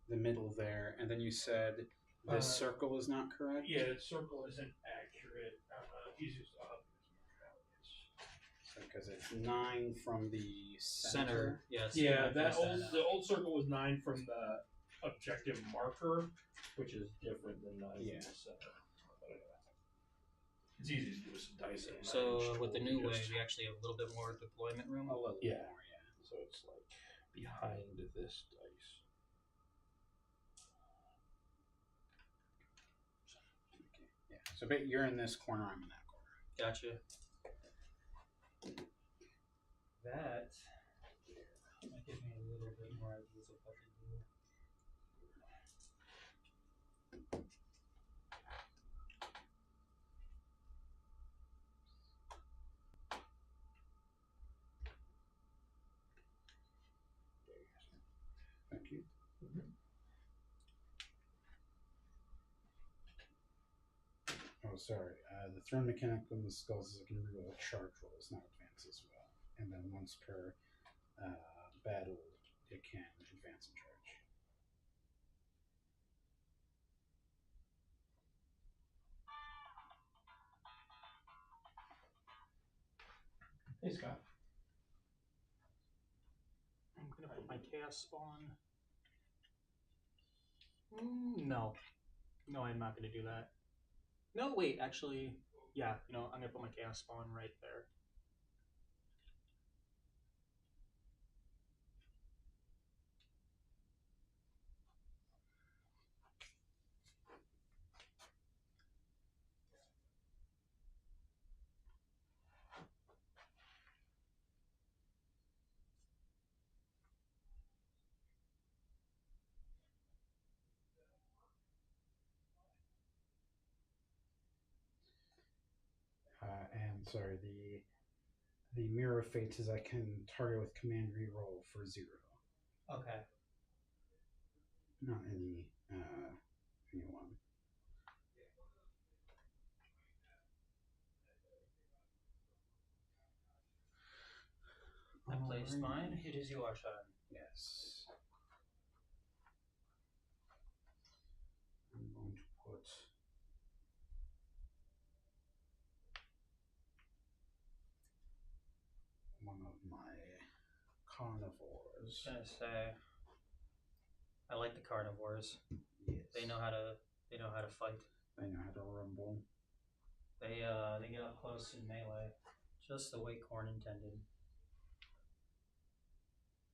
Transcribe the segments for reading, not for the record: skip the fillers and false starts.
the middle there, and then you said this circle is not correct. Yeah, the circle isn't accurate. He's just Because it's 9 from the center. Yes. Yeah, the old circle was 9 from the objective marker, which is different than 9 from the center. It's easy to do with some dice. So with the new way, we actually have a little bit more deployment room. A little more, yeah. So it's like behind this dice. Okay. Yeah. So you're in this corner. I'm in that corner. Gotcha. That might give me a little bit more ideas of what to do. Thank you. Oh, sorry. The thrown mechanic on the skulls is going to reroll charge rolls, not advance as well. And then once per battle, it can advance and charge. Hey, Scott. I'm gonna put my chaos spawn. No, I'm not gonna do that. No, wait, actually, yeah, I'm gonna put my chaos spawn right there. And sorry, the Mirror of Fate is I can target with command reroll for 0. Okay. Not anyone. I place mine. It is your turn. Yes. I'm going to put one of my carnivores. I was gonna say, I like the carnivores. Yes. They know how to fight. They know how to rumble. They get up close in melee, just the way Korn intended.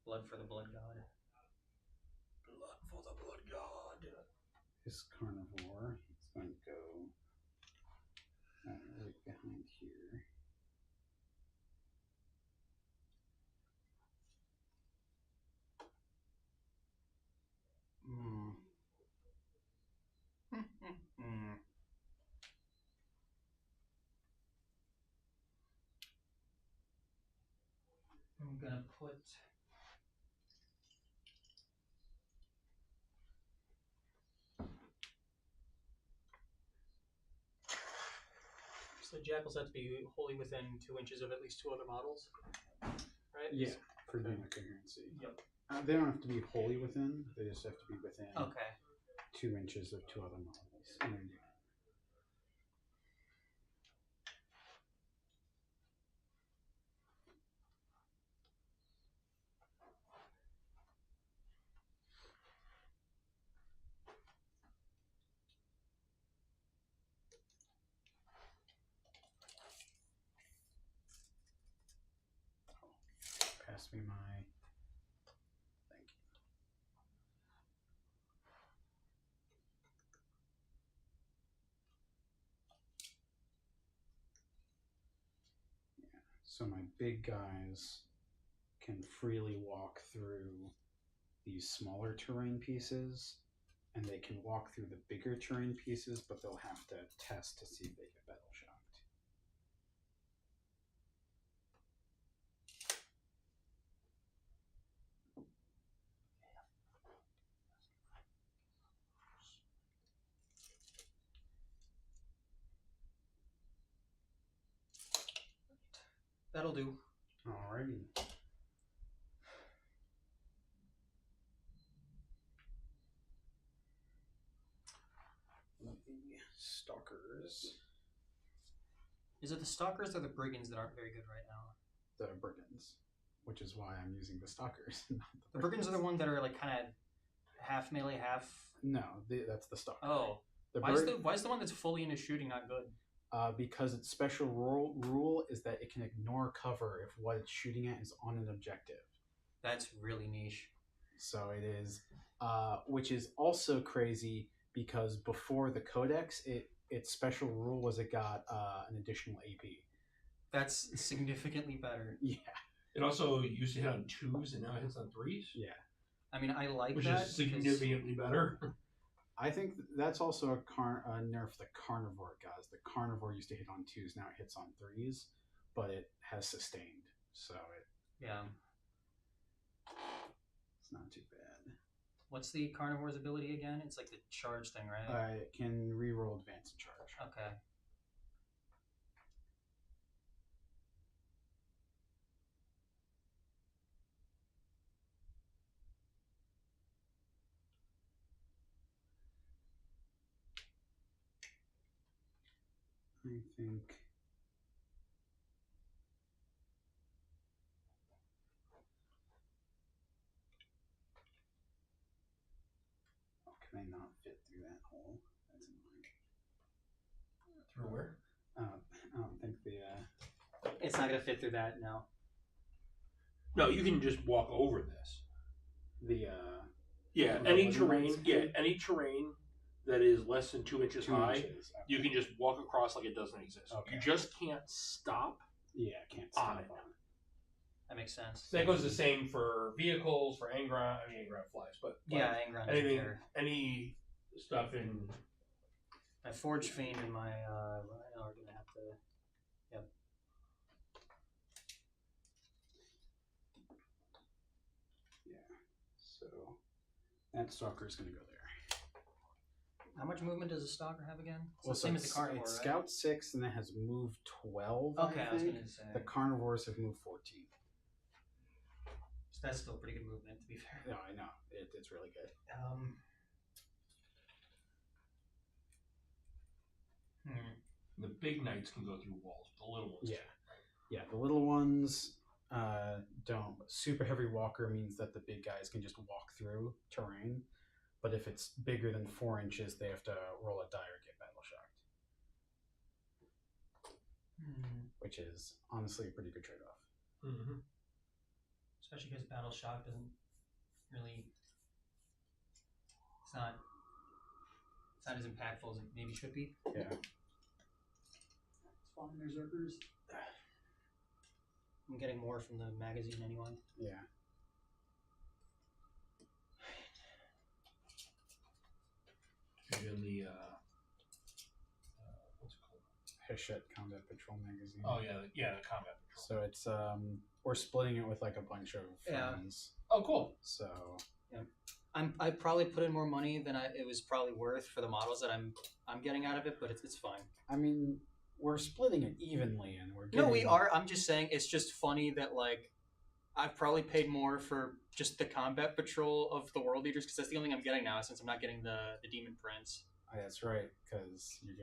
Blood for the blood god. Blood for the blood god. This carnivore is going to go right behind here. I'm gonna put so jackals have to be wholly within 2 inches of at least 2 other models, right? Yeah, for unit coherency. Yep. They don't have to be wholly within. They just have to be within Okay. 2 inches of 2 other models in a unit. Pass me my. Thank you. Yeah. So my big guys can freely walk through these smaller terrain pieces, and they can walk through the bigger terrain pieces, but they'll have to test to see if they get battle shocked. That'll do. Alrighty. Stalkers. Is it the Stalkers or the Brigands that aren't very good right now? The Brigands, which is why I'm using the Stalkers. Not The Brigands are the one that are like kind of half melee, half. No, that's the Stalker. Oh, The why is the one that's fully into shooting not good? Because its special rule is that it can ignore cover if what it's shooting at is on an objective. That's really niche. So it is, which is also crazy because before the Codex, its special rule was it got an additional AP. That's significantly better. Yeah. It also used to hit on 2s and now it hits on 3s. Yeah. I mean, I like which that. is significantly better. I think that's also a nerf the Carnivore does. The Carnivore used to hit on 2s, now it hits on 3s, but it has sustained, so Yeah. it's not too bad. What's the Carnivore's ability again? It's like the charge thing, right? It can reroll advance and charge. Okay. I think. Oh, can I not fit through that hole? That's annoying. Through where? I don't think the. It's not gonna fit through that now. No, you can just walk over this. The. Yeah, the any wooden terrain. ones? Yeah, any terrain that is less than 2 inches 2 high, inches. you can just walk across like it doesn't exist. Okay. You just can't stop. Yeah, I can't On stop it. on That makes sense. That goes the same for vehicles, for Angron. I mean, Angron flies, but Yeah, Angron doesn't anything, care. any stuff in. My Forge Fiend and my Rhino are gonna have to. Yep. Yeah. So that Stalker's gonna go there. How much movement does a Stalker have again? It's Well, the same as the Carnivore, it's right? Scout 6 and it has move 12. Okay, I was think. gonna say. The Carnivores have moved 14. So that's still pretty good movement, to be fair. No, I know. It's really good. The big knights can go through walls. The little ones. Yeah. can't. Yeah, the little ones don't. Super heavy walker means that the big guys can just walk through terrain. But if it's bigger than 4 inches, they have to roll a die or get battle shocked. Which is honestly a pretty good trade off. Mm-hmm. Especially because Battle Shock doesn't really. It's not as impactful as it maybe should be. Yeah. Spawn Berserkers. I'm getting more from the magazine anyway. Yeah. In the what's it called? Hachette Combat Patrol magazine. Oh yeah, the combat patrol. So it's we're splitting it with like a bunch of Yeah. friends. Oh, cool. So I probably put in more money than it was probably worth for the models that I'm getting out of it, but it's fine. I mean, we're splitting it evenly, and we're getting, No, we are. I'm just saying it's just funny that like I've probably paid more for just the combat patrol of the world leaders because that's the only thing I'm getting now since I'm not getting the demon prince. Oh, that's right, because you're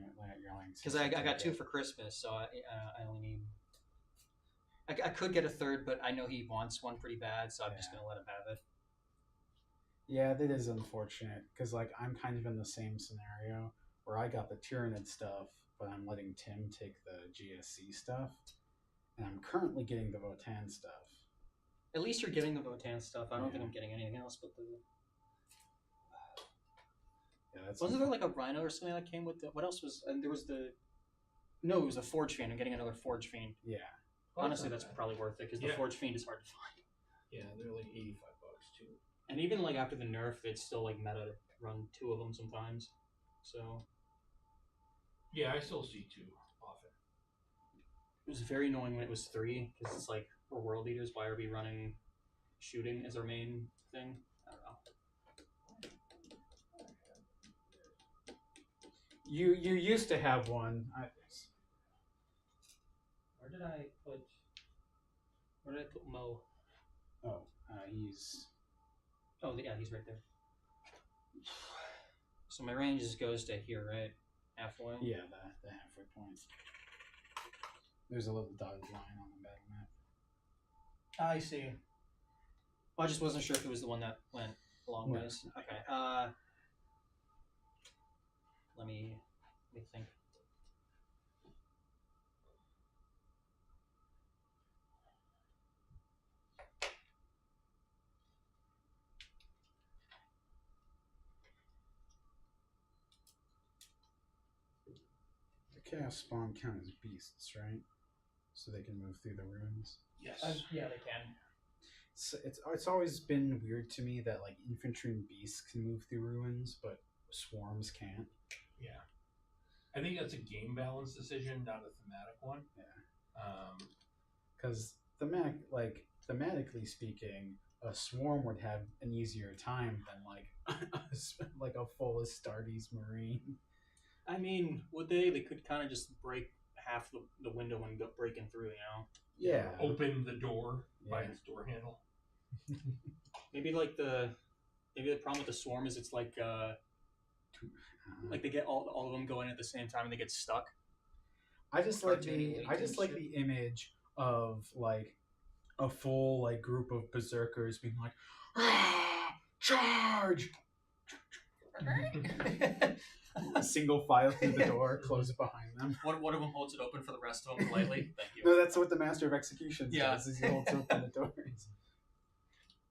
only Because I got 2 for Christmas, so I only need. I could get a third, but I know he wants one pretty bad, so I'm just gonna let him have it. Yeah, that is unfortunate because like I'm kind of in the same scenario where I got the Tyranid stuff, but I'm letting Tim take the GSC stuff, and I'm currently getting the Votan stuff. At least you're getting the Votan stuff. I don't think Yeah. I'm getting anything else but the. Yeah, that's Wasn't there like a Rhino or something that came with the? What else was? And there was the. No, it was a Forge Fiend. I'm getting another Forge Fiend. yeah. Honestly, that's probably worth it because the Yeah. Forge Fiend is hard to find. Yeah, they're like $85 too. And even like after the nerf, it's still like meta to run 2 of them sometimes. So Yeah, I still see 2 often. it was very annoying when it was 3 because it's like we're world leaders. Why are we running shooting as our main thing? I don't know. You used to have one. Where did I put Mo? He's Oh, yeah, he's right there. So my range just goes to here, right? halfway. Yeah, the halfway point. There's a little dotted line on the battle map. I see. Well, I just wasn't sure if it was the one that went a long No. ways. Okay. Let me think. The chaos spawn count as beasts, right? So they can move through the ruins. Yes. Yeah, they can. It's always been weird to me that like infantry and beasts can move through ruins, but swarms can't. Yeah. I think that's a game balance decision, not a thematic one. Yeah. Because thematically speaking, a swarm would have an easier time than like a full Astartes Marine. I mean, would they? They could kind of just break half the window and go breaking through, you know? Yeah. Open the door by Yeah. its door handle. Maybe the problem with the swarm is it's like they get all of them going at the same time and they get stuck. I just like Cartoony the image of like a full like group of berserkers being like, "Ah, charge!" A single file through the door, close it behind them. One of them holds it open for the rest of them politely. Thank you. No, that's what the Master of Executions Yeah. does. Is he holds open the doors.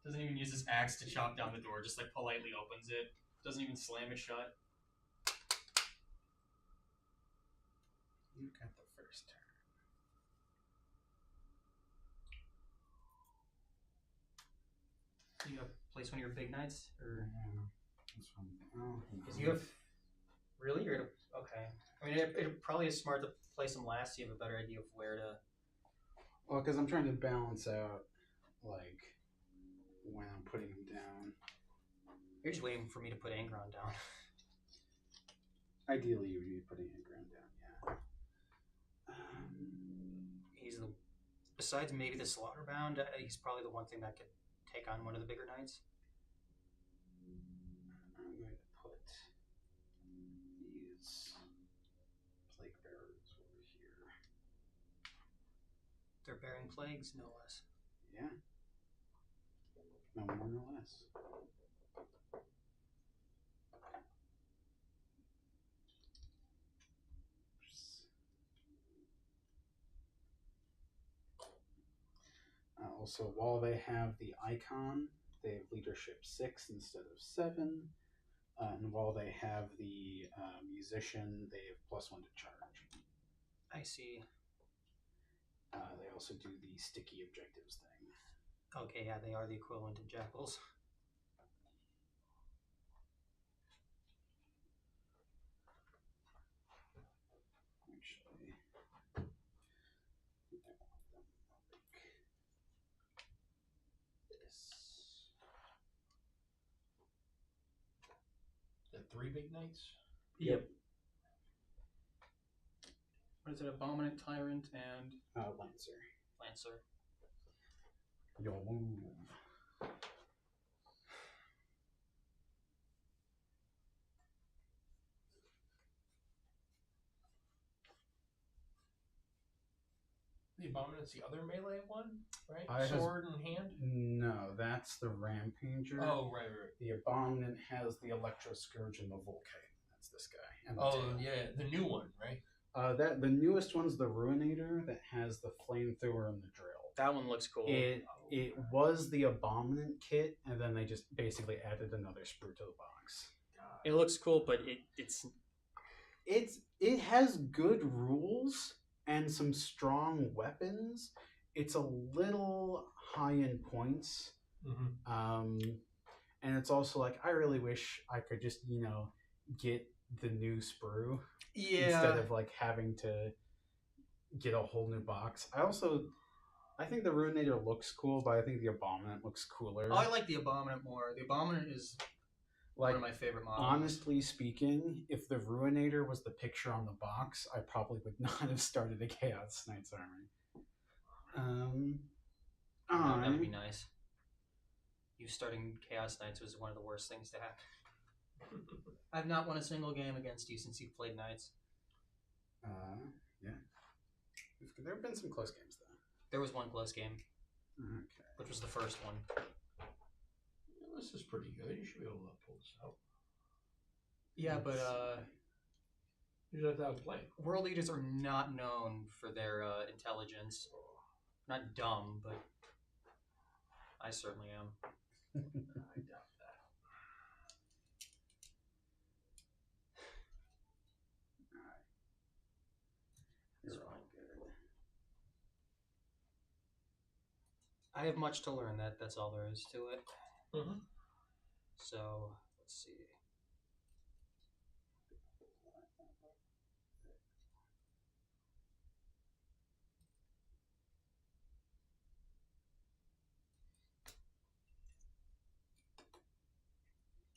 Doesn't even use his axe to chop down the door, just like politely opens it. Doesn't even slam it shut. You got the first turn. You gonna place one of your big knights, or This one. Oh, because you have really you're gonna okay. I mean, it probably is smart to place them last. So you have a better idea of where to. Well, because I'm trying to balance out like when I'm putting them down. You're just waiting for me to put Angron down. Ideally, you would be putting Angron down. Yeah. He's the besides maybe the Slaughterbound. He's probably the one thing that could take on one of the bigger knights. I'm going to put these plague bearers over here. They're bearing plagues, no less. Yeah. No more, no less. Also, while they have the icon, they have leadership 6 instead of 7. And while they have the musician, they have +1 to charge. I see. They also do the sticky objectives thing. Okay, yeah, they are the equivalent of jackals. Actually, I want them like this. The 3 big knights? Yep. What is it? Abominant, Tyrant, and Lancer. Lancer. Your move. The Abominant's the other melee one, right? I has- Sword in hand? No, that's the Rampager. Oh, right. The Abominant has the Electro Scourge and the Volcate. That's this guy. And the Oh, tail. yeah, the new one, right? That the newest one's the Ruinator that has the flamethrower and the drill. That one looks cool. It was the Abominant kit, and then they just basically added another sprue to the box. God. It looks cool, but It has good rules and some strong weapons. It's a little high in points. Mm-hmm. And it's also like I really wish I could just get the new sprue instead of like having to get a whole new box. I think the Ruinator looks cool, but I think the Abominant looks cooler. Oh, I like the Abominant more. The Abominant is like, one of my favorite models. honestly speaking, if the Ruinator was the picture on the box, I probably would not have started a Chaos Knights army. That would be nice. You starting Chaos Knights was one of the worst things to happen. I've not won a single game against you since you've played Knights. Yeah. There have been some close games, though. There was one close game, Okay. which was the first one. This is pretty good. You should be able to pull this out. Yeah, but You just have to play. world leaders are not known for their intelligence. Not dumb, but I certainly am. I doubt that. You're It's all fine. good. I have much to learn. That's all there is to it. Mm-hmm. So let's see.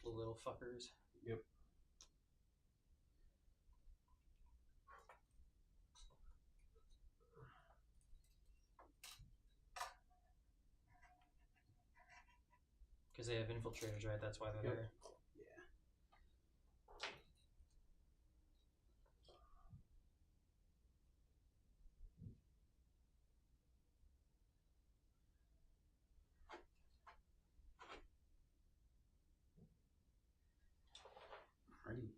The little fuckers. Yep. Because they have infiltrators, right? That's why they're Yep. there. Yeah. Alrighty.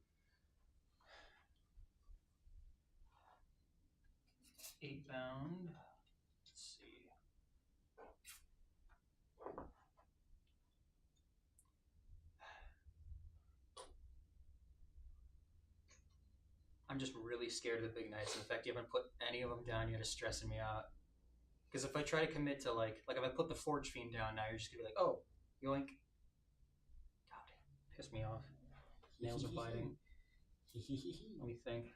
8 bound. Let's see. I'm just really scared of the big knights. In fact, you haven't put any of them down yet. It's stressing me out. Because if I try to commit to like if I put the Forge Fiend down now, you're just gonna be like, oh, yoink. God, piss me off. Nails are biting. Let me think.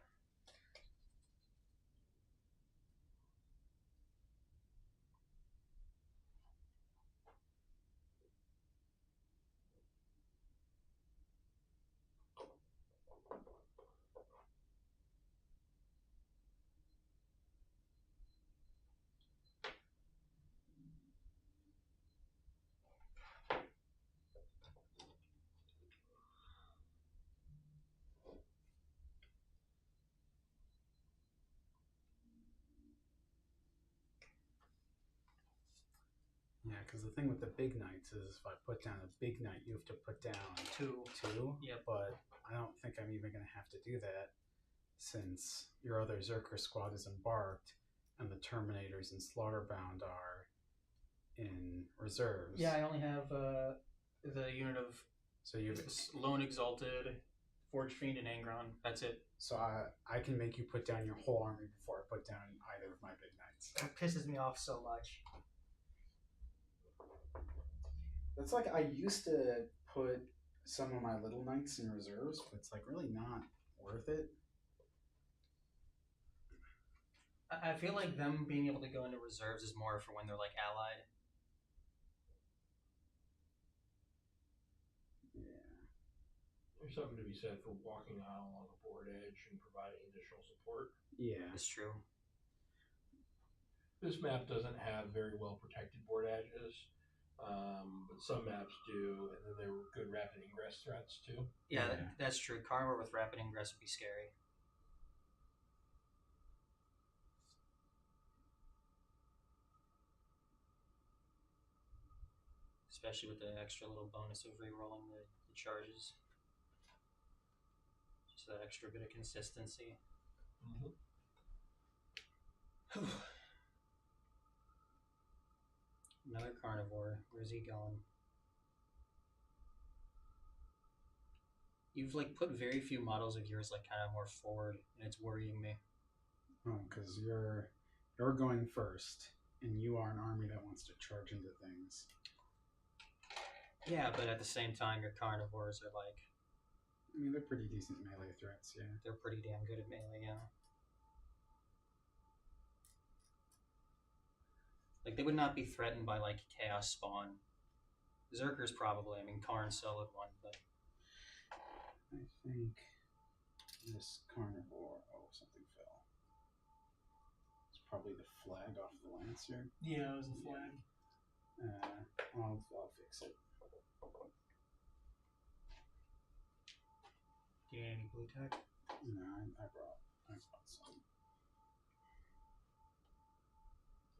Yeah, because the thing with the big knights is if I put down a big knight, you have to put down 2. two. Yep. But I don't think I'm even going to have to do that since your other Zerker squad is embarked and the Terminators and Slaughterbound are in reserves. Yeah, I only have the unit of So you Lone Exalted, Forge Fiend, and Angron. That's it. so I can make you put down your whole army before I put down either of my big knights. It pisses me off so much. That's like I used to put some of my little knights in reserves, but it's like really not worth it. I feel like them being able to go into reserves is more for when they're like allied. Yeah. There's something to be said for walking out along a board edge and providing additional support. Yeah. It's true. This map doesn't have very well protected board edges, but some maps do, and then there were good rapid ingress threats too. Yeah, Yeah. that's true. Carnivore with rapid ingress would be scary. Especially with the extra little bonus of re-rolling the charges. Just that extra bit of consistency. Mm-hmm. Another carnivore. Where's he going? You've like put very few models of yours like kind of more forward, and it's worrying me. Oh, because you're going first, and you are an army that wants to charge into things. Yeah, but at the same time, your carnivores are like I mean, they're pretty decent melee threats. Yeah. they're pretty damn good at melee. Yeah. Like they would not be threatened by like Chaos Spawn. Zerkers probably. I mean, Karn soloed one, but I think this carnivore. Oh, something fell. It's probably the flag off the Lancer. yeah, it was a flag. I'll fix it. Do you need any blue tech? No, I brought I thought so.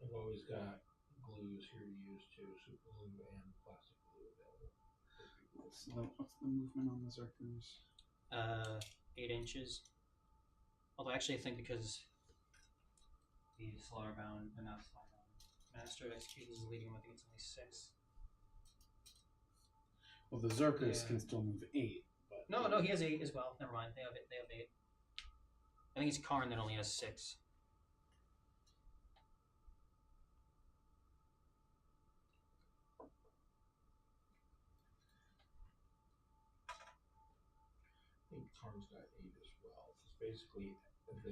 I've always got glues here to use too, super glue and plastic glue available. What's the movement on the Zerkers? 8 inches. Although actually I think because the Slaughterbound, or not Slaughterbound, Master of Executions is leading him, I think it's only 6. Well, the Zerkers Yeah. can still move 8. But No, he has 8 as well. Never mind, they have 8. I think it's Karn that only has 6. I think Karn's got 8 as well. It's basically when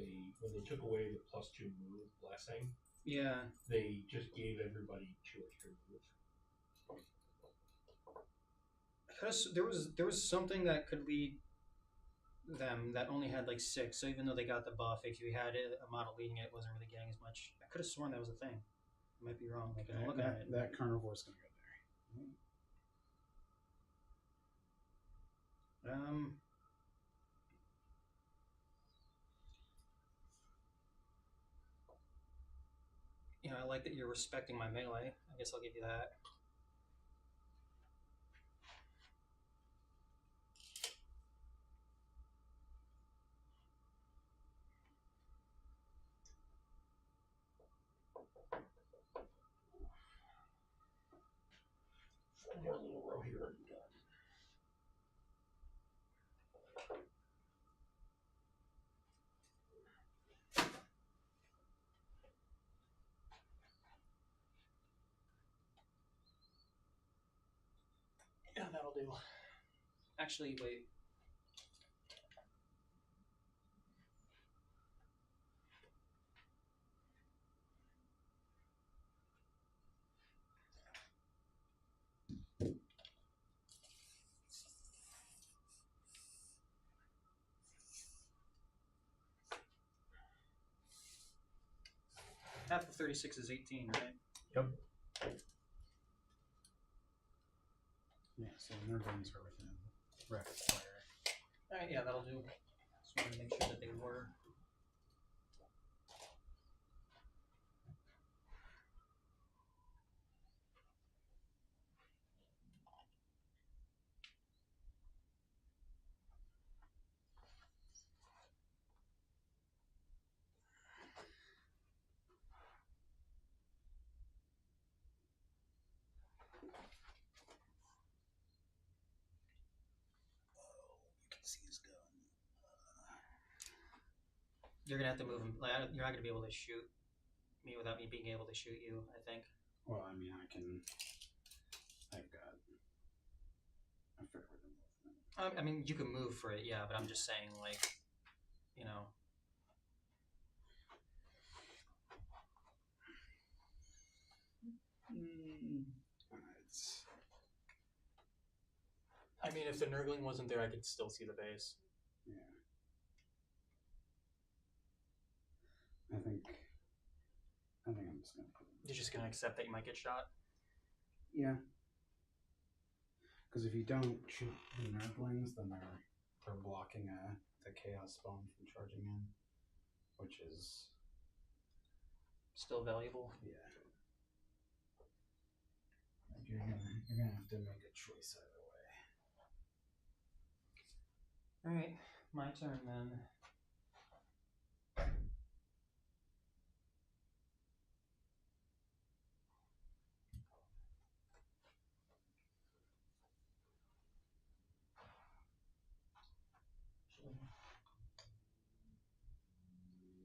they took away the +2 move blessing, Yeah. they just gave everybody 2 extra moves. There was something that could lead them that only had like 6. So even though they got the buff, if you had a model leading it, wasn't really getting as much. I could have sworn that was a thing. I might be wrong. Like, I'm looking at it. That Carnivore's going to go there. You know, I like that you're respecting my melee. I guess I'll give you that. One more little row here and done. Yeah, that'll do. Actually, wait. Half of 36 is 18, right? Yep. Yeah, so Nurglings are within rapid fire. Alright, yeah, that'll do. Just wanted to make sure that they were. See his gun. You're gonna have to move him. Like, you're not gonna be able to shoot me without me being able to shoot you, I think. Well, I mean, I've got a fair bit of movement. I mean, you can move for it, yeah, but I'm just saying, like, you know. It's I mean, if the Nurgling wasn't there, I could still see the base. yeah. I think I'm just gonna put. You're just gonna accept that you might get shot. Yeah. Because if you don't shoot the Nurglings, then they're blocking the Chaos Spawn from charging in, which is Still valuable. yeah. Like you're gonna have to make a choice either way. All right, my turn then.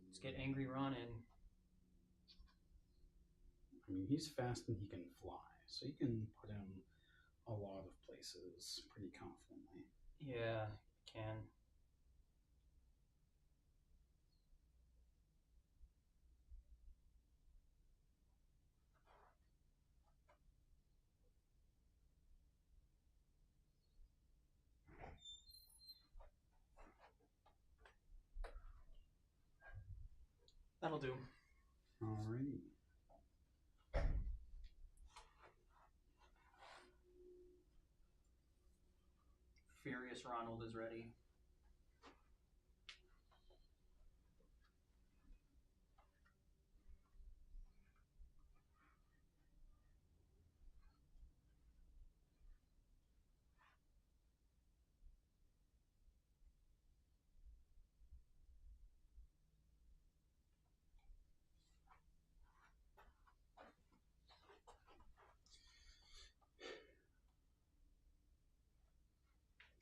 Let's get Angry Ron in. I mean, he's fast and he can fly, so you can put him a lot of places pretty confidently. Yeah, can. That'll do. Alrighty. Furious Ronald is ready.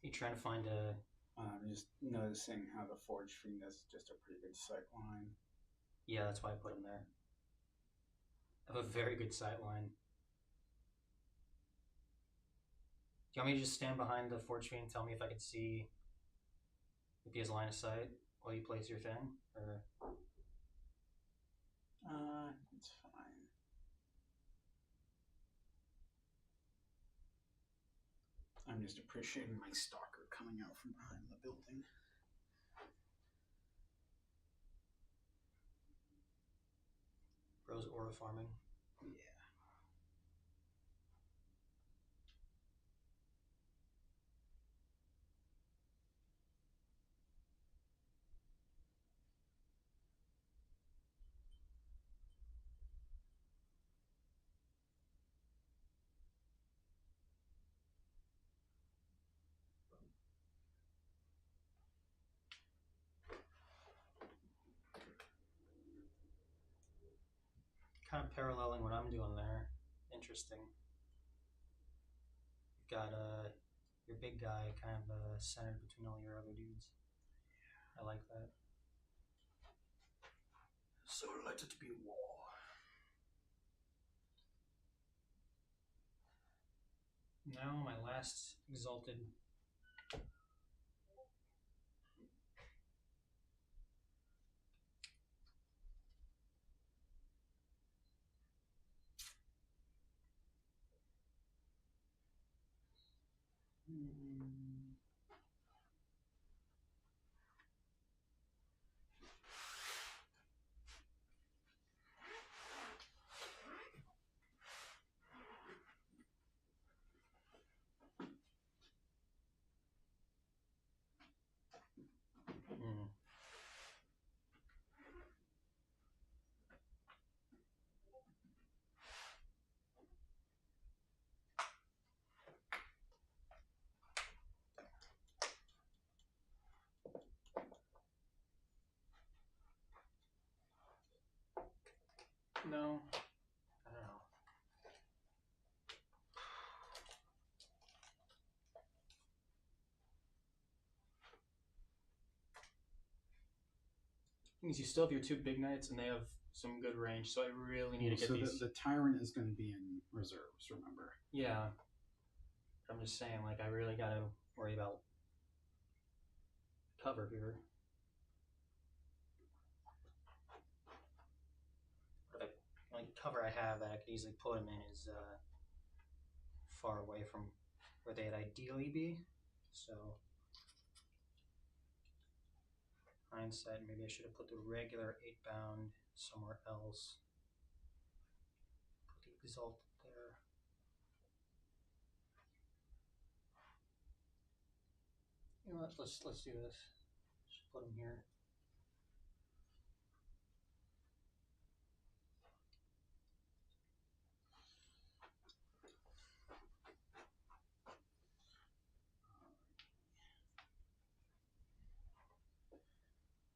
You trying to find a? I'm just noticing how the Forge Fiend is just a pretty good sight line. Yeah, that's why I put him there. I have a very good sight line. Do you want me to just stand behind the Forge Fiend and tell me if I can see if he has line of sight while you place your thing? Or It's fine. I'm just appreciating my stalker coming out from behind the building. Bro's aura farming. Yeah. Kind of paralleling what I'm doing there. Interesting. You've got your big guy kind of centered between all your other dudes. I like that. So let it be war. Now my last exalted. No, I don't know. Means you still have your two big knights, and they have some good range. So I really need to get these. The tyrant is going to be in reserves. Remember. Yeah, I'm just saying, like, I really got to worry about cover here. But the only cover I have that I could easily put him in is far away from where they'd ideally be. So, hindsight, maybe I should have put the regular 8-bound somewhere else. Put the Exalt there. You know what? Let's do this. Just put him here.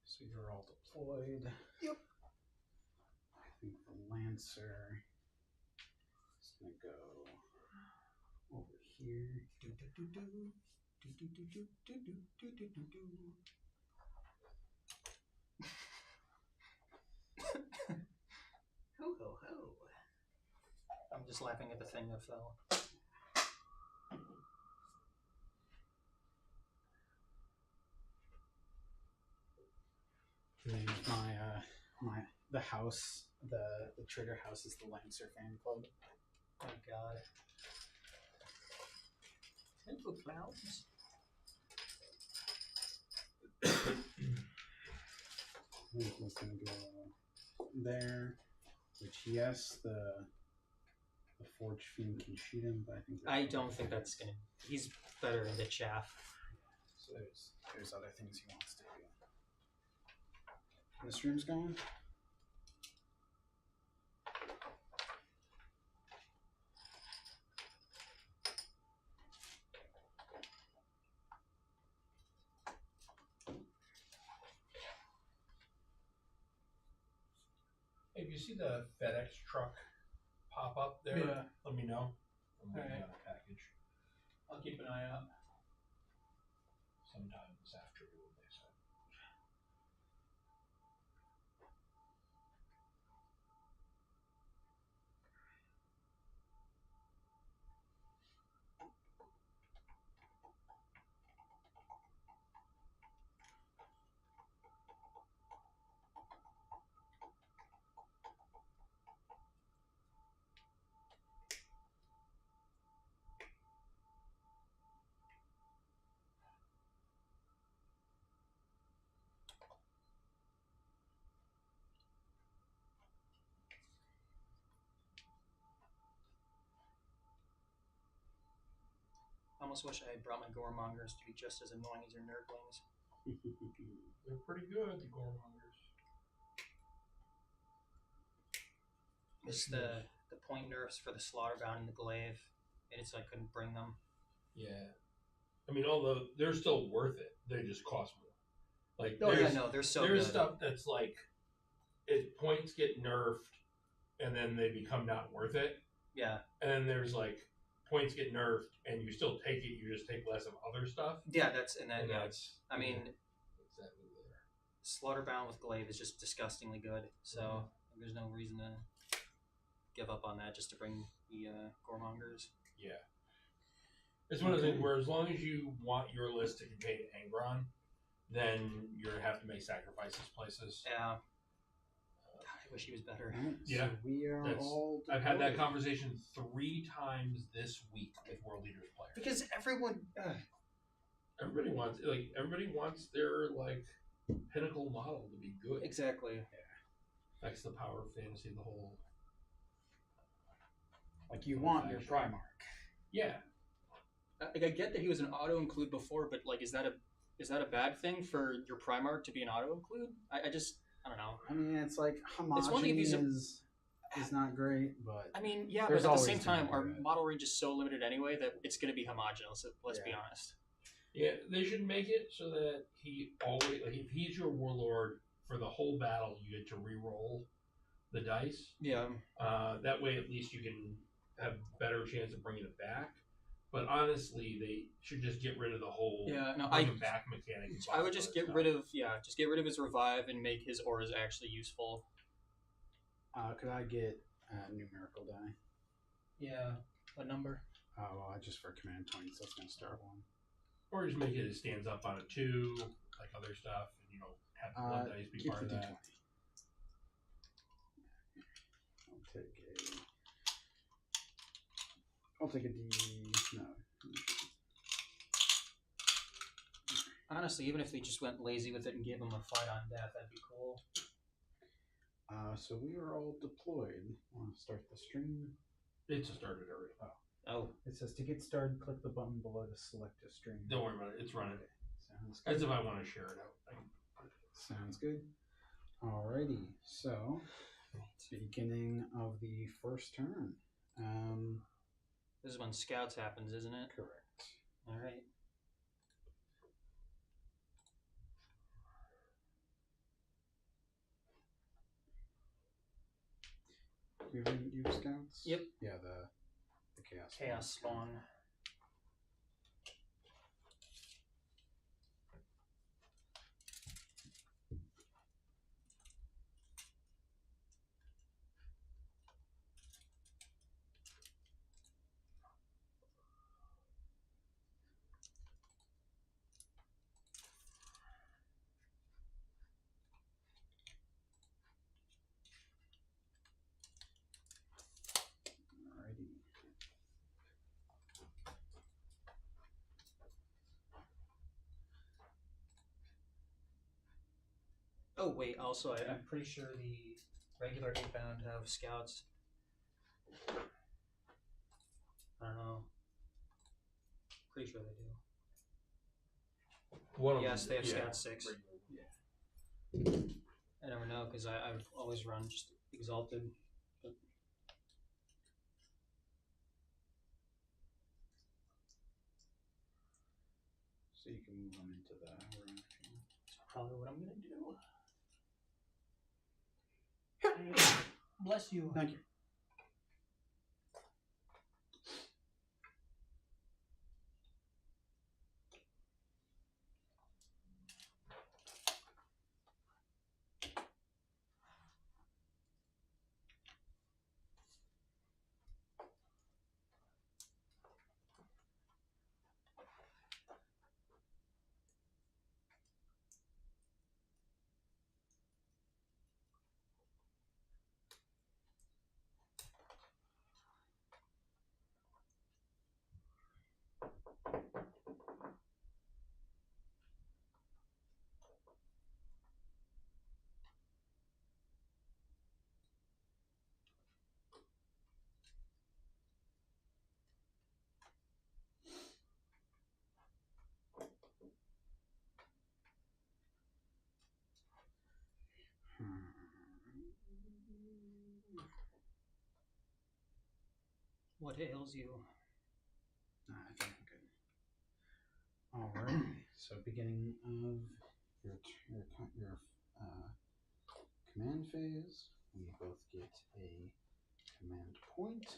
So you're all deployed. Yep. I think the Lancer is going to go over here. Ho ho ho. I'm just laughing at the thing that fell. The house, the trigger house is the Lancer fan club. Oh god. Tentacle clouds. He's gonna go there. Which yes, the Forge Fiend can shoot him, but I don't think that's gonna. He's better in the chaff. So there's other things he wants to do. The stream's going. If you see the FedEx truck pop up there, Yeah. let me know. I'm looking Alright. at a package. I'll keep an eye out. almost wish I had brought my Goremongers to be just as annoying as your Nerdlings. They're pretty good, the Goremongers. It's the point nerfs for the Slaughterbound and the Glaive. And so I couldn't bring them. Yeah. I mean, although they're still worth it, they just cost more. Like, they're so there's good. stuff that's like, points get nerfed, and then they become not worth it. Yeah. And then there's like, points get nerfed, and you still take it, you just take less of other stuff. Yeah, that's... And And yeah. that's... I mean... Exactly there. Slaughterbound with Glaive is just disgustingly good. So there's no reason to give up on that just to bring the Goremongers. Yeah. It's one of the things where as long as you want your list to contain Angron, then you have to make sacrifices places. Yeah. God, I wish he was better. Alright, Yeah, so we are all. I've had that deployed. conversation 3 times this week with World Leaders players. Because everyone... Everybody wants their like pinnacle model to be good. Exactly. That's the power of fantasy, the whole. Like you want your Primarch. Yeah. Like I get that he was an auto include before, but like, is that a bad thing for your Primarch to be an auto include? I don't know. I mean, it's like It's one thing if homogeny he's is not great, but I mean, yeah, There's but at the always same time, gonna our be that. model range is so limited anyway that it's going to be homogenous. Let's be Yeah. honest. Yeah, they should make it so that he always, like, if he's your warlord for the whole battle, you get to re-roll the dice. Yeah. That way, at least you can have better chance of bringing it back. But honestly, they should just get rid of the whole Yeah, no, bring him back mechanic. and I would all just that get stuff. rid of his revive and make his auras actually useful. could I get a numerical die? Yeah. What number? Oh, well, just for command points, that's gonna start one. Or just make it stands up on a 2, like other stuff, and have the blood dice be Keep part the of D20. that. I'll take a D. No. Honestly, even if they just went lazy with it and gave him a fight on death, that'd be cool. So we are all deployed. Want to start the stream? It's started already. Oh. It says to get started, click the button below to select a stream. Don't worry about it. It's running. Sounds good. As if I want to share it out. Sounds good. Alrighty, so beginning of the first turn. This is when scouts happens, isn't it? Correct. All right. You have scouts? Yep. Yeah, the chaos. Chaos spawn. Alrighty. Oh wait, also I'm pretty sure the regular 8-bound have scouts. I don't know. Pretty sure they do. One of Yes, them, they have yeah. Scout 6. Yeah. I never know because I've always run just Exalted. But So you can move them into the room if you want. that's probably what I'm gonna do. Bless you. Thank you. What ails you? Nah, I think I'm good. Alright, so beginning of your command phase, we both get a command point.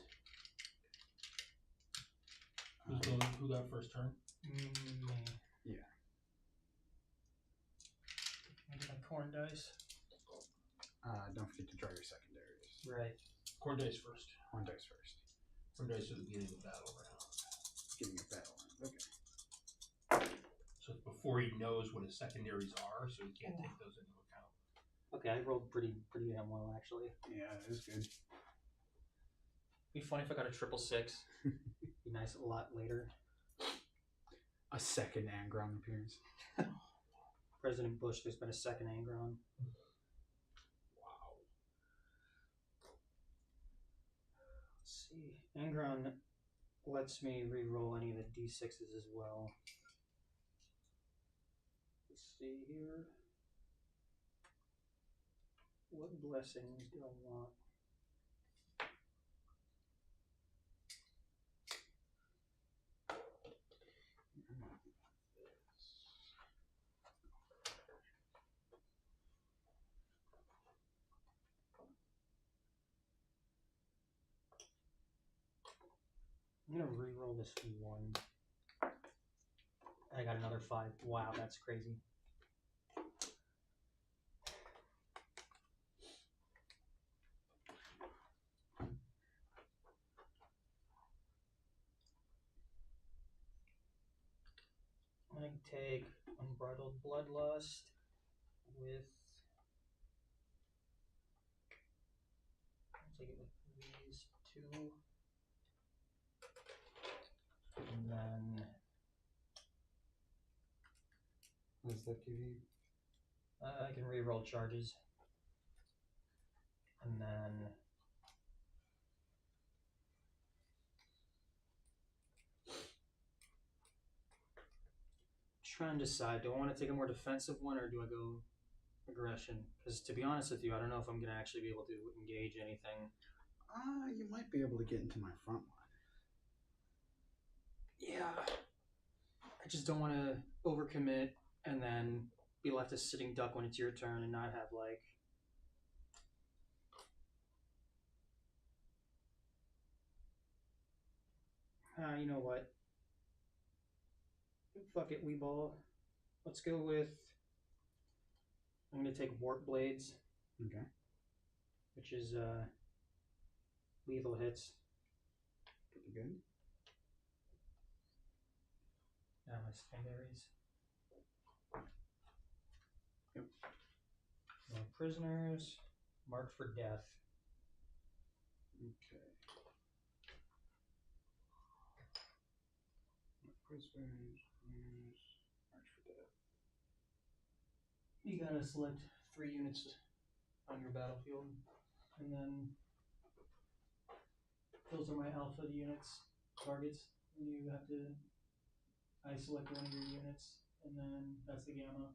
Who got first turn? Me. Yeah. I get my corn dice. Don't forget to draw your secondaries. Right. Corn dice first. Corn dice first. Corn dice at the beginning of the battle round. Beginning of battle round. Okay. So it's before he knows what his secondaries are, so he can't take those into account. Okay, I rolled pretty damn well actually. Yeah, that is good. Be funny if I got a 666. Be nice a lot later. A second Angron appears. President Bush, there's been a second Angron. Wow. Let's see. Angron lets me re-roll any of the d6s as well. Let's see here. What blessings do I want? I'm gonna re-roll this one. I got another 5. Wow, that's crazy. I take Unbridled Bloodlust with. I'll take it with these 2. And then. What does that give you? I can re-roll charges. And then. Trying to decide, do I want to take a more defensive one or do I go aggression? Because to be honest with you, I don't know if I'm going to actually be able to engage anything. You might be able to get into my front line. Yeah. I just don't want to overcommit and then be left a sitting duck when it's your turn and not have like... you know what? Fuck it, we ball. Let's go with. I'm gonna take Warp Blades. Okay. Which is lethal hits. Pretty good. Now my secondaries. Yep. No prisoners. Marked for death. Okay. Prisoners, march for death. You gotta select 3 units on your battlefield, and then those are my alpha units targets. And you have to. I select one of your units, and then that's the gamma.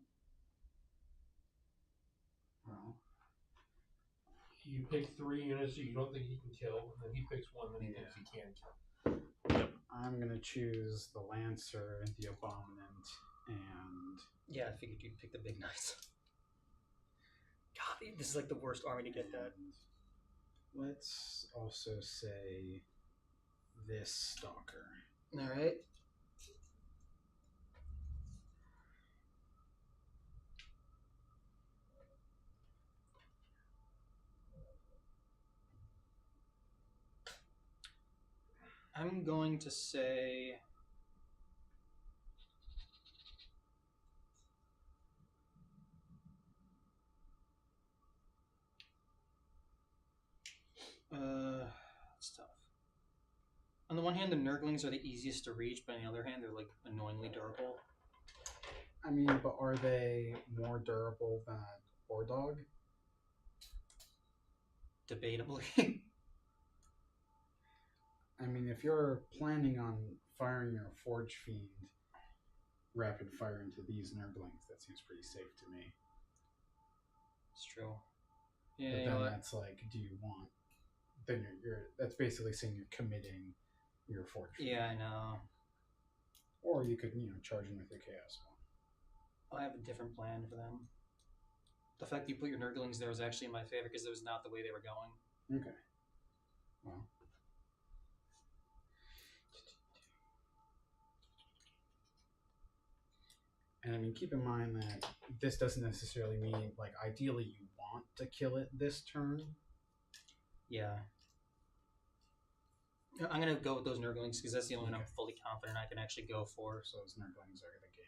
Well, You pick 3 units that you don't think he can kill, and then he picks one that he thinks he can kill. I'm gonna choose the Lancer, the Abominant, and Yeah, I figured you'd pick the big knights. God, this is like the worst army to get that. let's also say this Stalker. All right. I'm going to say. It's tough. On the one hand, the Nurglings are the easiest to reach, but on the other hand, they're like annoyingly durable. I mean, but are they more durable than Hordog? Debatably. I mean, if you're planning on firing your Forge Fiend rapid fire into these Nurglings, that seems pretty safe to me. It's true. Yeah, But you then know what? that's like, do you want then you're that's basically saying you're committing your Forge Fiend. Yeah, I know. Or you could, charge them with your Chaos I have a different plan for them. The fact that you put your Nurglings there was actually in my favor because it was not the way they were going. One. Okay. Well. And I mean, keep in mind that this doesn't necessarily mean, like, ideally you want to kill it this turn. Yeah. I'm going to go with those Nurglings because that's the only one I'm Okay. fully confident I can actually go for. So those Nurglings are the game.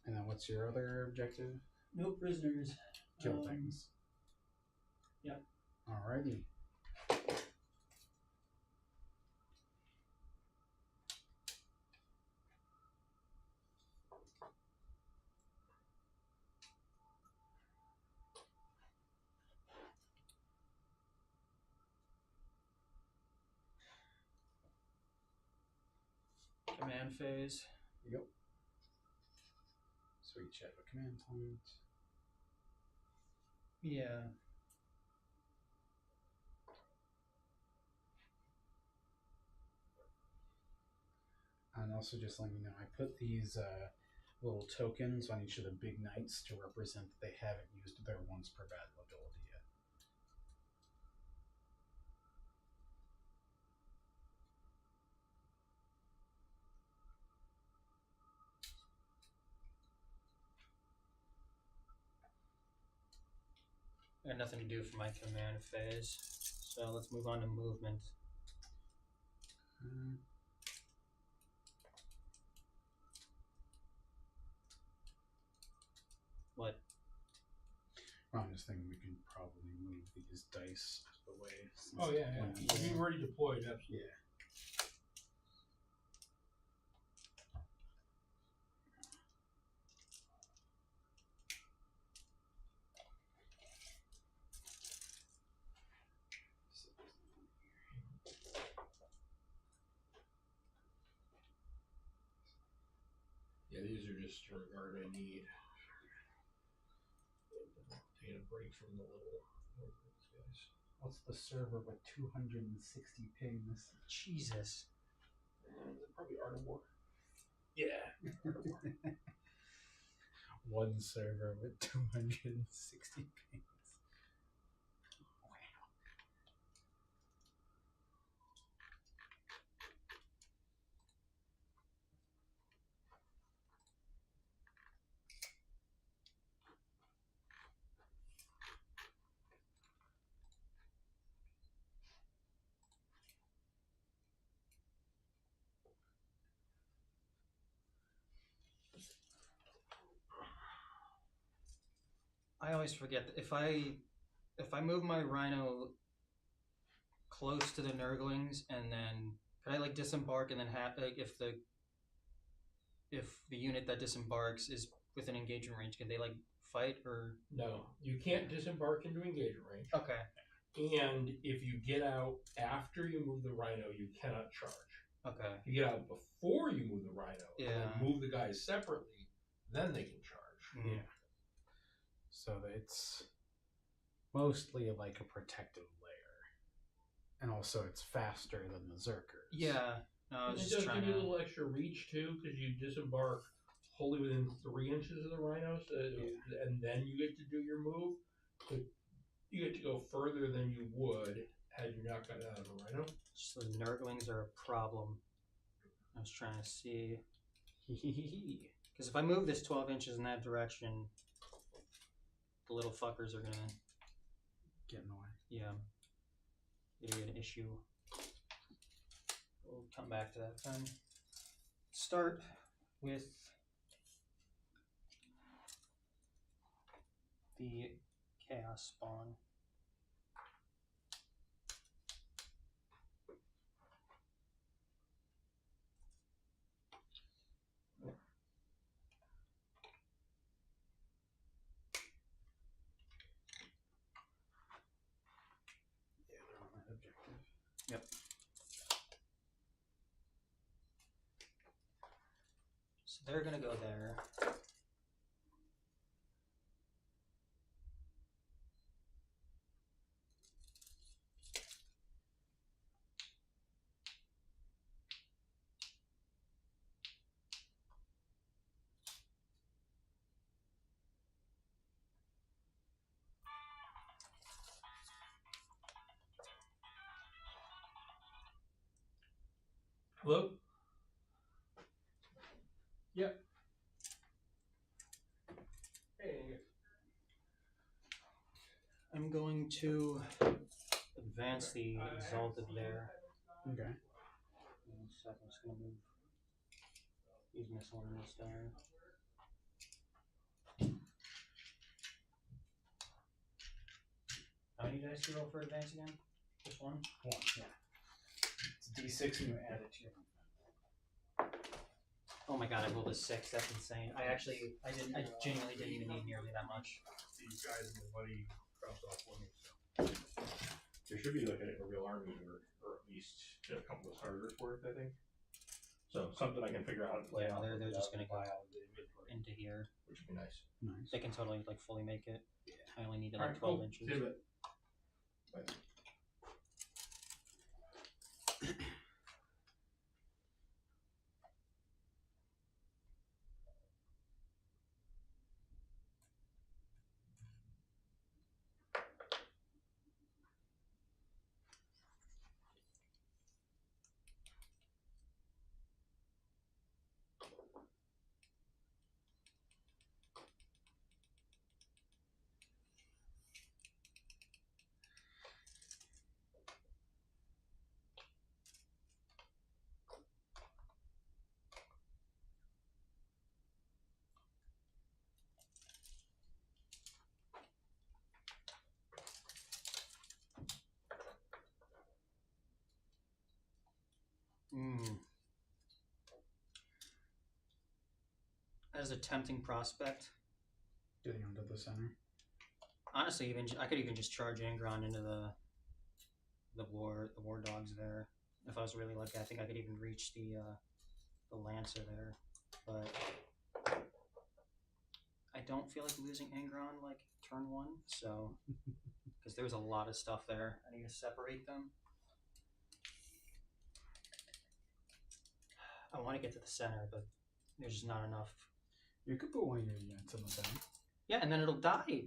And then what's your other objective? No prisoners. Kill things. Yep. Alrighty. Command phase. Yep. Sweet chat with command point. Yeah. And also just letting you know, I put these little tokens on each of the big knights to represent that they haven't used their once per battle ability yet. I got nothing to do for my command phase. So let's move on to movement. What? Well, I'm just thinking we can probably move these dice out of the way. since Oh yeah. when- If you've already deployed, absolutely. Yeah. Yeah, these are just to regard I need. Take a break from the little guys. What's the server with 260 pings? Jesus. Probably Art of War. Yeah. One server with 260 pings. I always forget that if I move my Rhino close to the Nurglings and then could I like disembark and then have like if the unit that disembarks is within engagement range, can they like fight or No, you can't disembark into engagement range. okay. And if you get out after you move the Rhino, you cannot charge. Okay. If you get out before you move the Rhino, and Yeah. then move the guys separately, then they can charge. Mm. Yeah. So it's mostly like a protective layer. And also it's faster than the Zerkers. Yeah. No, I And was it just does trying give you a to little extra reach too, because you disembark wholly within 3 inches of the Rhino, so and then you get to do your move. But you get to go further than you would had you not got out of the Rhino. just the Nurglings are a problem. I was trying to see because if I move this 12 inches in that direction, the little fuckers are gonna Get in the way. yeah, it'll be an issue. We'll come back to that then. Start with the chaos spawn. Yeah, they're on that objective. Yep. So they're gonna go there. Hello? Yep. Hey. I'm going to advance the Exalted there. Okay. One second, I'm just gonna move these miscellaneous down. How many dice do you roll for advance again? Just one? One, yeah. It's D6 and you add it to your. Oh my god, I rolled a 6. That's insane. I genuinely didn't even need nearly that much. These guys and my buddy dropped off for me, so. There should be like a real army or at least a couple of starters for it, I think. So something I can figure out how to play Yeah, out. they're just gonna go buy out of the inventory, into here. which would be nice. Nice. They can totally like fully make it. Yeah. I only needed All like right, 12 cool. inches. See you in a bit. Bye. That is a tempting prospect. Getting onto the center. Honestly, I could even just charge Angron into the war dogs there. If I was really lucky, I think I could even reach the Lancer there. But I don't feel like losing Angron like turn 1, so because there's a lot of stuff there. I need to separate them. I want to get to the center, but there's just not enough. You could put one of your units in the center. Yeah, and then it'll die.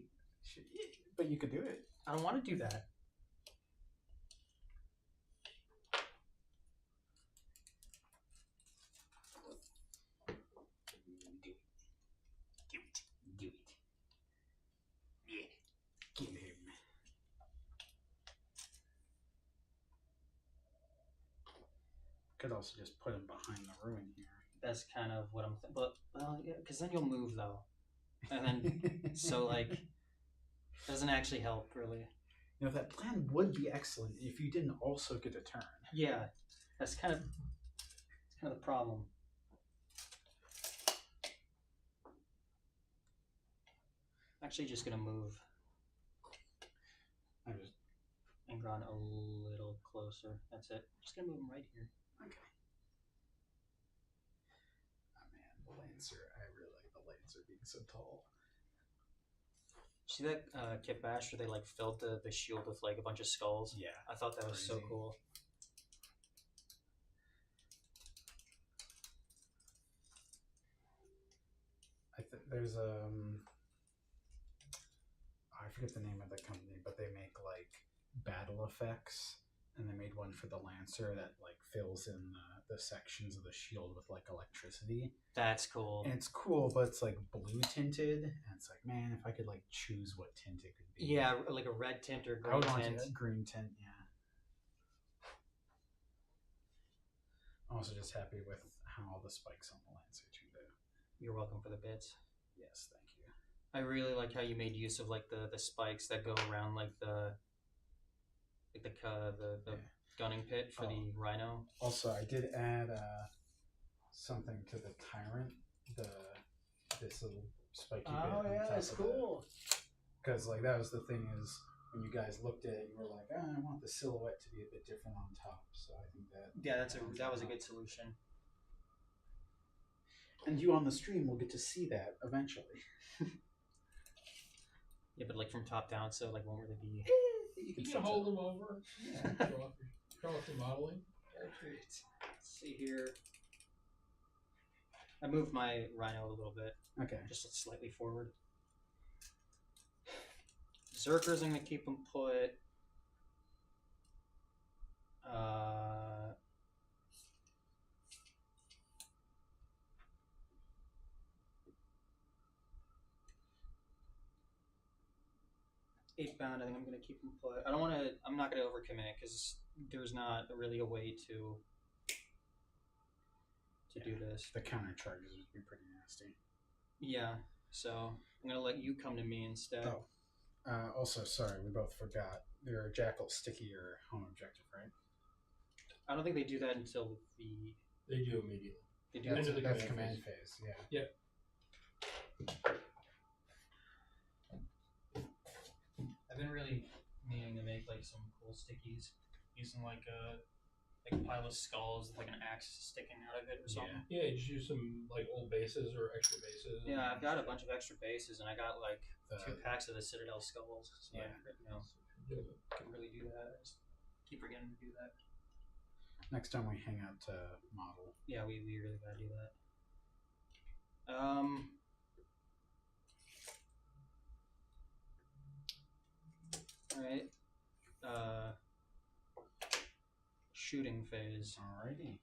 But you could do it. I don't want to do that. Do it. Yeah. Kill him. Could also just put him behind the ruin here. That's kind of what I'm thinking. But, well, yeah, because then you'll move, though. And then, so, like, doesn't actually help, really. You know, that plan would be excellent if you didn't also get a turn. Yeah, that's kind of the problem. I'm actually just going to move I'm just Angron a little closer. That's it. Just going to move him right here. okay. Oh man, the Lancer. I really like the Lancer being so tall. See that Kit Bash where they like filled the shield with like a bunch of skulls? Yeah. I thought that was so Crazy. cool. I think there's I forget the name of the company, but they make like battle effects, and they made one for the Lancer that like fills in the sections of the shield with like electricity. That's cool. And it's cool, but it's like blue tinted, and it's like, man, if I could like choose what tint it could be. Yeah, like a red tint or I green would want tint. a green tint. Yeah. I'm also just happy with how all the spikes on the Lancer turned out. You're welcome for the bits. Yes, thank you. I really like how you made use of like the spikes that go around like the Yeah. gunning pit for the Rhino. Also, I did add something to the Tyrant. This little spiky bit. Oh yeah, that's cool. Because like that was the thing is when you guys looked at it, you were like, I want the silhouette to be a bit different on top. So I think that That was a good solution. And you on the stream will get to see that eventually. Yeah, but like from top down, so like won't really be. You can hold them over. Yeah. show off your modeling. Let's see here. I moved my Rhino a little bit, Okay. just slightly forward. Zerkers, I'm gonna keep them put. 8 bound. I think I'm gonna keep him play. I don't want to. I'm not gonna overcommit because there's not really a way to do this. The counter charges would be pretty nasty. Yeah. So I'm gonna let you come to me instead. Oh. Also, sorry, we both forgot. Your Jackal sticky or home objective, right? I don't think they do that until the. They do immediately. They do End that. of the That's command command phase. Yeah. I've been really meaning to make like some cool stickies using like a pile of skulls with like an axe sticking out of it or something. Yeah, you just use some like old bases or extra bases. Yeah, I've got a bunch of extra bases and I got like The- 2 packs of the Citadel skulls. So Yeah. I can really do that. I just keep forgetting to do that. Next time we hang out to model. Yeah, we really gotta do that. Alright. Shooting phase. Alrighty.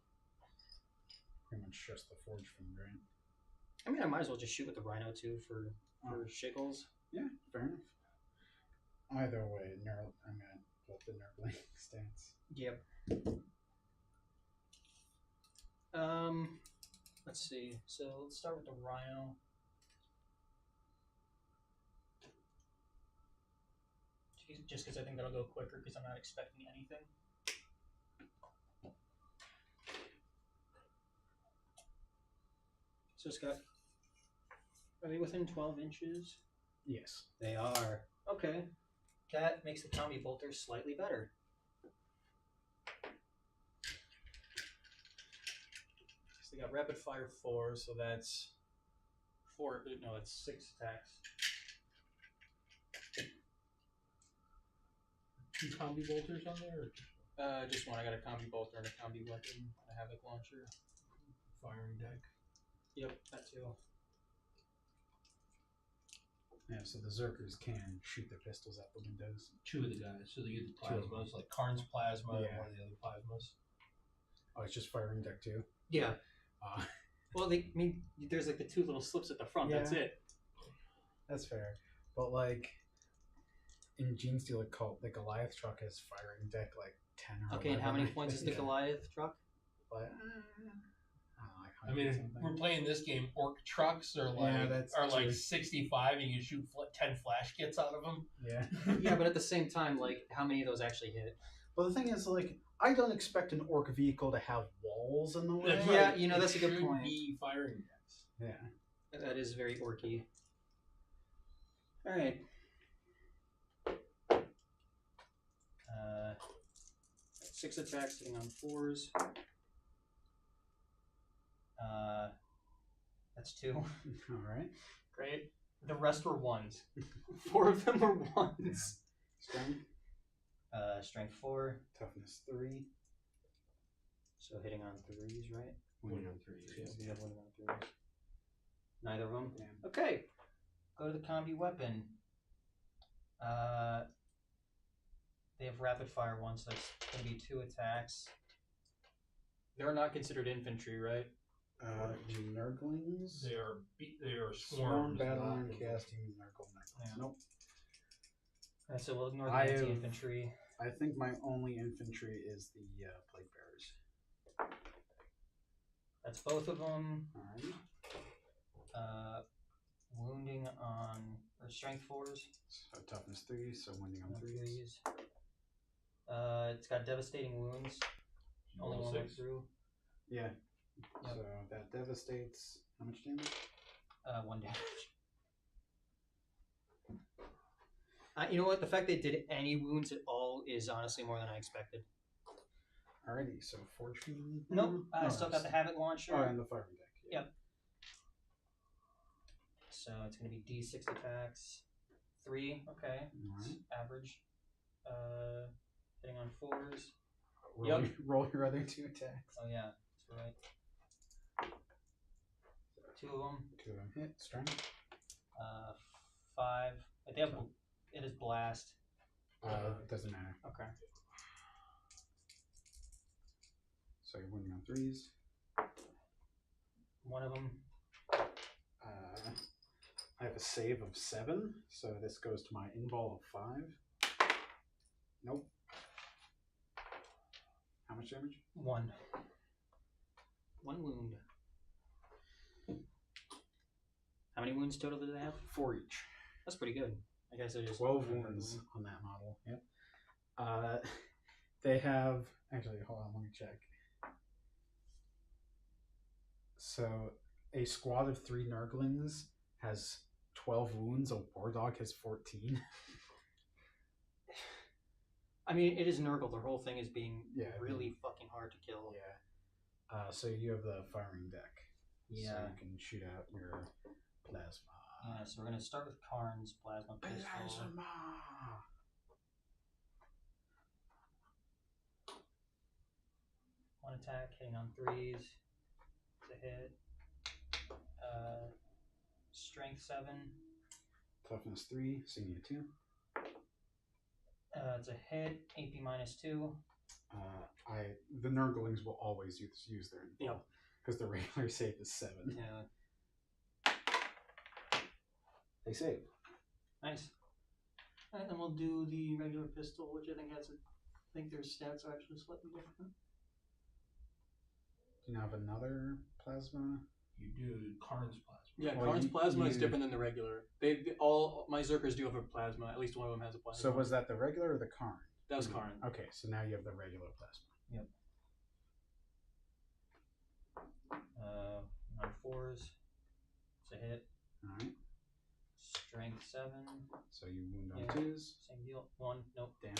Pretty much just the forge fiend, right? I mean, I might as well just shoot with the Rhino too for shiggles. Yeah, fair enough. Either way, I'm gonna put the Nurgling stance. Yep. Let's see. So let's start with the Rhino. Just because I think that'll go quicker because I'm not expecting anything. So it's got. Are they within 12 inches? Yes. They are. Okay. That makes the Combi Bolter slightly better. So they got rapid fire 4, so that's 4. No, it's 6 attacks. 2 combi bolters on there? Or Just one. I got a Combi Bolter and a Combi Weapon, and a Havoc Launcher. firing deck? Yep, that too. Yeah, so the Zerkers can shoot their pistols out the windows. 2 of the guys, so they get the 2 of them. plasmas, like Karn's plasma and Yeah. one of the other plasmas. Oh, it's just firing deck too? Yeah. Uh, Well, I mean, there's like the 2 little slips at the front. That's Yeah. it. that's fair. But like, in Genestealer Cult, the Goliath truck has firing deck like 10 or Okay, and how many 11, I points is the think. Goliath truck? But, I don't know, like I mean, 100 if something. we're playing this game, orc trucks are like that's are like true. 65, and you shoot 10 flash kits out of them. Yeah. Yeah, but at the same time, like, how many of those actually hit? Well, the thing is, like, I don't expect an orc vehicle to have walls in the way. That's Yeah, right. you know, It that's a good should point. Be firing decks. Yeah. That is very orky. Alright. 6 attacks hitting on 4s. That's 2. All right. Great. The rest were 1s. 4 of them were 1s. Strength, Strength 4. toughness 3. So hitting on 3s, right? Winning on threes, Yeah, yeah. we have winning on 3s. Neither of them? Yeah. Okay. Go to the combi weapon. They have rapid fire 1, so that's going to be 2 attacks. They're not considered infantry, right? Nurglings. They are Swarm swarms. battling, not- casting, Nurgle Knights. Yeah. Nope. So we'll ignore the I have- anti-infantry. I think my only infantry is the Plague Bearers. That's both of them. Alright. Wounding on or strength 4s. So toughness 3, so winning on On 3s. 3s. It's got devastating wounds. Only Roll one went 6. through. Yeah. Yep. So that devastates. How much damage? 1 damage. You know what? The fact they did any wounds at all is honestly more than I expected. Alrighty, so Forge Fiend. Nope, I still got the Havoc Launcher. Oh, and the firing deck. Yep. So it's going to be D6 attacks. 3, okay. Alright. Average. Hitting on 4s. Roll your other 2 attacks. Oh yeah, that's right. 2 of them. 2 of them hit. Strength. 5. They have. It is blast. Doesn't matter. Okay. So you're winning on 3s. 1 of them. I have a save of 7, so this goes to my in-ball of 5. Nope. How much damage? 1. 1 wound. How many wounds total do they have? 4 each. That's pretty good. I guess I just 12 wounds on that model. Yep. They have actually. Hold on, let me check. So a squad of 3 Nurglings has 12 wounds. A War Dog has 14. I mean, it is Nurgle. Their whole thing is being Yeah, really fucking hard to kill. Yeah. So you have the firing deck. Yeah. So you can shoot out your plasma. Yeah, so we're gonna start with Karn's plasma pistol. Plasma. 1 attack, hitting on 3s. It's a hit. Strength 7. Toughness 3. Senior 2. It's a hit. AP minus 2. The Nurglings will always use their invuln because the regular save is 7. Yeah. They save. Nice. Alright, then we'll do the regular pistol, which I think has I think their stats are actually slightly different. Do you have another plasma? You do Karn's plasma. Yeah, Well, Karn's you- plasma is you- different than the regular. They all my Zerkers do have a plasma. At least one of them has a plasma. So was that the regular or the Karn? that was Karn? Okay, so now you have the regular plasma. On 4s. It's a hit. Alright. Strength 7. So you wound on Yeah. 2s. Same deal. 1. Nope. Damn.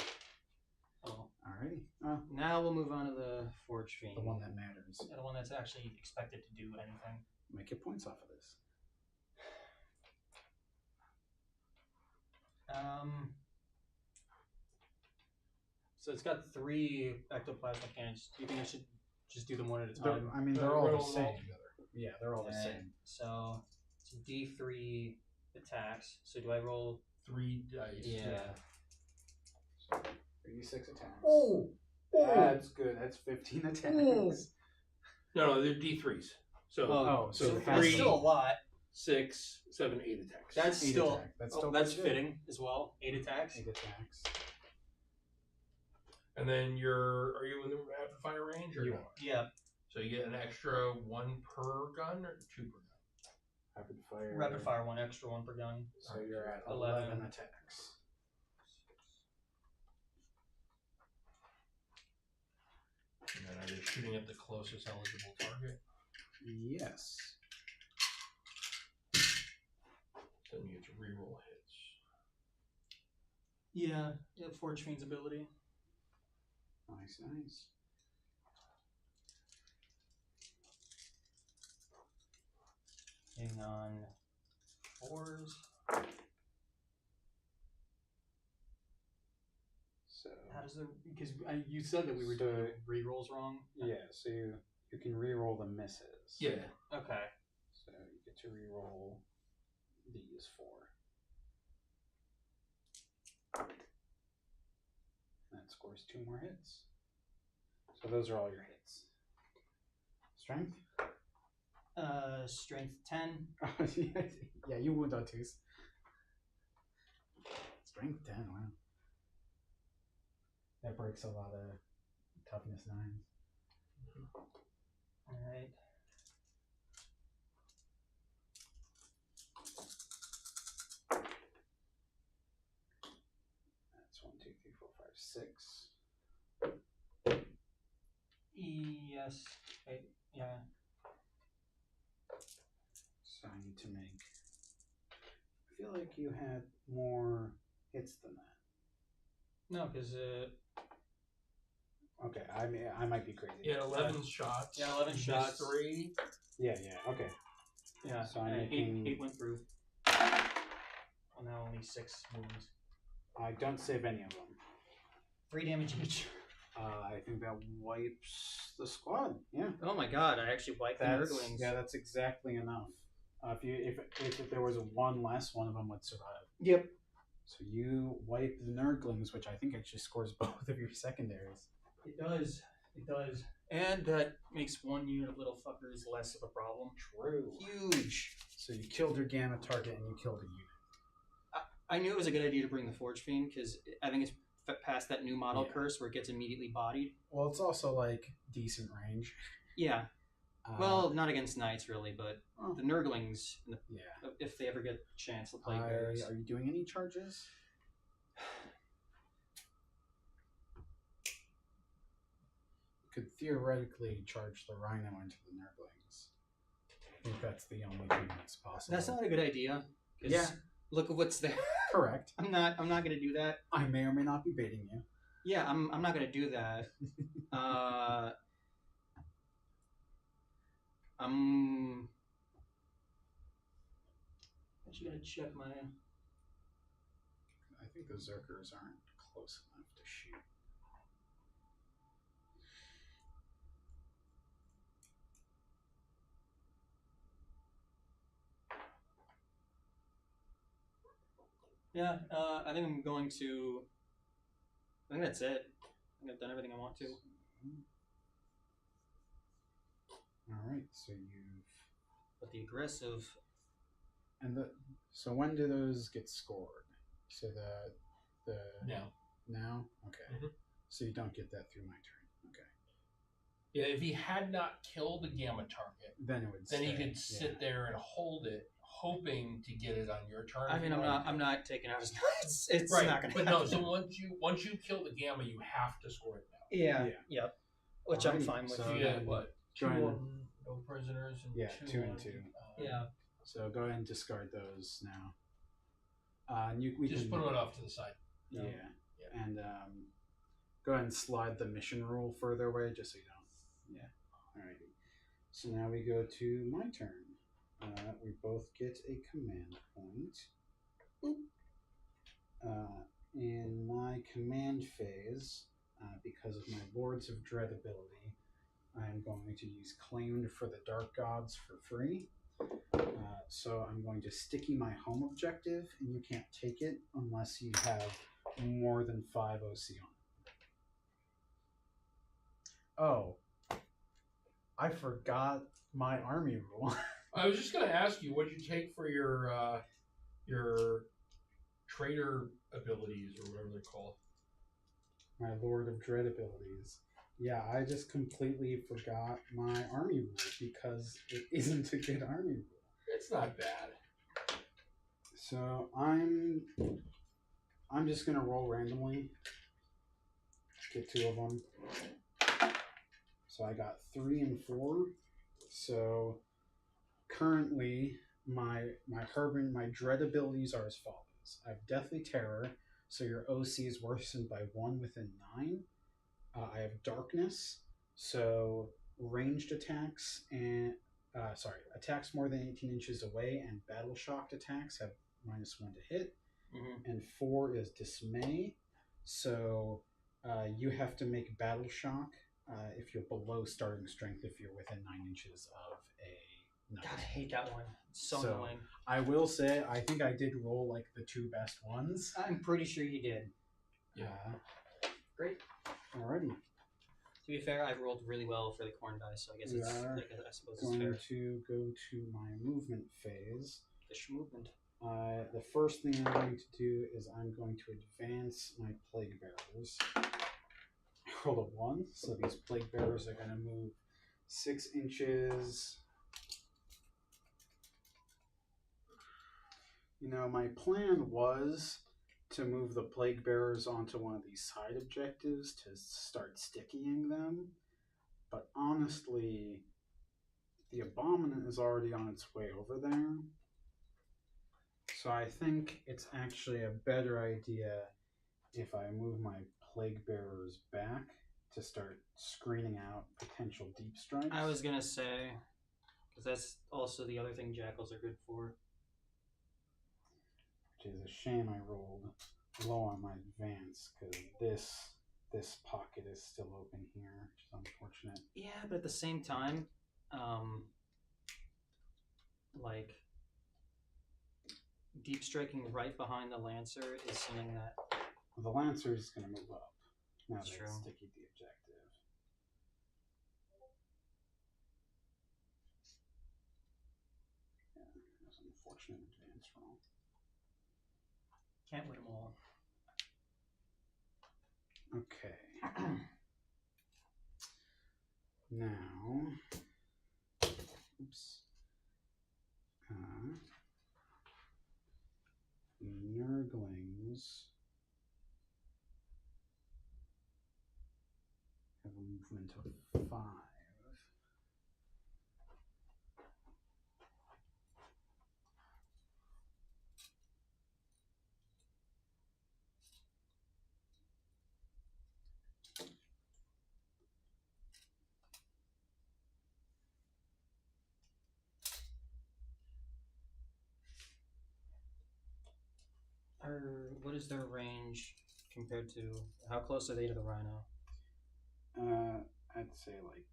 Oh. Alrighty. Now we'll move on to the Forge Fiend. The one that matters. Yeah, the one that's actually expected to do anything. Make your points off of this. So it's got 3 ectoplasma cannons. Do you think I should just do them one at a They're, time? I mean, they're all the roll same. all together. Yeah, they're all the Alright, same. So it's D3 attacks. So do I roll? 3 dice. Yeah. 36 attacks. Oh! That's good. That's 15 attacks. No, they're D3s. So, Oh, so so That's 3, still a lot. 6, 7, 8 attacks. That's 8 still attack. That's oh, still that's pretty good. fitting as well. 8 attacks. 8 attacks. And then are you in the rapid fire range or You no? are. Yeah. So you get an extra 1 per gun or 2 per gun? Rapid fire. Rapid fire, 1 extra, 1 per gun. So you're at 11. 11 attacks. And then are they shooting at the closest eligible target? Yes. Then you get to reroll hits. Yeah. Yeah. Forge Fiend's ability. Nice, nice. Hitting on 4s. So How does the because you said that we were So- doing re-rolls wrong. yeah, so you can re-roll the misses. Yeah. Okay. So you get to re-roll these 4. That scores 2 more hits. So those are all your hits. Strength? Strength 10. Yeah, you wound on 2s. Strength 10, wow. That breaks a lot of toughness 9s. Alright. That's 1, 2, 3, 4, 5, 6. Yes. Wait, yeah. So I need to make. I feel like you had more hits than that. No, because Okay, I might be crazy. Yeah, 11 shots. Yeah, 11 You shots. missed 3. Yeah, okay. yeah, So I'm and making- 8 went through. Well, now only 6 wounds. I don't save any of them. 3 damage each. I think that wipes the squad. Yeah, Oh my god! I actually wiped the Nurglings. that's exactly enough. If there was a 1 less, one of them would survive. Yep. So you wipe the Nurglings, which I think actually scores both of your secondaries. It does. It does. And that makes one unit of little fuckers less of a problem. True. Huge. So you killed your gamma target and you killed a unit. I knew it was a good idea to bring the Forge Fiend because I think it's past that new model Yeah. curse where it gets immediately bodied. Well, it's also like decent range. Yeah. Well, not against knights really, but Oh. the Nurglings, yeah. if they ever get a chance to play bears. Are you doing any charges? Could theoretically charge the Rhino into the Nurglings. I think that's the only thing that's possible. That's not a good idea. 'Cause Yeah. Look at what's there. correct. I'm not gonna do that. I may or may not be baiting you. Yeah, I'm not gonna do that. I'm actually gonna check my. I think the Zerkers aren't close enough to shoot. Yeah, I think I'm going to. I think that's it. I think I've done everything I want to. All right, so you've But the aggressive. so when do those get scored? So the Now. okay. Mhm. So you don't get that through my turn. Okay. Yeah, if he had not killed the gamma target, Then it would. then he stay, could sit there and hold it, hoping to get it on your turn. I if mean, you I'm wanted not to. taking out his knights. It's Right, not gonna but happen. no. So once you kill the gamma, you have to score it now. Yeah. Yeah. Yep. Which I'm Alrighty, fine with. so- So you get what? Go 2 ahead. on no prisoners and Yeah, 2 2 and on, 2. Yeah. So go ahead and discard those now. And we Just can put it off to the side. Yeah. Yeah. And go ahead and slide the mission rule further away, just so you don't. Yeah. Alrighty. So now we go to my turn. We both get a command point. In my command phase, because of my Lords of Dread ability, I'm going to use Claimed for the Dark Gods for free. So I'm going to sticky my home objective, and you can't take it unless you have more than 5 OC on it. Oh, I forgot my army rule. I was just going to ask you what you take for your trader abilities or whatever they're called. My Lord of Dread abilities. Yeah, I just completely forgot my army rule because it isn't a good army rule. It's not bad. So I'm just gonna roll randomly. Get 2 of them. So I got 3 and 4. So currently my dread abilities are as follows. I have Deathly Terror, so your OC is worsened by 1 within 9. I have Darkness, so ranged attacks and attacks more than 18 inches away and battle shocked attacks have -1 to hit. Mm-hmm. And 4 is Dismay, so you have to make battle shock if you're below starting strength if you're within 9 inches of a knight. God, I hate that one. It's so So- annoying. I will say I think I did roll like the 2 best ones. I'm pretty sure you did. Yeah. Great. Alrighty. To be fair, I rolled really well for the corn dice, so I guess We it's. are I suppose it's Going fair. to go to my movement phase. Fish movement. The first thing I'm going to do is I'm going to advance my Plague Bearers. I rolled a 1, so these Plague Bearers are going to move 6 inches. You know, my plan was to move the Plague Bearers onto one of these side objectives to start stickying them. But honestly, the Abominant is already on its way over there. So I think it's actually a better idea if I move my Plague Bearers back to start screening out potential deep strikes. I was gonna say, because that's also the other thing jackals are good for. Which is a shame I rolled low on my advance, because this pocket is still open here, which is unfortunate. Yeah, but at the same time, like deep striking right behind the lancer is something that Well, the Lancer is going to move up now that That's it's true. stickied the objective. unfortunate advance roll. Can't win them all. Okay. Now, oops. Nurglings have a movement of 5. What is their range compared to? How close are they to the rhino? I'd say like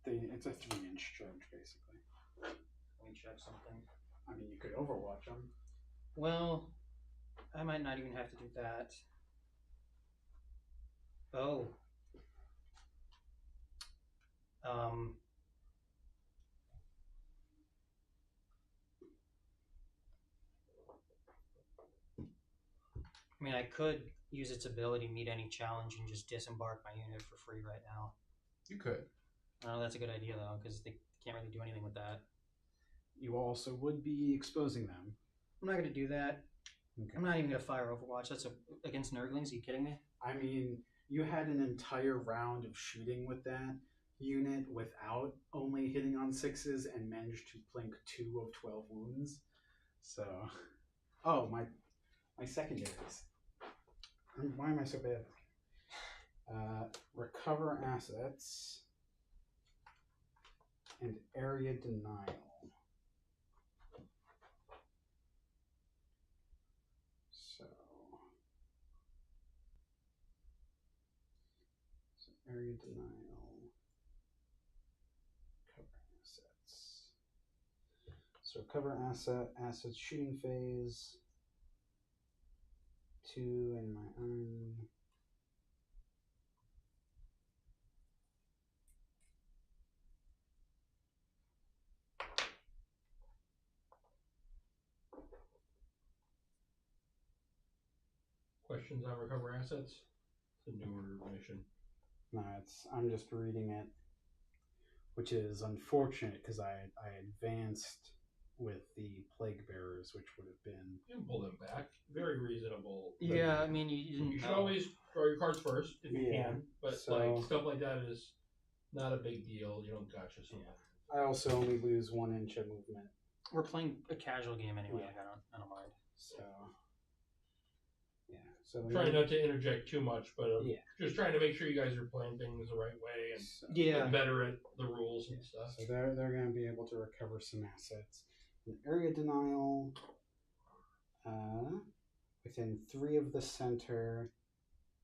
it's a 3-inch charge basically. Let me check something. I mean, you could overwatch them. Well, I might not even have to do that. Oh. I mean, I could use its ability, meet any challenge, and just disembark my unit for free right now. You could. I don't know, that's a good idea, though, because they can't really do anything with that. You also would be exposing them. I'm not going to do that. Okay. I'm not even going to fire Overwatch. That's against Nurglings. Are you kidding me? I mean, you had an entire round of shooting with that unit without only hitting on 6s and managed to plink 2 of 12 wounds. So, oh, my secondaries. Why am I so bad? Recover assets and area denial. So area denial, cover assets. So cover assets shooting phase. 2 in my own. Questions on recover assets? It's a newer mission. No, I'm just reading it, which is unfortunate because I advanced with the plague bearers, which would have been. You can pull them back. Very reasonable. Yeah, I mean, you didn't You should know. always draw your cards first if you Yeah, can, but so- like stuff like that is not a big deal. You don't gotcha someone. I also only lose 1 inch of movement, We're playing a casual game anyway. Yeah. Like, I don't mind. so yeah. So I'm trying not to interject too much, but I'm Yeah. just trying to make sure you guys are playing things the right way and So, get better at the rules and stuff. So they're going to be able to recover some assets. An area denial within 3 of the center,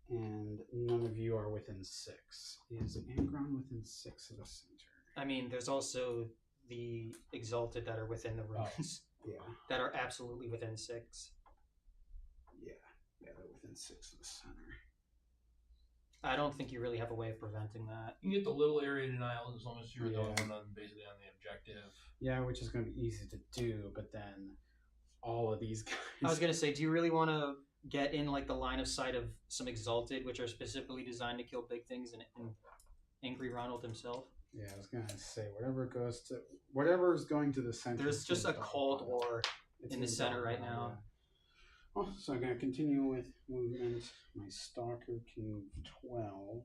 and none of you are within 6. Is Angron within 6 of the center? I mean, there's also the Exalted that are within the ruins Yeah, that are absolutely within 6. yeah, they're within 6 of the center. I don't think you really have a way of preventing that. You can get the little area denial as long as you're the Yeah. one on basically on the objective. Yeah, which is going to be easy to do, but then all of these guys. I was gonna say, do you really want to get in like the line of sight of some Exalted, which are specifically designed to kill big things, and Angry Ronald himself? Yeah, I was going to say whatever is going to the center. There's is just a gonna Cold dogpile. War It's in the gonna center right dogpile, now. yeah. Oh, so I'm going to continue with movement. My stalker can move 12.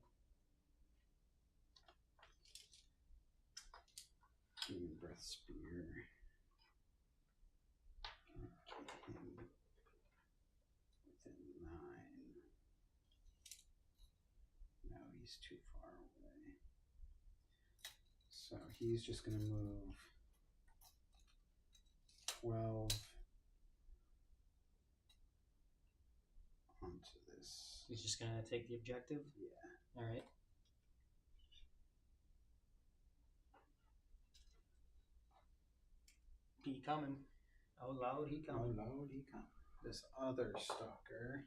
Human breath spear. Can get him within 9. No, he's too far away. So he's just going to move 12 onto this. He's just gonna take the objective. Yeah. All right. He coming. Oh, loud he Oh, coming. Lord, he come. This other stalker.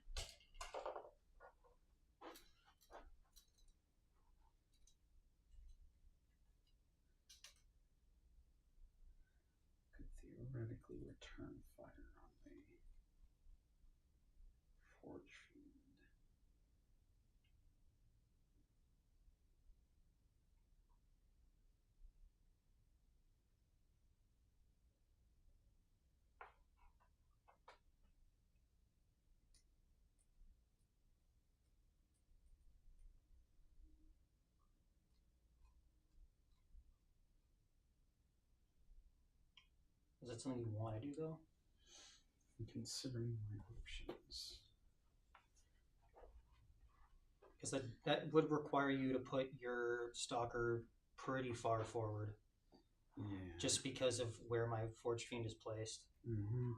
Could theoretically return fire on the forge fiend. Is that something you want to do though? I'm considering my options. Because that would require you to put your stalker pretty far forward, Yeah. just because of where my Forge Fiend is placed. Mm-hmm.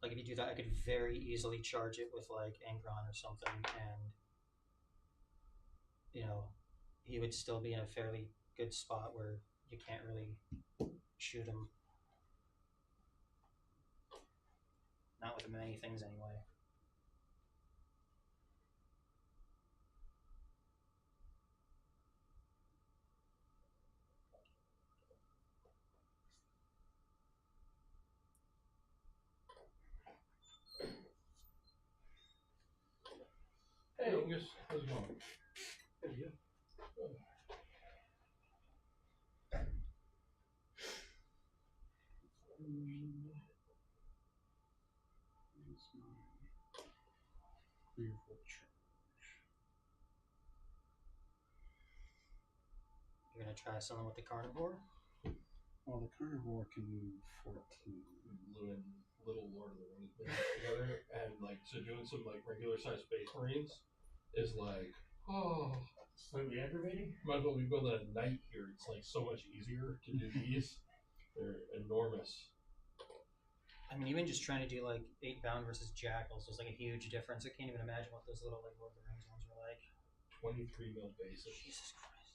Like if you do that, I could very easily charge it with like Angron or something, and you know, he would still be in a fairly good spot where you can't really shoot him. Not with many things anyway. Hey, Angus, how's it going? Good, yeah. Use my reroll charge. You're gonna try something with the carnivore? Well, the carnivore can move 14. Doing little Lord of the Rings things together, and like so doing some like regular sized Space Marines is like, oh, Slightly aggravating. might as well be building a knight here. It's like so much easier to do these. They're enormous. I mean, even just trying to do like 8-bound versus jackals was like a huge difference. I can't even imagine what those little like Lord of the Rings ones were like. 23 mil basic. Jesus Christ.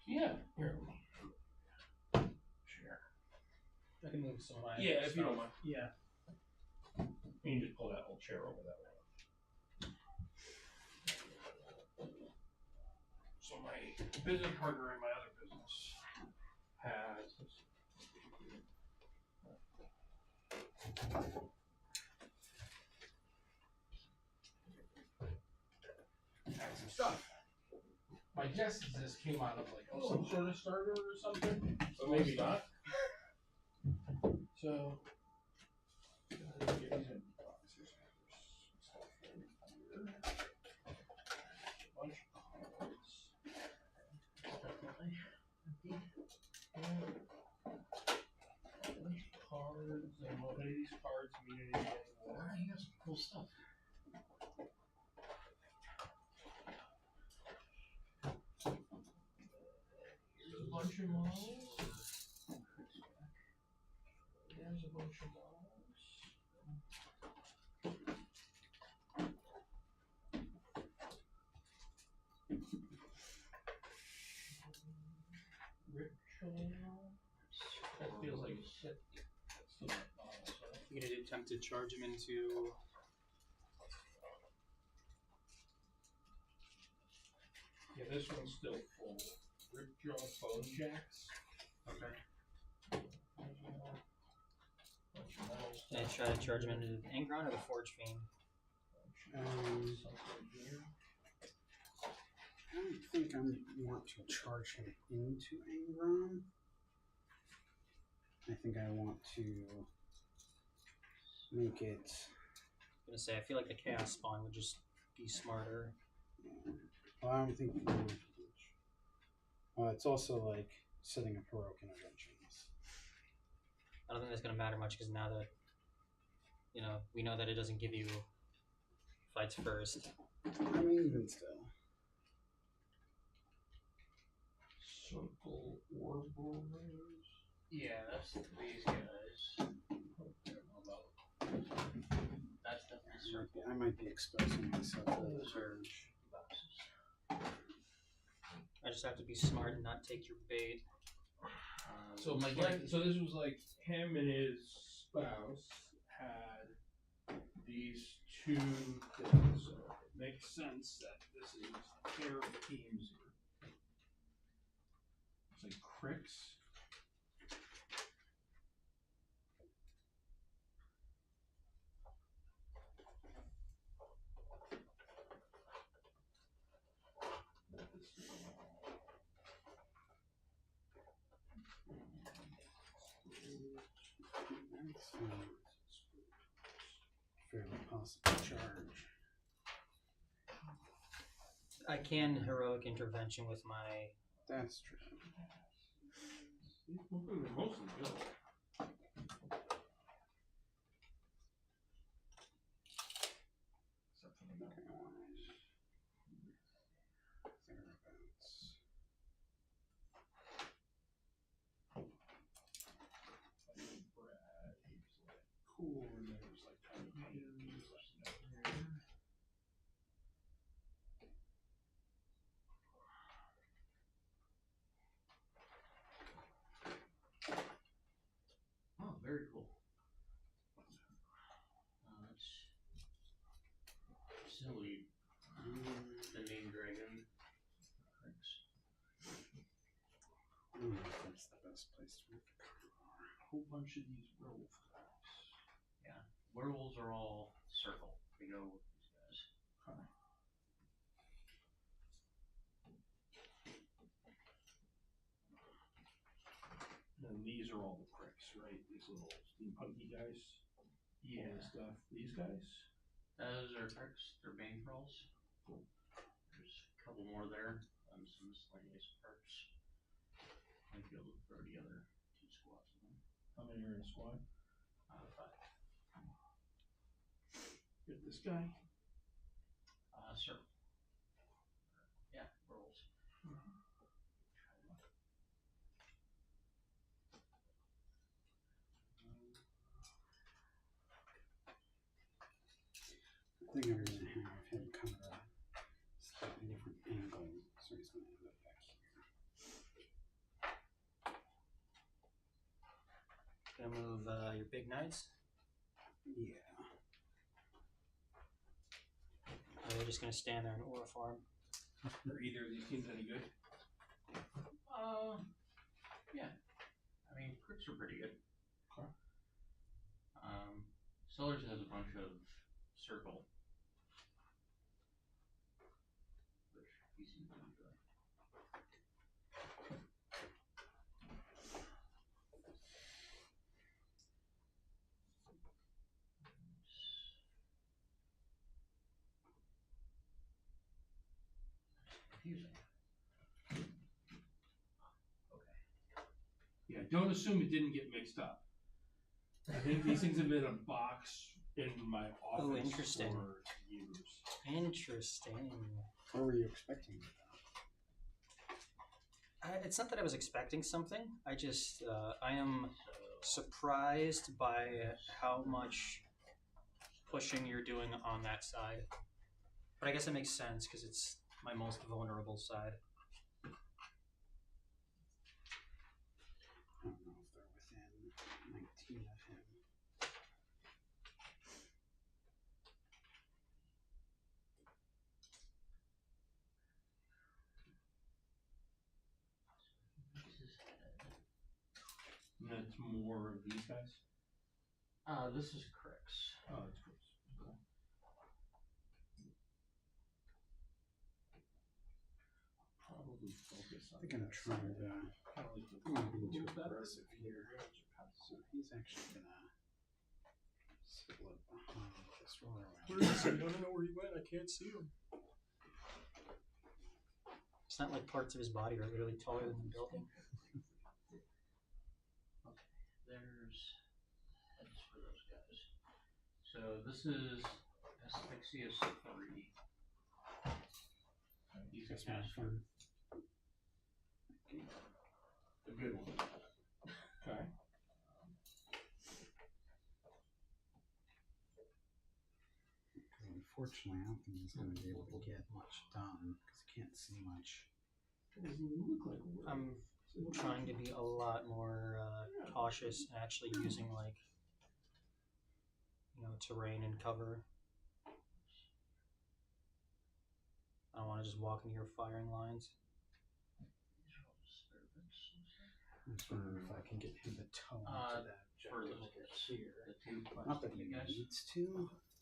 Yeah. Here. Sure. I can move some of my. Yeah, if you don't stuff. mind. Yeah. You can just pull that whole chair over that way. So my business partner in my other business has some stuff. My guess is this came out of like some sort of starter or something, but maybe not. So. Bunch of cards. Definitely. Bunch of cards, and none of these cards mean anything anymore. You got some cool stuff. Here's a bunch of models. There's a bunch of models. Ritual. That feels like shit. That's the right model, so. You gonna attempt to charge him into. Yeah, this one's still full. Ripjaw Bone Jacks. Okay. Bunch of metal Did I stuff. try to charge him into the Angron or the Forge Fiend? Something here. I don't think I want to charge him into Angron. I think I want to make it. I'm gonna say I feel like the Chaos Spawn would just be smarter. Well, I don't think. It's also like setting up heroic interventions. I don't think that's gonna matter much because now that we know that it doesn't give you fights first. I mean, even still. Circle Orborers. Yeah, that's these guys. That's definitely I might be exposing myself to the surge. boxes. I just have to be smart and not take your bait. So my guess, so this was like him and his spouse had these two things. So it makes sense that this is a pair of teams here. pricks. Fairly possible charge. I can heroic intervention with my. That's true. Mostly good. Except for the Okay, thereabouts. Brad, he's like cool, and there's like tiny hands, like Oh, very cool. That's silly. The name dragon. Thanks. I don't know if that's the best place to make a car. a whole bunch of these werewolf guys. Werewolves are all circle. We go with these guys. Huh. And these are all the pricks, right? These little steampunky guys. Yeah. All this stuff. These guys. Those are perks. They're bane trolls. There's a couple more there. Some miscellaneous perks. Might be able to throw together 2 squads of them. How many are in a squad? 5. Get this guy. Circle. Yeah, werewolves. I think I'm gonna have him come at a slightly different angle, so he's gonna end up back here. Gonna move your big knights. Yeah. Or they're just gonna stand there in aura form. Are either of these teams any good? Yeah. I mean, crits are pretty good. Okay. Sellers has a bunch of circle. Which he seems to enjoy. Confusing. Yeah, don't assume it didn't get mixed up. I think these things have been in a box in my office Oh, interesting. for years. Interesting. What were you expecting? It's not that I was expecting something. I just I am surprised by how much pushing you're doing on that side. But I guess it makes sense because it's my most vulnerable side. I don't know if they're within 19 of him. And that's more of these guys? This is Crix. Oh, that's gross. Okay. Probably focus on I think I'm that trying side. to Kinda like the I'm not being too move that aggressive here. So he's actually gonna split behind this row. Where is he? I don't know where he went. I can't see him. It's not like parts of his body are literally taller than the building. There's heads for those guys. So this is Asphyxius 3. He's a That's my caster. fun. The good one. Okay. Unfortunately, I don't think he's going to be able to get much done because he can't see much. It doesn't even look like a werewolf. I'm trying to be a lot more cautious and actually using like terrain and cover. I don't want to just walk into your firing lines. These are all disturbance. I'm just wondering if I can get him to tone to that For objective those over guys. here. The two Not that plastic he guys. needs to.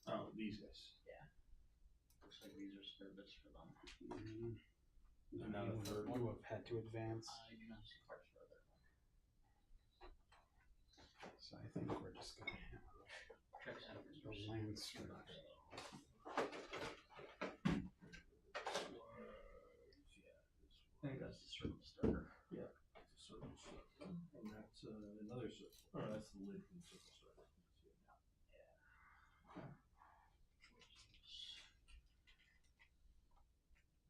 Oh, these guys. Looks like these are spare bits for them. No, And now the third one? you have had to advance. I do not see parts for other one. So I think we're just going to have Check centers. the Lancer. I think that's the circle starter. It's a circle circle. And that's another circle. Oh, that's the lid from the circle circle.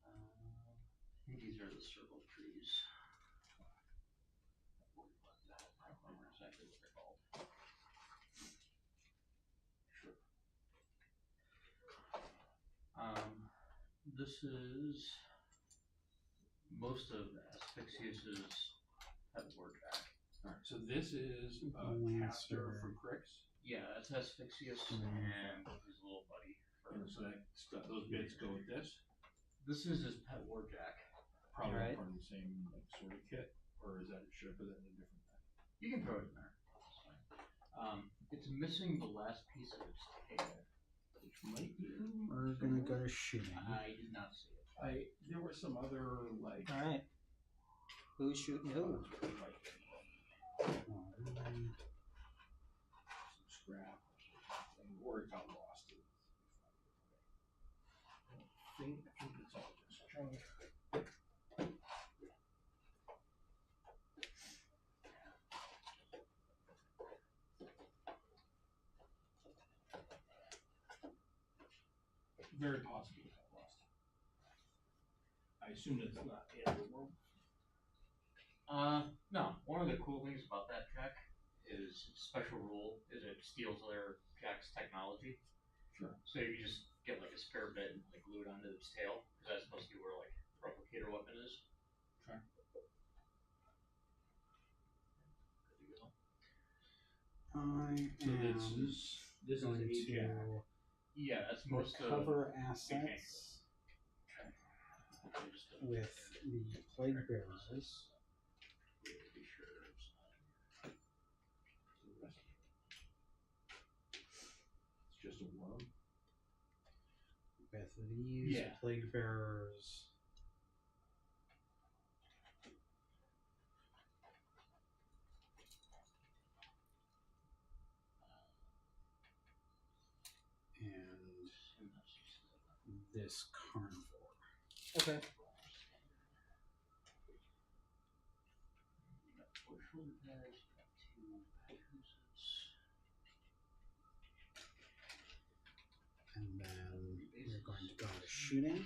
I think these are the circle trees. I don't remember exactly what they're called. Sure. This is most of Asphyxius's headboard jack. Alright, so this is a Lancer. caster for Crix. Yeah, that's Asphyxius and his little buddy. And so those bits go with this. This is his pet war jack. Probably Alright. part of the same like sort of kit, or is that should I put that in a different thing? You can throw it in there. That's fine. It's missing the last piece of its tail. Which might be. We're going to go to shooting. I did not see it. There were some other like. All right. Who's shooting who? Um, Some scrap or it got lost. I think it's all just junk. Very possible it got lost. I assume that's not the end of the world. No. One of the cool things about that jack is its special rule is it steals other jack's technology. Sure. So you just get like a spare bit and like glue it onto its tail because that's supposed to be where like the replicator weapon is. Sure. Good to go. I So am this is going a jack. to Yeah, that's most of. recover assets Just to with the Plague Bearers. be sure it's not. It's just a worm. With these Yeah. Plague Bearers. And this carnivore. Okay. You got 4 shoulder pads, you got 2 Patrooses. And then we're going to go to shooting.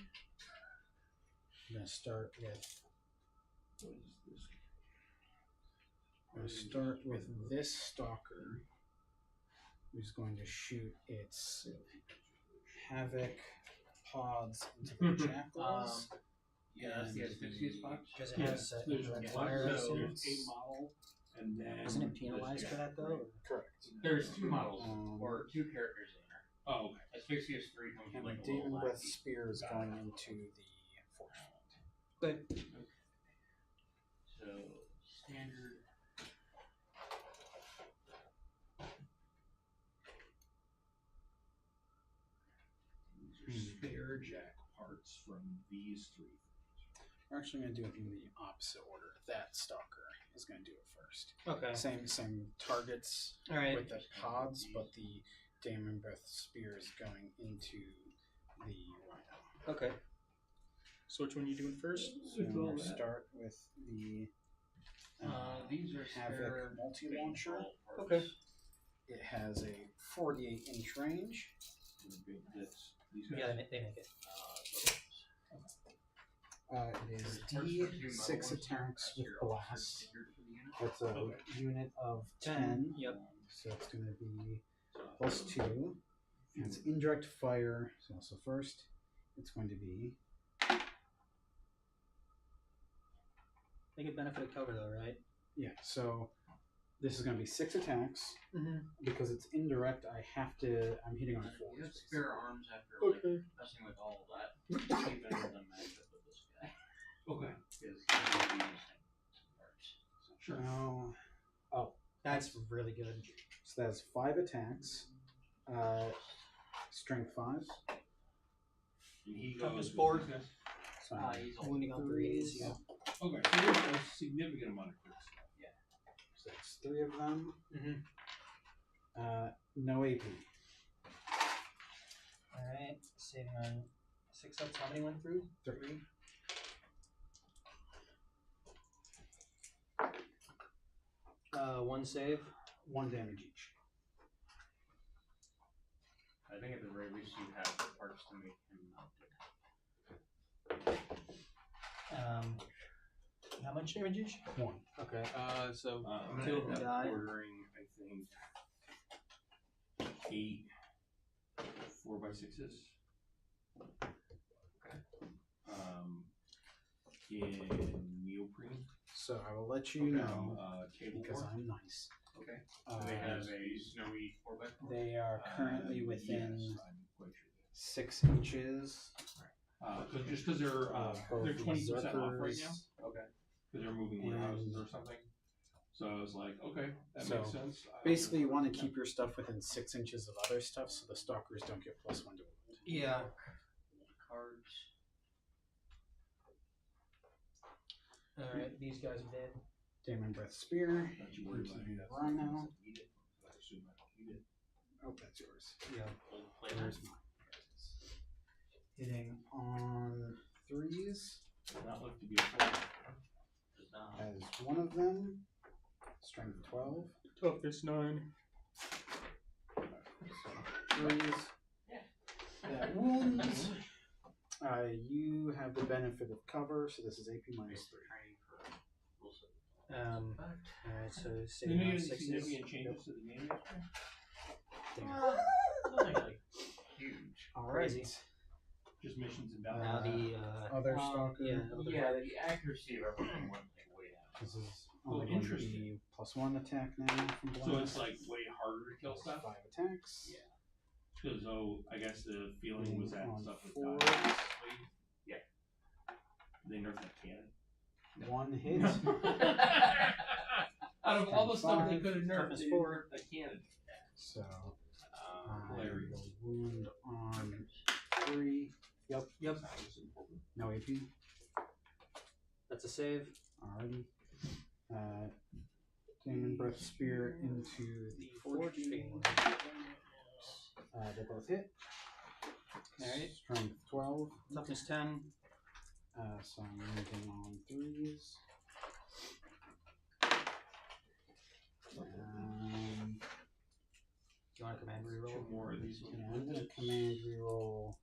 I'm going to start with What is this? I'm going to start with this stalker, who's going to shoot its havoc pods into the jackals. Yeah, that's the Asphyxius box. Because it Yeah, has a there's red one, fire. so So there's a model, and then isn't it penalized for that though? or- Correct. There's 2 models, Um, or 2 characters in there. Oh, okay. Asphyxius 3 comes with And like the a little Demon black Breath piece. Spear is Got going it. into the force field. Good. So, standard. These are spare jack parts from these 3 things. We're actually going to do it in the opposite order. That stalker is going to do it first. Okay. Same targets All right. with the pods, but the Demon Breath Spear is going into the rhino. Okay. So which one are you doing first? So we're going to start with the These are Havoc spare multi-launcher. paintball parts. Okay. It has a 48-inch range. And the big bits, these guys. Yeah, they make it. It is There's parts for 2 metal D6 ones here. attacks That's with your officer blast. standard for the unit. That's a Okay. unit of 10. Yep. So it's going to be plus 2. And it's indirect fire. So first, it's going to be They get benefit of cover though, right? yeah. So this is going to be 6 attacks Mm-hmm. because it's indirect. I'm hitting on 4. You have spare arms after like messing with all of that. See if any of them match up with this guy. Okay. Because he will be using some parts. Sure. No. That's really good. So that's 5 attacks. Strength 5. And he Toughness goes 4. with this. So He's all Wounding on 3s. Yeah. Okay, so there's a significant amount of crit stuff. so that's 3 of them. Mm-hmm. No AP. All right. Saving on 6 ups. How many went through? 3. One save. 1 damage each. I think at the very least you have the parts to make him mounted. How much damage each? 1. Okay. So I'm gonna 2 of end them up die. ordering, I think, 8 4x6s. In neoprene. So I will let you know Table because war. I'm nice. Okay. Uh, Do they have a snowy 4x4? they are currently within Yes, I'm quite sure. 6 inches. Just because they're both 20% off right berserkers now. Okay. Because they're moving warehouses or something. So I was like, okay, that So, makes sense. Basically, you want to keep your stuff within 6 inches of other stuff, so the stalkers don't get +1 to wound. Yeah. Cards. All right. These guys are dead. Demon Breath Spear. Don't you worry about it. That's Rhino. I need it. I assume I don't need it. Oh, that's yours. Yeah. Old play Where's mine? Hitting on 3s Does not look to be a 4. Does not. as one of them. Strength 12. Toughness 9. 3s. That wounds. You have the benefit of cover, so this is AP minus 3. Training for Wilson. All right. So Did saving you on make any 6s. significant changes to the game yesterday? Nothing like huge. Alright. Just missions and Now battles. the Other stalker. Yeah, the accuracy of everything went like way down. This is Oh, only going to interesting. be +1 attack now from blast. So it's like way harder to kill stuff? 5 attacks. Yeah. Because though I guess the feeling was that On stuff was 4s. done. They nerfed that cannon. 1 hit. Out of all the stuff they 5, could have nerfed, toughness they 4. nerfed a cannon. So I Hilarious. will wound on 3. Yep. Yep. That was important. No AP. That's a save. Alrighty. Demon Breath Spear into the Forge Fiend. Fiend. They both hit. Alright. Strength 12. Toughness 10. So I'm moving on 3s. Do you want a command reroll? 2 more of these. Yeah, I'm going to command reroll.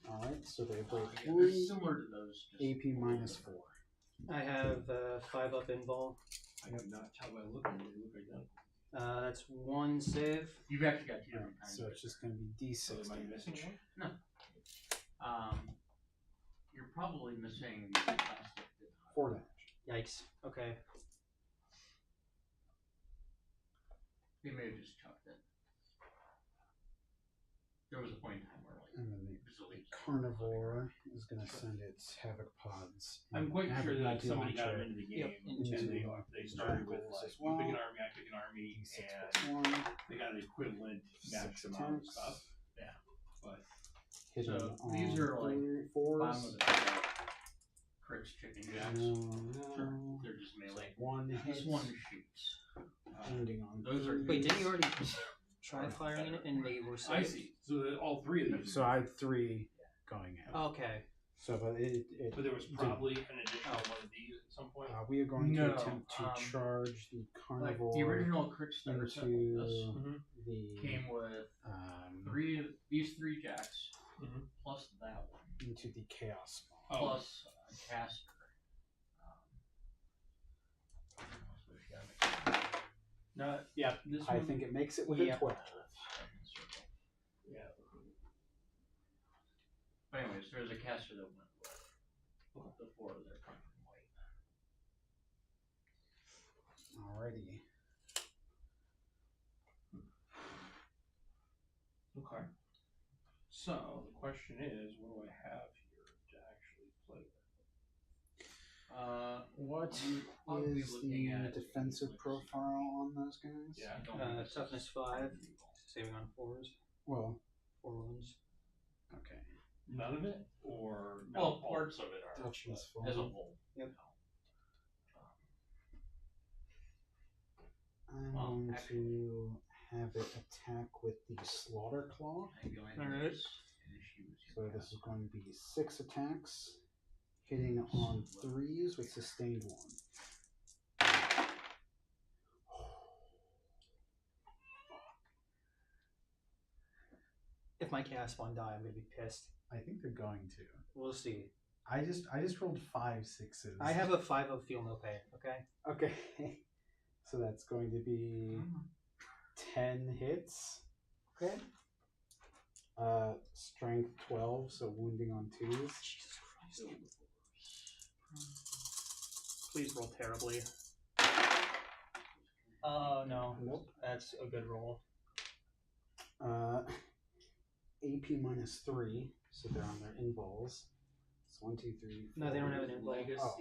Alright, so they both They're wound. similar to those. just- AP minus 4. I have 5 up in ball. I could not tell by looking. They look identical. That's 1 save. You've actually got two Alright, different kinds. so of it's just going to be D6 So am I damage. missing one? You're probably missing the plastic. 4 damage. Yikes. Okay. They may have just chucked it. There was a point in time where like And then the bazillions. carnivore is going to send its havoc pods. I'm quite Havoc sure that somebody got multi-launcher them into the game, into and the they started with Jackals like, as well. you pick an army, I pick an army, D6 and plus 1. they got an equivalent 6 match amount of attacks. stuff. Yeah, but Hitting So on these are like 4s. Bottom of the barrel. Crits, chicken jacks. No. They're just melee. 1 hit. This one shoots. Wounding on Those are- Wait, 3s. didn't you already try firing it and they were saved? I see. So that all 3 of these. So I had 3 going out. Okay. So, but it But there was probably an additional one of these at some point. we are going No, to attempt to charge the Like carnivore the original crit starter set like this into the came with um, these 3 jacks Mhm. plus that one into the chaos spawn. Oh, plus a caster. no, Yeah. this I one. think it makes it with Yeah. a 12. Yeah. But anyways, there's a caster that went with the 4 that are coming from white. Alrighty. Okay. So the question is, what do I have here to actually What Probably is looking the at defensive like profile on those guys? Yeah. I don't know. Toughness 5, saving on 4s, Well, 4 wounds. okay. None of it, or no, Well, all? parts of it are Toughness as a 5. whole. Yep. I'm Well, going actually- to have it attack with the Slaughter Claw. I go in Alright. and issues So your this is pass. going to be 6 attacks, hitting on 3s with sustained 1. If my cast 1 die, I'm gonna be pissed. I think they're going to. We'll see. I just rolled 5 6s. I have a 5 of feel no pain. Okay. Okay. So that's going to be 10 hits. Okay. Strength 12, so wounding on 2s. Jesus Christ. Please roll terribly. Oh no. Nope. That's a good roll. AP minus 3, so they're on their invols. It's 1, 2, 3. No, they don't have an four. invul. Oh.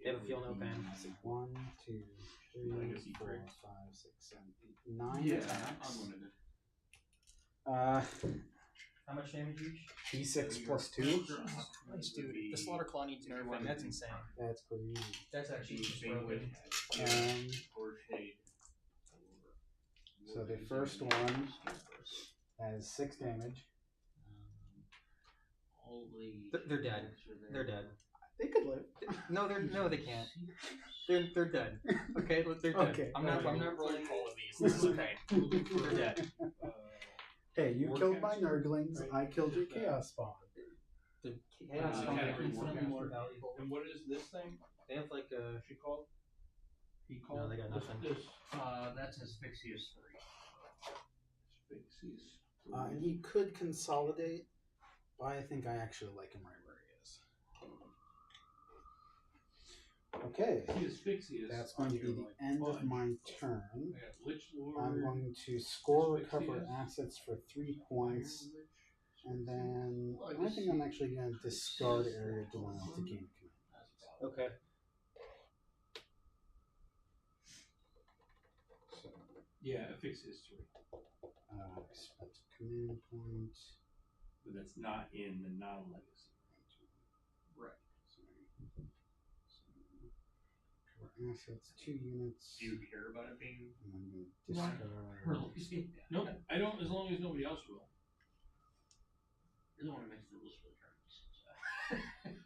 They have a feel no pain. Let's see, 1, 2, 3, Legacy 4, tricks. 5, 6, 7, 8, 9 Yeah, attacks. unlimited. How much damage each? D6 plus 2. Nice, dude. The slaughter claw needs nerfing. That's insane. That's pretty easy. That's actually just broken. So the first one has 6 damage. All the They're dead. attacks are there. They're dead. They could live. No, they can't. They're dead. Okay, look, they're dead. Okay. I'm not rolling all of these. This is okay. They're dead. Hey, you War killed my Cats? Nurglings, Right. I killed your Chaos Spawn. The chaos Uh, Spawn are category infinitely Warcaster. more valuable. And what is this thing? They have like a. She called. He called. No, they got nothing. This That's Asphyxious 3. Asphyxious. And he could consolidate, but I think I actually like him right where he is. Okay, The Asphyxious. that's going to be the end of my turn. I got Lich Lord. I'm going to score recover Asphyxious. assets for 3 points, Lich, and then Well, I think I'm actually going to discard Area Denial to gain command. Okay. So, Yeah, Asphyxious 3. expect command point. But that's not in the non-legacy. Right. Cover assets, 2 units. Do you care about it being And I'm going to Right. discard. Nope, I don't, as long as nobody else will. You don't want to mix the rules for the tournaments.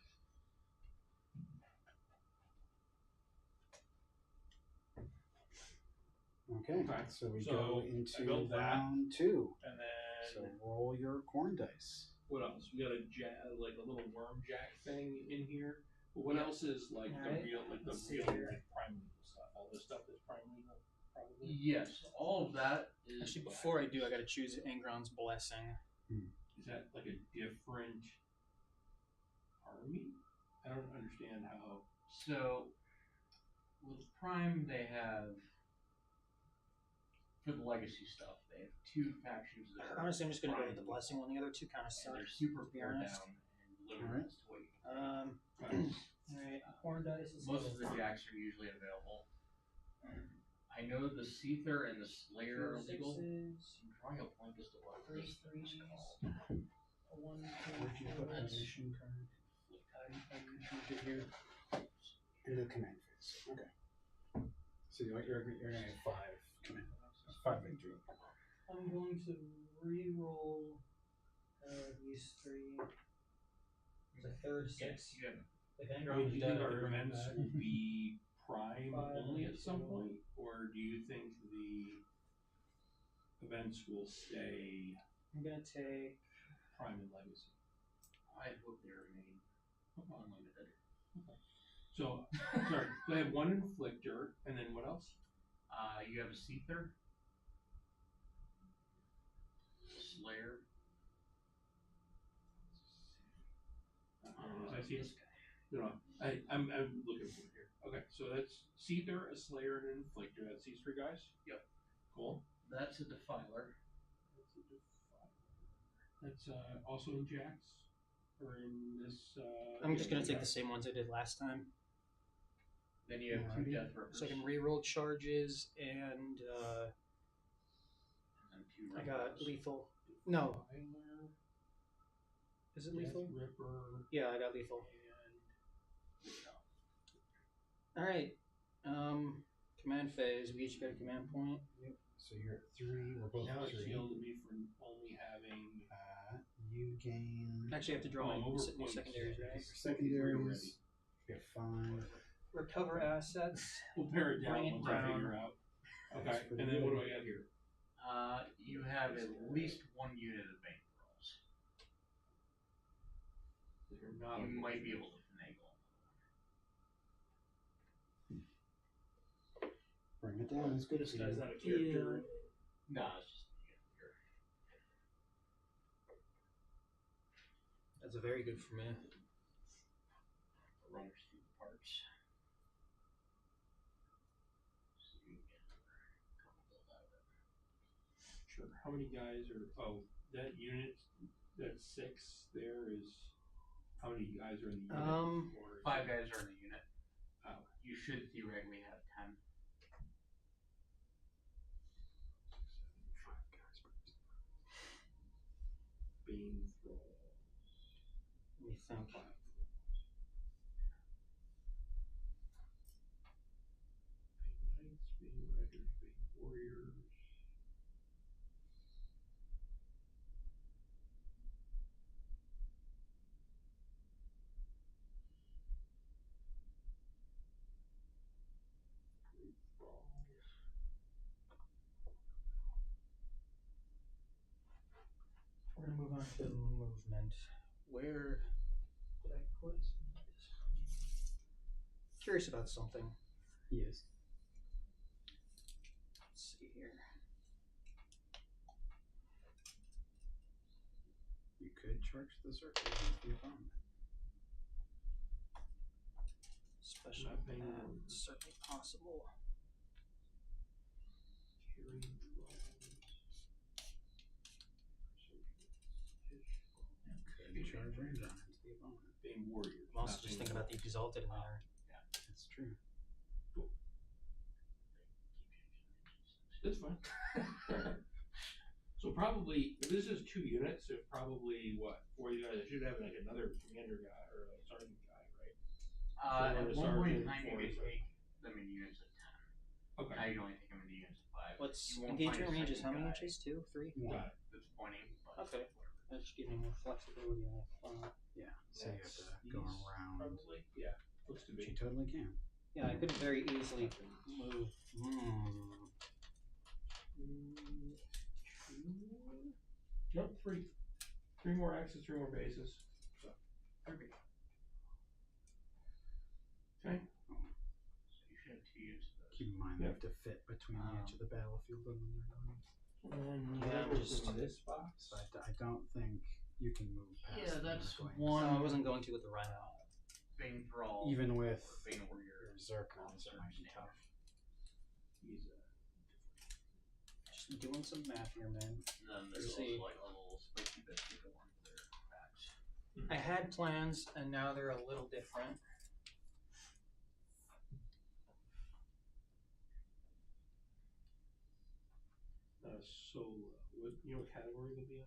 Okay, Okay, so we so go I into built that. round 2. And then So roll your corn dice. what else? We got a like a little worm jack thing in here. But what else is like Alright, the real let's see real here. like prime legal stuff? All this stuff is prime legal, probably. Yes, all of that is. Actually, before I do, I gotta choose Angron's Blessing. Is that like a different army? I don't understand how. So, with Prime, they have. For the legacy stuff, they have 2 factions that are. Honestly, I'm just gonna go with Prime the Blessing one. The other two kind of and suck. they're super to be poor honest. down and limited as to what you can Alright, corn dice is Most of the jacks are usually available. I know the Seether and the Slayer are legal. I'm drawing a blank as to what this thing is called. Where'd you put the mission card? In the command phase. Okay. So you're going to have 5 command. 5 victory. I'm going to re-roll these 3. There's a third 6. Yes, you have If I mean, Angron's do you dead, think I'll our bring him events back. will be prime Five, only at some 2. point, or do you think the events will stay I'm gonna take. prime and legacy? I hope they remain unlimited. So, sorry, so I have 1 inflictor, and then what else? You have a Seether, Slayer. I see it. No, I'm looking for it here. Okay, so that's Seether, a Slayer, and an Inflictor. That's these 3 guys? Yep. Cool. That's a Defiler. That's also in Jax? Or in this, I'm just gonna take the same ones I did last time. Then you have Alrighty. 2 death rippers. So I can reroll charges and and 2 I got rainbows. lethal. No, Defiler, is it Death lethal? Ripper, Yeah, I got lethal. and All right. Command phase. We each get a command point. So you're at 3. We're both now at it's 3. yielded me for only having. You gain Actually, I have to draw my over new points. secondaries, your right? secondaries. You get 5. Recover assets. We'll pare it down Bring it once I down. figure out. Okay, That's pretty and then what do good. I got here? you have at least 1 unit of bank rolls. They're not You a- might be able to finagle. Bring it down. It's good This for guy's you. not a character. No, it's just here. That's a very good for me. The runners through the parts. So you can get a couple build out of it. Sure. How many guys are? Oh, that unit. That 6 there is. How many guys are in the unit? Or is 5 it- guys are in the unit. Oh. You should theoretically have 10. Bane Thralls. Let me think. Bane Knights, Bane Riders, Bane Warriors. Great Thralls. We're gonna move on to movement. Where did I put? Curious about something. Yes. Let's see here. You could charge the circle against the opponent. Special Not paying attack, more. certainly possible. Carrying Thralls. Could charge range on against the opponent. Bane Warriors. I'm also not just Bane thinking about the Warriors. exalted in there. That's true. That's fine. So probably, if this is 2 units, there's probably what, 4 you guys, I should have like another commander guy or a sergeant guy, right? At Four one point in sergeant, time, you four could sergeant. take them in units of 10. Okay. Now you can only take them in units of 5. What's You won't engagement find a range is how second many guy inches? 2, 3? Got it. That's pointing, but Okay. whatever. That should give me more flexibility. Yeah. So you have to That's go these, around. Probably, yeah, looks to Which be. you totally can. Yeah, I could very easily move. Nope, 3. 3 more axes, 3 more bases. So, Perfect. okay. So you should have 2 units of those. Keep in mind Yeah. they have to fit between the edge of the battlefield and when they're going. And Yeah, whatever's just- in this box. So I don't think you can move past. Yeah, the that's flanks. one. No, I wasn't going to with the rhino. Bane Thrall. Even with or Bane Warrior. your Zerkons, it might be tough. He's Just doing some math here, man. And then there's Let's see. also like a little spiky biscuit that ones that are backs. I had plans, and now they're a little different. solo. What, you know what category they'll be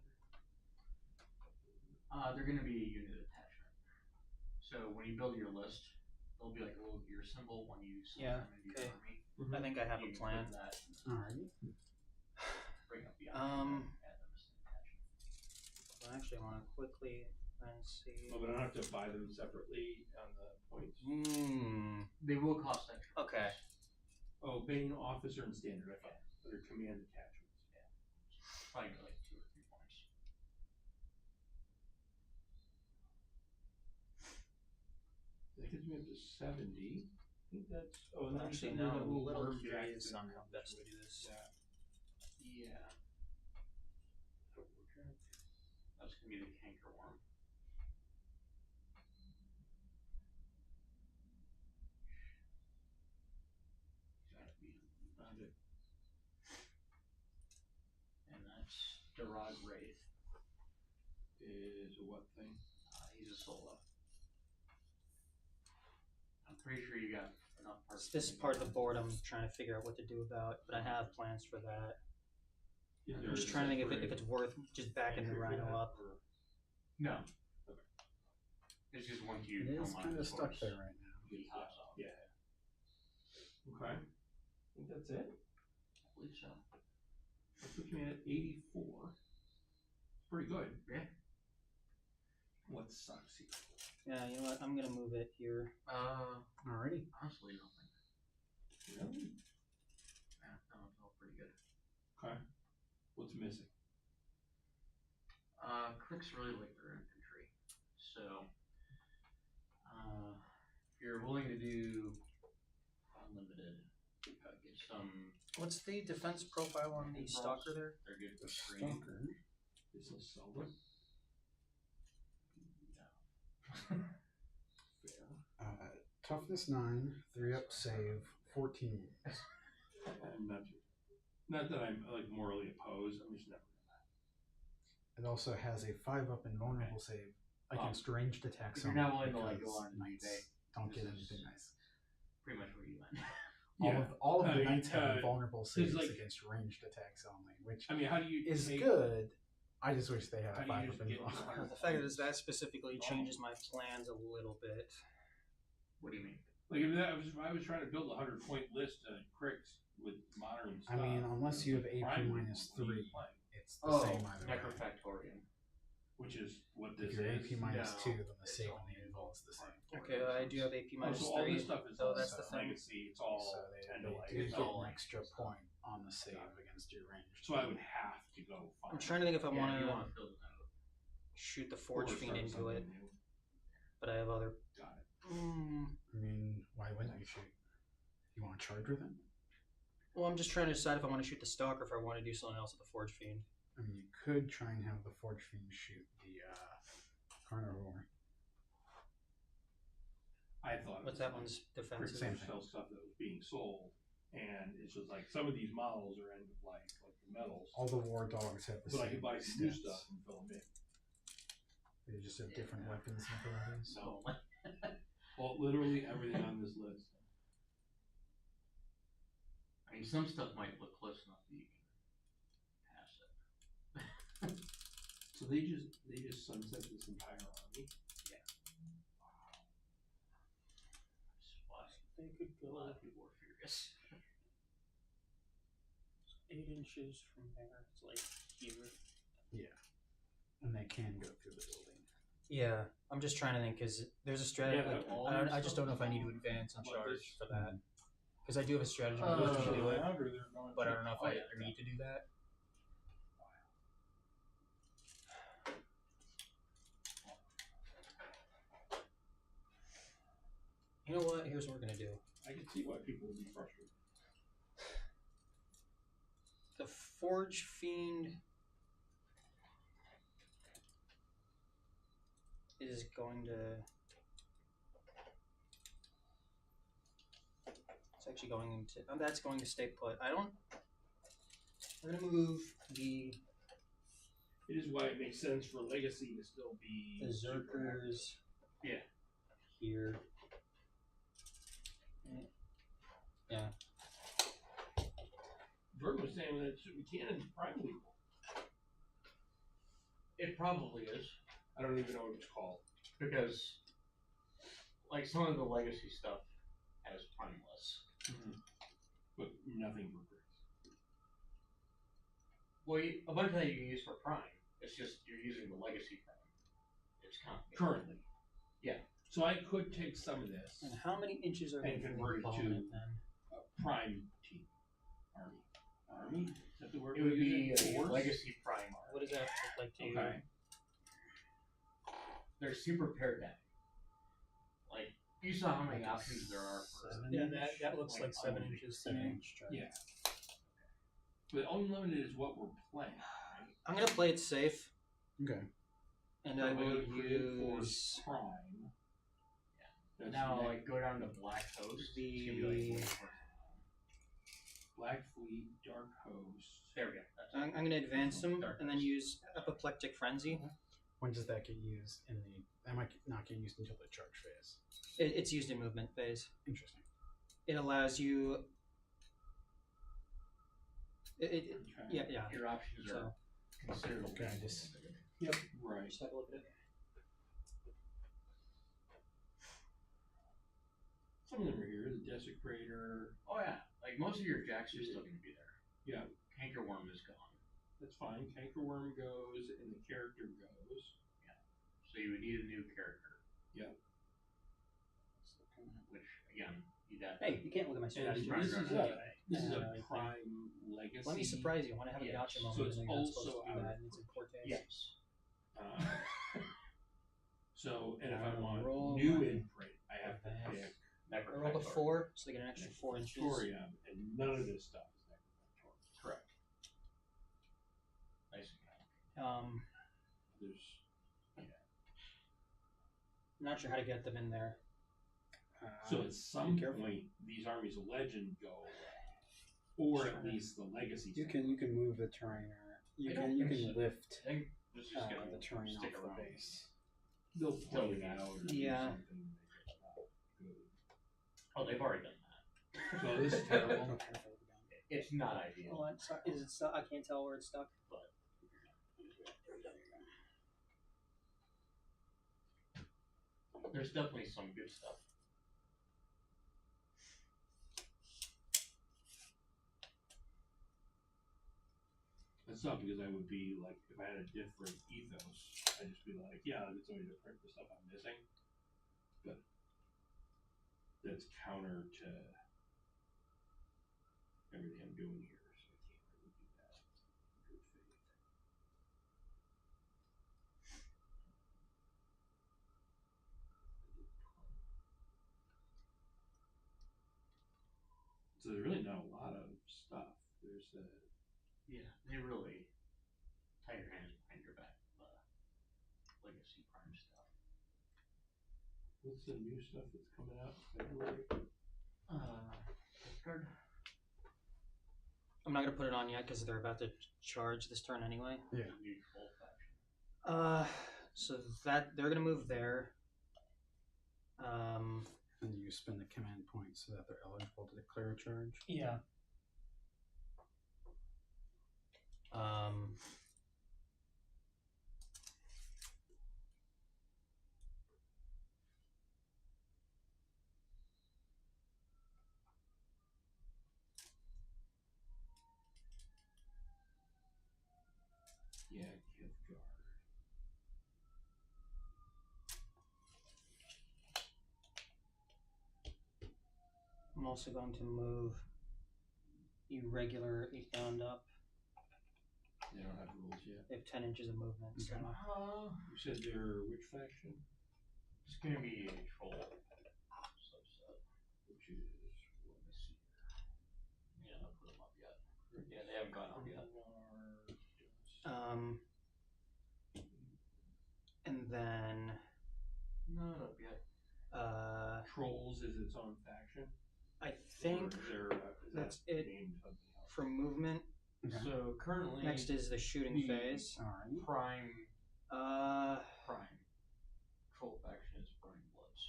under? They're going to be a unit attachment. So when you build your list, there'll be like a little gear symbol when you select Yeah, them into okay. your army. I think I have You a can plan. click that and Alrighty. bring up the Um, add them as an attachment. I actually want to quickly and see. Oh, but I don't have to buy them separately on the points. They will cost extra. Okay. Oh, Bane officer and standard. I thought under command attachments. Probably like 2 or 3 points. That gets me up to 70. I think that's. Oh, and then Actually, there's no, a I'm a little worm curious jacket on in how there, best to which- do this. Yeah. Yeah. That's going to be the canker worm. Gotta be Found it. And that's Darag Wraith. Is a what thing? He's a solo. I'm pretty sure you got enough This is part of the board I'm trying to figure out what to do about, but I have plans for that. Is there I'm just a trying to think if separate it's worth just backing the entry for rhino that, up. or- No. It's just once you It is come on kind the of stuck course, there right now. it pops off. Yeah. Okay. I think that's it. I believe so. That's looking at 84. Pretty good. Yeah. What sucks here? Yeah, you know what? I'm gonna move it here. Alrighty. Honestly, nothing. Really? Yeah, no, it's all pretty good. Okay. What's missing? Cricks really like their infantry, so if you're willing to do unlimited, get some. What's the defense profile on the stalker there? They're good for The screening. stalker. Is this silver? Fair. Toughness 9, 3 up save, 14 wounds. Not that I'm like morally opposed. I'm just never. It also has a 5 up and vulnerable save against ranged attacks. If you're only, not willing to like because go on knights today, don't get this anything is- nice. pretty much where you went. All of I the mean, knights have vulnerable saves like- against ranged attacks only, which I mean, how do you is take, good. I just wish they had How a do you 5 just up and get vulnerable. 100 The fact that that specifically changes my plans a little bit. What do you mean? like if I was trying to build a 100-point list of cricks with modern I stuff. mean, unless you have AP Prime minus would be 3, playing, it's the same either way. Necrofactorium. which is what this If you're is. AP minus No, 2, then the it's save only and the invul is the same. Okay, I do have AP Oh, minus so all 3. this stuff is so all that's the thing. legacy. It's all So they 10 to life. do It's get all an like extra stuff. point on the save against your range. So I would have to go find. I'm trying to think if I Yeah, want you to want to fill it out. shoot the or Forge Fiend start into it, something new. but I have other. Got it. I mean, why wouldn't you shoot? You want to charge with it? Well, I'm just trying to decide if I want to shoot the Stalker or if I want to do something else with the Forge Fiend. I mean, you could try and have the Forge Fiend shoot the Carnivore. I thought. it What's was that like one's Crick defensive? Same would sell stuff that was being sold, and it's just like some of these models are end of life, like the metals. All the war dogs have the But I same could buy some new stats. stuff and fill them in. They just have different weapons and abilities. So, Well, literally everything on this list. I mean, some stuff might look close enough that you can pass it. So they just sunset this entire army. They could A lot go of people were furious. 8 inches from there. It's like here. And they can go through the building. Yeah, I'm just trying to think because there's a strategy. Yeah, like, all I your just stuff don't know if is I need to on advance and what charge this- for that. Because I do have a strategy Uh, to do it, Or they're going but I to- don't know if oh, I yeah, need to do that. You know what? Here's what we're gonna do. I can see why people would be frustrated. The Forge Fiend is going to. It's actually going into. Oh, that's going to stay put. I don't. We're gonna move the It is why it makes sense for Legacy to still be Berserkers. Yeah. Here. Yeah. Vert was saying that Super Cannon's prime legal. It probably is, I don't even know what it's called. because, like, some of the legacy stuff has primeless. But nothing for crits. Well, a bunch of that you can use for prime. It's just you're using the legacy prime. It's complicated. Currently. Yeah. So I could take some of this And how many inches are they And from the convert it to- opponent then? prime team. Army? Is that the word It we're would be using? a Force? legacy prime arc. What does that look like to you? Okay. They're super pared down. Like, you saw how many options there are for. 7 Yeah, inch? that looks like 7 unlimited. inches to 7 me. inch charge. Yeah. But unlimited is what we're playing, right? I'm gonna play it safe, Okay. and I will Create Force use prime. That's Now, next. like, go down to Black Host. It's gonna be like 44. Black Fleet, Dark Host. There we go. That's I'm gonna advance them Dark and then Host. use Apoplectic Frenzy. When does that get used in the? That might not get used until the charge phase. It's used in movement phase. Interesting. it allows you. Okay. Yeah. Your options So are considerable. Okay, I just- Right. just have a look at it. Some of them are here. The Desecrator. Oh yeah, like most of your jacks are still going to be there. Yeah, Cankerworm is gone, that's fine. Cankerworm goes, and the character goes. so you would need a new character. Which again, you'd have to. Hey, you can't look at my And strategy. this is Right. a this is Yeah, a like, prime legacy. Let me surprise you. I want to have a Yes. gotcha moment. So it's and you're not supposed also to do out that, of and it's in Cortez. Yes. Uh, so, and if I Roll want new one. imprint, I have to Okay. pick I rolled a 4, so they get an extra 4 inches. Necrotorium, and none of this stuff is Necrotorium. Correct. Nice and count. There's I'm not sure how to get them in there. so at some be careful. point these armies of legend go away, or at least the legacy. You can move the terrain, or you I can don't think can so. lift I think this is gonna the terrain stick off the around. base. They'll point it out. Or Yeah. Do something to make it not good. Oh, they've already done that. So this is terrible. Don't careful with the gun. It's not ideal. Hold on, sorry, is it stuck? I can't tell where it's stuck. There's definitely some good stuff. That's not because I would be like, if I had a different ethos, I'd just be like, yeah, I'll get somebody to print the stuff I'm missing. But that's counter to everything I'm doing here, so I can't really do that in good faith. So there's really not a lot of stuff. There's a Yeah, they really tie your hands behind your back. Legacy Prime stuff. what's the new stuff that's coming out in February? Card. I'm not gonna put it on yet because they're about to charge this turn anyway. Yeah. New troll faction. So that they're gonna move there. And you spend a command point so that they're eligible to declare a charge. Yeah. Yeah, gift guard. I'm also going to move irregular 8 bound up. They don't have rules yet. They have 10 inches of movement. So. Okay. You said they're which faction? It's gonna be a troll subset. Which is Let me see. Yeah, I'll put them up yet. Yeah, they haven't gone up yet. And then Not up yet. Trolls is its own faction. I think Or is that's that it named something else? for movement. Okay. So currently, Next is the shooting the- phase. Alright. Prime troll faction is Burning Bloods.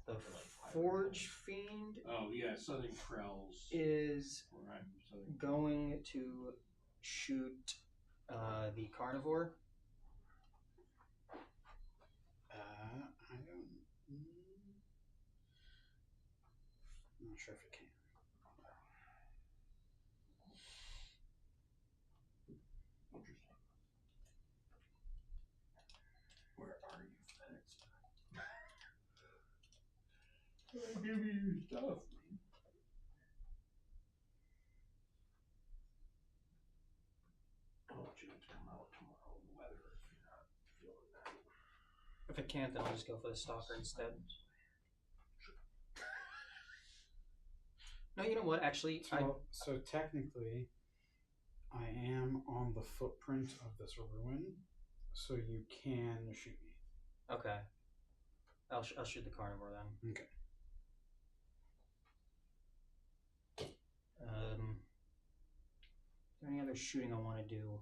The For like 500 Forge Fiend Oh yeah, Southern Krells. is Prime Southern. going to shoot the carnivore. I don't. I'm not sure if it can. Interesting. Where are you, FedEx? Give me your stuff, man. I want you to come out tomorrow in the weather if you're not feeling that. If it can't, then I'll just go for the stalker instead. No, you know what? Actually, So technically, I am on the footprint of this ruin, so you can shoot me. okay. I'll shoot the carnivore then. Okay. Is there any other shooting I want to do?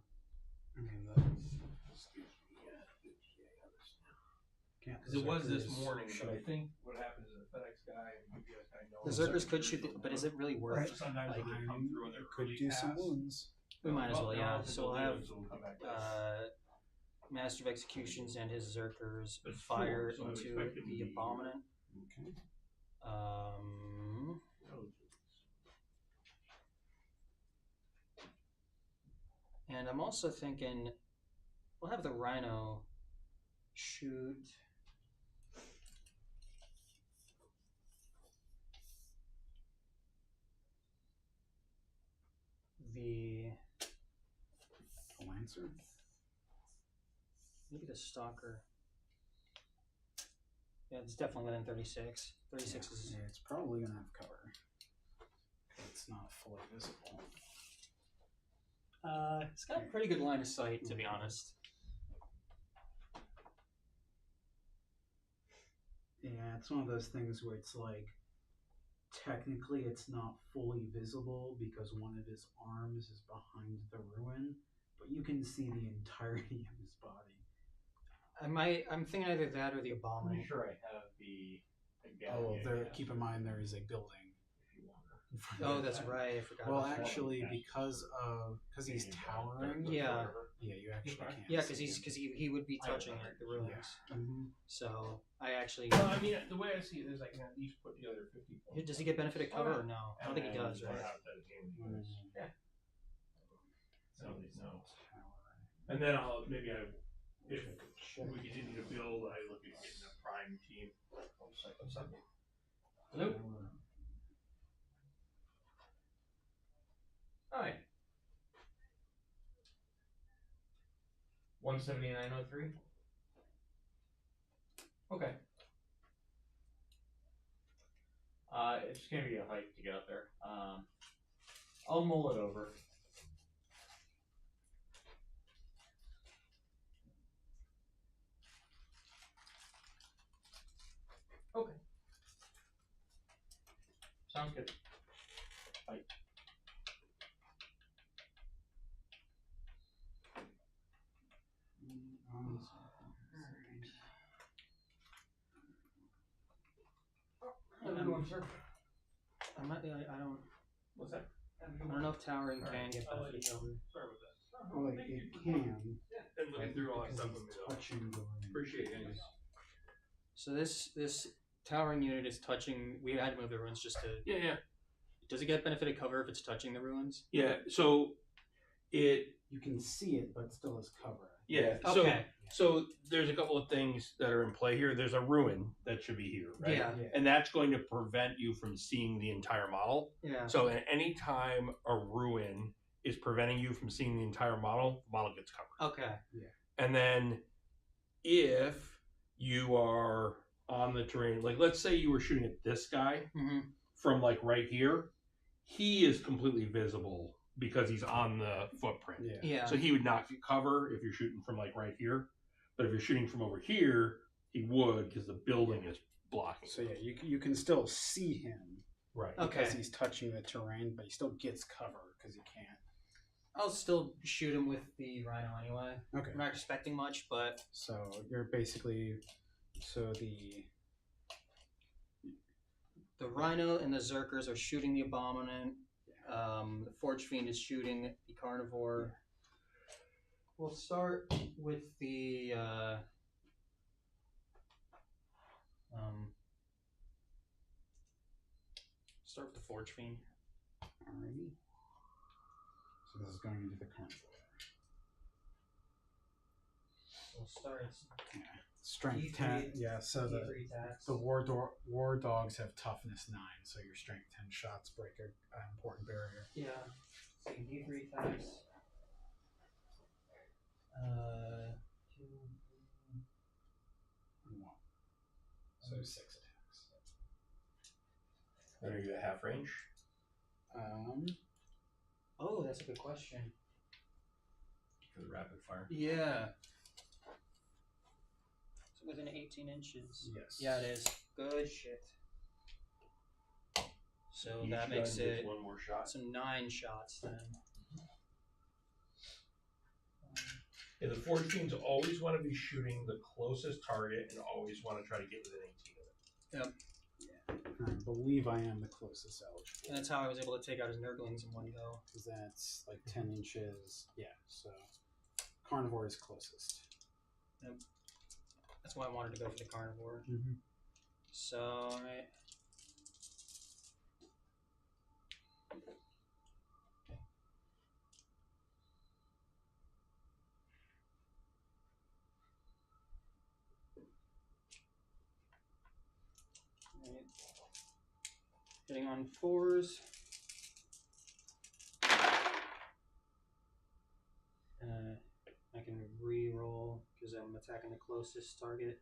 I mean, the Excuse me, yeah, can't because it was this berserkers morning, but I shoot. think what happens is FedEx guy and UPS guy know. The Zerkers could shoot, but is it really worth Right. it? Sometimes Like, they come through and they're could early do some pass. wounds. We might as well, they're yeah. relatively So we'll have new, so we'll come back to this. Master of Executions and his Zerkers That's fire four, so I would into expect it to the be- Abominant. Okay. And I'm also thinking we'll have the Rhino shoot. The Lancer. maybe the Stalker. Yeah, it's definitely within 36. 36 is Yeah, it's probably gonna have cover. It's not fully visible. it's got a pretty good line of sight, to be honest. Yeah, it's one of those things where it's like technically it's not fully visible because one of his arms is behind the ruin, but you can see the entirety of his body. I'm thinking either that or the I'm Abominant. pretty sure I have the. Oh, there. Keep in mind there is a building. If you want. in front Oh, of that's that. right. I forgot. Well, about that. actually, because he's towering. Yeah. Yeah, you actually can't. Yeah, see because him. he would be touching it, the ruins. Mhm. So I actually. Well, I mean, the way I see it is I can at least put together 50 points. Does he get benefit of cover or no? I don't think he does, right? Mm. So, no. Towering. And then if we continue to build, I look at getting a prime team. Hello? Hi. 179.03. Okay. It's gonna be a hike to get up there. I'll mull it over. Okay. Sounds good. Sir. I don't. What's that? I don't know if towering can get I'll let benefit you of know. cover. Sorry about that. Well, it can. And looking through all that because stuff he's with me, though. touching the ruin. Appreciate it. So this towering unit is touching. We had to move the ruins just to. Yeah. Does it get benefit of cover if it's touching the ruins? Yeah. So it. You can see it, but still has cover. Yeah. Okay. So there's a couple of things that are in play here. There's a ruin that should be here, right? Yeah. And that's going to prevent you from seeing the entire model. Yeah. So at any time a ruin is preventing you from seeing the entire model, the model gets covered. Okay. And then if you are on the terrain, like let's say you were shooting at this guy Mm-hmm. from like right here, he is completely visible because he's on the footprint. Yeah. Yeah. So he would not get cover if you're shooting from like right here. But if you're shooting from over here, he would because the building is blocking. So yeah, you can still see him Right. Okay. because he's touching the terrain, but he still gets cover because he can't. I'll still shoot him with the Rhino anyway. Okay. I'm not expecting much, but So you're basically the Rhino and the Zerkers are shooting the Abominant. The Forge Fiend is shooting the Carnivore. We'll start with the start with the Forge Fiend. alrighty. So this is going into the carnivore. We'll start Yeah. Strength D3 10. Yeah. So the D3 attacks. the war dogs have toughness 9, so your strength 10 shots break an important barrier. Yeah. So D3 attacks. 2, 1. So 6 attacks. And are you at half range? Oh, that's a good question. For the rapid fire. Yeah. So within 18 inches. Yes. Yeah, it is. Good shit. So Each that makes gun gets it one more shot. some 9 shots then. Yeah, the Forge Fiends always want to be shooting the closest target and always want to try to get within 18 of it. Yep. Yeah. I believe I am the closest eligible. And that's how I was able to take out his Nurglings in one go. Because that's like 10 inches. Yeah, so carnivore is closest. That's why I wanted to go for the carnivore. Mm-hmm. So, alright. Alright. Hitting on 4s. I can re-roll because I'm attacking the closest target.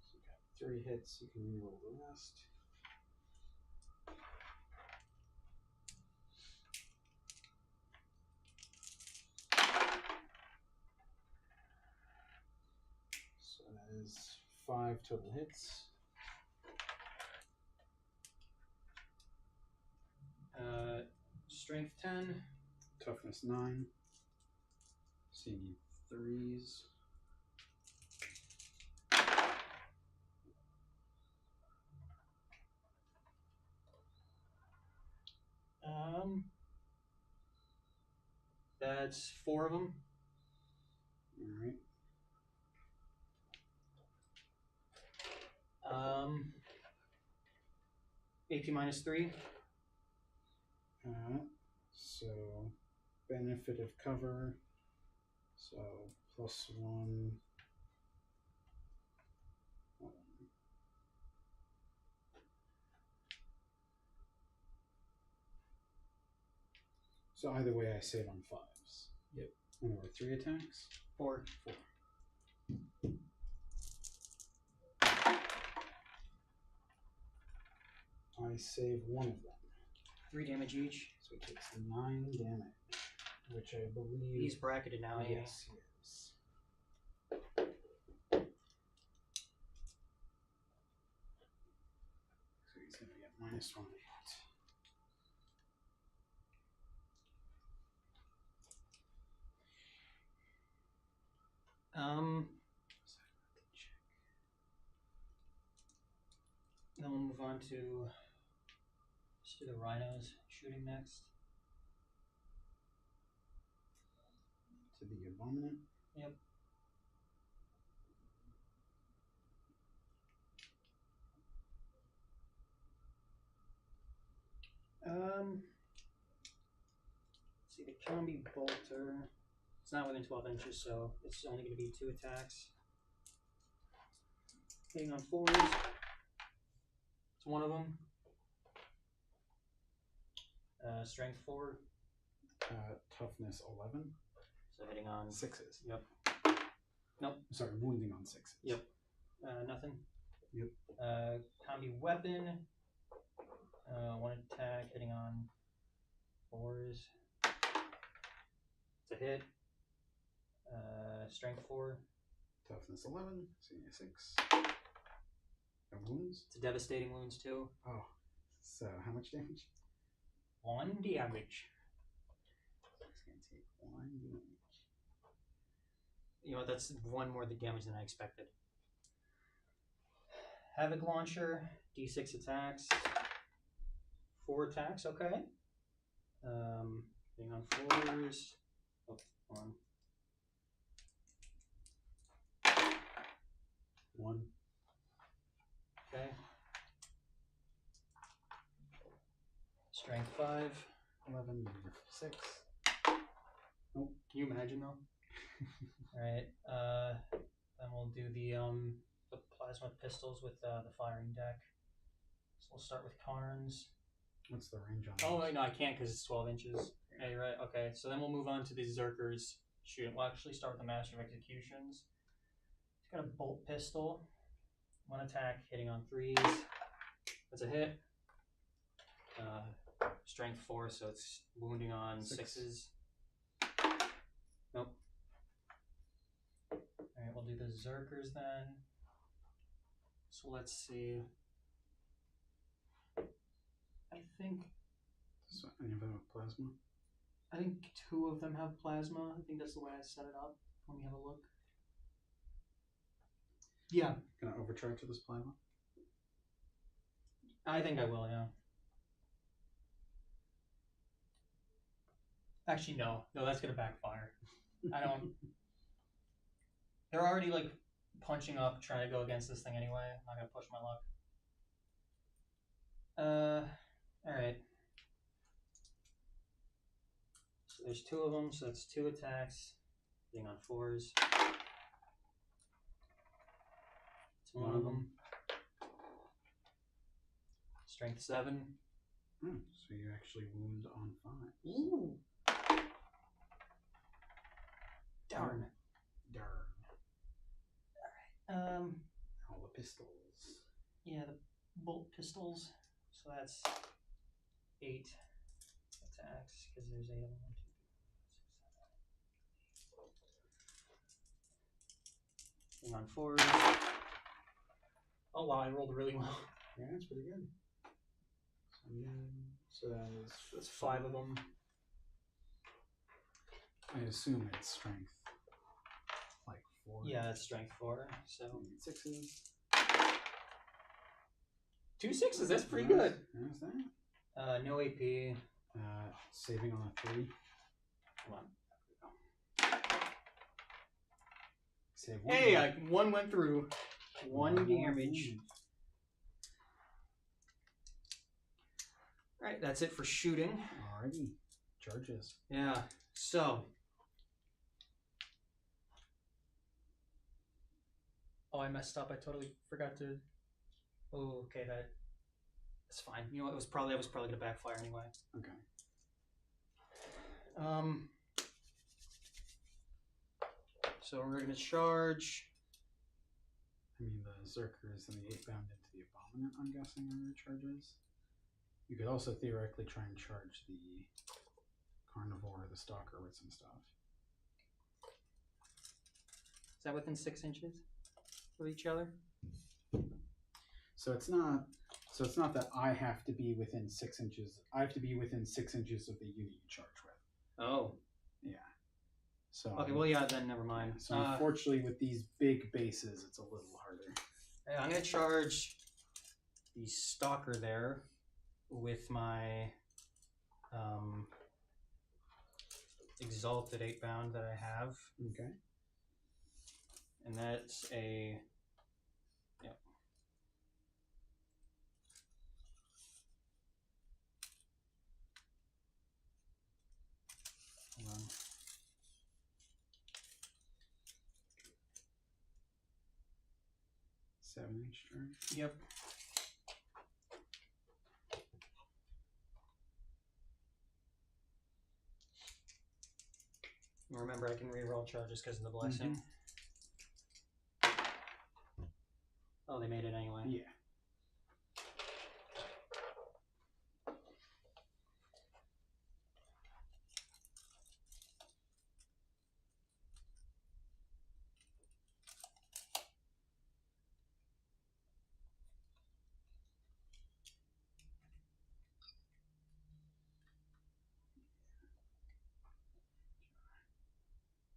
So you got 3 hits, you can reroll the rest. So that is 5 total hits. Strength 10. Toughness 9. So you need 3s. That's 4 of them. Alright. AP minus 3. So benefit of cover. So +1. So either way, I save on 5s. Yep. And there were 3 attacks. 4. I save 1 of them. 3 damage each. So it takes 9 damage, which I believe. He's bracketed now, ain't he? Yes, he is. So he's going to get -1 hit. Then we'll move on to let's do the rhinos shooting next. To the abominant. Yep. Let's see, the combi bolter. It's not within 12 inches, so it's only going to be 2 attacks. Hitting on 4s. It's 1 of them. Strength 4. Toughness 11. So hitting on 6s. Yep. Nope. Sorry, wounding on 6s. Yep. Nothing. Yep. Combi weapon. 1 attack hitting on 4s. It's a hit. Strength 4. Toughness 11. So you need 6. And wounds. It's a devastating wounds too. Oh. So how much damage? 1 damage. It's going to take 1 damage. You know what? That's 1 more the damage than I expected. Havoc launcher. D6 attacks. 4 attacks. Okay. Being on 4s. Oh, 1. 1. Okay. Strength 5. 11. 6. Can you imagine though? Alright. Then we'll do the plasma pistols with the firing deck. So we'll start with Karns. What's the range on Oh those? wait, no, I can't because it's 12 inches. Yeah, you're right. Okay, so then we'll move on to the Zerkers shooting. We'll actually start with the Master of Executions. He's got a bolt pistol. 1 attack, hitting on 3s. That's a hit. Strength 4, so it's wounding on 6s. Nope. Alright, we'll do the Zerkers then. So let's see. I think So any of them have plasma? 2 of them have plasma. I think that's the way I set it up. Let me have a look. Yeah. Can I overcharge this plasma? I think I will, yeah. Actually, no. No, that's gonna backfire. I don't. They're already like punching up, trying to go against this thing anyway. I'm not gonna push my luck. All right. So there's two of them, so that's 2 attacks. Hitting on 4s. It's one of them. Strength 7. So you actually wound on 5. Ooh. Darn. Darn. All the pistols. Yeah, the bolt pistols. So that's 8 attacks because there's 8 of them. 1, 2, 3, 4, 5, 6, 7, 8. On 4s. Oh wow, I rolled really well. Yeah, that's pretty good. So That's 5 of them. I assume it's strength like 4. Yeah, that's strength 4. So You need 6s. 2 6s. That's pretty good. There's that. No AP. Saving on a 3. Come on. Save 1. Hey, 1 went through. 1 damage. Alright, that's it for shooting. Alrighty. Charges. Yeah, so. Oh, I messed up. I totally forgot to. Oh, okay, that's fine. You know what? I was probably gonna backfire anyway. Okay. So we're gonna charge. I mean, the Zerkers and the 8-bound into the Abominant, I'm guessing, are your charges. You could also theoretically try and charge the Carnivore or the Stalker with some stuff. Is that within 6 inches of each other? So it's not that I have to be within 6 inches. I have to be within 6 inches of the unit you charge with. Oh. Yeah. So Okay, well, yeah, then never mind. So unfortunately, with these big bases, it's a little harder. I'm going to charge the Stalker there with my Exalted 8-bound that I have. Okay. And that's a... Yep. Hold on. Seven-inch charge. Yep. Remember, I can reroll charges because of the blessing. Oh, they made it anyway. Yeah.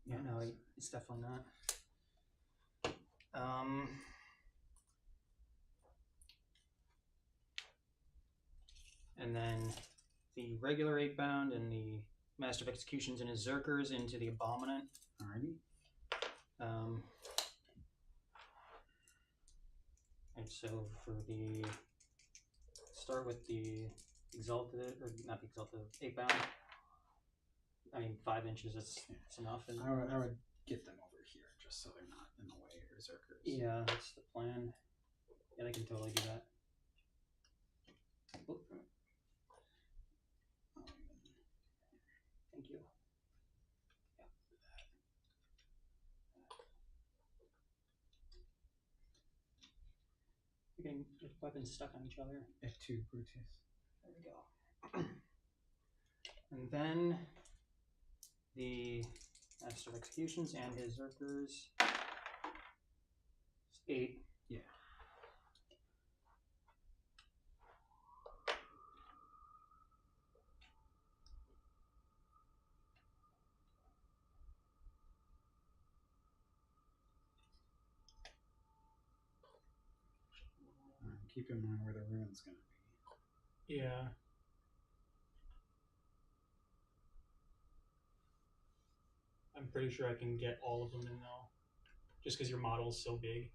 Yeah, no, it's definitely not. And then the regular 8-bound and the Master of Executions and his Zerkers into the Abominant. Alrighty. And so for the start with the Exalted, or not the Exalted, 8-bound. I mean, 5 inches. That's enough. I would get them over here just so they're not in the way or Zerkers. Yeah, that's the plan. Yeah, they can totally do that. Oop. Thank you. You're getting your weapons stuck on each other. F2 Brutus. There we go. And then the Master of Executions and his Zerkers. It's 8. Yeah. Keep in mind where the ruin's going to be. Yeah. I'm pretty sure I can get all of them in though, just because your model is so big.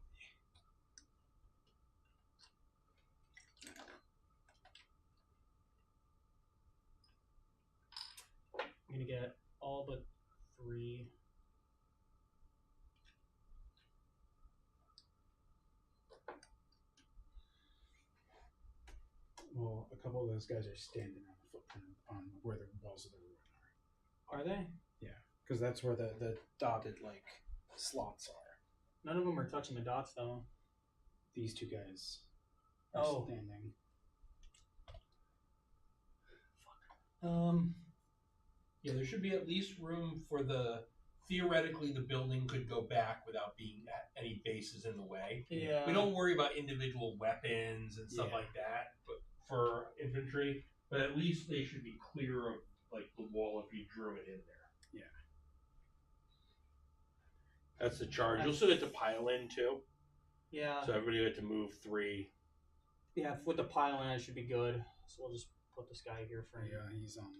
I'm gonna get all but 3. Well, a couple of those guys are standing on the footprint on where the walls of the ruin are. Are they? Because that's where the dotted like slots are. None of them are touching the dots though. These two guys are Oh. standing. Yeah, there should be at least room for theoretically the building could go back without being at any bases in the way. Yeah. We don't worry about individual weapons and stuff Yeah. like that, but for infantry, but at least they should be clear of like the wall if you drew it in there. That's the charge. You'll still get to pile in too. Yeah. So everybody get to move 3. Yeah. With the pile in, I should be good. So we'll just put this guy here for. Yeah, he's on.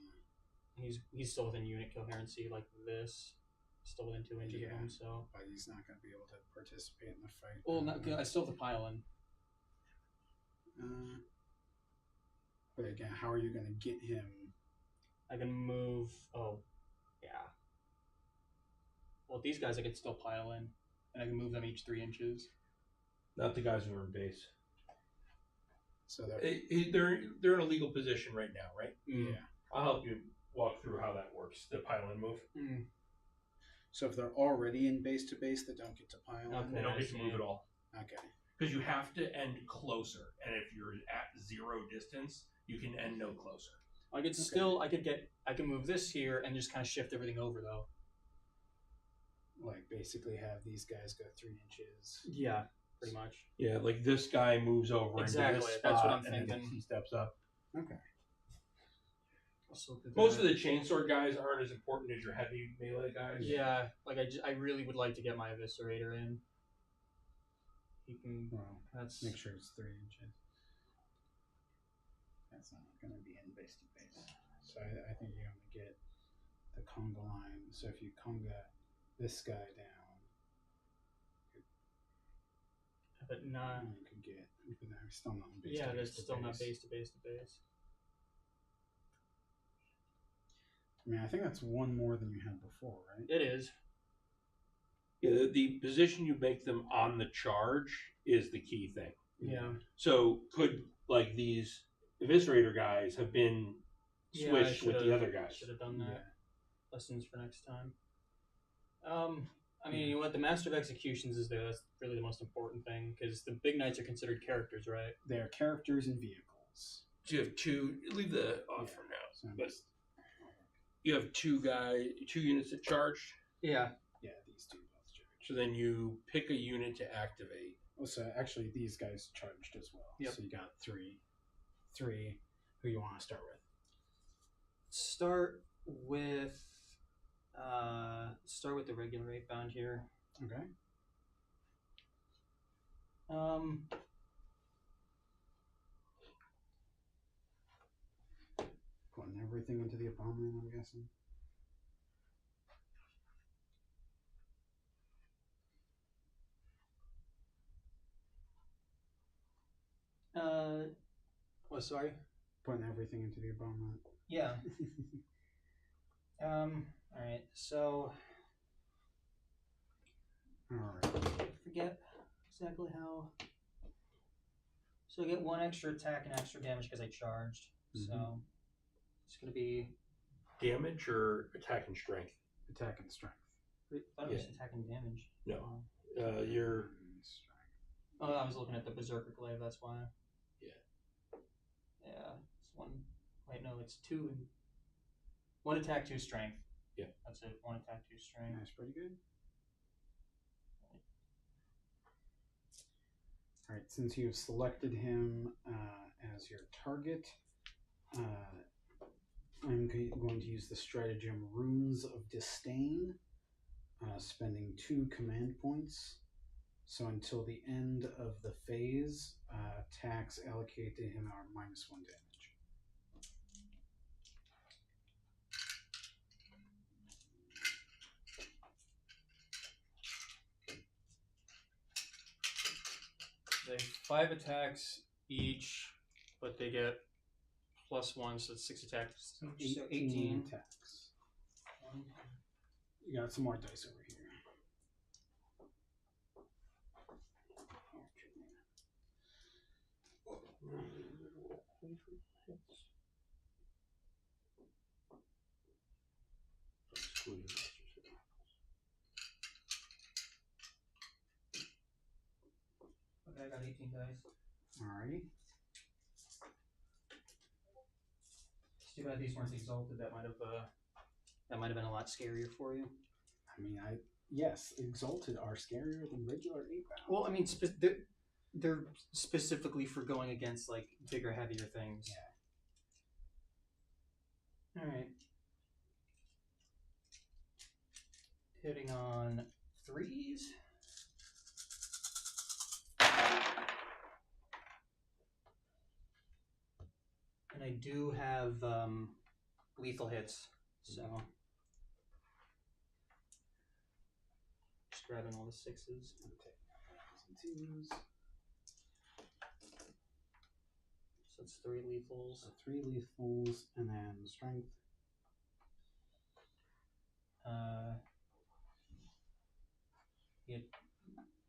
He's still within unit coherency like this. Still within 2 inches Yeah. of him. So. But he's not going to be able to participate in the fight. Well, I still have the pile in. But again, how are you going to get him? I can move. Oh, yeah. Well, these guys I can still pile in, and I can move them each 3 inches. Not the guys who are in base. So that They're in a legal position right now, right? yeah. I'll help you walk through how that works. The pile-in move. Mm. So if they're already in base to base, they don't get to pile in. Okay. They don't I get to see. move at all. Okay. Because you have to end closer, and if you're at 0 distance, you can end no closer. I could I can move this here and just kind of shift everything over though. Like basically have these guys go 3 inches. Yeah, pretty much. Yeah, like this guy moves over Exactly, into this that's what spot, I'm and then thinking. he steps up. Okay. Most of the chainsword guys aren't as important as your heavy melee guys. Yeah, like I really would like to get my eviscerator in. He can. Well, That's make sure it's 3 inches. That's not going to be in base to base. So I think you only get the conga line. So if you conga this guy down, but not. you could get. But they're still not in base Yeah, to that's base to still not base. base to base to base. I mean, I think that's one more than you had before, right? It is. Yeah, the position you make them on the charge is the key thing. Yeah. So could like these eviscerator guys have been Yeah, I switched with the other guys? Should have done that. Yeah. Lessons for next time. I mean, you know what? The Master of Executions is there. That's really the most important thing because the big knights are considered characters, right? They are characters and vehicles. So you have 2. Leave the off for now. So I'm But just- you have 2 units that charge. Yeah. yeah, these two both charge. So then you pick a unit to activate. Oh, so actually, these guys charged as well. Yep. So you got three. Who you want to start with? Start with the regular 8-bound here. Okay. Putting everything into the abominant, I'm guessing. What? Sorry. Putting everything into the abominant. Yeah. All right. So All right. I forget exactly how. So I get 1 extra attack and extra damage because I charged. So it's gonna be. Damage or attack and strength? Attack and strength. I thought it was Yeah. attack and damage. No. Oh. You're Oh, I was looking at the Berserker Glaive, that's why. Yeah. Yeah, it's 1. Wait, no, it's 2. 1 attack, 2 strength. Yeah. That's it. 1 attack, 2 strength. That's pretty good. All right. Since you've selected him as your target, I'm going to use the stratagem Runes of Disdain, spending 2 command points. So until the end of the phase, attacks allocated to him are -1 damage. say 5 attacks each, but they get +1, so it's 6 attacks. So 18 attacks. You got some more dice over here. Okay, I got 18 dice. Alrighty. It's too bad these weren't exalted. That might have been a lot scarier for you. I mean, yes, exalted are scarier than regular 8-bound. Well, I mean, they're specifically for going against like bigger, heavier things. Yeah. All right. Hitting on 3s. And I do have lethal hits, so just grabbing all the 6s. And 2s. So it's 3 lethals. So 3 lethals, and then strength.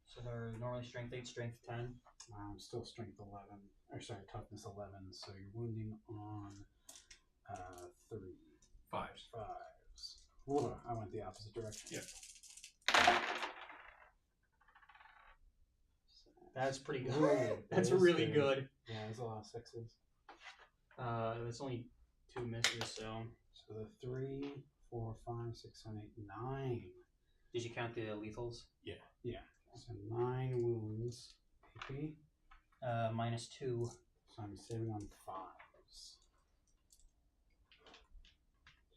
So they're normally strength 8, strength 10. Still strength 11, or sorry, toughness 11. So you're wounding on 3 5s. 5s. Hold on, I went the opposite direction. Yeah. That's pretty good. Ooh, That's that is really good. Yeah, there's a lot of 6s. That's only 2 misses, so. So the 3, 4, 5, 6, 7, 8, 9. Did you count the lethals? Yeah. So 9 wounds. PP. -2. So I'm saving on 5s.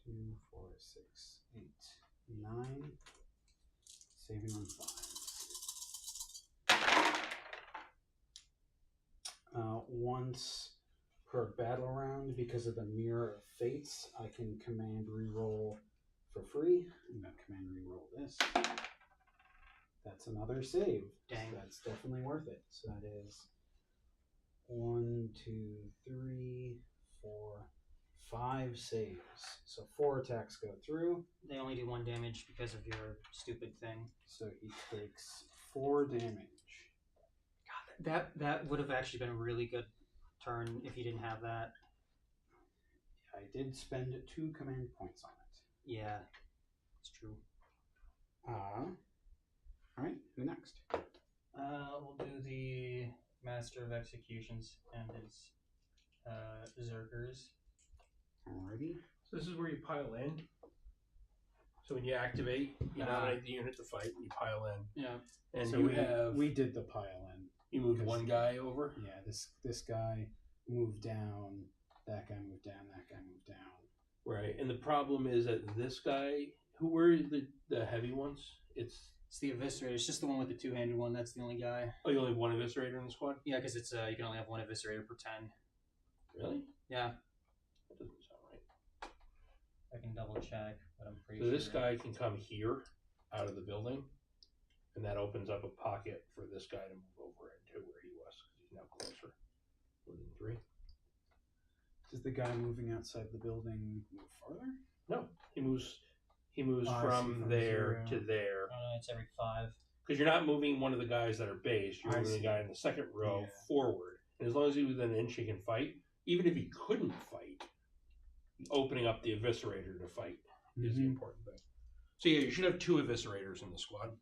2, 4, 6, 8, 9. Saving on 5s. Once per battle round, because of the Mirror of Fates, I can command reroll for free. I'm going to command reroll this. That's another save. Dang. So that's definitely worth it. So that is 1, 2, 3, 4, 5 saves. So 4 attacks go through. They only do 1 damage because of your stupid thing. So he takes 4 damage. That would have actually been a really good turn if you didn't have that. I did spend 2 command points on it. Yeah, it's true. Alright, who next? We'll do the Master of Executions and his Zerkers. Alrighty. So this is where you pile in. So when you activate, you nominate the unit to fight, you pile in. Yeah. And So we did the pile in. you moved one guy over. Yeah, this guy moved down, that guy moved down, that guy moved down. Right. And the problem is that this guy, where are the heavy ones? It's the Eviscerator. It's just the one with the 2-handed one. That's the only guy. Oh, you only have one Eviscerator in the squad? Yeah, because it's you can only have 1 Eviscerator per 10. Really? Yeah. That doesn't sound right. I can double check, but I'm pretty So sure. this guy can come here out of the building, and that opens up a pocket for this guy to move over into where he was, because he's now closer. Within 3. Does the guy moving outside the building move farther? No, he moves I see, from from there 0. to there. It's every 5. Because you're not moving one of the guys that are based, you're I moving see. the guy in the second row Yeah. forward. And as long as he's within an inch, he can fight. Even if he couldn't fight, opening up the Eviscerator to fight is the important thing. So yeah, you should have 2 Eviscerators in the squad.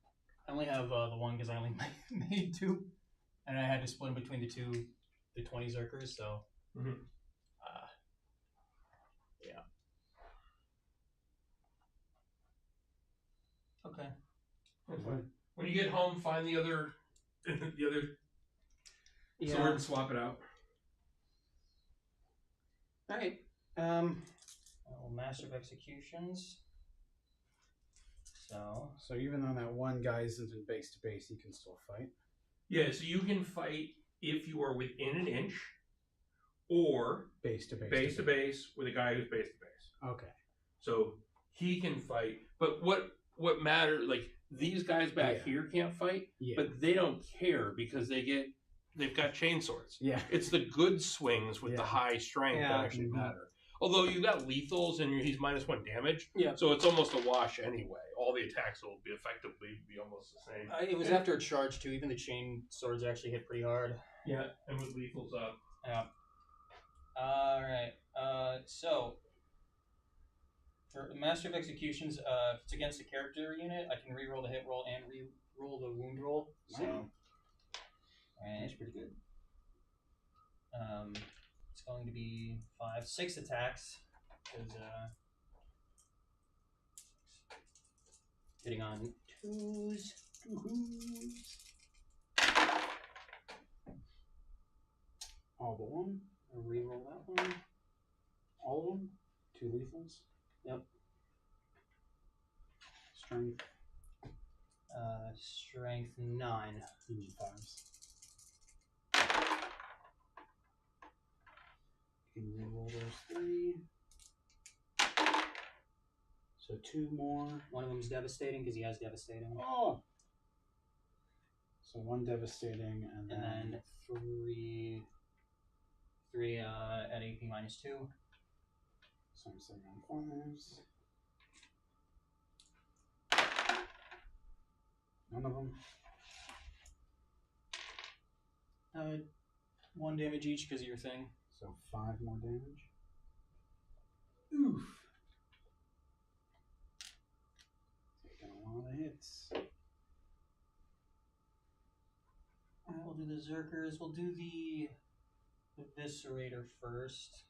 I only have the one because I only made 2, and I had to split them between the 20 Zerkers. So, Mhm. yeah. Okay. That's fine. When you get home, find the other sword Yeah. and swap it out. All right. Master of Executions. So even though that one guy isn't in base to base, he can still fight. Yeah, so you can fight if you are within an inch, or Base to base. base to base with a guy who's base to base. Okay. So he can fight, but what matters? Like these guys back Yeah. here can't fight, Yeah. but they don't care because they get they've got chain swords. Yeah. It's the good swings with the Yeah. high strength Yeah. that actually Mhm. matter. Although you got lethals and he's -1 damage, Yeah. so it's almost a wash anyway. All the attacks will be effectively be almost the same. It was after a charge too. Even the chain swords actually hit pretty hard. Yeah, and with lethals up. Yeah. All right. So for Master of Executions, if it's against a character unit, I can re-roll the hit roll and re-roll the wound roll. So, Wow. and it's pretty good. It's going to be 6 attacks because hitting on twos. All but one. I'll re-roll that one. All of them. 2 lethals. Yep. Strength. Strength 9. You need 5s. You can reroll those 3. So 2 more. One of them's devastating because he has devastating. Oh. So 1 devastating, and And then then three at AP -2. so I'm saying on 5s. None of them. 1 damage each because of your thing. So 5 more damage. Oof. Taking a lot of hits. Alright, we'll do the Zerkers. We'll do the Eviscerator first.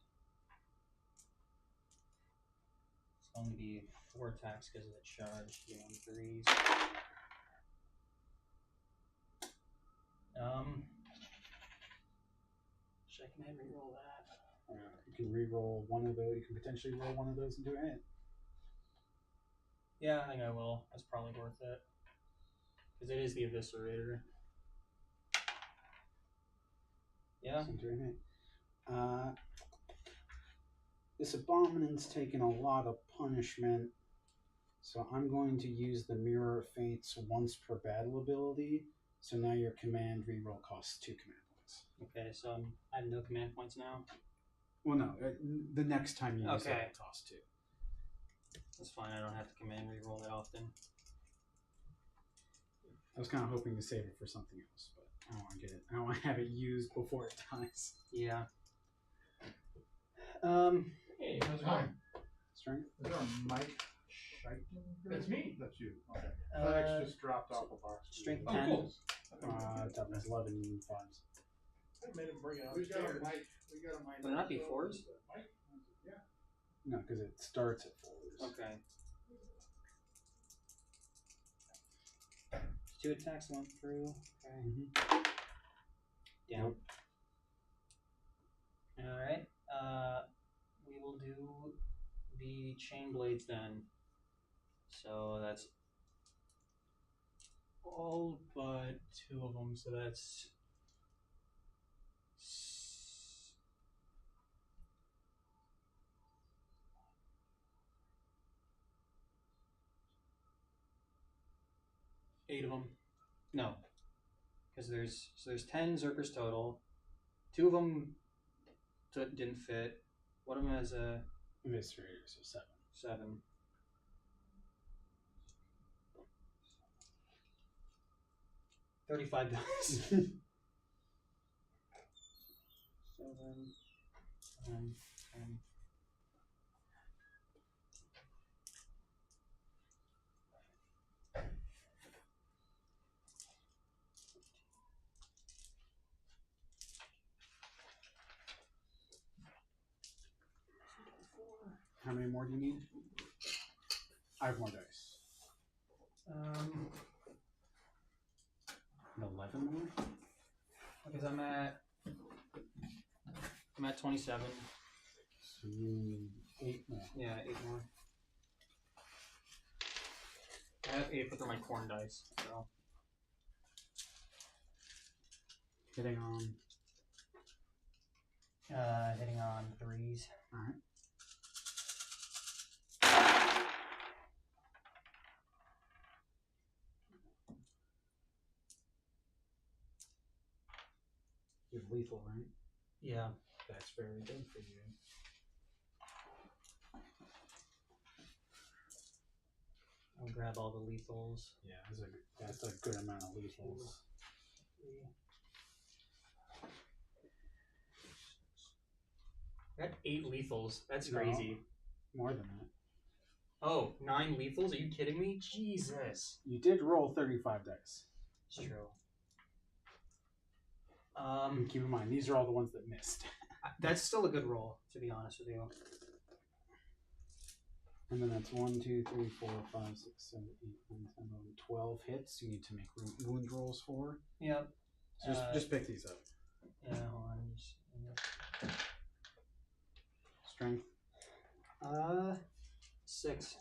It's going to be 4 attacks because of the charge. Doing 3s. Should I can re-roll that? You can re-roll one of those. You can potentially roll one of those and do a hit. Yeah, I think I will. That's probably worth it. Because it is the Eviscerator. Yeah. So do a hit. This Abominant's taken a lot of punishment, so I'm going to use the Mirror of Fate's once per battle ability. So now your command reroll costs 2 command points. Okay, so I have no command points now. Well, no, the next time you use it, Okay. it costs 2. That's fine. I don't have to command re-roll that often. I was kind of hoping to save it for something else, but I don't want to get it. I don't want to have it used before it dies. Yeah. Hey, how's it going? Strength? Is there a Mike Shighton? That's me. That's you. Okay. FedEx just dropped off a box. strength Oh, 10. cool. That was 11 and 5s. I made him bring it We got a upstairs. Mike. We got a Mike. Would it not be 4s? Mike? Yeah. No, because it starts at 4s. Okay. 2 attacks went through. Okay. Mm-hmm. Down. Alright. We will do the chain blades then. So that's all but 2 of them. So that's 8 of them. No, because there's 10 Zerkers total. 2 of them didn't fit. One of them has a Eviscerator, so 7. 7. $35. 7, 10. How many more do you need? I have more dice. 11 more? Because I'm at 27. So you need 8 more. Yeah, 8 more. I have 8 for my corn dice. So Hitting on. hitting on 3s. Alright. lethal, right? Yeah. That's very good for you. I'll grab all the lethals. Yeah, that's a good amount of lethals. I got 8 lethals. That's No. crazy. More than that. Oh, 9 lethals? Are you kidding me? Jesus. You did roll 35 dice. It's true. And keep in mind, these are all the ones that missed. That's still a good roll, to be honest with you. And then that's 1, 2, 3, 4, 5, 6, 7, 8, 9, 10, 11, 12 hits. You need to make wound rolls for. Yep. So just pick these up. Yeah, hold on. Strength. 6.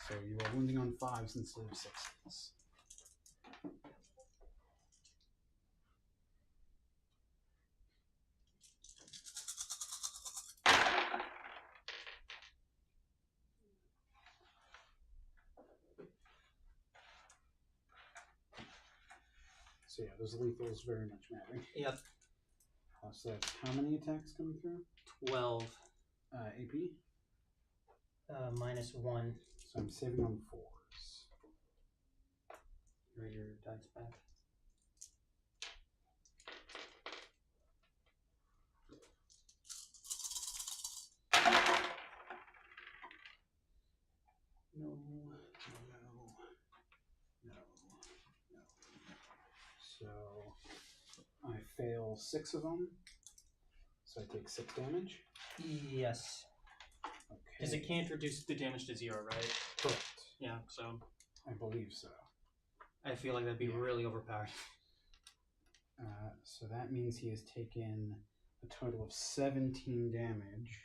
So you are wounding on 5s instead of 6s. So yeah, those lethals very much matter. Yep. So that's how many attacks coming through? 12. AP? Minus 1. So I'm saving on 4s. Here are your dice back. No. So I fail 6 of them. So I take 6 damage. Yes. Because Okay. it can't reduce the damage to 0, right? Correct. Yeah, so I believe so. I feel like that'd be really overpowered. So that means he has taken a total of 17 damage.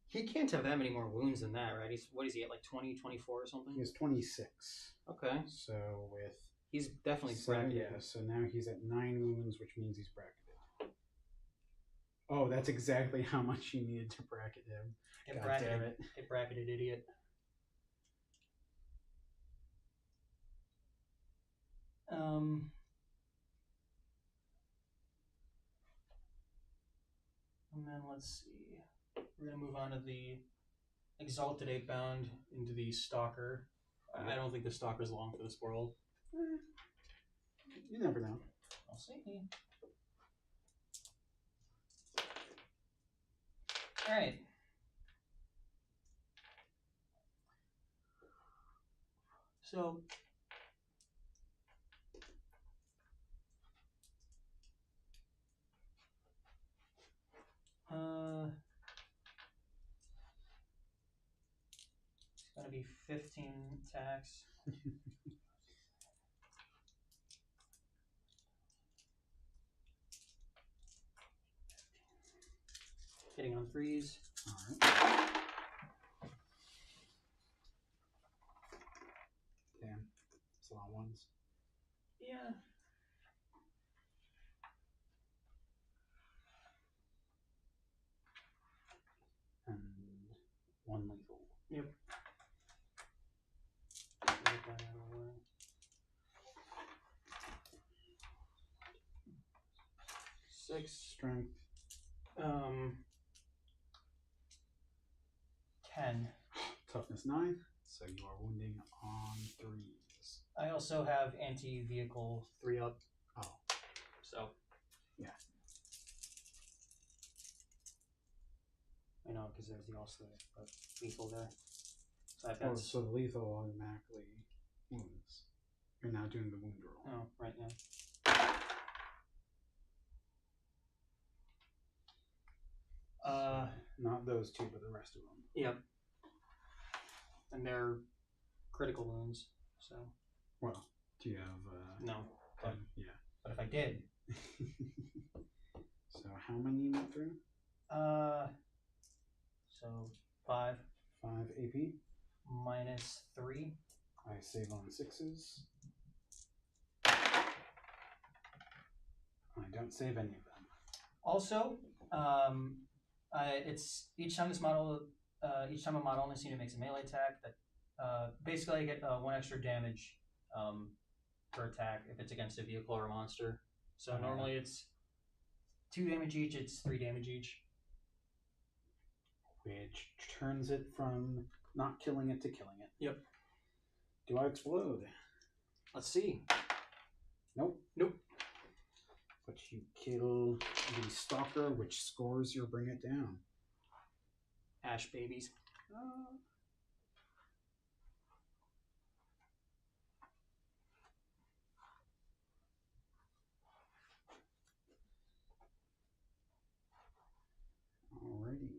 He can't have that many more wounds than that, right? What is he at, like 20, 24 or something? He has 26. Okay. So with He's definitely 7, bracketed. yeah, so now he's at 9 wounds, which means he's bracketed. Oh, that's exactly how much you needed to bracket him. Get God bracketed. damn it. Get bracketed, idiot. And then let's see. We're gonna move on to the Exalted Ape Bound into the Stalker. I don't think the Stalker's long for this world. You never know. I'll see. Alright. So it's gonna be 15 attacks. Hitting on 3s. Alright. Damn. It's a lot of 1s. Yeah. And 1 lethal. Yep. Get that out of the way. 6. Strength. 10. Toughness 9. So you are wounding on 3s. I also have anti-vehicle 3 up. Oh. So. Yeah. I know, because there's the also lethal there. So I've Oh, got. so the lethal automatically wounds. You're now doing the wound roll. Oh, right now. Not those 2, but the rest of them. Yep. And they're critical wounds, so. Well, do you have No. But, yeah. but if I did. So how many you went through? So 5 5 AP. minus 3. I save on 6s. I don't save any of them. Also, it's each time a model on this unit makes a melee attack, that basically I get 1 extra damage per attack if it's against a vehicle or a monster. So normally it's 2 damage each. It's 3 damage each. Which turns it from not killing it to killing it. Yep. Do I explode? Let's see. Nope. Nope. But you kill the stalker, which scores your bring it down. Ash babies. Alrighty.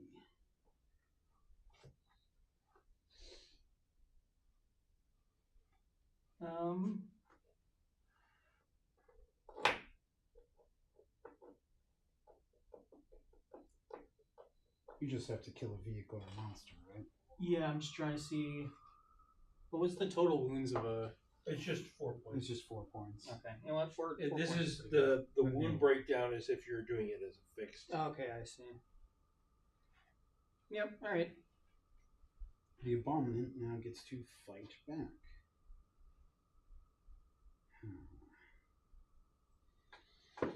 You just have to kill a vehicle or monster, right? Yeah, I'm just trying to see. What was the total wounds of a? It's just 4 points. It's just 4 points. Okay, you know what? Four This points is pretty good. the The wound new- breakdown is if you're doing it as a fixed. Okay, I see. Yep. All right. The Abominant now gets to fight back. I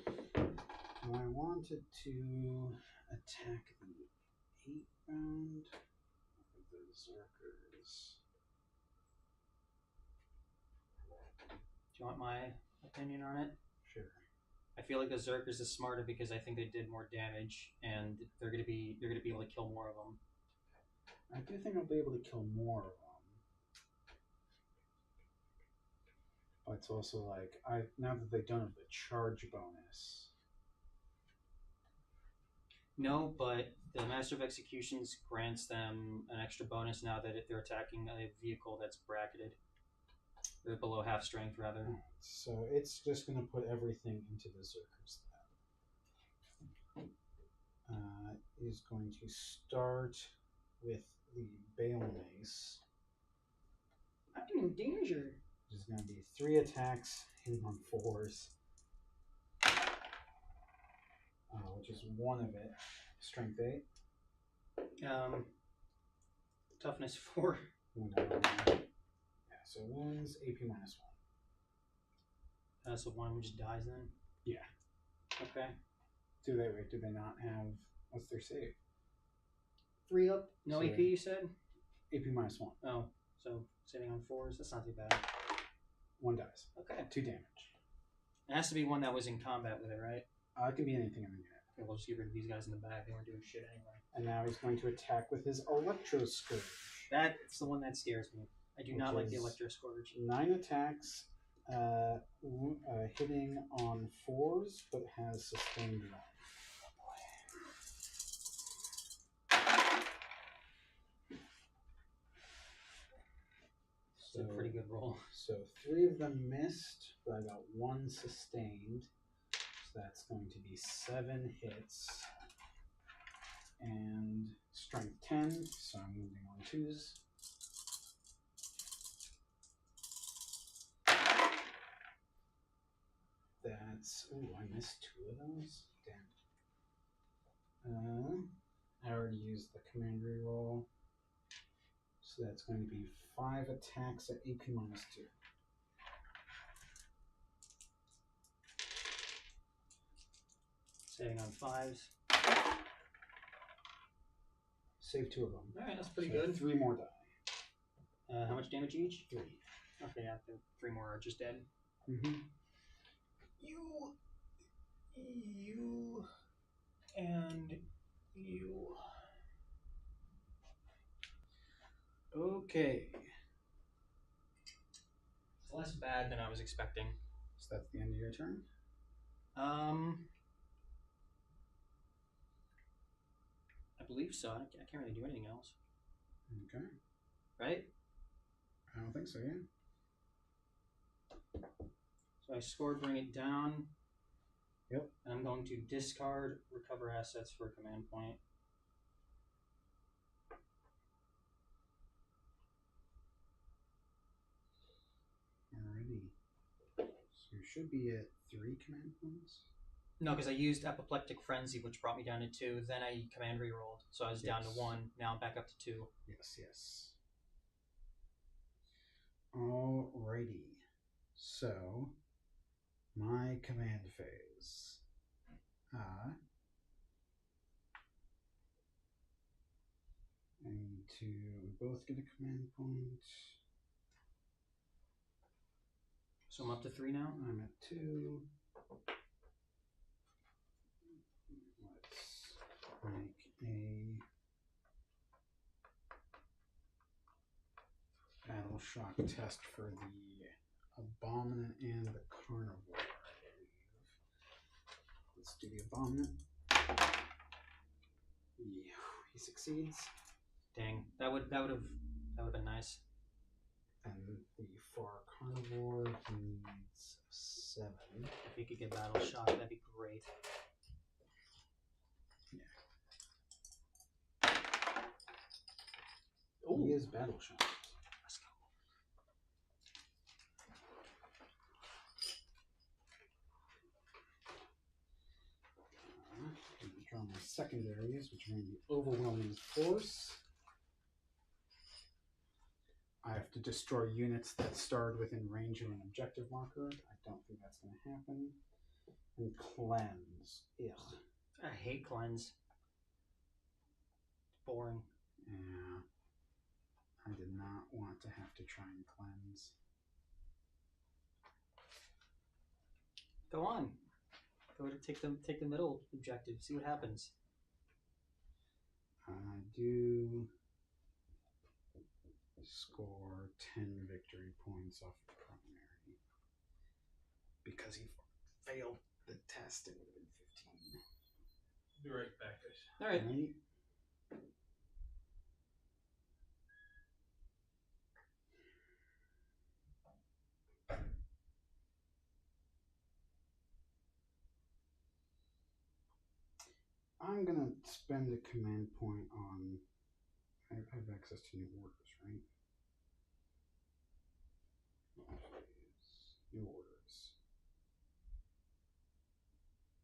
wanted to attack the 8-bound of the Berserkers. Do you want my opinion on it? Sure. I feel like the Zerkers is smarter because I think they did more damage, and they're gonna be able to kill more of them. I do think I'll be able to kill more of them. But it's also like now that they don't have the charge bonus. No, but the Master of Executions grants them an extra bonus now that they're attacking a vehicle that's bracketed. They're below half strength, rather. So it's just going to put everything into the Zerkers then. Is going to start with the Bale Mace. I'm in danger. Which is going to be 3 attacks, hitting on 4s. Which is 1 of it. Strength 8. Toughness 4. Wound armor. Yeah, so wounds, AP minus 1. So one just dies then? Yeah. Okay. Do they not have, what's their save? 3 up. No So- AP, you said? AP minus 1. Oh, so sitting on 4s. That's not too bad. 1 dies. Okay. 2 damage. It has to be one that was in combat with it, right? It can be anything in the unit. Okay, we'll just get rid of these guys in the back. They weren't doing shit anyway. And now he's going to attack with his Electro Scourge. That's the one that scares me. I do Which not like the is- Electro Scourge. 9 attacks, hitting on 4s, but has sustained 1. It's a pretty good roll. So 3 of them missed, but I got 1 sustained. So that's going to be 7 hits. And strength 10, so I'm moving on 2s. That's, ooh, I missed 2 of those? Damn. I already used the command reroll. So that's going to be 5 attacks at AP minus 2. Saving on 5s. Save 2 of them. Alright, that's pretty So good. 3 more die. How much damage each? 3. Okay, yeah, the 3 more are just dead. Mm-hmm. You, and you. Okay. It's less bad than I was expecting. So that's the end of your turn? I believe so. I can't really do anything else. Okay. Right? I don't think so, yeah. So I scored Bring It Down. Yep. And I'm going to discard Recover Assets for a command point. Alrighty. So you should be at 3 command points. No, because I used Apoplectic Frenzy, which brought me down to 2. Then I command rerolled, so I was down to Yes. 1. Now I'm back up to 2. Yes. Alrighty. So, my command phase. We both get a command point. So I'm up to 3 now. I'm at 2. Let's make a battle shock test for the Abominant and the Carnivore, I believe. Let's do the Abominant. Yeah, he succeeds. Dang, that would have been nice. And the Far Carnivore, he needs 7. If he could get battle shock, that'd be great. He is battle shock. Let's go. I'm going to draw my secondaries, which are going to be Overwhelming Force. I have to destroy units that starred within range of an objective marker. I don't think that's going to happen. And Cleanse. Ugh. I hate cleanse. Boring. Yeah. I did not want to have to try and cleanse. Go on. Go to take the middle objective. See what happens. I do score 10 victory points off the primary. Because he failed the test, it would have been 15. Be right back, guys. All right. Right? I'm gonna spend a command point on. I have access to new orders, right? New orders.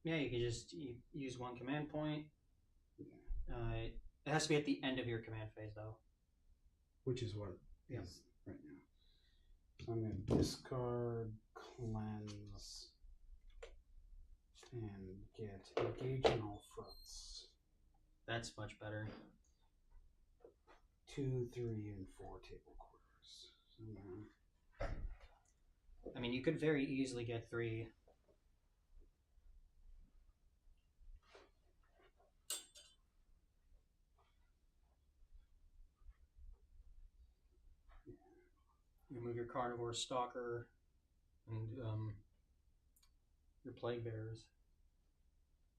Yeah, you can just use one command point. Yeah. It has to be at the end of your command phase, though. Which is what it Yeah. is right now. So I'm gonna discard, cleanse, and get engage on all fronts. That's much better. 2, 3, and 4 table quarters. So I'm gonna I mean, you could very easily get 3. You move your carnivore stalker and your plague bearers.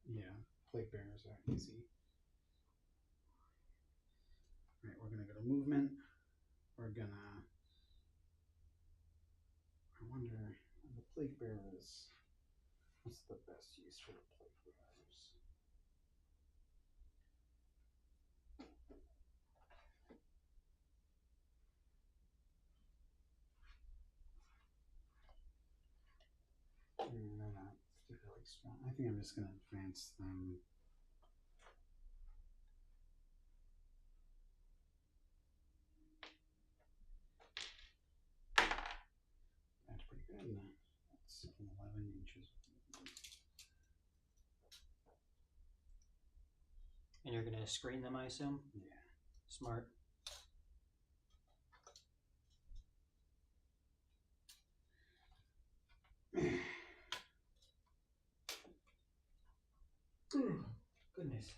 Yeah, plague bearers are easy. Alright, we're gonna go to movement. We're gonna. I wonder, the plague bearers. What's the best use for the plague bearers? They're not particularly strong. I think I'm just gonna advance them. That's pretty good. That's 11 inches. And you're going to screen them, I assume? Yeah. Smart. Goodness.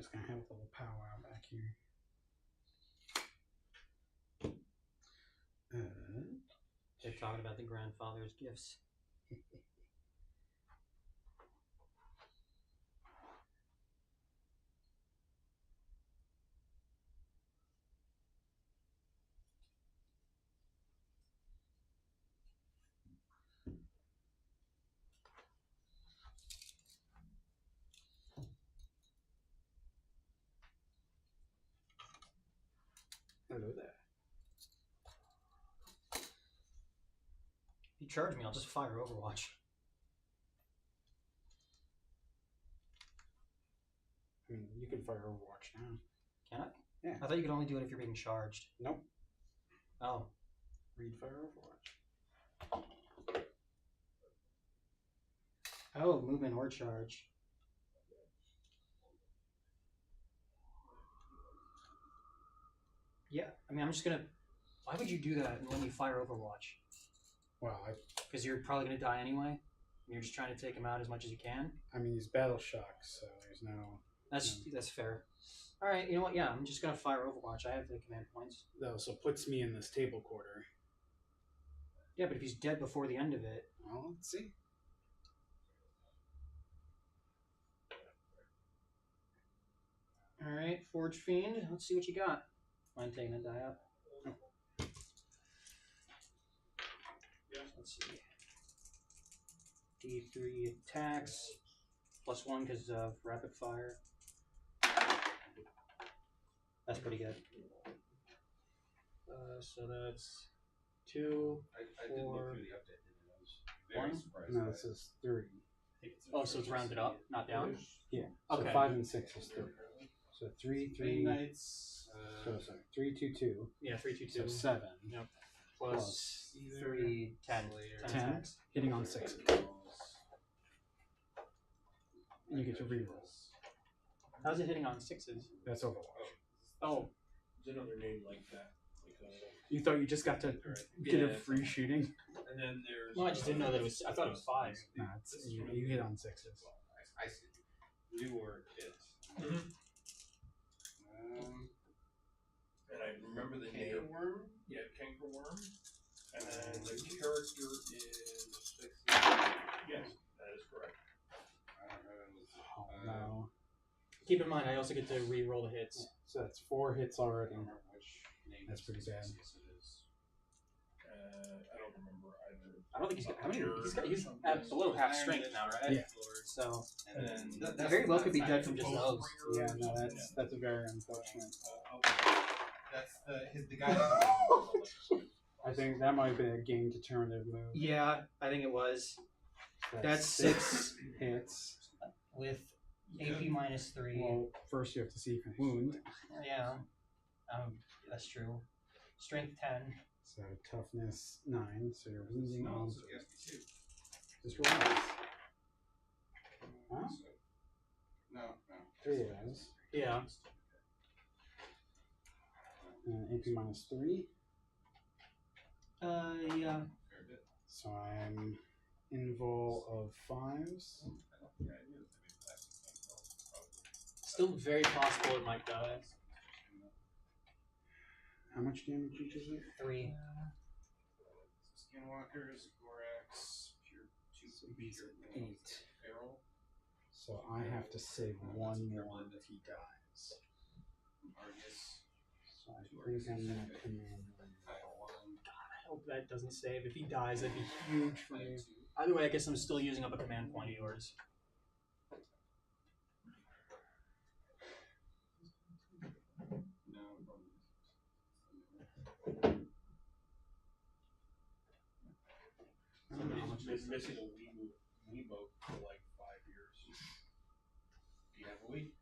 just gonna have a little powwow back here. They're talking about the grandfather's gifts. Hello there. If you charge me, I'll just fire Overwatch. I mean, you can fire Overwatch now. Can I? Yeah. I thought you could only do it if you're being charged. Nope. Oh. Read fire Overwatch. Oh, movement or charge. Yeah, I mean, I'm just gonna. Why would you do that and let me fire Overwatch? Well, Because you're probably gonna die anyway. And you're just trying to take him out as much as you can. I mean, he's battle shocked, so there's no. That's fair. All right, you know what? Yeah, I'm just gonna fire Overwatch. I have the command points. That also puts me in this table quarter. Yeah, but if he's dead before the end of it, Well, let's see. all right, Forge Fiend. Let's see what you got. Mind taking that die out? Let's see. D3 attacks +1 because of rapid fire. That's pretty good. So that's 2, I did look 4. through the update, and I was very One? surprised. No, by this it. is 3. Oh, so it's rounded up, not down. Yeah. So Okay. 5 and 6 is 3. So 3, 3. Knights. So sorry. 3, 2, 2. Yeah, 3, 2, 2. So 7. Yep. Plus 3, 10. Slayer. 10 10. attacks. Hitting on 6. And you get to reroll. How's it hitting on 6s? That's Overwatch. Oh, There's another name like that. You thought you just got to get a free shooting? And then there's. no, I just didn't know that it was. I thought it was 5. No, you hit on 6s. I see. Newer hits. And I remember the name. Cankerworm? Yeah, Cankerworm. And then the character is. Yes, that is correct. Oh, no. Keep in mind, I also get to re-roll the hits. So that's 4 hits already. That's That's pretty bad. I don't remember either. I don't think he's got. How many? He's at below half strength now, right? Yeah. So And then. he very well could be dead from just those. Yeah, no, that's a very unfortunate. That's the guy. That I think that might have been a game determinative move. Yeah, I think it was. So That's 6 hits. with AP -3. Well, first you have to see if you can wound. Yeah, that's true. Strength 10. So toughness 9. So you're wounding on. so he has to be 2. Just relax. Huh? No. 3 of those. Yeah. AP -3. Yeah. Fair bit. So I'm invul of 5s. I don't think I knew that they made plastic things, probably. Still very possible it might die. How much damage each is it? 3. Skinwalkers, Gorax, pure 2 pure 8. feral, So I have to save one more if he dies. Argus, So I think I'm gonna command Kyle 1, I hope that doesn't save. If he dies, that'd be huge for me. Either way, I guess I'm still using up a command point of yours. no, probably. I don't know how much Somebody's been missing a Wiimote for like 5 years. Do you have a week?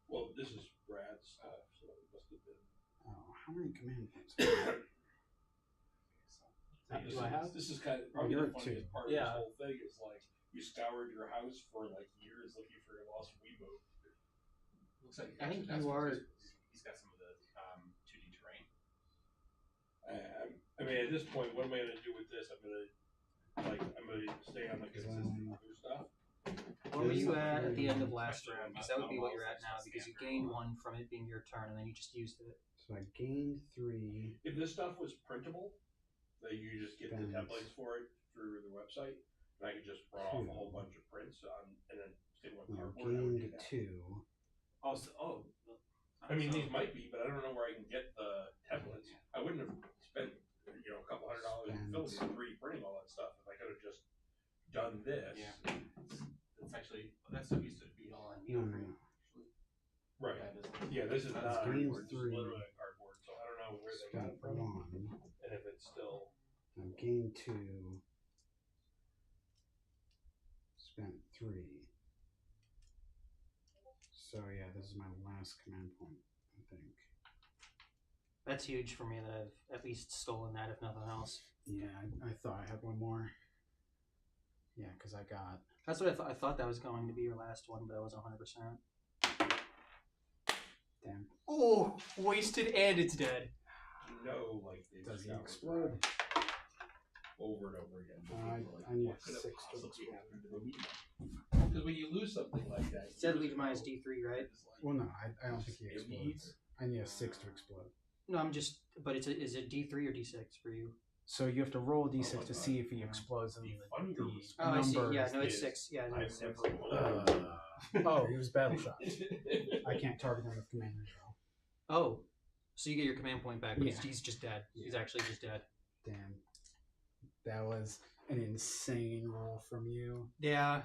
Well, this is Brad's stuff, so it must have been. Oh, how many command points? Do I have? This is kind of Oh, probably you're the at funniest 2. part of Yeah. this whole thing is like you scoured your house for like years looking for your lost Wiimote. Looks like I think that's you what are- He's got some of the 2D terrain. I mean, at this point, what am I gonna do with this? I'm gonna stay on like consistent other stuff. What were you Yeah. at the end of last Question round? Because about that would be what models you're at versus now, because you standard. gained one from it being your turn, and then you just used it. So I gained 3. If this stuff was printable, that you just get the Thanks. templates for it through the website, and I could just run off a whole bunch of prints and then stick them on Now cardboard. I would do gained that. 2. I mean, these might be, but I don't know where I can get the templates. I wouldn't have spent, a couple $100 in filling and 3D printing all that stuff if I could have just done this. Yeah. It's actually, that stuff used to be all on No, no, no. Right. Yeah, it is. Yeah, this is That's not gained cardboard. This is 3. literally cardboard, so I don't know where they got Spent it from, 1. and if it's still. I gained 2. Spent 3. So yeah, this is my last command point, I think. That's huge for me that I've at least stolen that, if nothing else. Yeah, I thought I had one more. Yeah, because I got. That's what I thought. I thought that was going to be your last one, but I wasn't 100%. Damn. Oh, wasted and it's dead. Like they Does just he got explode? over and over again. I need what could have 6 to possibly explode. happened to the medium? Because when you lose something like that, It said leave minus D3, right? it's like, Well, no, I don't think he it explodes. leads. I need a 6 to explode. No, I'm just. But is it D3 or D6 for you? So you have to roll a d6 my to God. see if he explodes, and The the thunder was- Oh, I see. number Yeah, no, it's is- 6. Yeah, no, I've it's 6. never. Oh, he was battle shot. I can't target him with command control. Oh, so you get your command point back, but Yeah. he's just dead. He's Yeah. actually just dead. Damn. That was an insane roll from you, Yeah,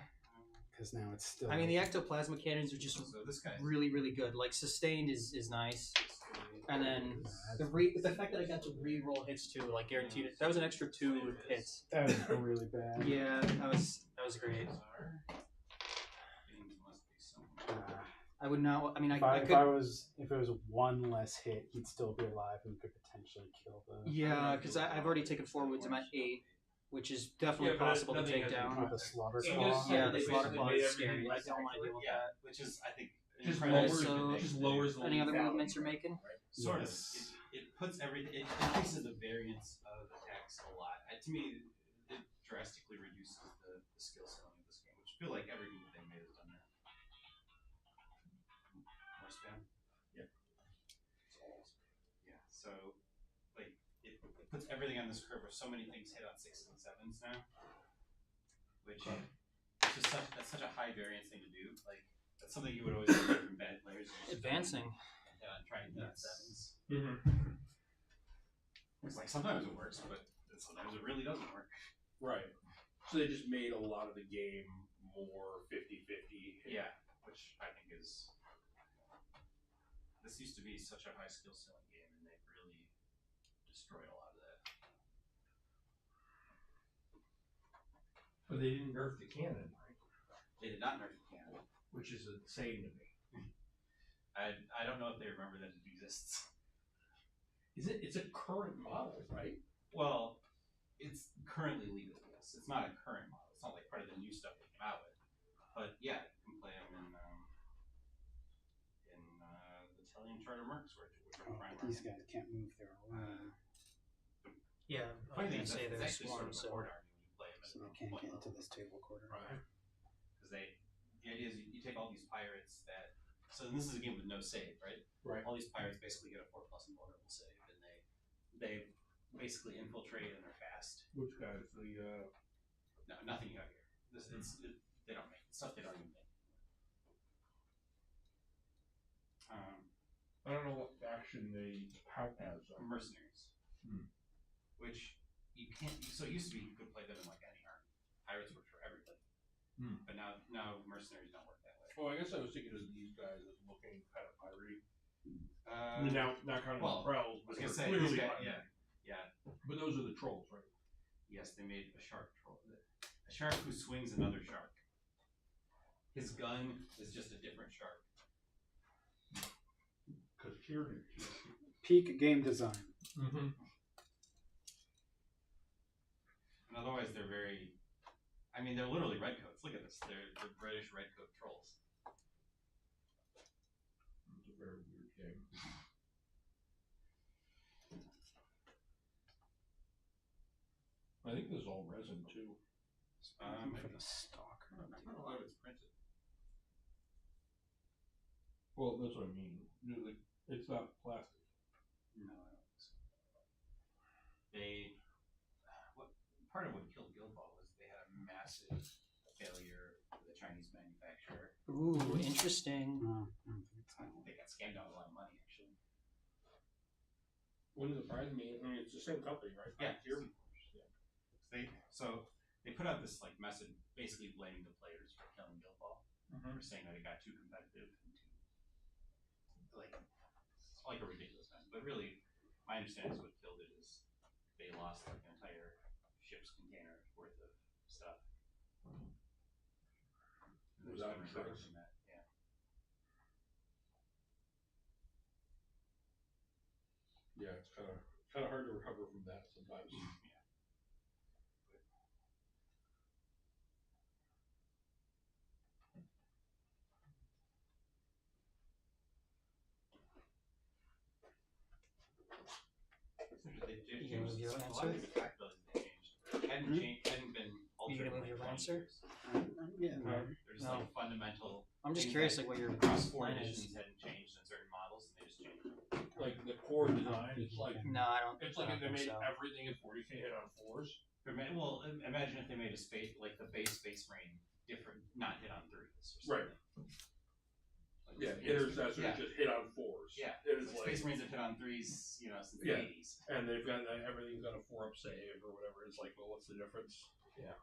because now it's still. I mean the ectoplasma cannons are just So this guy. really, really good. Like sustained is nice, and then That's- the fact that I got to re-roll hits too, like guaranteed it. That was an extra 2 hits. That was really bad. Yeah, that was great. I would not. I mean, I If it was 1 less hit, he'd still be alive and could potentially kill the. Yeah, because I've already taken 4 wounds. I'm at 8, which is definitely Yeah, but possible to nothing take has down. Oh, the slaughter It claw. just- Yeah, they the slaughter basically claw made is everything scary. I less don't want to deal with that. Which is, I think, Just Alright, lowers, so- just lowers the Any other lethality, movements you're making? right? sort Yes. of. It puts everything. It increases the variance of attacks a lot. To me, it drastically reduces the skill ceiling of this game, which I feel like every move they made has done that. More spam. Yep. Yeah. So, like, it puts everything on this curve where so many things hit on 6s and 7s now, which is just that's such a high variance thing to do. Like, that's something you would always do from bad players. Advancing. Trying to hit on 7s. Mm-hmm. It's like sometimes it works, but sometimes it really doesn't work. Right. So they just made a lot of the game more 50-50. Yeah, which I think is. This used to be such a high skill ceiling game, and they've really destroyed a lot of that. But they didn't nerf the cannon, right? They did not nerf the cannon. Which is insane to me. I don't know if they remember that it exists. It's a current model, right? Well, it's currently legal, yes. It's not a current model. It's not like part of the new stuff they came out with. But yeah, you can play them in the Italian Charter Mercs, which are Oh, prime. but these guys can't move their own, Yeah, I Funny was thing gonna is say it's they're actually sort swarm, of a so horde army when you play them at so they around can't point get into level. this table quarter. Right. Because the idea is you take all these pirates that. So this is a game with no save, right? Right. All these pirates basically get a 4+ invulnerable save, and they basically infiltrate and they're fast. Which guys? No, nothing you have here. They don't make stuff. They don't even make. I don't know what faction they have as. Mercenaries, Hmm. which you can't. So it used to be you could play them in like any army. Pirates work for everybody, but now mercenaries don't work that way. Well, I guess I was thinking of these guys as looking kind of piratey. Uh, Now, not counting well, the prowls, I but was they're gonna say clearly these guys, piratey. yeah. But those are the trolls, right? Yes, they made a shark troll. A shark who swings another shark. His gun is just a different shark. Because Tyranny. Peak game design. Mm-hmm. And otherwise, they're very. I mean, they're literally redcoats. Look at this. They're British redcoat trolls. It's a very weird game. I think this is all resin too. For the stalker. I don't know how it's printed. Well, that's what I mean. It's not plastic. No, I don't think so. They, what part of what killed Guild Ball was they had a massive failure with a Chinese manufacturer. Ooh, interesting. No, I don't think so. They got scammed out of a lot of money actually. Wouldn't surprise me. I mean, it's the same company, right? Yeah. Here. So they put out this like message, basically blaming the players for killing Guild Ball, for saying that it got too competitive and too like a ridiculous mess. But really, my understanding is what killed it is they lost like an entire ship's container worth of stuff. And there's Without no recovery insurance. from that. Yeah. Yeah, it's kind of hard to recover from that sometimes. They You gonna move your a lot Lancer? of these attack abilities they changed. Hadn't been altered gonna in move like your 20 Lancer? years. Yeah. They're just No. like fundamental. I'm just things curious, that like, what your across 4 plan editions is. hadn't changed in certain models, and they just changed them. Like the core design, it's like No, I don't. it's I like don't if they think made so. everything in 40K hit on 4s. Well, imagine if they made a space like the base Space Marine different, not hit on 3s. Or Right. something. Like, Yeah, you know, intercessors yeah. just hit on 4s. Yeah. It is Like, like, Space Marines have hit on 3s, you know, since the Yeah. 80s. and they've got everything's got a 4-up save or whatever. It's like, well, what's the difference? Yeah.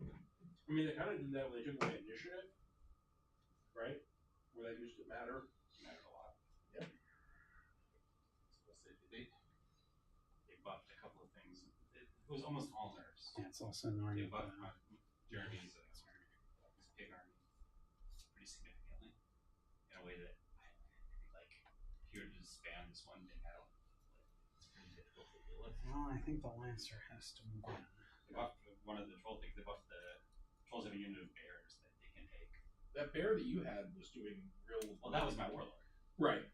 I mean, they kind of did that when they took away initiative, right? Where that used to matter. Mattered a lot. Yep. So they buffed a couple of things. It was almost all nerfs. Yeah, it's also They annoying. buffed Jeremy's his pig army pretty significantly in a way that like if you were to just spam this one thing out, it's pretty difficult to deal with. Well, I think the Lancer has to move on. They buffed one of the troll things. They buffed the trolls have a unit of bears that they can take. That bear that you had was doing real. Well, that was my warlord. Right.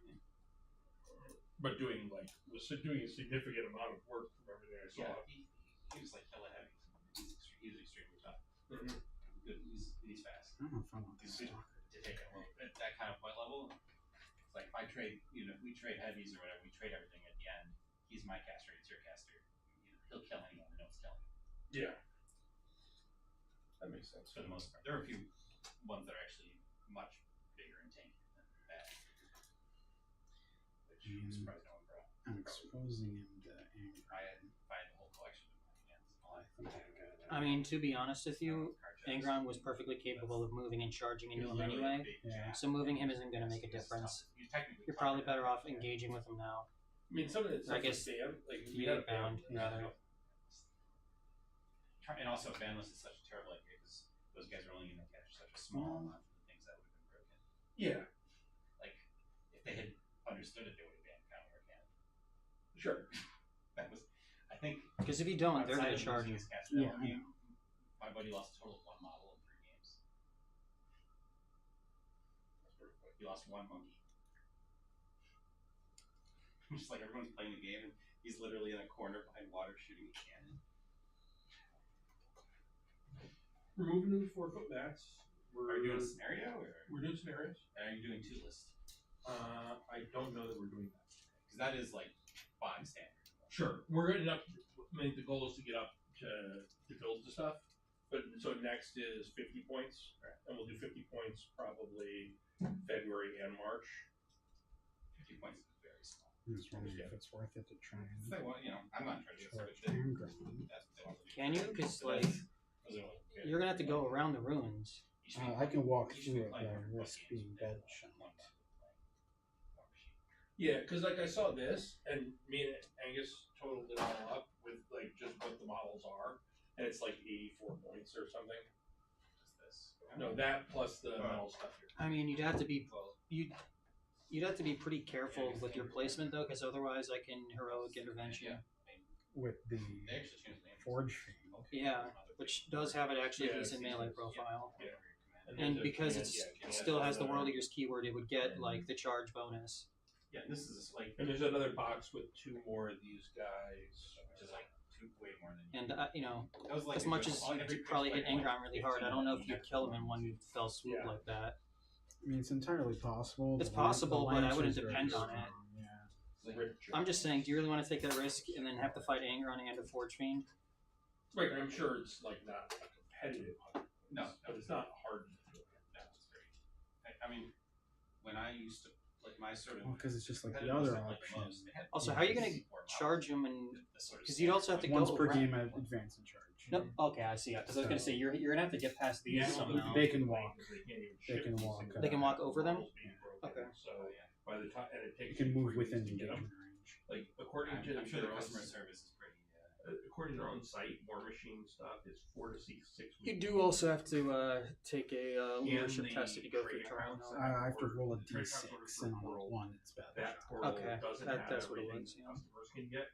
But doing doing a significant amount of work from everything I saw. Yeah, he was like hella heavy. He's extremely tough. Mhm. Good. He's fast. I don't know if I want the He's good Stalker. to take at that kind of point level. It's like if I trade, if we trade heavies or whatever, we trade everything at the end. He's my caster. He's your caster. He'll kill anyone that knows killing. Yeah. That makes sense. For the most part, there are a few ones that are actually much bigger and tankier than that. Which I'm surprised no one brought. I'm exposing him to anger. If I had the whole collection in my hands, all I think I got. I mean, to be honest with you, Angron was perfectly capable of moving and charging into him anyway. Yeah. So moving him isn't going to make a difference. You're probably better off engaging with him now. I mean, some of it's I guess band, like we you had a bound, band. rather. And also, bandless is such a terrible idea because those guys are only going to catch such a small amount of the things that would have been broken. Yeah, Like, if they had understood it, they would have banned counter again. sure. That was, I think. Because if you don't, they're going to outside of charge losing you. his cast Yeah, battle game, my buddy lost a total of 1 model in 3 games. He lost 1 monkey. Just like everyone's playing the game, and he's literally in a corner behind water shooting a cannon. We're moving to the 4-foot mats. Are you doing a scenario, or We're doing scenarios. are you doing 2 list? I don't know that we're doing that. Because that is like bog standard. Sure, we're getting up. I mean, the goal is to get up to build the stuff. But so next is 50 points, Right. and we'll do 50 points probably February and March. 50 points is very small. I'm just wondering if it's worth it to try and If they want, I'm not trying to do charge this, but Angron. that's what they want to do. Can you? Because, So like, those are like, you're going to have to go around the ruins. you should be I can walk you should be through it, but playing I for risk games being with bed one shot. model playing War Machine. Yeah, because like I saw this, and me and Angus totaled it all up with like just what the models are, and it's like 84 points or something. Just this. No, that plus the metal stuff here. I mean, you'd have to be pretty careful with your placement though, because otherwise, I can heroic intervention. With the They actually changed the name. Forge Fiend. Yeah, which does have an actually Yeah, decent melee profile. Yeah. And then because the- it yeah, still has the another- World Eater's keyword, it would get like the charge bonus. Yeah, this is like, And there's another box with 2 more of these guys. which is like 2 way more than you. And you know, That was like as much as you every probably hit like Angron really hard, I don't know if you'd kill him in one fell swoop Yeah. like that. I mean, it's entirely possible. It's The lan- possible, the but I Lancer's wouldn't very depend on it. strong, Yeah. Rip I'm just saying, do you really want to take that risk and then have to fight Angron and a Forge Fiend? Right, and I'm sure it's like not a competitive hunt. No, But it's not hard to do. No, it's very. I mean, when I used to like my sort of. Well, because it's just like the competitive other stuff, like the option. most, they had Also, the how are you gonna easy form charge models, him and the sort of because you'd also have to Once go per around. game at advance in charge. No, okay, I see. Because I was gonna say you're gonna have to get past these Yeah, somehow. They can walk. They can't even They ship can these walk, things. They can walk over them? Being broken. Okay. So Oh, yeah. by the time, and it You takes can move 3 within weeks to get engagement them. range. Like according to I'm sure the their own- customer service is pretty. according to their own site, War Machine stuff is 4 to 6 weeks. You do also have to take a leadership the test if you go through trading trial. house. I have to roll a The trade d6, conference and on a world, 1, it's bad. That portal Okay, doesn't that- have that's what it everything was, yeah. customers can get.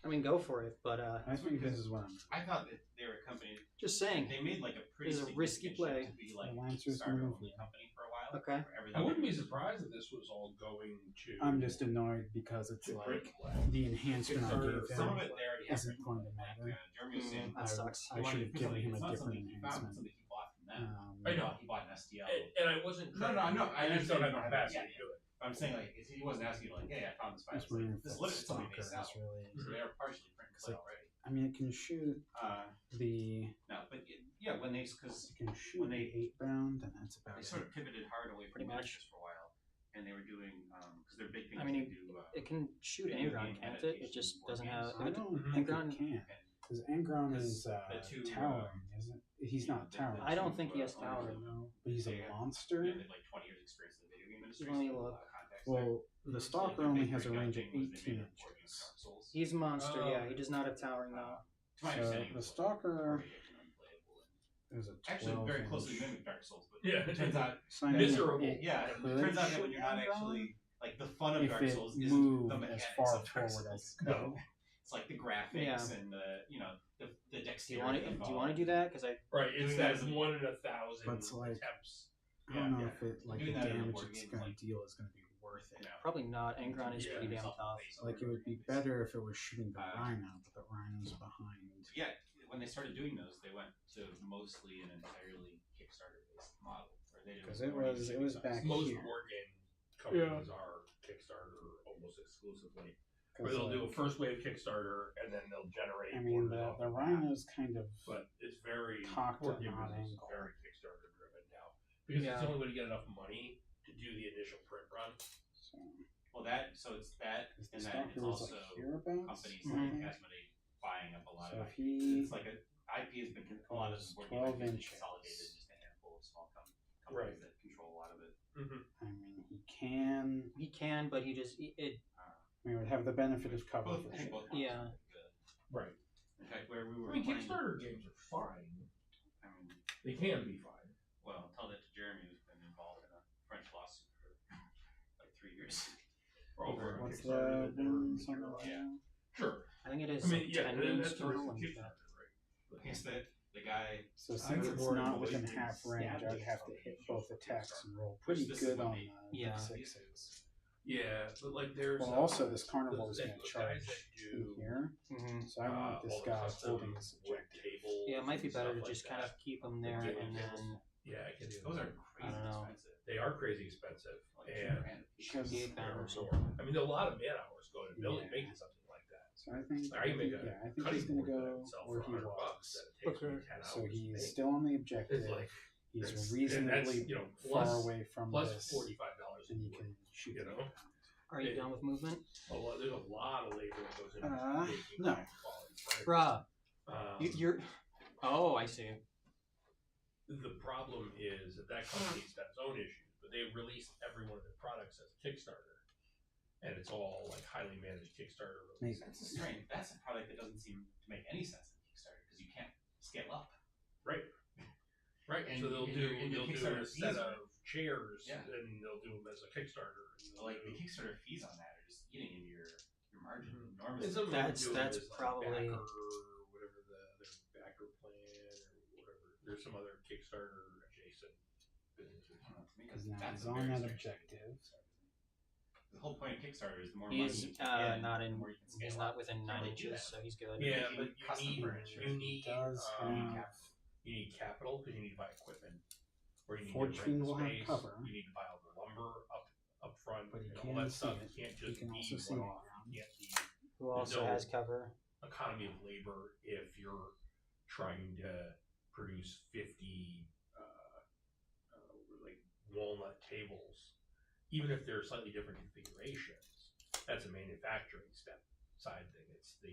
I mean, go for it, but I think this is what I'm. I thought that they were a company. just saying. They made like a pretty. This is a risky significant play. shift to be like The Lancers Kickstarter move. only company for a while. Okay. where everything- I wouldn't be surprised if this was all going to. I'm just annoyed because it's to like print play. the enhancement I Kickstarter, gave Some of him it they already have. isn't going to matter. Jeremy was saying. That sucks. I should have given him It's a not different something he found, it's enhancement. something he bought from them. I know. He bought an STL. And I wasn't. No, no, no, I I just don't have understand. the capacity Yeah, to do it. I'm saying like he wasn't asking you like, hey, I found this file. Just wondering if This that literally somebody stalker may sell. is really. So they are partially print and play Like- already. I mean, it can shoot the. No, but yeah, when they because It can shoot When they- the 8 bound, and that's about they it. sort of pivoted hard away from Pretty much. miniatures for a while, and they were doing because their big thing I mean, is they do. It can shoot Video Angron, game can't it? It just adaptations, doesn't board have. games. I don't think Angron- it can. Because Angron Because is the two, towering, isn't He's not the- towering. I don't think he has uh, towering. No, but he's a Yeah. monster. Yeah, they had like 20 years experience in the video game industry. Let me so look. a lot of context there. Well, the So, Stalker like, only big has a breakout range of thing was they 18 made board games, inches. Dark Souls. He's a monster. Oh. Yeah, he does not have towering though. To my So understanding, it the was Stalker already unplayable. is a 12 Actually, very closely inch. mimicked Dark Souls, but Yeah. it turns out, Sign Miserable. it yeah, it could turns out that shoot when you're not Angron actually like the fun of if Dark it Souls isn't moved the as mechanics far of Dark forward as Souls. it No. could. It's like the graphics Yeah. and the the Do you dexterity. want to? involved. Do you want to do that? Because I. Right, it's Doing that that as a- 1 in 1,000 But it's like- attempts. I don't know Yeah, if it like the Doing that in a damage board it's game, going like- to deal is going to be worth it. Yeah. Probably not. Angron is Yeah. pretty damn tough. Like it would be better if it was shooting the Uh, Rhino, but the Rhino's behind. Yeah, when they started doing those, they went to mostly an entirely Kickstarter-based model. Where they didn't Because it already was do it was those. back Most here. board game companies are Kickstarter almost exclusively. Where 'Cause, they'll do a like, first wave Kickstarter and then they'll generate I mean, orders off the of that. Rhino's kind of But it's very Cocked board at game an business is angle. very Kickstarter driven now because Yeah. it's the only way to get enough money to do the initial print run. so. Well, so it's that, Because the and then Stalker it's was also like hereabouts. companies I like think. Asmodee buying up a lot So of if IP. he It's like IP has been a lot of goes the board 12 game IP has been inches. consolidated in just a handful of small companies Right. that control a lot of it. I mean, he can. He can, but he just it. I mean, it would have the benefit of cover Both, for I think sure. both models Yeah. are pretty good. Right. In fact, where we were I mean, playing, Kickstarter games are fine. I mean, They can be fine. well, tell that to Jeremy, who's been involved in a French lawsuit for like 3 years. Over What's Kickstarter the that they're wins on zero. the Yeah. Sure. I think it is I mean, yeah, 10 and wins that's the risk total. of and- Kickstarter, right? I guess that the guy, So I since think it's more not annoying within than half range, I'd stabbing have to hit something both just attacks and roll Which pretty this is good when on they- the Yeah. sixes. Yeah, but like there's Well, also this the- carnival is the going to guys charge that in do, here, Mhm. so I want this all the guy custom holding his wood objective. tables Yeah, it might be and better stuff to like just kind that. of keep him there Yeah, and yeah. then Yeah, I can do those that. are crazy don't know. expensive. They are crazy expensive, Like and 2 grand. Because 58 there are pounds. more. I mean, a lot of man hours go to building Yeah. making something like that. So I think, I can make a yeah, I think cutting he's going to board that I go can sell where for he $100 was. that it takes me Okay. 10 hours So to he's make. still on the objective. It's like He's that's- and reasonably that's, you know, far plus- away from plus this, $45 and you wood. can shoot you it know? down. Are you done with movement? There's a lot of labor that goes into making no. high quality furniture. Bruh, Um, you're. Oh, I see. The problem is that company's got its own issues, but they released every one of their products as a Kickstarter, and it's all like highly managed Kickstarter releases. That's a strange. That's a product that doesn't seem to make any sense in Kickstarter because you can't scale up. Right. Right. And so they'll in do your- in your they'll do Kickstarter a set fees are- of chairs, Yeah. and they'll do them as a Kickstarter. and they'll Like the do- Kickstarter fees on that are just eating into your margin Mhm. enormously. And some of them That's- do it that's as, like, probably- backer, or whatever their backer plan or whatever. There's some other Kickstarter adjacent businesses. I don't know, to me, Because now that's he's a on very that strange objective. thing. The whole point of Kickstarter is the more He's money you can get, not the in. more you can scale He's up. not within Can't 9 really do inches, that. so he's good. Yeah, making but custom furniture. you need Does have you need capital because you need to buy equipment, or you need Forge to rent Fiend the will have space. cover. You need to buy all the lumber up front, But he and can all that see stuff. it. You can't He just can be also see one it off. around. You can't be Who also no- has cover? economy of labor if you're trying to produce 50 like walnut tables, even if they're slightly different configurations. That's a manufacturing step side thing. It's the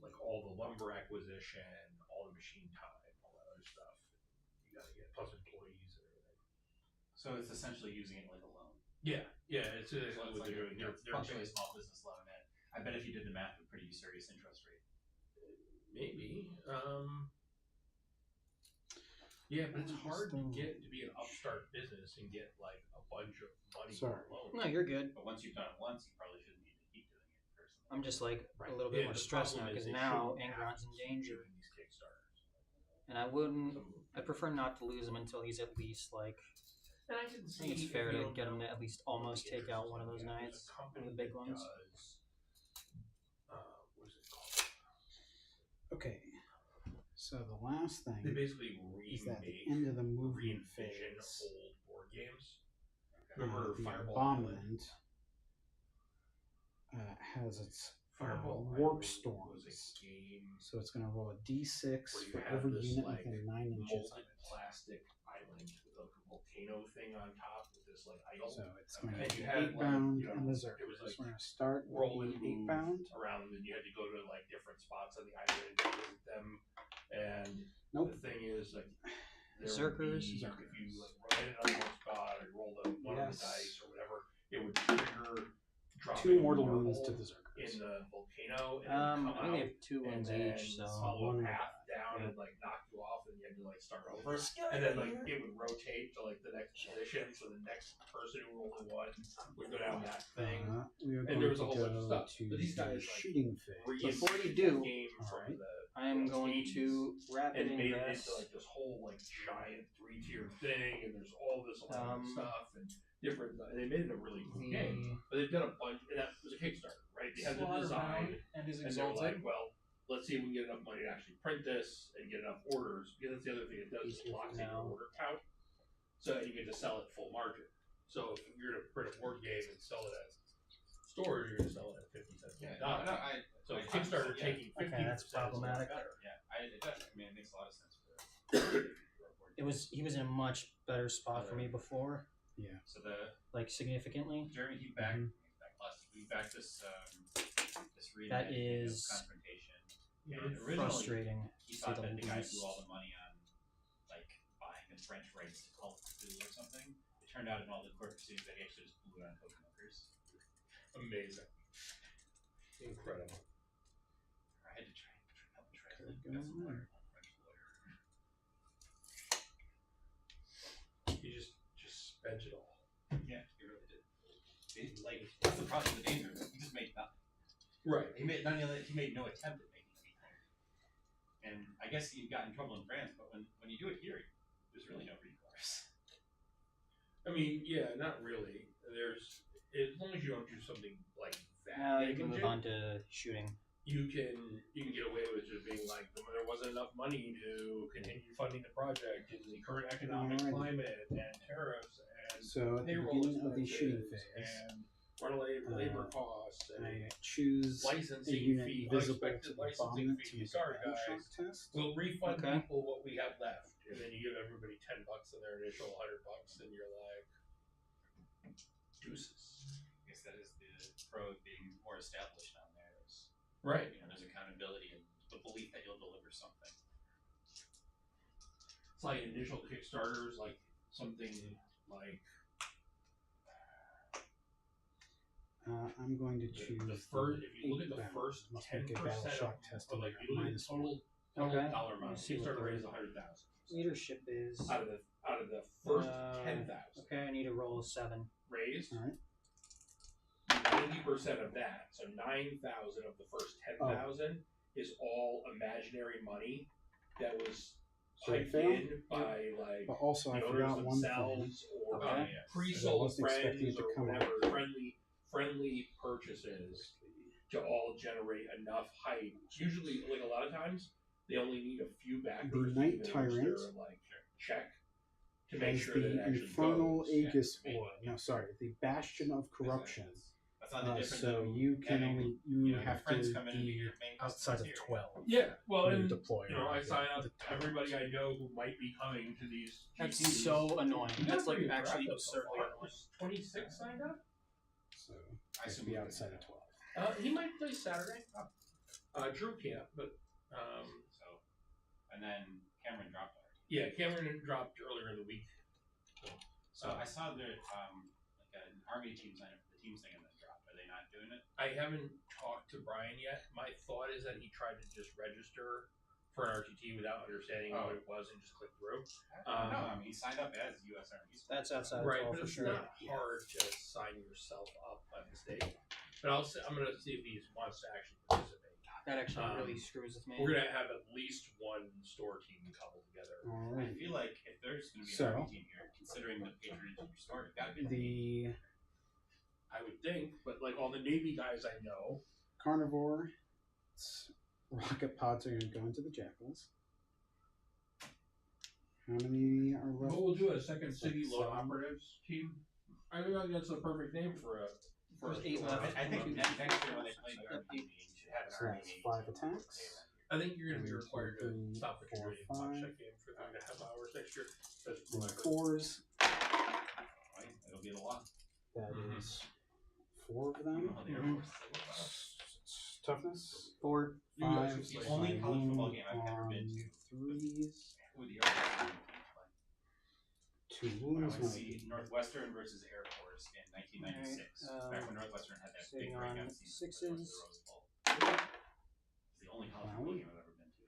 like all the lumber acquisition, all the machine time, all that other stuff. You gotta get plus employees and everything. So it's essentially using it like a loan. Yeah, it's So what it's like they're doing. They're functionally a small business loan at, I bet if you did the math, a pretty usurious interest rate. maybe. Yeah, but it's hard to get to be an upstart business and get like a bunch of money Sorry. loan. No, you're good. But once you've done it once, you probably shouldn't need to keep doing it personally. I'm just like Right. a little bit Yeah, more the stressed now problem is because they now shouldn't have Angron's in to keep danger, doing these Kickstarters. and I prefer not to lose him until he's at least like. And I can I think it's see fair if you to don't get him know to at least what almost the take interest out is one of gonna those be. There's knights, a company one of the big that ones. does, what is it called? Okay. So the last They thing basically is that the remake, end of the movement re-envision phase, old board games. uh, Remember the Fireball Abominant has its Fireball warp Island storms. was a game So it's going to roll a d6 where you for have every this, unit like, within 9 inches of molten it. plastic island with like a volcano thing on top with this like idol. So it's going to And be you had, 8 like, bound you know, and the it Zerkers. was, like, We're going to start roll with and the 8 move bound. around, and you had to go to like different spots on the island and visit them. And Nope. the thing is, like, there Zerkers. would be, if you like hit it on one spot or roll one of the Yes. dice or whatever, it would trigger 2 dropping mortal marble wounds to the Zerkers. in the volcano, and it would I come only out have 2 and wounds then each, so follow one a path down and like knock you off, and you had to like start over. And then like it would rotate to like the next position, so the next person who rolled a 1 would go down that thing. We are And going there was a to whole bunch of go stuff. to But these the guys, like, shooting phase. Before you Reinvented do, that game from alright. the I am going 80s to wrap it and in made it this. into like this whole like giant 3-tier thing, and there's all this elaborate stuff and different. And they made it a really cool game, but they've done a bunch. And that was a Kickstarter, right? They had the design, and is and they were like, well, let's see if we can get enough money to actually print this and get enough orders. Because that's the other thing it does, is it locks in your order count, so you get to sell it full margin. So if you're gonna print a board game and sell it at stores, you're gonna sell it at 50 cents. Yeah, $1. So I- Kickstarter yeah. taking 50% Okay, that's is a lot problematic. better. Yeah, it does. I mean, it makes a lot of sense for a board He was in a much better spot for me before, So the like significantly. Jeremy, he backed we backed this this reimagining of is Confrontation. And originally, Frustrating. he to thought say that the the guy least. blew all the money on like buying the French rights to Call of Cthulhu or something. It turned out in all the court proceedings that he actually just blew it on token hookers. Amazing. Incredible. I had to try and help him translate. Got some lawyer, French lawyer. You just spent it all. Yeah, he really did. Like that's the problem with the danger. He just made nothing. Right. He made he made no attempt at making anything. And I guess he got in trouble in France, but when you do it here, there's really no recourse. I mean, yeah, not really. There's as long as you don't do something like that. Now you can move negligent, on to shooting. You can get away with just being like, there wasn't enough money to continue funding the project in the current economic Alright. climate and tariffs and So at the payroll beginning of the shooting expenses phase, and labor costs and I choose a licensing unit fee, visible to unexpected the licensing Abominant to fees. make Sorry, a battle shock guys. test. We'll refund Okay. people what we have left, and then you give everybody $10 on their initial $100, and you're like, deuces. I guess that is the pro of being more established on there. Is, Right. you know, there's accountability and the belief that you'll deliver something. It's like initial Kickstarters, like something like I'm going to choose the first. If you look at the 8 first must 10% make a battle of, shock test or and like I you look at the minus total Okay. dollar amount. Let's see what Kickstarter the- rate is 100,000. Leadership is Out of the first 10,000 okay. I need to roll a 7. raised, All right. 90% of that, so 9,000 of the first 10,000 is all imaginary money that was So piped fail? in by like But also, I the forgot owners one thing. themselves or Okay. by I pre-sold wasn't expecting it friends to or come whatever up. friendly purchases to all generate enough hype. Usually, like a lot of times, they only need a few backers The to Night even Tyrant their like check to make As sure that it the actually Infernal goes. Aegis Yeah. Orb. No, sorry, the Bastion of Corruption. That's not the difference. So you can only your have friends to come in and be be your main outside of customers here. 12. Yeah, well, when you and deploy. you know, I sign up the everybody I know who might be coming to these. That's GTs. so annoying. You That's got like pretty actually aggressive so absurdly far. annoying. There's 26 signed up. So I you have to assume be we're outside good. of 12. He might play Saturday. Drew can't, but So, and then Cameron dropped already. yeah, Cameron dropped earlier in the week. So I saw that like an army team sign up for the teams thing and then dropped. Are they not doing it? I haven't talked to Brian yet. My thought is that he tried to just register for an RTT without understanding what it was and just click through. No, I mean he signed up as U.S. Army. That's outside of Right, 12 but for it's sure. not hard to sign yourself up by mistake. But I'm gonna see if he wants to actually participate. That actually really Um, screws with me. We're gonna have at least one store team couple together. I Alright. feel like if there's going to be So- an army team here, considering the patronage of your store, it's got to be The I would think, but like all the Navy guys I know, Carnivore rocket pods are going to go into the Jackals. How many are left? what we'll do a second city Like load seven. operatives team. I think that's the perfect name for a. There's a 8 store. left. I think next year when they play the army team, you should have an So army that's team 5 to attacks. play that. I think you're going to be 1, 2, required to 3, stop what you're 4, doing and watch 5. that game for 3.5 hours next year. That's And whatever. 4s. Right? It'll be a lot. That Mhm. is 4 of You them. know how the Air Force is like, wow. Toughness. 4. You guys 5. should The only my college football wound game I've ever been to. on 3s. Who the Air Force is. 2 I wounds. went to see Northwestern versus Air Force in 1996. Alright, back when Northwestern had that big sitting breakout on season. It was the 6s. Rose Bowl. It's the only college football Wowie. game I've ever been to.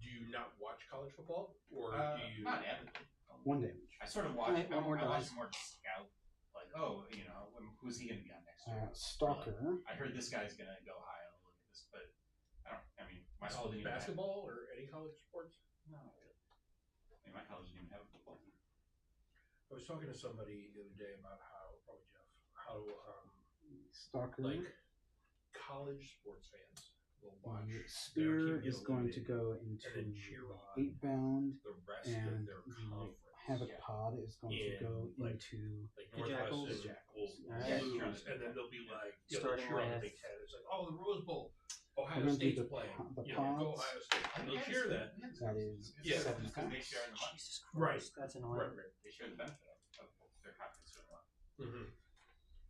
Do you not watch college football, or do you? Not avidly. 1 damage. I sort of watch. Alright, one more I watch die. more to scout. Like, oh, you know, who's he going to be on next year? Stalker. I heard this guy's going to go high. I'll look at this, but I mean, my school College didn't even have. basketball or any college sports? No, not really. I mean, my college didn't even have a football team. I was talking to somebody the other day about how, probably Jeff, how Stalker. like college sports fans will watch The their spear team get is going to eliminated, go into and then cheer on 8 bound, the rest and of their the conference. Havoc pod is going to In, go like, into Like The Jackals. Northwestern will Alright. lose, and then they'll be like, yeah, they'll Starting cheer on the with- Big Ten. It's like, oh, the Rose Bowl, We're Ohio gonna do State's the playing. po- the You know, go pods. Ohio State. And they'll cheer that. That is Yeah. 7 Because they attacks. share in the money. Jesus Christ. Right. That's Right, annoying. right. They share the benefit of their conference doing well. Mm-hmm.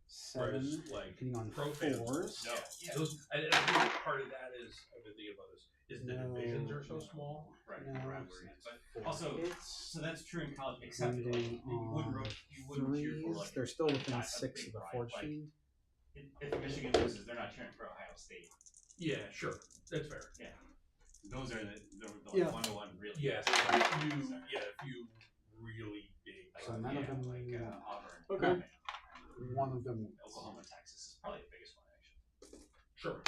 7 Whereas, like, hitting on pro fans, 4s. no. Yeah. Those, and I think part of that is, I've been thinking about this, is the divisions are so No. small. Right. No, the rivalry. it's But 4 also, hits. so that's true in college, except that, like, Wounding you wouldn't on you wouldn't cheer for 3s. like They're still within a 6 of big the rival, Forge like, Fiend. if Michigan loses, they're not cheering for Ohio State. Yeah, sure. That's fair. Yeah. Those are the Yeah. like 1-to-1 really. Yes, good if you, rivalries. if you really big. Like, So none of them- like Auburn. Okay. Alabama, One of them wins. Oklahoma, Texas is probably the biggest one actually. Sure.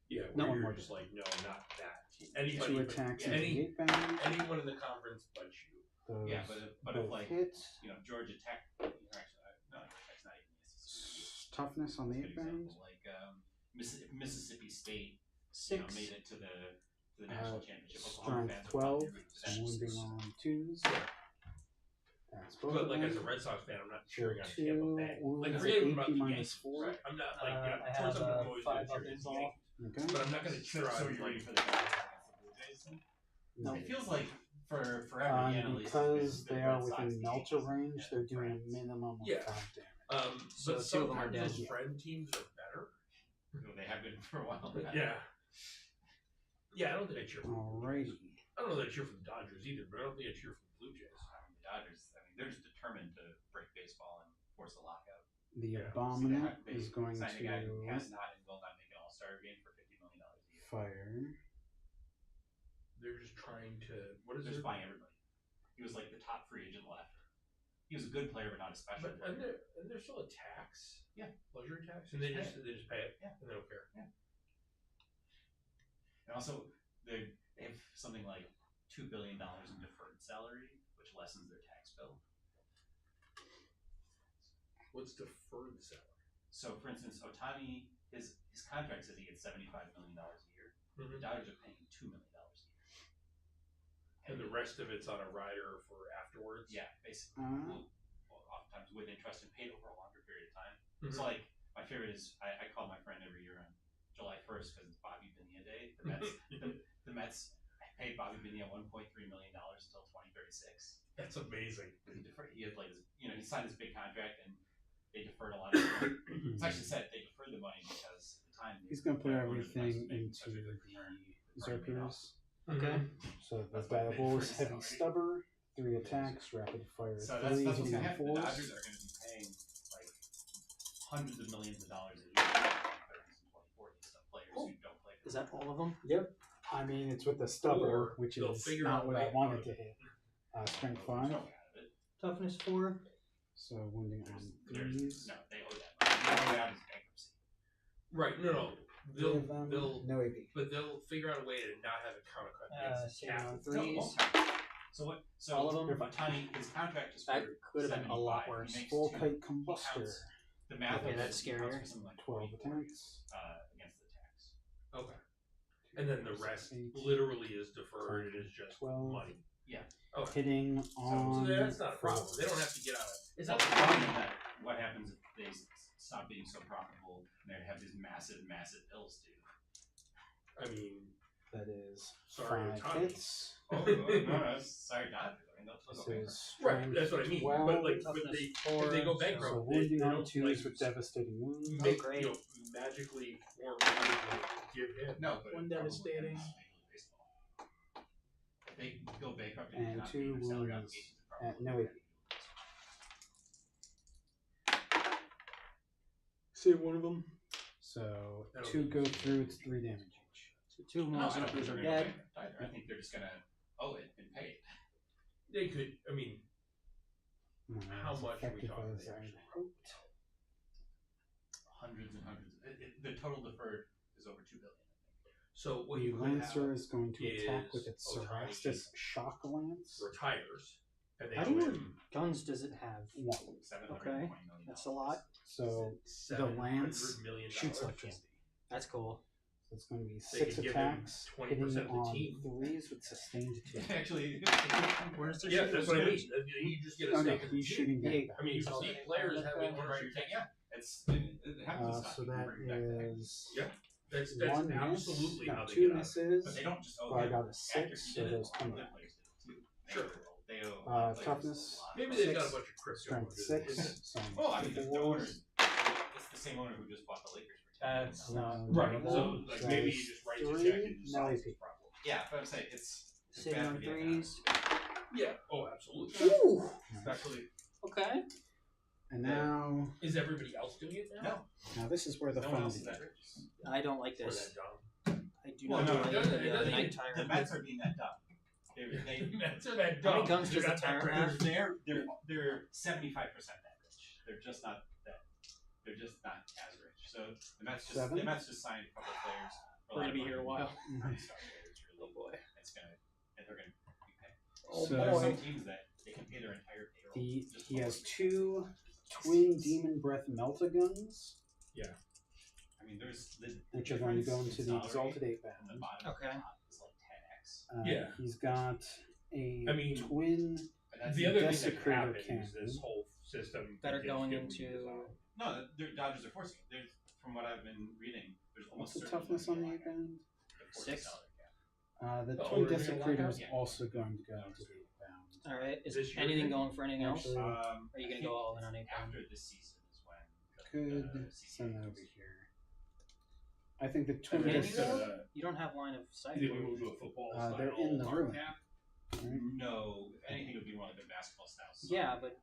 Yeah, No where one you're more just like, no, not that team. 2 Anybody, attacks yeah, into any, 8 bound. anyone in the conference but you. Those Yeah, but if both like hit. you know Georgia Tech, or actually no, Georgia Tech's not even the SEC. Toughness on the Good 8 bound. example, like Mississippi State, 6. made it to the national championship. Strength Oklahoma fans would 12. probably root for that. Wounding on 2s. That's both But of like them. as a Red Sox fan, I'm not So cheering on 2 Tampa Bay. Like wounds forget at about AP the minus Yankees. 4. Right. I'm not like I towards have something I'm always 5 gonna cheer up against in the ball. Yankees. Okay. But I'm not gonna cheer So on you're like rooting for the Giants against the Blue Jays then? No. It feels like for forever, Yanna Lee's Because been they the are Red Sox, within the Melter Yankees, range, and they're doing a friends. minimum of Yeah. 5 damage. So but 2 of them are sometimes dead. those friend teams are better. They have been for a while. Yeah. Yeah, I don't think I cheer for Alrighty. I don't know that I cheer for the Dodgers either, but I don't think I cheer for the Blue Jays. The Dodgers, I mean, they're just determined to break baseball and force a lockout. The Yeah. Abominant They is going signed a guy who to has not and will not make an All-Star game for $50 million a year. fire. They're just trying to. What is They're it? just buying everybody. He was like the top free agent left. He was a good player, but not a special But player. and there's still a tax. Yeah. Luxury tax, and they Pay just pay it. Yeah. And they don't care. And also, they have something like $2 billion in deferred salary, which lessens their tax bill. What's deferred salary? So, for instance, Otani, his contract says he gets $75 million a year. The Dodgers are paying $2 million a year. And the rest of it's on a rider for afterwards? Yeah, basically. Well, oftentimes with interest and paid over a longer period of time. So, like, my favorite is I call my friend every year on July 1st because it's Bobby Bonilla Day. The Mets paid Bobby Bonilla $1.3 million until 2036. That's amazing. He had like he signed this big contract and they deferred a lot of money. It's actually said they deferred the money because at the time He's going to put their owners everything making into such a good the return. Deferred it off. Zerkers. Okay. So the That's what battle is Bedford is heavy salary. stubber, 3 attacks, rapid fire, So 3 that's what's hitting gonna happen. The force. Dodgers are going to be paying like hundreds of millions of dollars a year for 2040 stuff players who don't play. Is that all of them? Yep. I mean, it's with the stubber, Or which they'll is figure not out what a I way wanted out to of hit. Strength 5, Toughness 4. so wounding on There's 3s. no, they owe that money. They owe that as bankruptcy. Right, no. Three of them, no AP. But they'll figure out a way to not have a counter cut. Saving on No, it 3s. won't count. So what? So All of them? Otani, his contract is That for could have been a lot 75. worse. He makes Full 2. kite He combustor, counts the math. Okay, of that's it, he counts scarier. for something like 12 40, attacks. against the tax. Okay. And then the rest 8, literally is deferred. It is just 12. money. hitting So on. that's not a problem. 4s. They don't have to get out of it. Is that the problem that what happens if they stop being so profitable and they have these massive bills due? I mean, That is sorry, 5 Otani. hits. No, sorry, Dodgers. I mean, they'll This go bankrupt. is Right, strength that's what I mean. 12. But like, Toughness if they go 4, bankrupt, So they wounding on don't 2s like with devastating wounds. make, great. magically form money to give him. No, but One it probably devastating. ends Major League Baseball. If they go bankrupt And cannot 2 pay their salary wounds obligations, it at probably no will. AP. Save one of them. So That'll 2 be- go through, it's 3 damage each. So 2 of them No, I also don't think are they're dead. gonna go bankrupt either. I think they're just gonna owe it and pay it. They could. I mean, Not How as much are we effective talking as about? I'd hoped. Hundreds and hundreds. The total deferred is over $2 billion. so what The you could Lancer have is going to attack with is its Otani Cerastus Shock Lance. retires, and they How go many in guns does it have? 1. $720 Okay, million. that's a lot. So $700 Lance million shoots electricity. That's cool. So it's going to be They 6 could give him attacks, 20% hitting of the on team. 3s with sustained 2. Actually, Where's the Yeah, that's what I mean. shooting? You just get a Oh no, stake in the he's team. shooting Yeah, down. I mean, you see players having ownership. yeah, it happens. So that is Yeah. That's 1 miss, absolutely how no, they 2 get out. But misses. they don't just owe Oh, I him. got a After 6, he so did it, those come other back. players did it too. Sure. They owe a lot of players Toughness. a lot. Maybe they've got a 6, bunch of crypto. Strength businesses. 6, some Well, I mean, the 4s. owner, it's the same owner who just bought the Lakers for $10 That's million. not Right. Double, So like that maybe is he just writes a 3, check and just no solves AP. his problem. Yeah, but I'm saying it's Saving bad on for the 3s. Yeah. Oh, absolutely. Ooh. Especially. Okay. And now, Is everybody else doing it now? No, this is where the no one fun else is begins. that rich. I don't like Or this. that dumb. I do Well, not no, like it doesn't- the it doesn't night even- The tyrant. Mets are being that dumb. They That's are that How dumb. many guns They're does the not that tyrant rich. have? they're 75% that rich. They're just not that. They're just not as rich. So the Mets just 7? signed a couple of players. for We're lot gonna of be money. here a while. Pretty star players, really. Oh boy. It's gonna and they're gonna be paid. Oh So- There are boy. some teams that they can pay their entire payroll. just He for has one. 2 twin Demon Breath Meltaguns, I mean, there's the which are going to go difference into in the salary Exalted 8 on the bound. bottom Okay. of the top is like 10x. Yeah. He's got a I mean, twin. But that's The other thing that Desecrator could happen is cannon. this whole system That are gets going differently into- designed. no, the Dodgers are forcing it. There's, from what I've been reading, there's What's almost the certainly toughness on gonna the be 8 bound? a forced 6? salary cap. The The twin owner gonna Desecrator lock is out? also going to go into the 8 bound. All right. Is This year anything thing? going for anything else? Actually, Are you I gonna think go all in on 8 bound? after this season is when could the send that CCA over here. I think the twin Can you Desecrator. go? You don't have line of sight. Did we move to a football style? They're in the hard room. cap? No, if anything, it would be more like a basketball style. Yeah, but.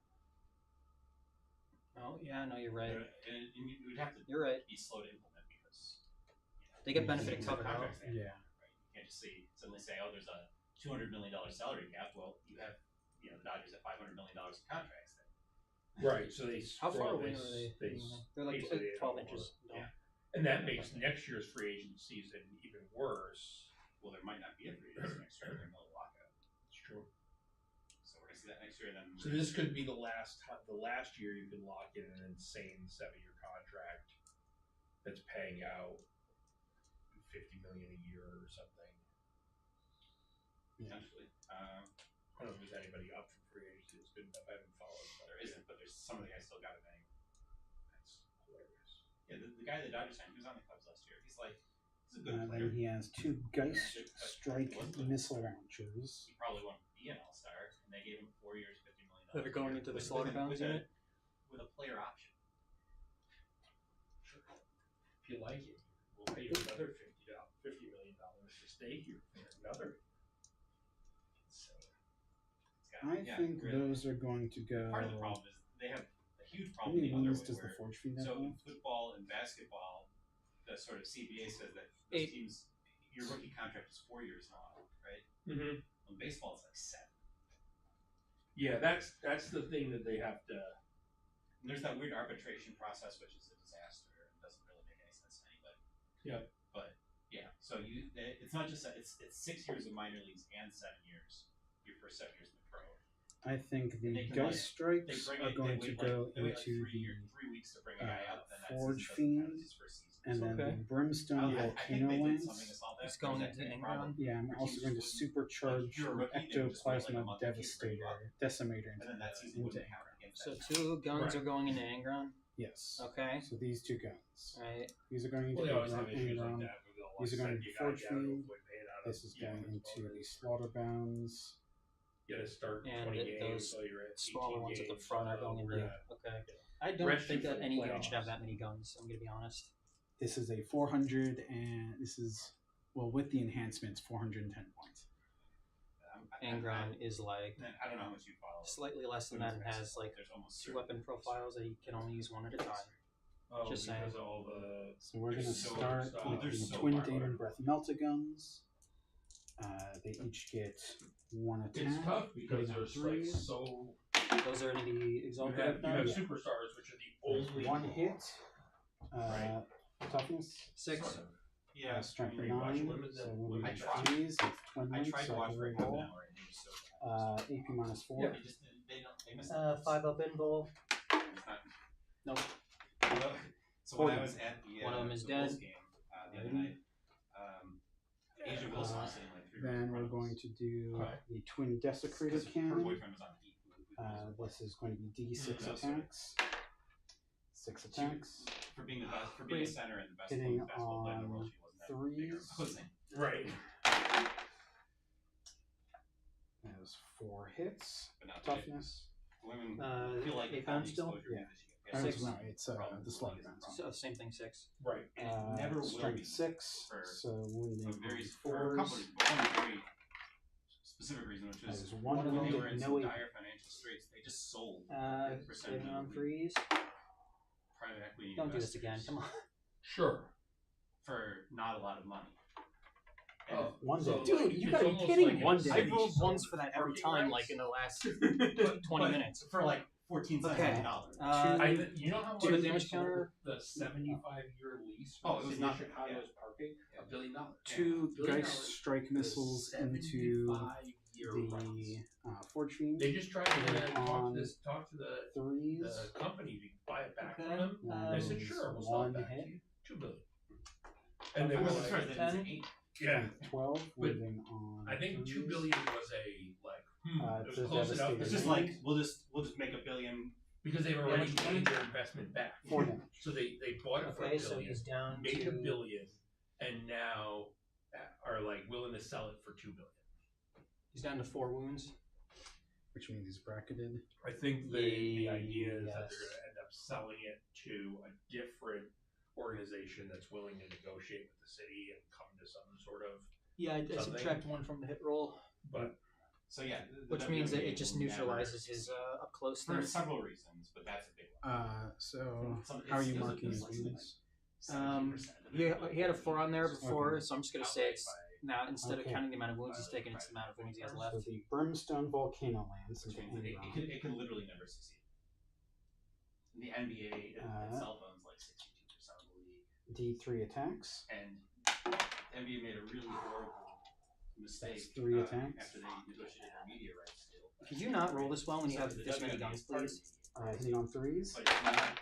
Oh yeah, no, you're right. And you would have to You're right. be slow to implement because They get benefit it's a covered though. contract standard, Yeah. right? You can't just suddenly say, oh, there's a $200 million salary cap. Well, you have, the Dodgers have $500 million in contracts. Right. So they How far scroll away this- are they? they They're like basically 12 don't inches. Yeah. And that makes next year's free agent season even worse. Well, there might not be a free agency next year. They're in the middle of lockout. see that next year. Then So this could be the last year you can lock in an insane 7-year contract that's paying out $50 million a year or something. potentially. I don't know if there's anybody up for free agency that's good enough. I haven't followed, but There isn't, but there's some of the guys still got it anyway. that's hilarious. Yeah, the guy the Dodgers signed, he was on the Cubs last year. He's a good Then player. he has 2 Geist Strike missile launchers. He probably won't be an all-star, and they gave him 4 years, $50 million. That are going into the slaughterhouse unit? With a player option. If you like it, we'll pay you another $50 million to stay here for another. So, I think those are going to go. Part of the problem is they have a huge How problem many the other wins way. does the where- Forge Fiend have? So in left? football and basketball, the sort of CBA says that those 8. teams, your rookie contract is 4 years long, right? mm-hmm. In baseball, it's like 7. Yeah, that's the thing that they have to. And there's that weird arbitration process, which is a disaster and doesn't really make any sense to anybody. Yeah. But yeah, so it's not just that, it's 6 years of minor leagues and 7 years. Your first 7 years in the pro. I think the They can, Geist Strikes They bring are it, going they to wait go they wait into 3 weeks to bring a guy up, then that Forge season doesn't count as Fiend, his first season. and then Okay. the Brimstone I think Volcano they did Lance. something to solve that. It's going There's that into big Engron? problem. Yeah, I'm Your also teams going to wouldn't- supercharge like, you're a rookie, they would just wait, like, a Ectoplasma month to keep bringing you Devastator, up. Decimator And then that season into wouldn't count against So that. 2 guns Right. are going into Angron. Yes. Okay. So these 2 guns. Right. These are going into Well, they always have issues Angron. like that. Where they'll These are send going to you Forge guys out, Fiend. avoid paying out This of is going defense into the bonus. Slaughter Bounds. You gotta start And 20 games those so you're at Smaller 18 ones at the games, front are going into. we're gonna- Okay. I don't Rest think you for that the any unit should have playoffs. that many guns. I'm gonna be honest. This is a 400, and this is, well, with the enhancements, 410 points. Angron is like I don't know how much you follow. slightly less than that and has like There's almost 2 weapon profiles that you can only use one at a time. Oh, Just because saying. of all the. So we're going to There's so start much stuff. with There's the so Twin far Demon better. Breath Meltaguns. They each get 1 attack. It's tough because hitting on there's like 3s. so. Those are in the You exalted. have now? superstars, which are the only 1 hit. Right. Toughness. 6. Sort of. Yeah, Strength you watch 9. Limit So That- when we I do tried. 3s, it's twin I links, tried to so I watch can for half an roll. hour and it was so bad. AP minus 4. Yeah. They missed the 5 up in bowl. It's not- Nope. So when I 40. was at the One of 'em is the Bulls dead. game the other night, Asia Wilson was sitting like 3 rows in Then front we're of going us. to do Okay. the Twin Desecrator Because her Cannon. boyfriend was on beat. This is going to be D6 that's attacks. 6 attacks. For being the best, for being a center and the best Hitting basketball player in the world, on she wasn't that big or 3s. imposing. Right. That was 4 hits. But not today. Toughness. Women Uh, feel like eight all the pounds still? exposure Yeah. because you Oh, get Six. no, it's Problem the Slaughter is Bounds. So, same thing, 6. Right. And it never will Strength be 6. for- So wounding for very on for a couple 4s. of but one very specific reason, which That is is one when they wounded, were in no some AP. dire financial straits, they just sold percentage Saving of on the 3s. private equity Don't do this again. investors Come on. Sure. for not a lot of money. And Oh, One so, day. Dude, like, you it's gotta be almost kidding like me. a One day. I've rolled city ones for that every parking time, rights. like in the last But- 20 but minutes. for like 14 cents Okay. on the dollar. You know how much Do the they damage sold counter. the 75-year lease Oh, for it the was city of nothing, Chicago's yeah. parking? $1 billion. 2 $1 billion. Geist Strike missiles The into 75-year the rights. Forge Fiend. They just tried to on talk to the 3s. company to buy it back Okay. from them. That They said, is sure, we'll sell one it back hit. to you. $2 billion. And they I were was like, surprised they didn't say 8. yeah. 12 But wounding on I think 2 3s. billion was a like it was it's a close enough. devastating It's just like we'll just make $1 billion. because they've already made their investment back. 4 damage. So they bought it for Okay, $1 so billion, he's down made to $1 billion, and now are like willing to sell it for $2 billion. he's down to 4 wounds. Which means he's bracketed. I think the idea is that Yes. they're going to end up selling it to a different organization that's willing to negotiate with the city and come to some sort of. Yeah, I Something. subtract 1 from the hit roll, But So yeah, which means that it just will never neutralizes his up close for thing. several reasons, but that's a big one. So Some- how are it's- you it was- marking it was his like something wounds? like 17% of He had a 4 on there before, Okay. so I'm just gonna say it's now instead of Okay. counting the amount of wounds he's taken, it's the amount of wounds he has So left. the Brimstone Volcano Lance Which into means that Angron. it can literally never succeed. The NBA itself owns like 62% of the league, D3 attacks. and the NBA made a really horrible mistake That's 3 attacks. after they negotiated their media rights deal. Could you not roll this well when you have The this many WNBA guns, is part of please? the Hitting on threes. But it's not.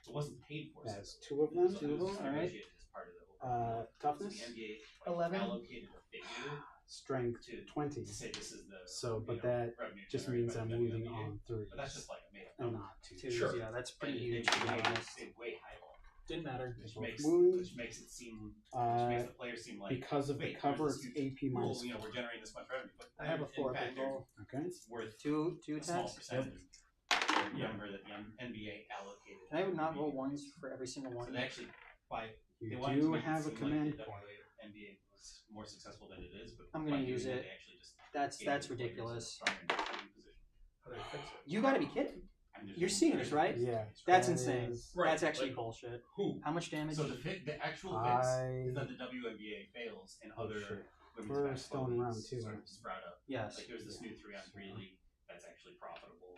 It wasn't paid for. Has separately. 2 of them. It was Two of them, negotiated alright. as part of the overall deal. Toughness. So the NBA 11. allocated a figure Strength to 20. say this is the So, but you know, that revenue just generated means by I'm the moving WNBA. on threes. But that's just like a made up and number. not 2. Twos, Sure. yeah, that's And pretty they huge. To be way, honest. they way highball, Didn't matter. Wound. which makes it seem, which Uh, makes the player seem like because of the wait, cover, where's it's this huge AP pool, minus you know, 4. we're generating this much revenue, but I have a in 4 fact, big roll. Okay. it's worth Two a small attacks. percentage of the number that the NBA allocated. Can I not roll to the ones for every single NBA. one? So they actually, by they You wanted to do make it have a seem command like point. the NBA was more successful than it is, but I'm gonna by use doing that, it. they actually just That's gave the players a ridiculous. stronger negotiating position. How do they fix it? You gotta be kidding. I'm just You're being seeing very this, right? Yeah. That's that insane. is- Right, That's actually like- bullshit. Who? How much damage? So the actual fix I. is that the WNBA fails and Oh, other shit. women's We're basketball still in round leagues 2, sort right? of sprout up. Yes. Like there's this new 3-on-3 league that's actually profitable.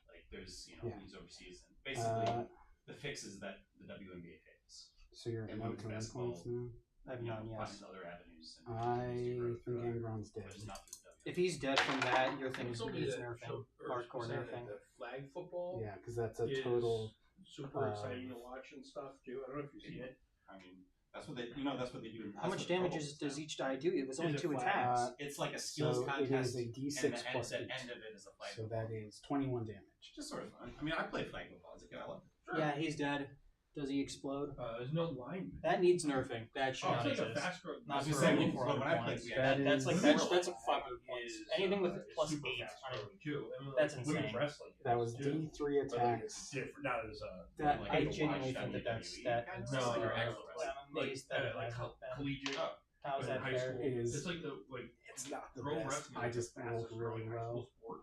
Like there's Yeah. leagues overseas, and basically Uh, the fix is that the WNBA fails. so you're at and no women's command basketball, points now. I have none, yes. finds other avenues. And I continues to think grow, Angron's dead. but it's not through the If he's dead from that, your thing You is told me that nerfing. show- or Hardcore saying that nerfing. the flag football Yeah, because that's a is total. super exciting to watch and stuff too. I don't know if you've seen it. I mean, that's what they that's what they do. How much damage does each die do? It was only Is it 2 flat? attacks. It's like a skills So it contest. is a and D6 the plus end, 8. the end of it is a flag. So that is 21 damage. Just sort of fun. I mean, I played flag football as a kid. I loved it. Yeah, he's dead. Does he explode? There's no line. That needs nerfing. That should Oh, not it's like a exist. fast growth. Not I was for gonna say, only when 400 I played, points. we That had That's like is- that's a fucking points. Anything with plus super 8 fast on it. growing too. I mean, That's like, women's insane. wrestling. That was too. D3 But, like, it's attacks. different, not as That like I to genuinely watch think that that's WWE that. kind of No, stuff, or no, actual no. wrestling. I'm amazed that it like hasn't been. collegiate. How's in that high fair? school. It is- It's like the It's not the pro best. wrestling. I is just the rolled fastest really growing high school well. sport.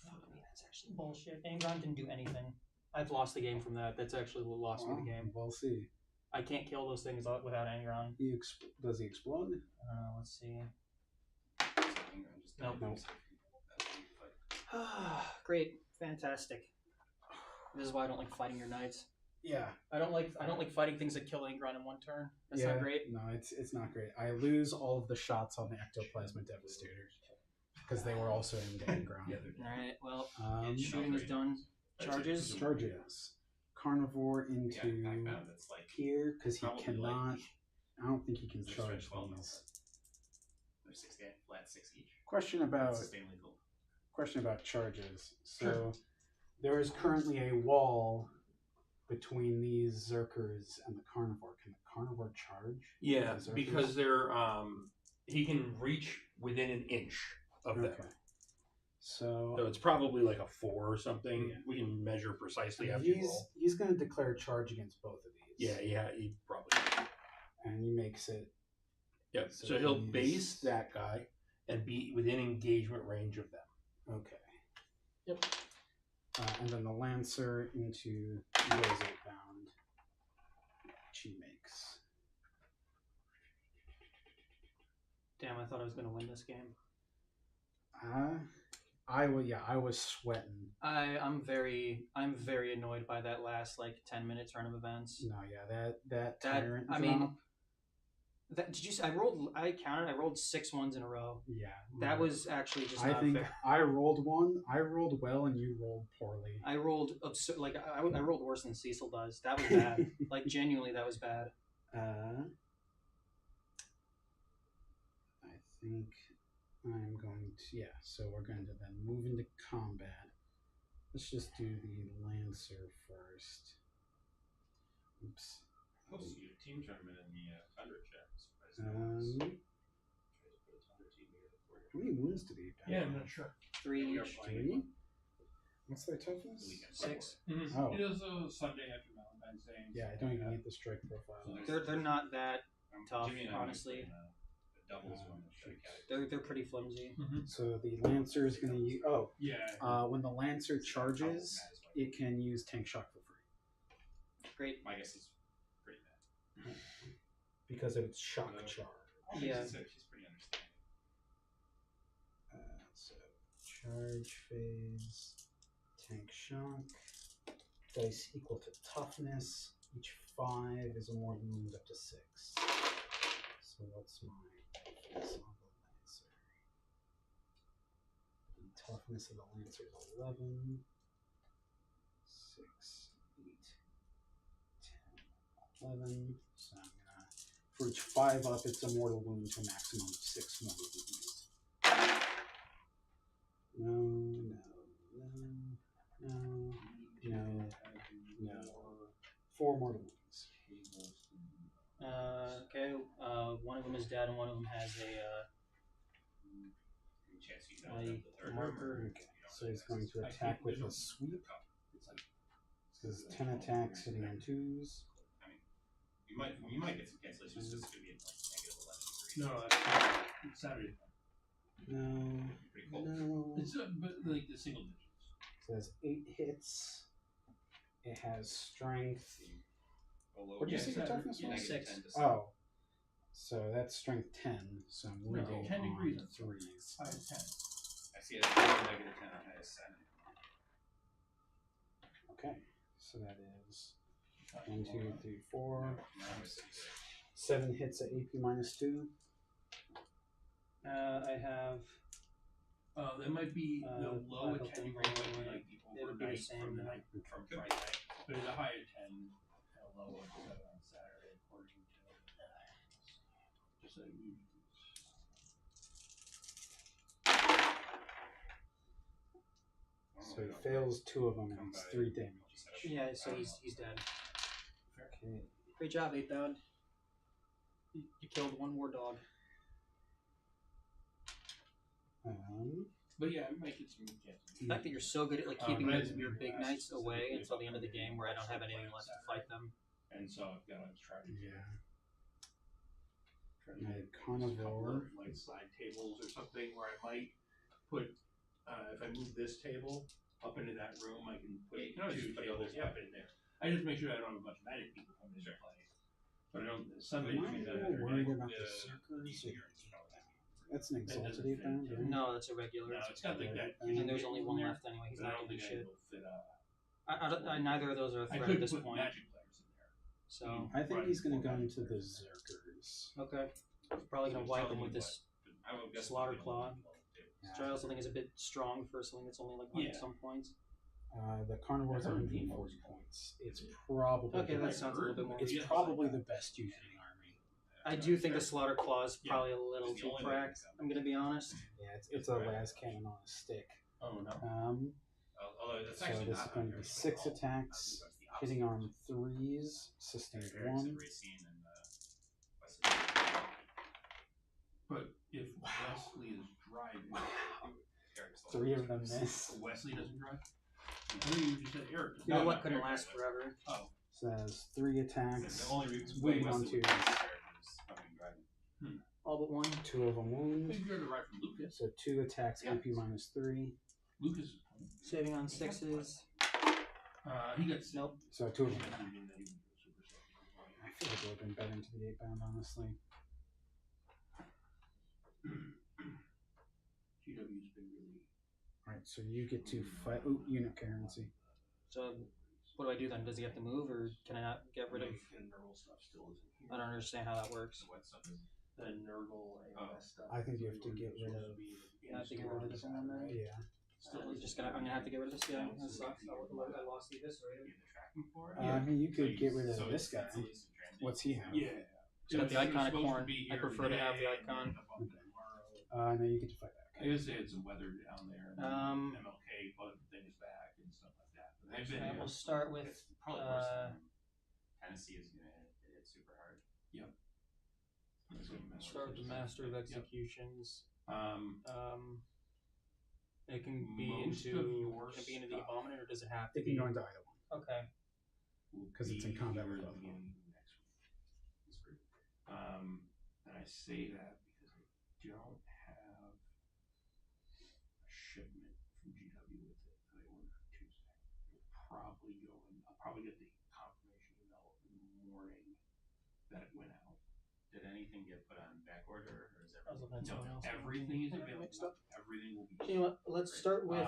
Fuck me, that's actually bullshit. Angron didn't do anything. I've lost the game from that. That's actually what lost me the game. We'll see. I can't kill those things without Angron. Does he explode? Let's see. Nope. Nope. Great, fantastic. This is why I don't like fighting your knights. Yeah. I don't like fighting things that kill Angron in one turn. That's yeah. not great. No, it's not great. I lose all of the shots on the Ectoplasma Devastator because they were also in the ground. All right. Well, Shooting shooting is done. Charges. Charges. Carnivore into That's like here because he probably cannot. like- I don't think he can There's charge 12 these. They're 6 flat 6 each. Question about Sustain lethal. charges. So there is currently a wall between these Zerkers and the Carnivore. Can the Carnivore charge? Yeah, the Zerkers? because they're he can reach within an inch of them. Okay. So So it's probably like a 4 or something. Yeah. We can measure precisely after you roll. he's going to declare charge against both of these. Yeah, he probably. And he makes it. Yep. So So he'll he's- base that guy and be within engagement range of them. Okay. Yep. And then the Lancer into Laser Bound, which he makes. Damn, I thought I was gonna win this game. I was sweating. I'm very annoyed by that last like 10-minute turn of events. No, yeah, that That- tyrant I mean, drop, Did you? I rolled 6 ones in a row. yeah. That was actually just I not think fair. I rolled one. I rolled well, and you rolled poorly. I rolled I rolled worse than Cecil does. That was bad. Like genuinely, that was bad. I think I'm going to, yeah, so we're going to then move into combat. Let's just do the Lancer first. Oops. Hosted your team tournament in the Thunder Chat. How many wounds do they have? Yeah, I'm not sure. 3 We are each. playing 3? What's their toughness? 6. Oh, It is a Sunday after Valentine's Day. yeah, I don't even need the strike profile. They're not that. Tough, Jimmy and I might honestly. play in a doubles one. They're pretty flimsy. So the Lancer is going to use, Yeah. when the Lancer charges, it can use Tank Shock for free. Great. My guess is pretty bad. Because of its shock No. charge. Yeah. She's pretty understanding. So charge phase, tank shock, dice equal to toughness. Each 5 is a mortal wound up to 6. So what's my toughness on the Lancer? Toughness of the Lancer is 11. 6, 8, 10, 11. So I'm gonna, for each 5 up, it's a mortal wound to a maximum of 6 mortal wounds. No. 4 mortal wounds. Okay. One of them is dead, and one of them has a Any chance you can open up the third room, or marker. you Okay. don't So really he's have going access to attack with a sweep. Because 10 attacks hitting on 2s. I mean, you might get some cancellations because it's going to be at like negative 11 degrees. No, that's fine. It's Saturday. No. Pretty cold. No. It's but like the single digits. So it has 8 hits. It has strength. Although, What did you yeah, say your Saturday, toughness yeah, was? negative 6. 10 to 7. Oh. So that's strength 10. So I'm No, reading 10 on degrees. 3s. 5 to 10. I see it as negative 10 on highest 7. Okay. So that is 1, 2, 3, 4. No, I was 7 hits at AP minus 2. I have. That might be the low at 10 5 degrees, might be up like the It would be the overnight same, from the yeah. night from Friday night. But it's a high at 10 and a low at 7 on Saturday, according to just like So he fails 2 of them and it's 3 damage. Yeah, so he's dead. Okay. Great job, 8-bound. You killed one more dog. But yeah, it might get some chances. The fact that you're so good at like keeping but I your, didn't your big realize knights away specifically until the about end of the coming game in where I don't have also anything playing left to Saturday. fight them. And so I've got to try to Yeah. try to My get a couple carnivore. of like side tables or something where I might put if I move this table up into that room, I can put Yeah, you can always 2 just put tables others, yeah. up in there. I just make sure I don't have a bunch of magic people coming in to play. But I don't. Sunday Am I between a that little after worried night, about the circus? That's an That exalted doesn't 8-bound, fit. right? No, it's a regular. No, it's got like that. And there's only one there, left anyway. He's but I not don't doing think I shit. will fit Neither of those are a I threat at could this put point. magic players in there. So I think he's going to go into the Zerkers. okay, probably gonna wipe him with this slaughter claw. Which I also think is a bit strong for something that's only like Yeah. some points. The carnivore's 140 points. It's probably Okay, that sounds a little bit more. it's probably the best unit in the army. I do think the slaughter claw is Yeah. probably a little too cracked. I'm gonna be honest. Yeah, it's a las cannon on a stick. Oh no. Although it's So actually this not is going to on be yours 6 at all. attacks, That's the opposite. hitting on 3s, sustained Eric's 1. Racine and Wesley. But if Wesley is driving, Eric's the 3 of them lowest. miss. Wesley doesn't drive. I think you just said Eric. You know No, what no, couldn't Eric last does. forever. Oh, So that's 3 attacks. The only reason Waiting Wesley on would 2s. drive Eric is fucking driving. All but one. 2 of them I wound. think you're the right from Lucas. So 2 attacks, Yeah. AP minus 3. Lucas is Saving on 6s. he got Nope. So 2 of them. super I feel like it would have been better into the 8-bound, honestly. GW's been really. Alright, so you get to fight. Oh, unit currency. So what do I do then? Does he have to move, or can I not get rid of? And Nurgle stuff still isn't here. I don't understand how that works. So what stuff is The Nurgle AOS stuff. I think you have to get rid of- You have to get rid of this one then? Yeah. Still, I'm gonna have to get rid of this. Yeah, that sucks. I lost this, right? you the tracking for it? I mean, you could get rid of So this it's- guy. it's at least a transient. What's he have? Yeah. It's got the It was icon of supposed to corn. be I here prefer to have the today, icon. and tomorrow. No, you get to fight back. I guess they had some weather down there. And MLK put things back and stuff like that. But they've been I here. will start with. It's probably worse than Tennessee is going to hit super hard. Start with the Master of Executions. It can be Most into. of your Can it be into the stuff Abominant, or does it have to It be? can go into either one. Okay. Because it's in combat with the both of them. beginning of next week. It's great. And I say that because I don't have a shipment from GW with it that I ordered Tuesday. It'll probably go in. I'll probably get the confirmation email in the morning that it went out. Did anything get put on back order, or is I was looking at No, something else. everything is Am I mixed available. up? Everything will be. You know what? Let's start with.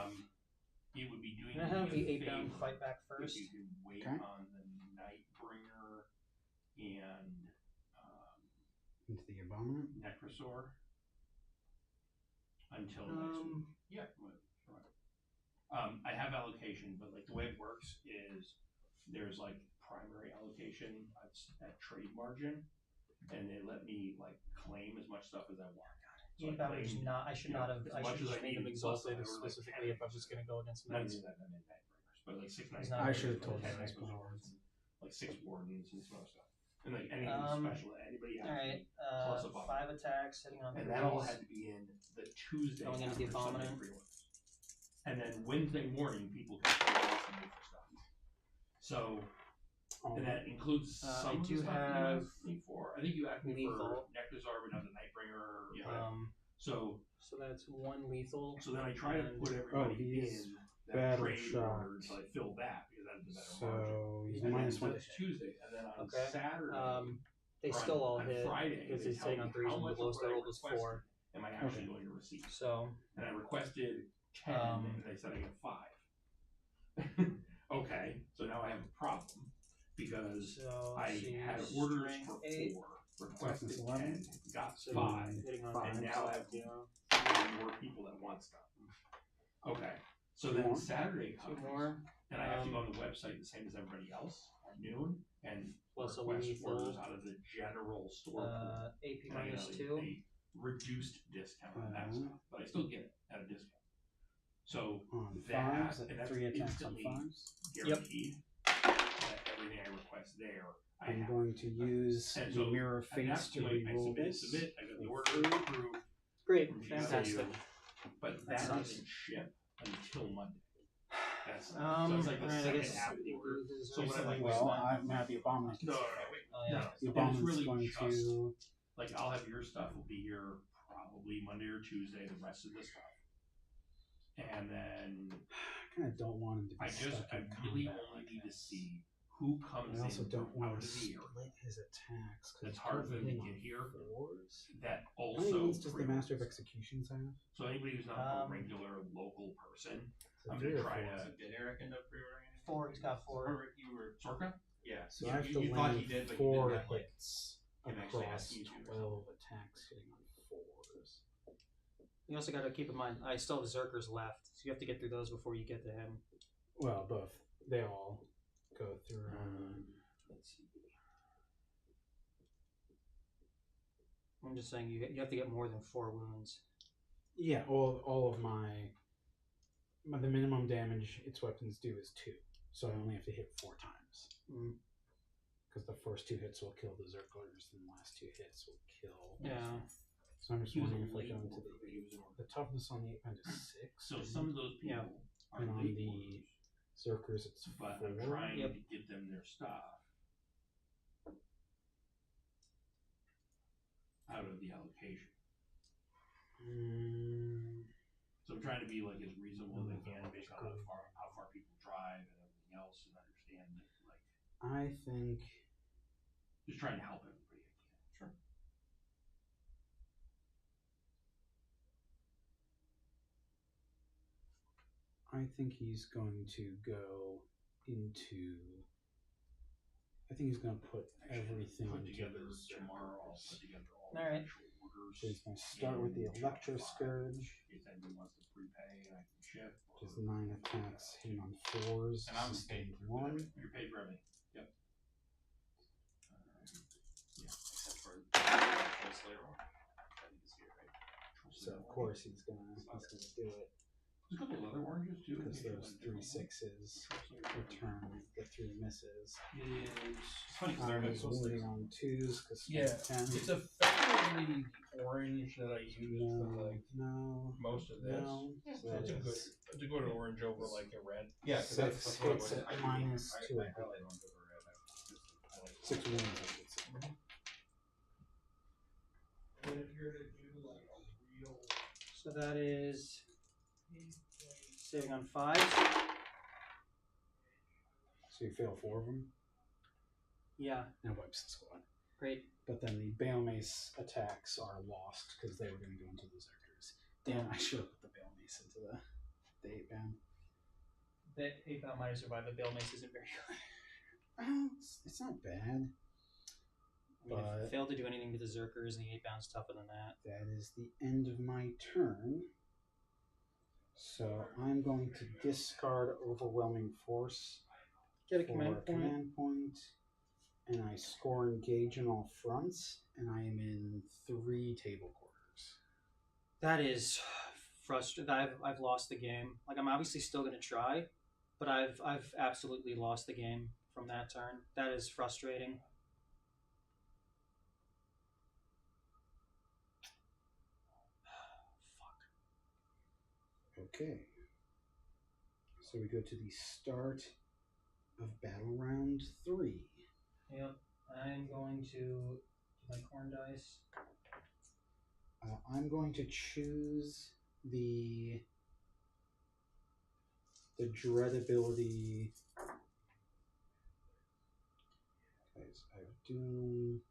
It would be doing. Can I have me the a 8-bound favor fight back if first? you can wait Okay. on the Nightbringer and Into the Abominant. Necrosaur until next week. Yeah. I have allocation, but like the way it works is there's like primary allocation at trade margin, and they let me like claim as much stuff as I want. So I I claim, not. I should you not know, have. as I much should as I just make need, him plus I exalted order, like, specifically 10 if I was going to go against not Mets. even that many Nightbringers, but like 6 He's Nightbringers. not- I should've told like 10 you. Explorers, like 6 Wardens and some other stuff. And like anything special that anybody has. All right. Plus a bump. 5 attacks, hitting on And that all threes. had to be in the Tuesday Going into the after Sunday Abominant. pre-orders. And then Wednesday morning, people can pre-order some new stuff. So, and that includes I some of do the stuff you have asked me for. I think you asked me for lethal. Nectazar, but not the Nightbringer. So So that's 1 lethal. then I try to And- put everybody he's in that battle trade shocked. order until I fill that because that's the better margin. So he's And then minus so 1 to that's hit. Tuesday, and then on Okay. Saturday, They or still all on hit Friday, because they he's tell hitting me on threes how and the much lowest of what I I rolled was 4. requested am I actually Okay. going to receive? So And I requested 10, and they said I get 5. Okay, so now I have a problem because I let's see, had orders strength for 8. 4, requested Toughness 10, 11. got So 5, hitting on Five. and now I have yeah. 3 more people that want stuff. Okay, so Two then more? Saturday 2 comes, more. and I have to go on the website the same as everybody else at noon and Plus a request lethal. orders out of the general store pool. AP And I get minus a 2. reduced discount on that Mhm. stuff, but I still get it at a discount. So On that, 5s, and at that's 3 attacks on instantly 5s. guaranteed that everything I request there, I I'm have. going to use And the so Mirror of At that Fates to point, I reroll this. submit, I got the order approved, Great, from fantastic. GCU, but That that sucks. doesn't ship until Monday. That's so So it's like the alright, I second guess half of the order. is So there when I'm something like, Well, wait, I'm now the Abominant. No, wait. Oh, yeah. No, The and it's Abominant's really going just to. like I'll have your stuff will be here probably Monday or Tuesday. The rest of the stuff, and then I kind of don't want him to be stuck I in really combat only like need to this. see who comes I also in don't from want out to of the air. split his attacks. 'cause It's he's hard for them to hitting get on here. 4s. That How many also wounds does the Master of pre-orders. Executions have? So anybody who's not a Um, regular local person, So I'm 3 gonna or try 4s? to. Did Eric end up pre-ordering anything? 4, he's got 4. Or you were Sorka? yeah. So you, I have you, to you thought land he did, but 4 you didn't have, like, hits him actually across asking you to or 12 attacks hitting on 4s. You also got to keep in mind, I still have Zerkers left, so you have to get through those before you get to him. Well, both. They all go through. Let's see. I'm just saying you have to get more than 4 wounds. Yeah, all of my the minimum damage its weapons do is 2, so I only have to hit 4 times. Mm. Because the first 2 hits will kill the Zerglers, and the last 2 hits will kill. Yeah. So I'm just He was wondering a if I go late into order, but he was an order. the toughness on the 8 band is 6. So some of those people Yeah. are And on late the orders, Zerkers it's 4. but I'm trying Yep. to get them their stuff out of the allocation. So I'm trying to be like as reasonable as I can based on how far people drive and everything else, and understand that like I think just trying to help everybody I can. Sure. he's going to go into. I think he's going to put everything Put into together the tomorrow. I'll Zerglers. put together all All the right. actual orders. So he's going to start with the in Electro Shopify. Scourge, If anybody wants to prepay, I can ship. which is 9 attacks, hitting on 4s, And I'm sustained paid 1. You're paid for everything. Yep. except for Troll Slayer one. I think it's here, right? So of course he's gonna do it There's a couple of other oranges too. because those 3 6s return the 3 misses. It's funny because I they're was wounding on 2s because Yeah, 10. It's effectively the orange that I use for like No, most of this. no. So So that it's a good is to go to orange over like a red. Yeah, because 6 that's what I hits was. at I minus I 2. highlight on the red. I like 6 wounds, I should say. But if you're to do like a real So that is saving on 5. So you fail 4 of them. Yeah, Now wipes the squad. great. But then the Bale Mace attacks are lost because they were going to go into the Zerkers. Damn, I should have put the Bale Mace into the 8 band. That 8 bound might have survived. The Bale Mace isn't very good. It's not bad. I mean, if But- it failed to do anything to the Zerkers, and the 8 bound's tougher than that. That is the end of my turn. So So I'm going to discard Overwhelming Force Get a for command a point. command point, and I score Engage in all fronts, and I am in 3 table quarters. That is frustrating. I've lost the game. Like, I'm obviously still gonna try, but I've absolutely lost the game from that turn. That is frustrating. Okay. So we go to the start of battle round 3. Yep. I'm going to do my corn dice. I'm going to choose the dread ability. Guys, I have Doom.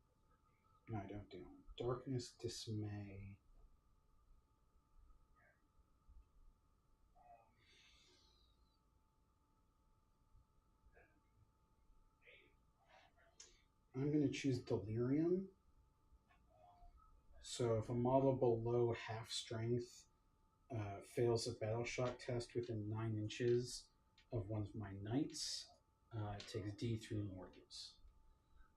No, I don't Doom. Darkness, Dismay. I'm going to choose Delirium. So if a model below half strength fails a battle shock test within 9 inches of one of my knights, it takes D3 mortals.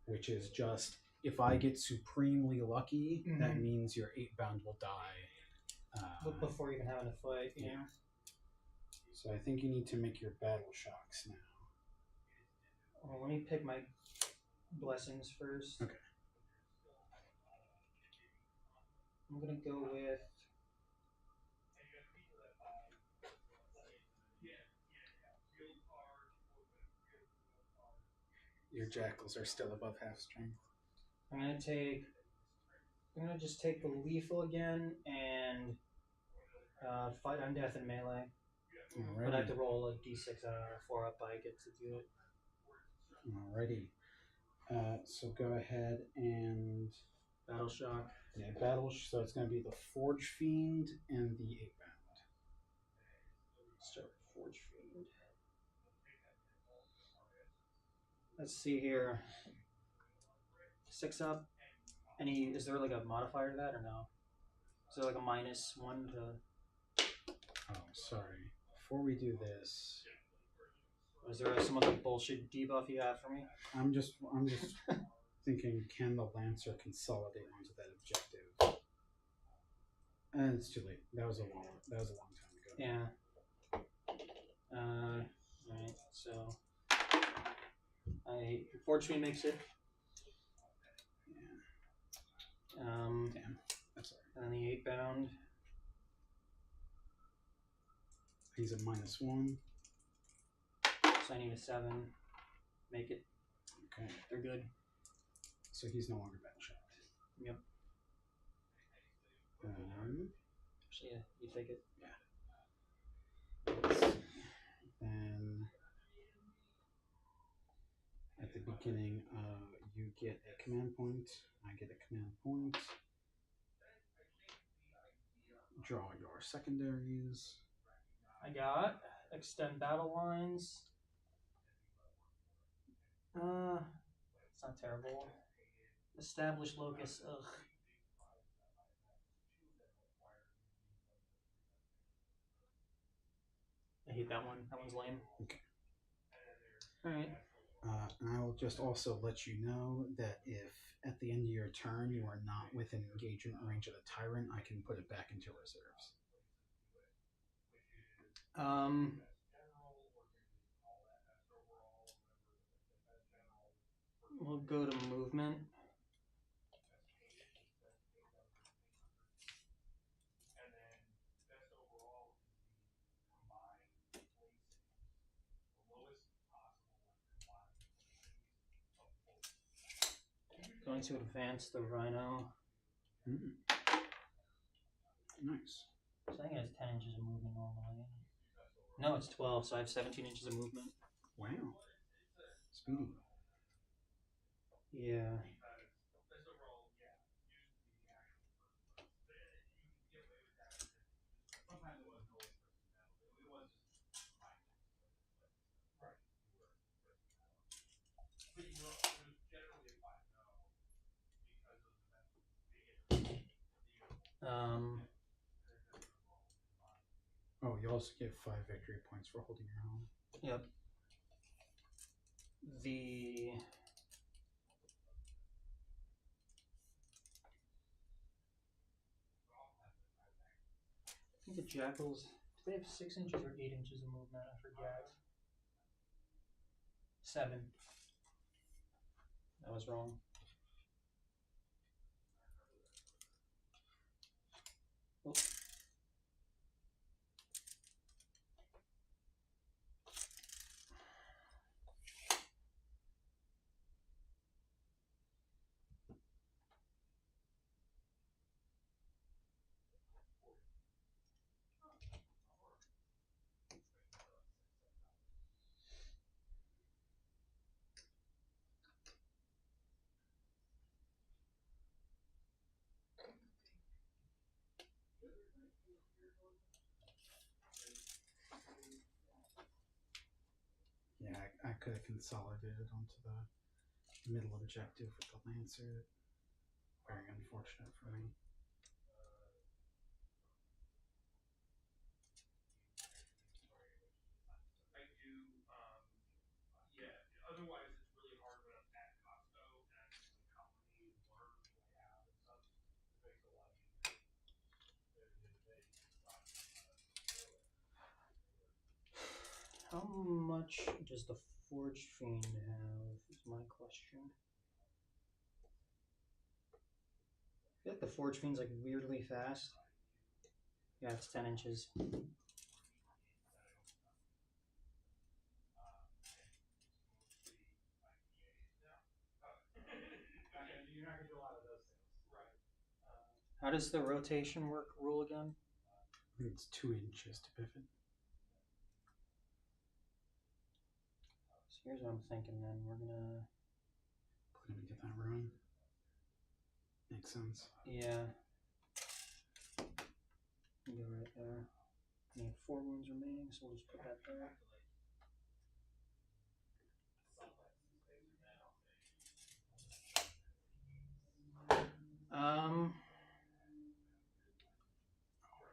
Which is just, if I get supremely lucky, that means your 8-bound will die. Before even having a fight, yeah. So I think you need to make your battle shocks now. Well, let me pick my blessings first. Okay. I'm gonna go with Your jackals are still above half strength. I'm gonna just take the lethal again and fight on death in melee. But I have to roll a d6 out of 4 up. I get to do it. Alrighty. So go ahead and Battle shock. yeah, so it's going to be the Forge Fiend and the 8-bound. Start with Forge Fiend. Let's see here. 6 up. Is there like a modifier to that or no? Is there like a -1 to? Oh, sorry. Before we do this, Is there some other bullshit debuff you have for me? I'm just thinking, can the Lancer consolidate onto that objective? And it's too late. That was a long time ago. Yeah. Right. So, Fortune makes it. Yeah. Damn. That's alright. And then the 8-bound. He's a -1. So I need a 7. Make it. Okay. They're good. So he's no longer battle shocked. Yep. Actually, yeah, you take it. Then at the beginning, you get a command point. I get a command point. Draw your secondaries. I got extend battle lines. It's not terrible. Establish locus. Ugh. I hate that one. That one's lame. Okay. Alright. And I will just also let you know that if at the end of your turn you are not within engagement range of the tyrant, I can put it back into reserves. We'll go to movement. Going to advance the rhino. Nice. So I think it has 10 inches of movement normally. No, it's 12, so I have 17 inches of movement. Wow. Speedy. Yeah. Oh, you also get 5 victory points for holding your own. Yep. I think the jackals, do they have 6 inches or 8 inches of movement? I forget. 7. I was wrong. Oh. Yeah, I could have consolidated onto the middle objective with the Lancer. Very unfortunate for me. I do, yeah, otherwise it's really hard when I'm at Costco and I'm doing how many orders do I have and stuff. It makes it a lot easier. How much does the Forge Fiend have, is my question. I feel like the Forge Fiend's like weirdly fast. Yeah, it's 10 inches. You're not gonna do a lot of those things. Right. How does the rotation work rule again? I think it's 2 inches to pivot. So here's what I'm thinking then. We're gonna... Put him into that ruin. Makes sense. Yeah. Go right there. We have 4 wounds remaining, so we'll just put that there.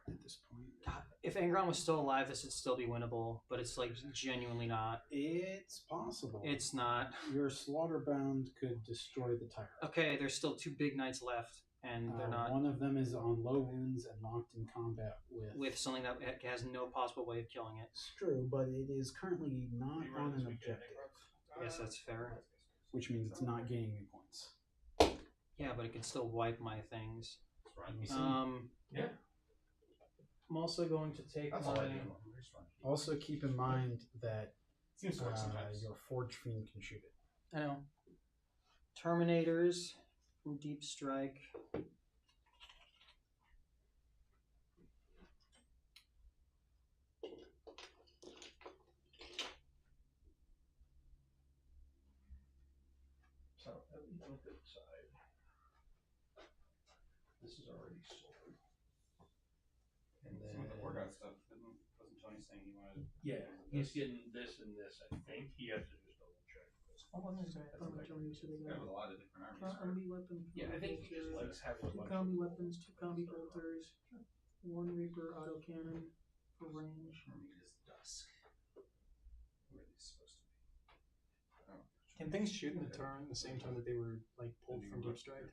At this point, God, if Angron was still alive, this would still be winnable, but it's like genuinely not. it's possible. It's not. Your Slaughterbound could destroy the tyrant. Okay, there's still 2 big knights left, and they're not One of them is on low wounds and locked in combat with something that has no possible way of killing it. It's true, but it is currently not on an objective, Yes, that's fair. which means it's not gaining any points. Yeah, but it can still wipe my things. We'll see. Yeah. I'm also going to take That's all I do. Also, keep in mind that Seems to work sometimes. your Forge Fiend can shoot it. I know. Terminators from Deep Strike. So at least on the side. This is already sold. And Some then of the workout stuff, wasn't Tony saying he wanted? yeah, he's getting this and this. I think he has to just double check. Hold on, there's a Got with a lot of different armies. combi weapon. Yeah, I think he just likes having a 2 bunch combi of weapons, 2 combi bolters, 1 Reaper autocannon for range. Or maybe it's dusk. Where are these supposed to be? Oh. Can things shoot in the turn the same time that they were like pulled from Deep Strike?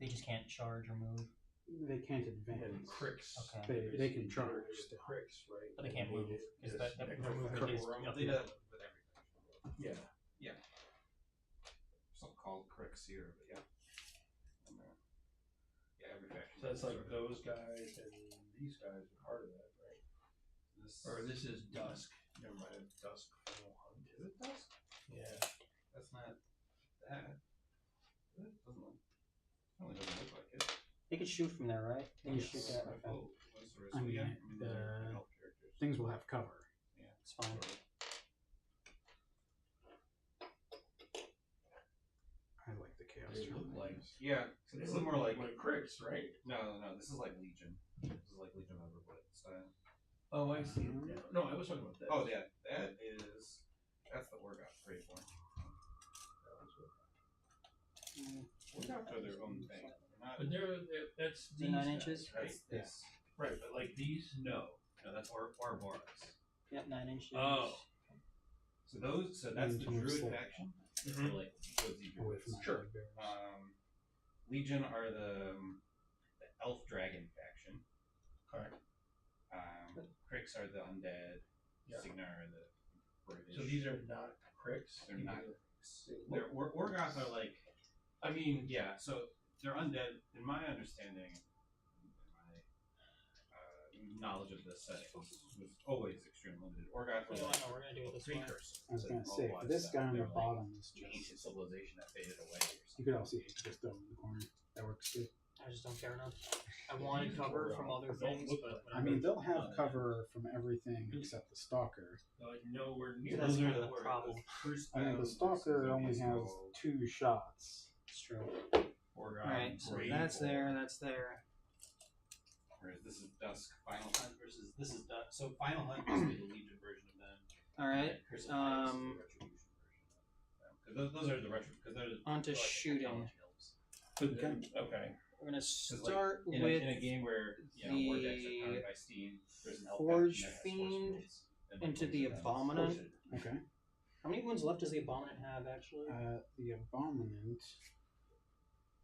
They just can't charge or move. They can't advance. and cricks. Okay. They can charge still. Cricks, right? But they can't move, because that extra movement factor. is They do that with everything. Yeah. Something called cricks here, but yeah. And, yeah, every faction. So it's like those guys and these guys are part of that, right? Or this is dusk. Never mind, dusk. Is it dusk? Yeah. That's not that. It doesn't look. It doesn't look like it. They could shoot from there, right? They can shoot that. Okay. Oh, what's the rest I of mean, they're the elf characters. things will have cover. Yeah. It's fine. I like the Chaos They look Terminators. like Yeah, so this is more like cricks, right? no, this is like Legion. This is like Legion of Overblood style. Oh, I see. No, I was talking about that. Oh yeah, that's the Orgoth Great One. Orgoth are their own thing. They're not. But that's Is it 9 inches? That's this. Right, but like these, no. No, that's Ouroboros. Yep, 9 inches. Oh. So that's the Come on, druid slow. faction. Mhm. So like woodsy Away druids. from my Sure. bears. Legion are the elf dragon faction. Correct. Cricks are the undead. Yeah. Signar are the British. So these are not cricks. They're not. They're Orgoth are like. I mean, yeah. So they're undead. In my understanding, my knowledge of this setting was always extremely limited. Orgoth were Oh, like no, we're gonna do it this way. precursors. I was to gonna a say, lot for of this stuff. guy on They the were, like, bottom is the ancient just. civilization that faded away. Or You something. could also just throw him in the corner. That works too. I just don't care enough. I wanted cover from other things, but I mean, they'll have cover from everything except the stalker. Like nowhere So near. that's Those are kind of the the problem. First I mean, the bound stalker versus only has Zodiac 2 shots. It's true. Orgoth, Alright, so Brave that's Orc. there, that's there. Whereas this is Dusk Final Hunt versus this is Dusk. So Final Hunt used to be the Legion version of them. Alright, and Curse of Ice is the Retribution version of them. Because those are the retro. Because they're the On to like, shooting. technology elves. Okay. We're gonna 'Cause, start like, with in a game where Vortex are powered by Steam, there's an elf Forge faction that has force Fiend fields, and, like, into most the of them- Abominant. Okay. How many wounds left does the Abominant have, actually? The Abominant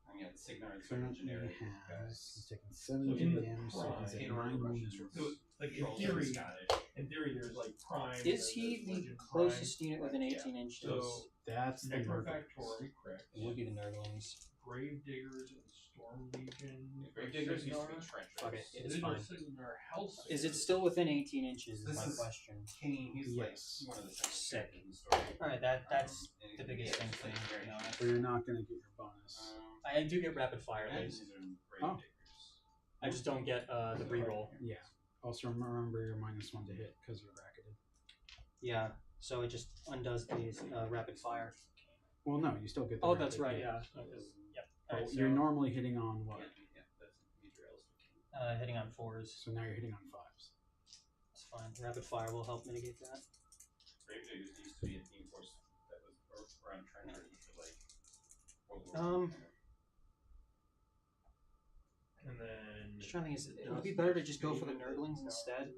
I mean, Signar and Sergeant currently Generic has. He's guys. taking in 17 the damage, so he's prime, at 9 wounds. So, like in Trolls theory, and Scottish. there's like prime. Is and he there's the Legend closest unit within Yeah. 18 inches? So That's the Nurglings. Necrofactorum cricks, It would be the Nurglings. Grave Diggers and Storm Legion. Grave Diggers used to be Signar. trenchers. Fuck it, it's Signar, fine. Signar, Hellsinger. Is it still within 18 inches? Is This my is- question. Kane, he's Yes. like one of the second Sick. characters in the story. Alright, that's And the biggest thing it's for me, like to very be honest. But you're not going to get your bonus. I do get rapid fire, and but these are Grave Oh. Diggers. I just don't get the reroll. Yeah. Also remember your -1 to hit because you're bracketed. Yeah, so it just undoes these rapid fire. Well, no, you still get the Oh, that's rapid right, hit. yeah. Yep. But Alright, you're so normally hitting on what? Yeah, that's major elves. hitting on 4s. So now you're hitting on 5s. It's fine. Rapid fire will help mitigate that. Grave Diggers used to be a team force that was around trenchers for like World War II. And then Just trying to think, it would be better to just go for the Nurglings instead.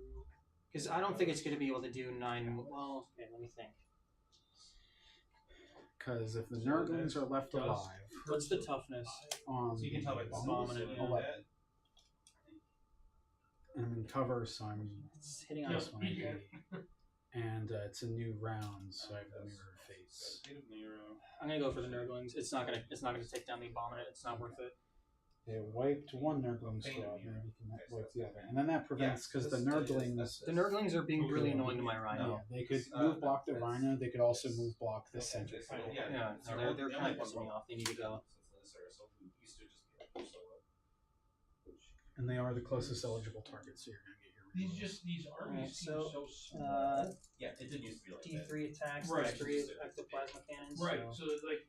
Because I don't think it's going to be able to do 9. Well, okay, let me think. Because if the Nurglings are left alive What's the toughness? on So you can tell by the Abominant, Abominant, bonus, 11. And I'm in cover, so I'm It's hitting on plus 1 and it's a new round, so I have the mirror face. Fate of Nero. I'm gonna go for the Nurglings. It's not gonna take down the Abominant. It's not worth it. It wiped one Nurgling squad, maybe you can wipe the other. And then that prevents, because the Nurglings, The Nurglings are being really annoying to my yeah, Rhino. they could move block the Rhino, they could also move block the center. Yeah, no, they're kind of pissing me off. They need to go. And they are the closest eligible target, so you're going to get your these armies Alright, seem so, so small. Yeah, it did used to be like that. D3 attacks, Right. D3 ectoplasma cannons. Right, So. so it's like,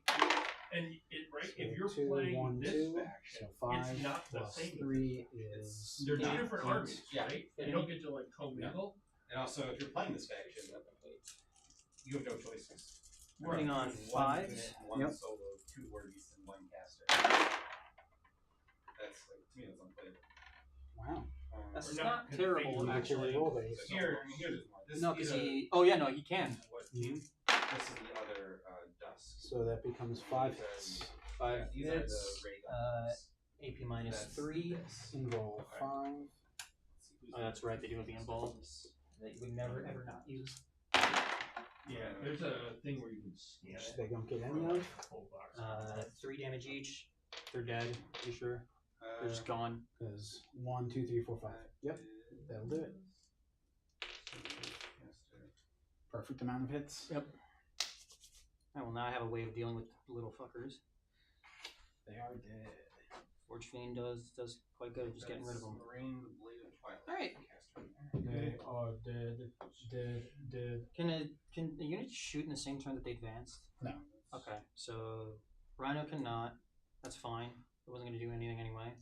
and it right So if you're 2, playing 1, this 2, faction, so 5 it's not the plus same. 3 is They're not. different Eight. armies, Yeah. right? You don't get to like commingle. And also, if you're playing this faction, you have no choices. Putting on One 5s. unit, one Yep. solo, 2 warbeasts, and 1 caster. That's like, to me, that's unplayable. wow. That's We're not not gonna terrible, figure it out. actually. Roll base. So here, I mean, here's one. This No, is because a- he. Oh, yeah, no, he can. What? Mhm. This is the other Dusk. So that becomes 5 hits. 5 These are hits. the ray Uh, guns. AP minus That's 3. this. And roll Okay. 5. Let's see, who's Oh, that's the- right, they do have the involved. That you would never, ever not use. Yeah, there's a thing where you can scan Which it. they don't get for, any like, of. a full box. 3 damage each. They're dead. You sure? They're just gone. Because 1, 2, 3, 4, 5. Yep, that'll do it. Perfect amount of hits. Yep. I will now have a way of dealing with little fuckers. They are dead. Forge Fiend does quite good at just getting rid of them. Moraine, the Blade of Twilight. Alright. They are dead. Dead. Can the units shoot in the same turn that they advanced? No. Okay, so Rhino cannot. That's fine. It wasn't going to do anything anyway.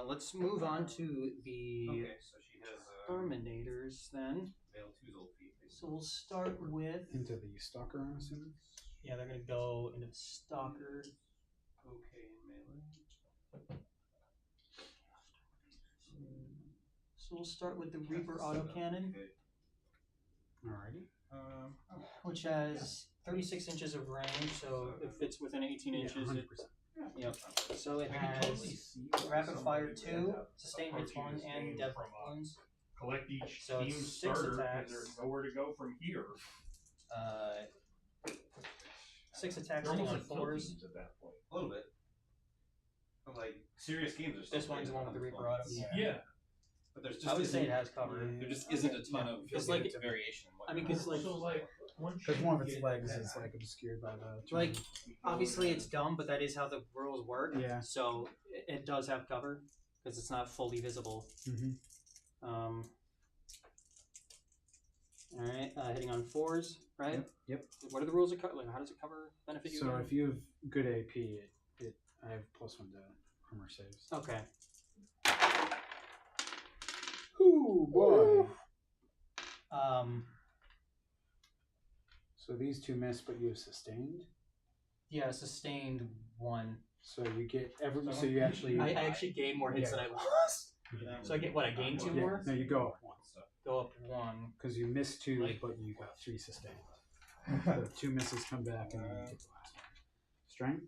Let's move on to the Okay, so she has Terminators then. Veil 2's old feet. So we'll start with. Into the Stalker, I'm assuming. Yeah, they're going to go into the Stalker. Okay, melee. So we'll start with the Reaper autocannon, Alrighty. which has 36 inches of range, so it fits within 18 inches. 100%. Yep. So it I can totally has see why rapid fire somebody 2, would sustain hits approach 1, this and game death from, wounds. Collect each So team it's 6 starter because attacks. there's nowhere to go from here. 6 attacks They're hitting almost on like 4s. Philippines at that point. A little bit. But like serious games are still This one's the played one with the on Reaper auto. Yeah. But there's just I would say isn't- it has cover. There just isn't a ton of It's like- variation. in what I mean, you're 'cause, doing. like- So like once Because you one of its get legs that- is like obscured by the. Like, obviously it's dumb, but that is how the rules work. Yeah. So it does have cover because it's not fully visible. Mm-hmm. All right, hitting on 4s, right? Yep. What are the rules of cover? Like, how does it cover benefit you? So again? if you have good AP, I have +1 to armor saves. Okay. Ooh boy. So these two miss, but you have sustained. Yeah, sustained 1. So you get So you actually. I actually gained more hits Yeah. than I lost. So I get what? I gained 2 Yeah, more. no, you go up 1. Go up 1. Because you missed 2, Like- but you got 3 sustained. The 2 misses come back, and then you get the last one. Strength.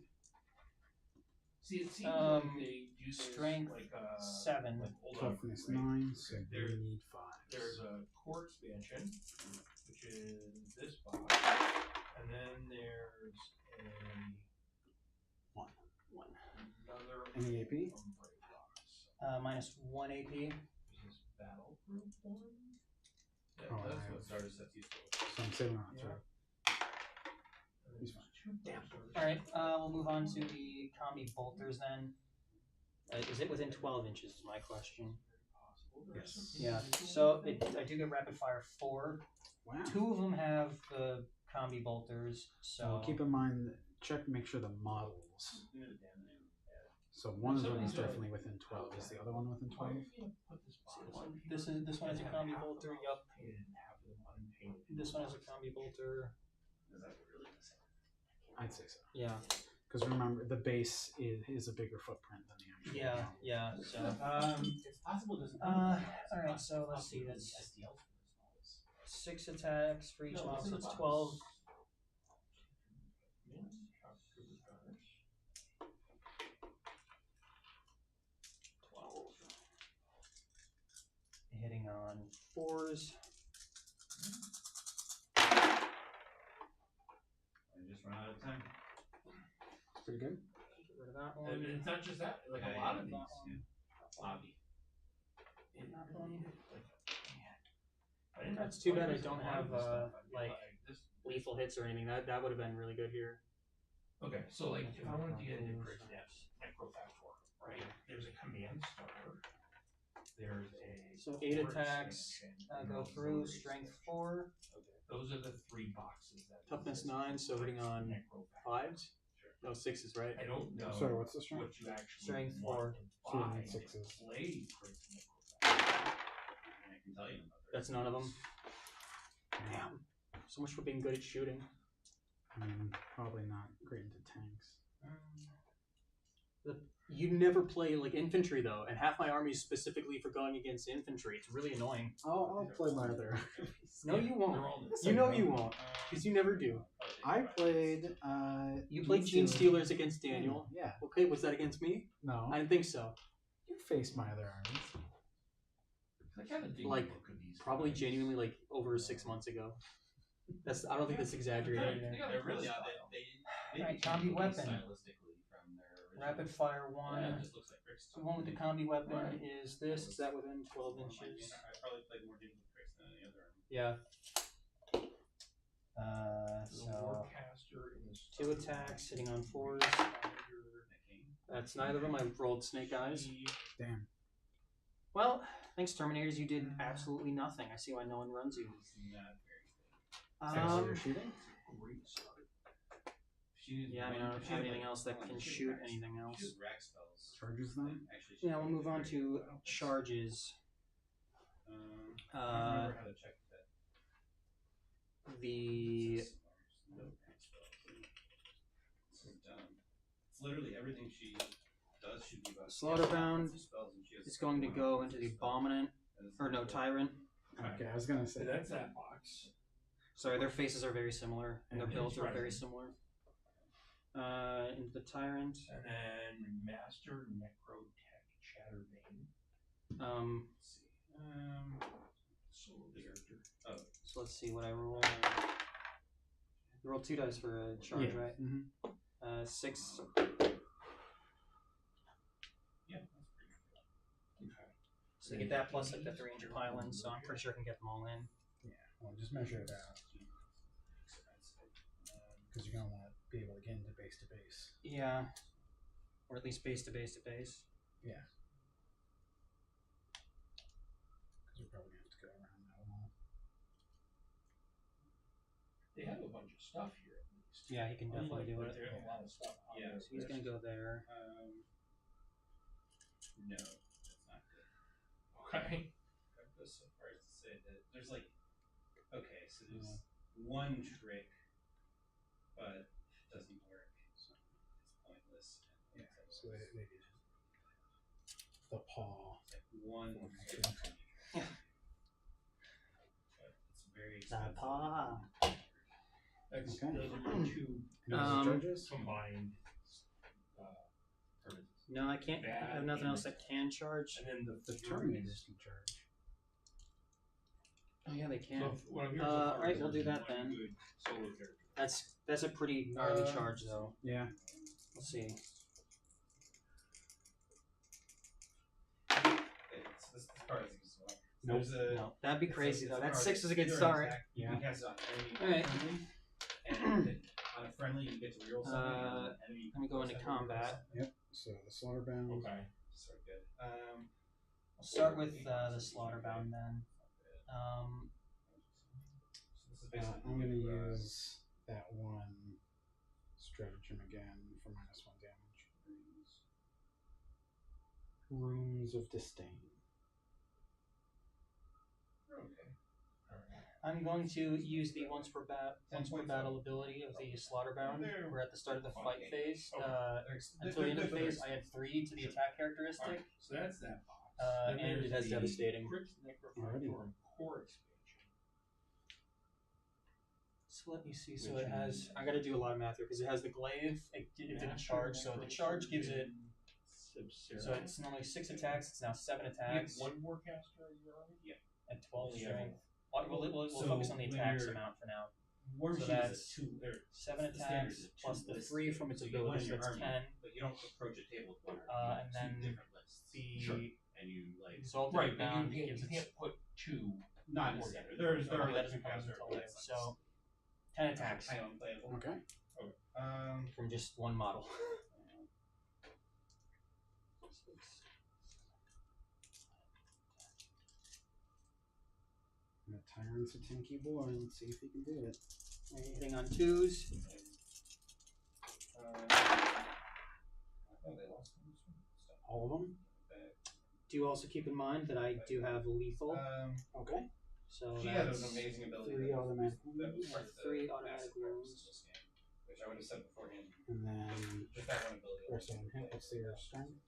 See, it seems Um, like they do this strength like 7. like old Toughness right? 9. So There- you need 5. There's a core expansion, which is this box, and then there's One. another Any AP? Umbrae box. Minus 1 AP. There's this battle group one. Yeah, Oh, that's I what have- starter sets used to look So I'm saving on it. Yeah. Sorry. like. He's fine. Alright, we'll move on to the combi bolters then. Is it within 12 inches is my question. Yes. Yeah, so I do get rapid fire 4. Wow. 2 of them have the combi bolters, so Keep in mind, make sure the models. So one of them is definitely within 12. Is the other one within 12? this one is a combi bolter, yup. This one is a combi bolter. I'd say so. Yeah. Because remember, the base is a bigger footprint than the actual. Yeah, model. yeah. So It's possible there's alright, so let's see, that's 6 attacks for each model, so it's 12. Hitting on 4s. I just run out of time. Pretty good. Get rid of that And one. it's not just that, like Yeah, a lot yeah, of these. that one. Hobby. That one. I didn't That's have too to bad I play don't this have, stuff. I feel like, this. Lethal hits or anything. That would have been really good here. Okay, so like if I wanted to get into Crit Depths, Necrofactor, right? There's a command starter. There's a So 8 core attacks, expansion, go and through. auxiliary Strength expansion. 4. Those are the 3 boxes that Toughness exist 9, so hitting on Necrofactor. 5s? No, 6s, right? I don't know Sorry, what's the strength? what you actually Strength want 4. to So you buy need to 6s. play Crit Necrofactor. I can tell you about that. That's none of them. Damn. So much for being good at shooting. Probably not great into tanks. You never play like infantry though, and half my army is specifically for going against infantry. It's really annoying. I'll play my other. No, you won't. They're all the You same. know you won't, because you never do. I played. You played Gene Stealers against Daniel. Yeah. Okay, was that against me? No. I didn't think so. You faced my other armies. I kinda dig Like, the look of these Probably guys. genuinely like over 6 months ago. I don't think that's exaggerated. They got They're a cool really style. they Alright, changed combi these weapon. stylistically from their original. Rapid fire 1. Yeah, it just looks like Crick's The one with the combi weapon Right. is this. Is that within 12 One of my inches? favorite. I probably played more games with Crick's than any other army. Yeah. The So Warcaster is 2 attacks, hitting on 4s. King. That's neither of them. I rolled snake eyes. Damn. Well, thanks, Terminators. You did absolutely nothing. I see why no one runs you. It's not very So Um, you're shooting? great start. yeah, I mean, I don't have anything else that can shoot anything else. She has rack spells. Charges them? Actually, she Yeah, we'll can move do on very to good. charges. I don't Uh, remember how to check that. the It's no rack spells. This is dumb. It's literally everything she does should be about Slaughterbound spells, and she has is going to go into the Abominant. and or no, Tyrant. Okay, I was gonna say So that's that box. Sorry, their faces are very similar, and their Yeah, builds are right. very similar. Into the Tyrant. And then Master Necrotech Chatterbane. Let's see. Solo character. Oh, So let's see what I roll. You roll 2 dice for a charge, Yeah. right? Mm-hmm. 6. yeah, that's pretty good. Okay. So you get that plus like the 3-inch pile-in, so I'm pretty sure I can get them all in. Well, just measure it out because you're gonna want to be able to get into base to base. Yeah. Or at least base to base to base. Yeah. Because you're probably gonna have to go around that wall. They have a bunch of stuff here at least. Yeah, he can definitely do Like, it. They have a lot of stuff. On Yeah, their So he's gonna list. go there. No, that's not good. Okay. I'd go so far as to say that there's like, okay, so there's one trick, but it doesn't work, so it's pointless. And Yeah. So they did the paw. it's like one Formation. trick. But it's very The expensive. paw. That's Okay. those are my two Judges. combined permits. No, I can't. I have nothing else that can charge. And then The Terminators can charge. Oh yeah, they can. So what I'm hearing so Uh, far alright, is we'll do there's that one then. good solo character. That's a pretty gnarly charge though. Yeah. Let's see. Okay, so this card is as well. Nope. There's a, No, that'd be crazy it's though. a That card 6 is a good during start. attack, Yeah. You can cast it on enemy Alright. friendly, and on a friendly you get to reroll something. and an enemy Let me go into something, reroll combat. something. Yep. So the Slaughterbound. Okay. Sort of good. I'll start with the Slaughterbound then. So this is basically I'm gonna you, use that one stratagem again for -1 damage. Runes of Disdain. Okay. I'm going to use the once per battle ability of the Slaughterbound. We're at the start of the fight phase. Until the end of the phase, I add 3 to the attack characteristic. Alright, so that's that box. And Then it there's has the devastating. Crypt Necrofactorum core expansion. So let me see. So it has. I got to do a lot of math here because it has the glaive. It didn't charge, so the charge gives it. So it's normally 6 attacks. It's now 7 You have attacks one Warcaster in your army? at 12 Yeah. strength. We'll So focus on the when attacks you're- amount for now. War So Machine is that's a 2 or 7 the standard attacks is a plus the two-list 3 from its thing. So you have one abilities. in your That's army, 10. but you don't approach a table with one. And then two different lists. The Sure. And you like exalted Right, but bound you gives can't its. put 2. not necessarily. There Okay, are that like doesn't two come caster until later. lists. So 10 attacks Kind of unplayable. Okay. from just one model. The Tyrant's a tanky boy. Let's see if he can do it. Hitting on 2s. Oh, they lost this one. Stop. All of them. Do also keep in mind that I do have lethal. Okay. So She had an that's amazing ability. 3 that was- automatic that was wounds. part of the 3 massive automatic purpose wounds. of this game, which I would have said beforehand. And then Just that one ability. First one hit, what's their strength?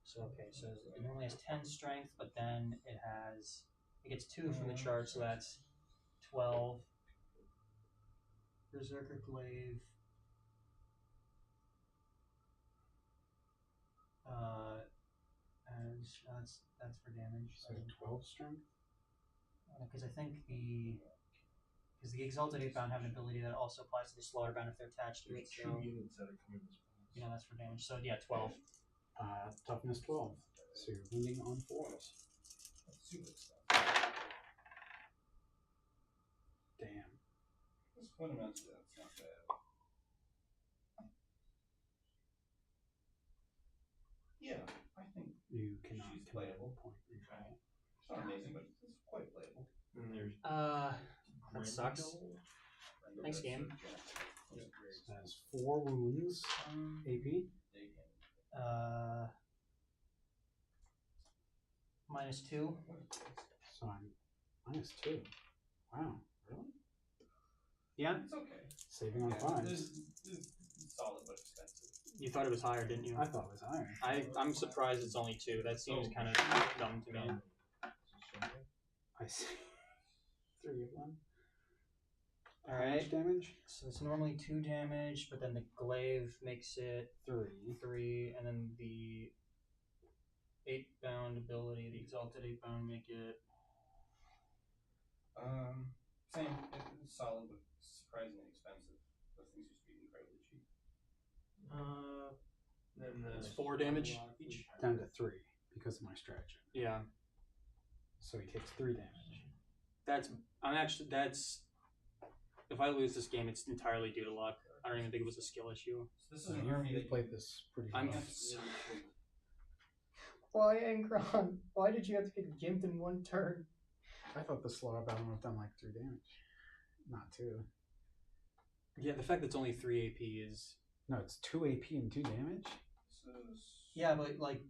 So it normally has 10 strength, but then it gets 2 from the charge, so that's 12. Berserker Glaive. That's for damage. So 12 strength. Because I think the Exalted 8-bound have an ability that also applies to the Slaughterbound if they're attached to it. There's 2 So units that are coming this box. that's for damage. So yeah, 12. Toughness 12. So you're wounding on 4s. That's super stuff. Damn. This one amount to that's not bad. Yeah, I think You cannot She's command playable. point recall. it's not amazing, but it's quite playable. And there's That sucks. Thanks, game. So has 4 wounds. AP. -2. So I'm -2. Wow. Really? Yeah. It's okay. Saving on Yeah, 5s. this is solid but expensive. You thought it was higher, didn't you? I thought it was higher. I'm surprised it's only 2. That seems kind of dumb to me. I see. 3 of them. All How right. much damage? So it's normally 2 damage, but then the glaive makes it 3. and then the 8-bound ability, the exalted 8-bound, make it. Same. It's solid, but surprisingly expensive. Those things used to be incredibly cheap. Then It's 4 damage each. Down to 3 because of my stratagem. Yeah, So he takes 3 damage. that's. If I lose this game, it's entirely due to luck. I don't even think it was a skill issue. So this is an army You that played this pretty I'm- well. Why, Angron? Why did you have to get gimped in 1 turn? I thought the slaughter battle would have done like 3 damage. Not 2. Yeah, the fact that it's only 3 AP is. No, it's 2 AP and 2 damage. Yeah, but like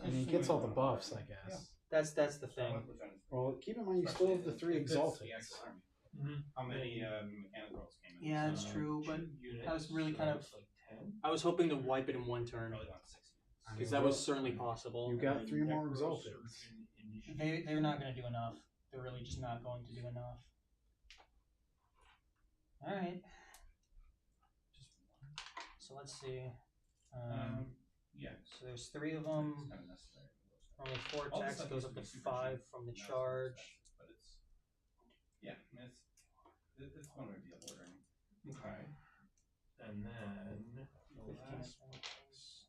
And he gets all the buffs, I guess. that's the thing. Well, keep in mind you still have the 3 exalted. How many mechanical rolls came in? Yeah, it's true, but I was really kind of. I was hoping to wipe it in 1 turn Probably gone 60. because that was certainly possible. You got 3 more exalted. They're not going to do enough. They're really just not going to do enough. All right. So let's see. Yeah. So there's 3 of them. It's kind of necessary. Only 4 All attacks. this stuff Goes used up to to be super 5 cheap. from the Now it's charge. expensive, but it's yeah, I mean, it's one way or the other. Okay. And then the 15 last attacks.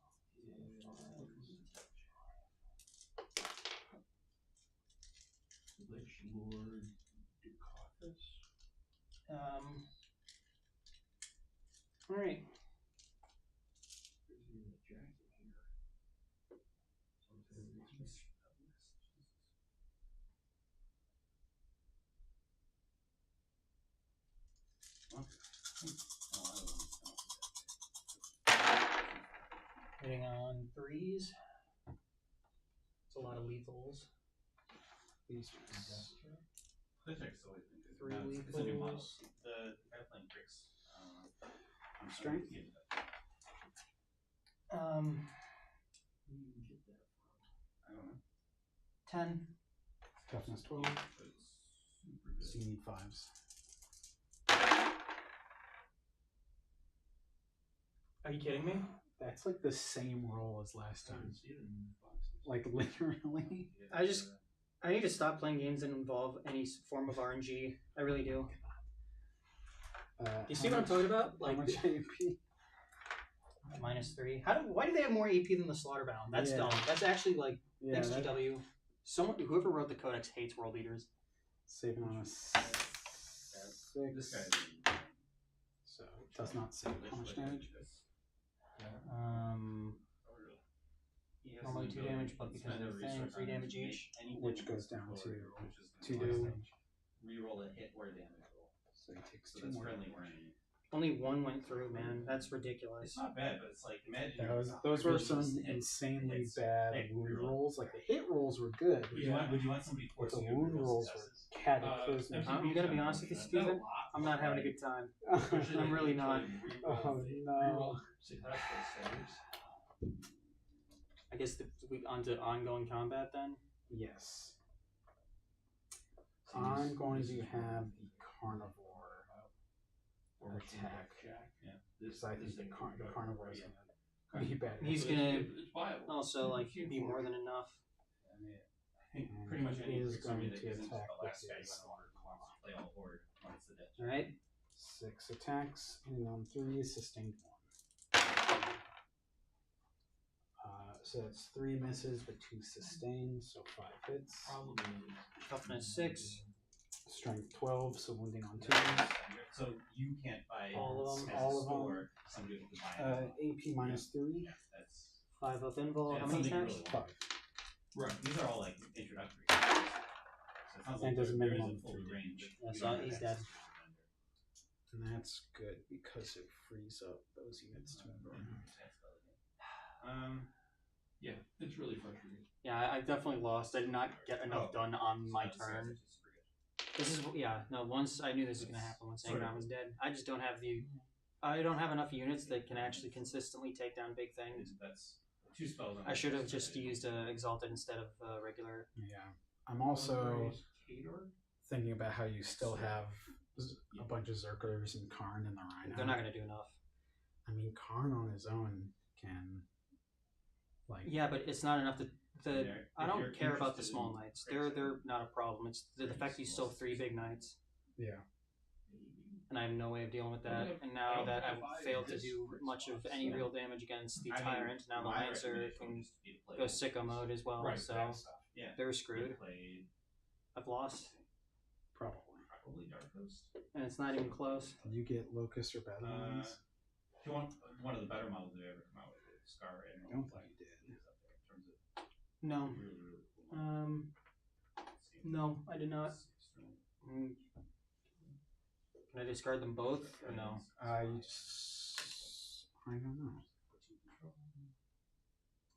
Lich Lord Dukakis. All right. There's even a jacket here. Hitting on 3s. It's a lot of lethals. These ones. Clitrix always been good. 3 No, it's a new model. lethals. The guy playing Grix. I'm Strength? sorry, I don't know. 10. Toughness 12. But it's super good. So you need 5s. Are you kidding me? That's like the same roll as last time. Like literally. I need to stop playing games that involve any form of RNG. I really do. You see what I'm talking about? Like Like how much AP? -3. Why do they have more AP than the Slaughterbound? That's Yeah. dumb. That's actually like Yeah, thanks that, GW. Whoever wrote the codex hates world leaders. saving on a 6. This guy. So it does not save how much damage. Normally 2 damage, but because of the thing, 3 damage each. Which goes down to 2 to damage. reroll a hit or a damage roll. So he takes So 2 that's more. friendly warning. Only 1 went through, man. That's ridiculous. It's not bad, but it's like imagine Those were really some just hit- insanely hits. bad Hey, wound reroll. rolls. Like the hit rolls were good, Would you want somebody but the forcing you to wound reroll rolls were successes? cataclysmic. I'm gonna be honest with you, Steven. I'm not having a good time. I'm really not. Oh no! I guess we onto ongoing combat then. Yes. I'm going to have the carnivore attack. Yeah. Because I think the carnivore is going to be better. He's gonna It's viable. also like be more than enough. I mean, I think pretty much any He is army going that to isn't attack the last with guy you his want to play all horde when it's the death. All right. 6 attacks, hitting on 3, sustained 1. So that's 3 misses, but 2 sustained, so 5 hits. Toughness 6. Strength 12, so wounding on 2. So you can't buy All of them, as all a of them. store, somebody else can buy it. AP minus 3. Yeah, that's 5 up invul. yeah, How it's many something you attacks? really 5. want. Right. These are all like introductory. So it sounds And does a there is minimum full 3 range. Yeah, so he's dead. And that's good because it frees up those units to move around. Yeah, it's really frustrating. Yeah, I definitely lost. I did not get enough done on my turn. This is once I knew this was gonna happen once Sort of. Angron was dead. I just don't have the I don't have enough units that can actually consistently take down big things. That's 2 spells. I should have just used Exalted instead of regular. Yeah. I'm also Kador? thinking about how you still have a bunch of Zerglers and Karn in the Rhino. They're not going to do enough. I mean, Karn on his own can, like... Yeah, but it's not enough to... I If don't you're care about the interested small in knights. crazy- They're not a problem. It's the fact you still have 3 big knights, Yeah. and I have no way of dealing with that. And now that I've failed to do much of any real damage against the I mean, Tyrant, now the my knights are recommendation can would just be to play go sicko mode as well. Right, So that stuff. Yeah. they're screwed. Played I've lost, Probably. probably Dark Host. and it's not even close. Did you get Locust or Badlands? If you want one of the better models they've ever come out with, Scar and I don't think you did. is up there in terms of No, really, really cool. no, I did not. Mm. Can I discard them both or no? You just... I don't know.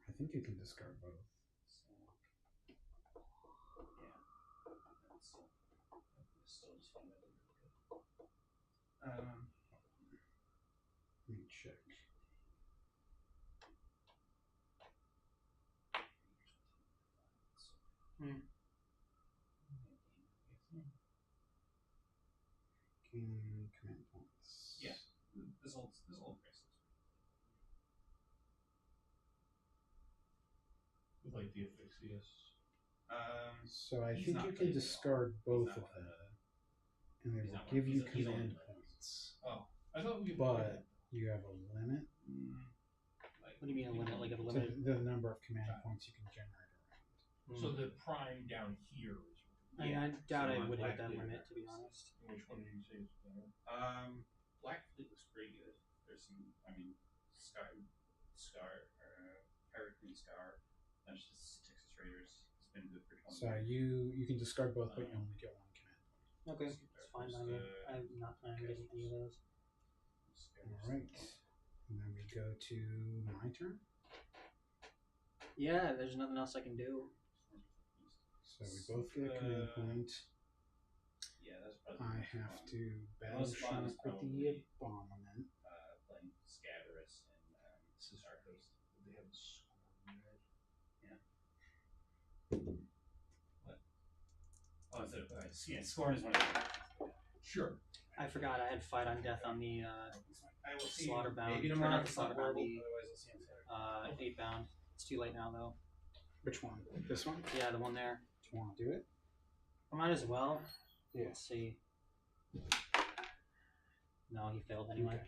I think you can discard both. Let me check. Gain command points. Yeah. This old price. With like the Asphyxius. So I He's think not you can played at all. discard He's both not of one them, of and they he's will not one- give you he's only command one. points. I thought we could But you have a limit What do you mean a limit? Like a to limit? the number of command points you can generate around. So the prime down here is I doubt I So on would hit Black that Fleet, limit, to be honest. which one did you say is better? Black Fleet looks pretty good. There's some, I mean, Hurricane Scar. That's just Texas Raiders. It's been good for 20 So you can discard both, but you only get one command point. Okay, it's fine by me. I'm not planning on getting any of those. All right, and then we go to my turn. Yeah, there's nothing else I can do. So we both get a command point. Yeah, that's probably I the most have fun. to battle Most fun shock is with the probably, abominant. Playing Scabrous and Dark Host. They have the score in there. What? Oh, it's yeah, Scorn is one of the. Sure. I forgot I had Fight on Death on the I will see Slaughterbound. maybe Or tomorrow. not the It's not Slaughterbound, horrible. the Otherwise, I'll see you on Saturday. 8 bound. It's too late now though. Which one? This one? Yeah, the one there. Do you want to do it? I might as well. Yeah. Let's see. No, he failed anyway.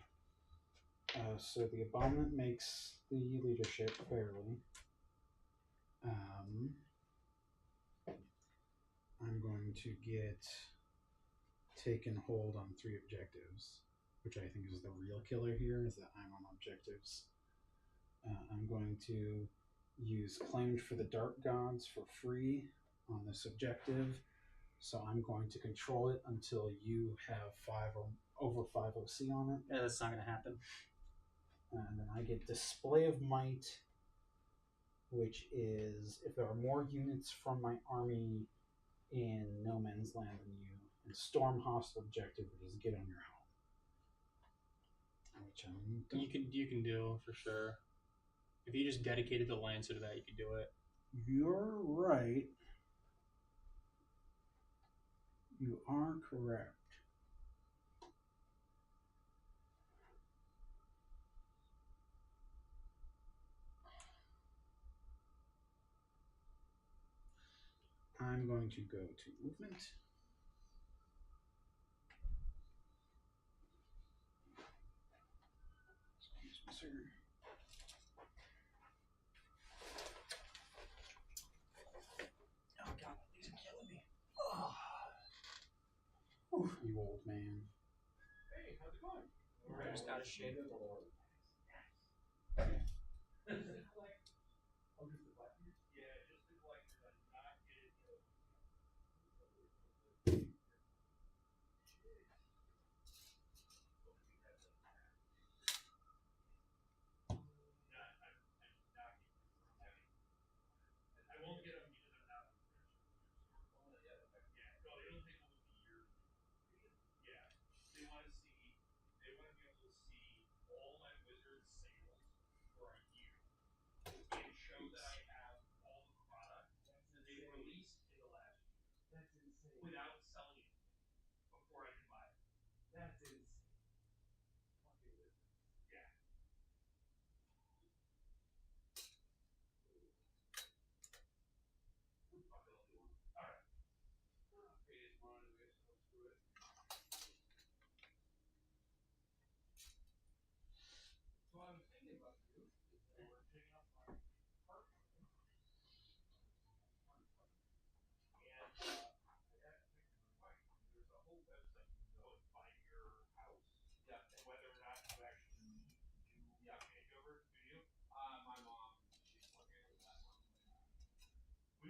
Okay. So the abominant makes the leadership fairly. I'm going to get taken hold on 3 objectives, which I think is the real killer here, is that I'm on objectives. I'm going to use Claimed for the Dark Gods for free on this objective, so I'm going to control it until you have 5 or over 5 OC on it. Yeah, that's not gonna happen. And then I get Display of Might, which is if there are more units from my army in no man's land than you, and Storm Hostile objective, which is get on your home. Which You can do for sure. If you just dedicated the Lancer to that, you could do it. You're right. You are correct. I'm going to go to movement. Oh god, these are killing me. You old man. Hey, how's it going? I just got a shit.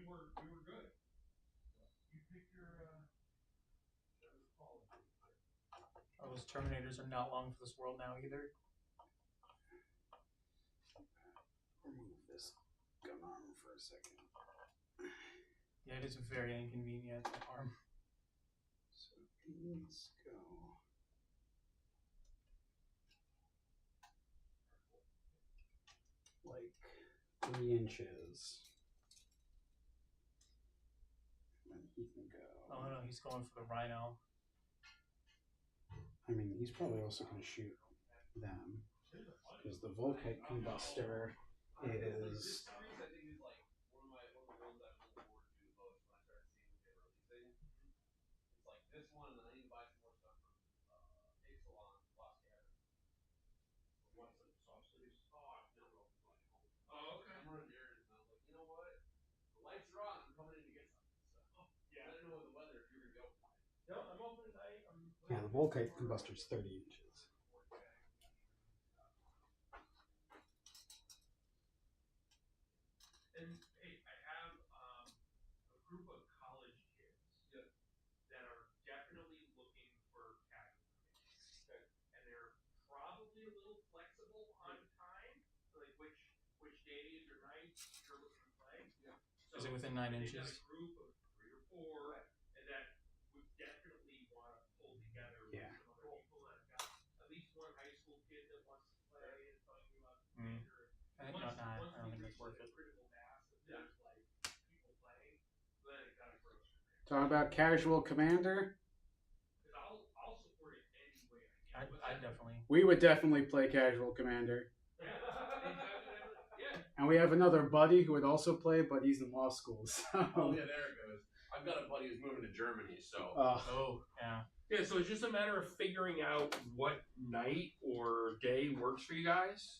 were good. You pick your Oh, those Terminators are not long for this world now either. Remove this gun arm for a second. Yeah, it is very inconvenient arm. So these go. Like 3 inches. And then he can go. Oh no, he's going for the Rhino. I mean, he's probably also going to shoot them. Because the Volkite Combustor is. Yeah, the Volkite Combustor is 30 inches. And hey, I have a group of college kids that are definitely looking for casual commitments. And they're probably a little flexible on time, like which days or nights you're looking to play. Yeah. So Is it within 9 they've inches? got a group of 3 or 4 and that would definitely want to pull together with Yeah. some other people that have got at least one high school kid that wants to play and talking about the Mm. commander. I don't think that's worth it. Critical mass of there's like people playing, then it got to grow. Talk about casual commander. Because I'll support it any way I can. I definitely. We would definitely play casual commander. Yeah. And we have another buddy who would also play, but he's in law school. So. Oh yeah, there it goes. I've got a buddy who's moving to Germany, so Oh, yeah. Yeah, so it's just a matter of figuring out what night or day works for you guys.